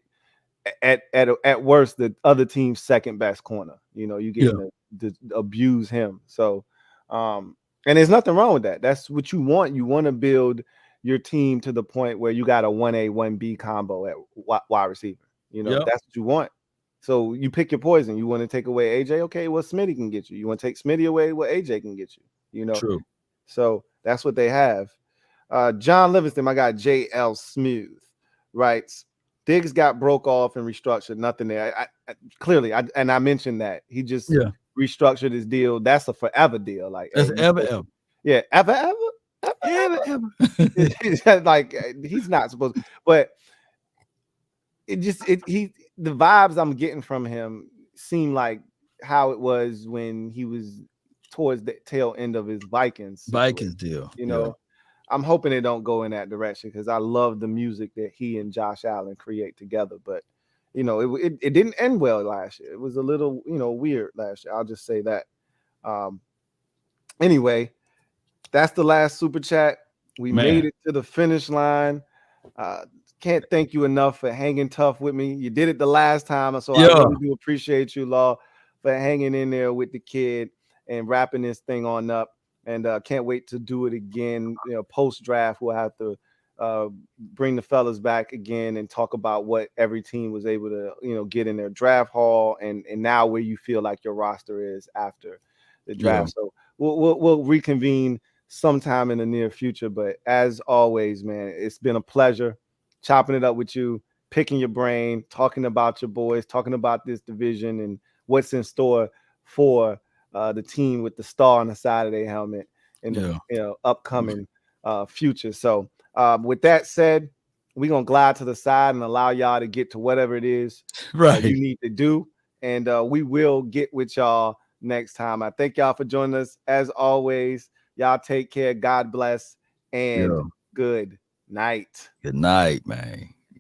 at worst the other team's second best corner. You get to abuse him. So, and there's nothing wrong with that. That's what you want. You want to build your team to the point where you got a 1A, 1B combo at wide receiver. That's what you want. So you pick your poison. You want to take away AJ? Okay, well, Smitty can get you. You want to take Smitty away? Well, AJ can get you. True. So that's what they have. John Livingston, my guy JL Smooth, writes, Diggs got broke off and restructured. Nothing there. I mentioned that he just restructured his deal. That's a forever deal. Like that's ever. Yeah, ever. Like he's not supposed to, but the vibes I'm getting from him seem like how it was when he was towards the tail end of his Vikings deal. I'm hoping it don't go in that direction because I love the music that he and Josh Allen create together. But it didn't end well last year. It was a little weird last year. I'll just say that. Anyway, that's the last super chat. We made it to the finish line. can't thank you enough for hanging tough with me. You did it the last time, so I really do appreciate you, Law, for hanging in there with the kid and wrapping this thing on up. And can't wait to do it again. You know, post draft, we'll have to bring the fellas back again and talk about what every team was able to, you know, get in their draft haul and now where you feel like your roster is after the draft. So we'll reconvene sometime in the near future. But as always, man, it's been a pleasure chopping it up with you, picking your brain, talking about your boys, talking about this division and what's in store for the team with the star on the side of their helmet in the upcoming future. So with that said, we're gonna glide to the side and allow y'all to get to whatever it is you need to do, and we will get with y'all next time. I thank y'all for joining us. As always, y'all take care. God bless and good night. Good night, man.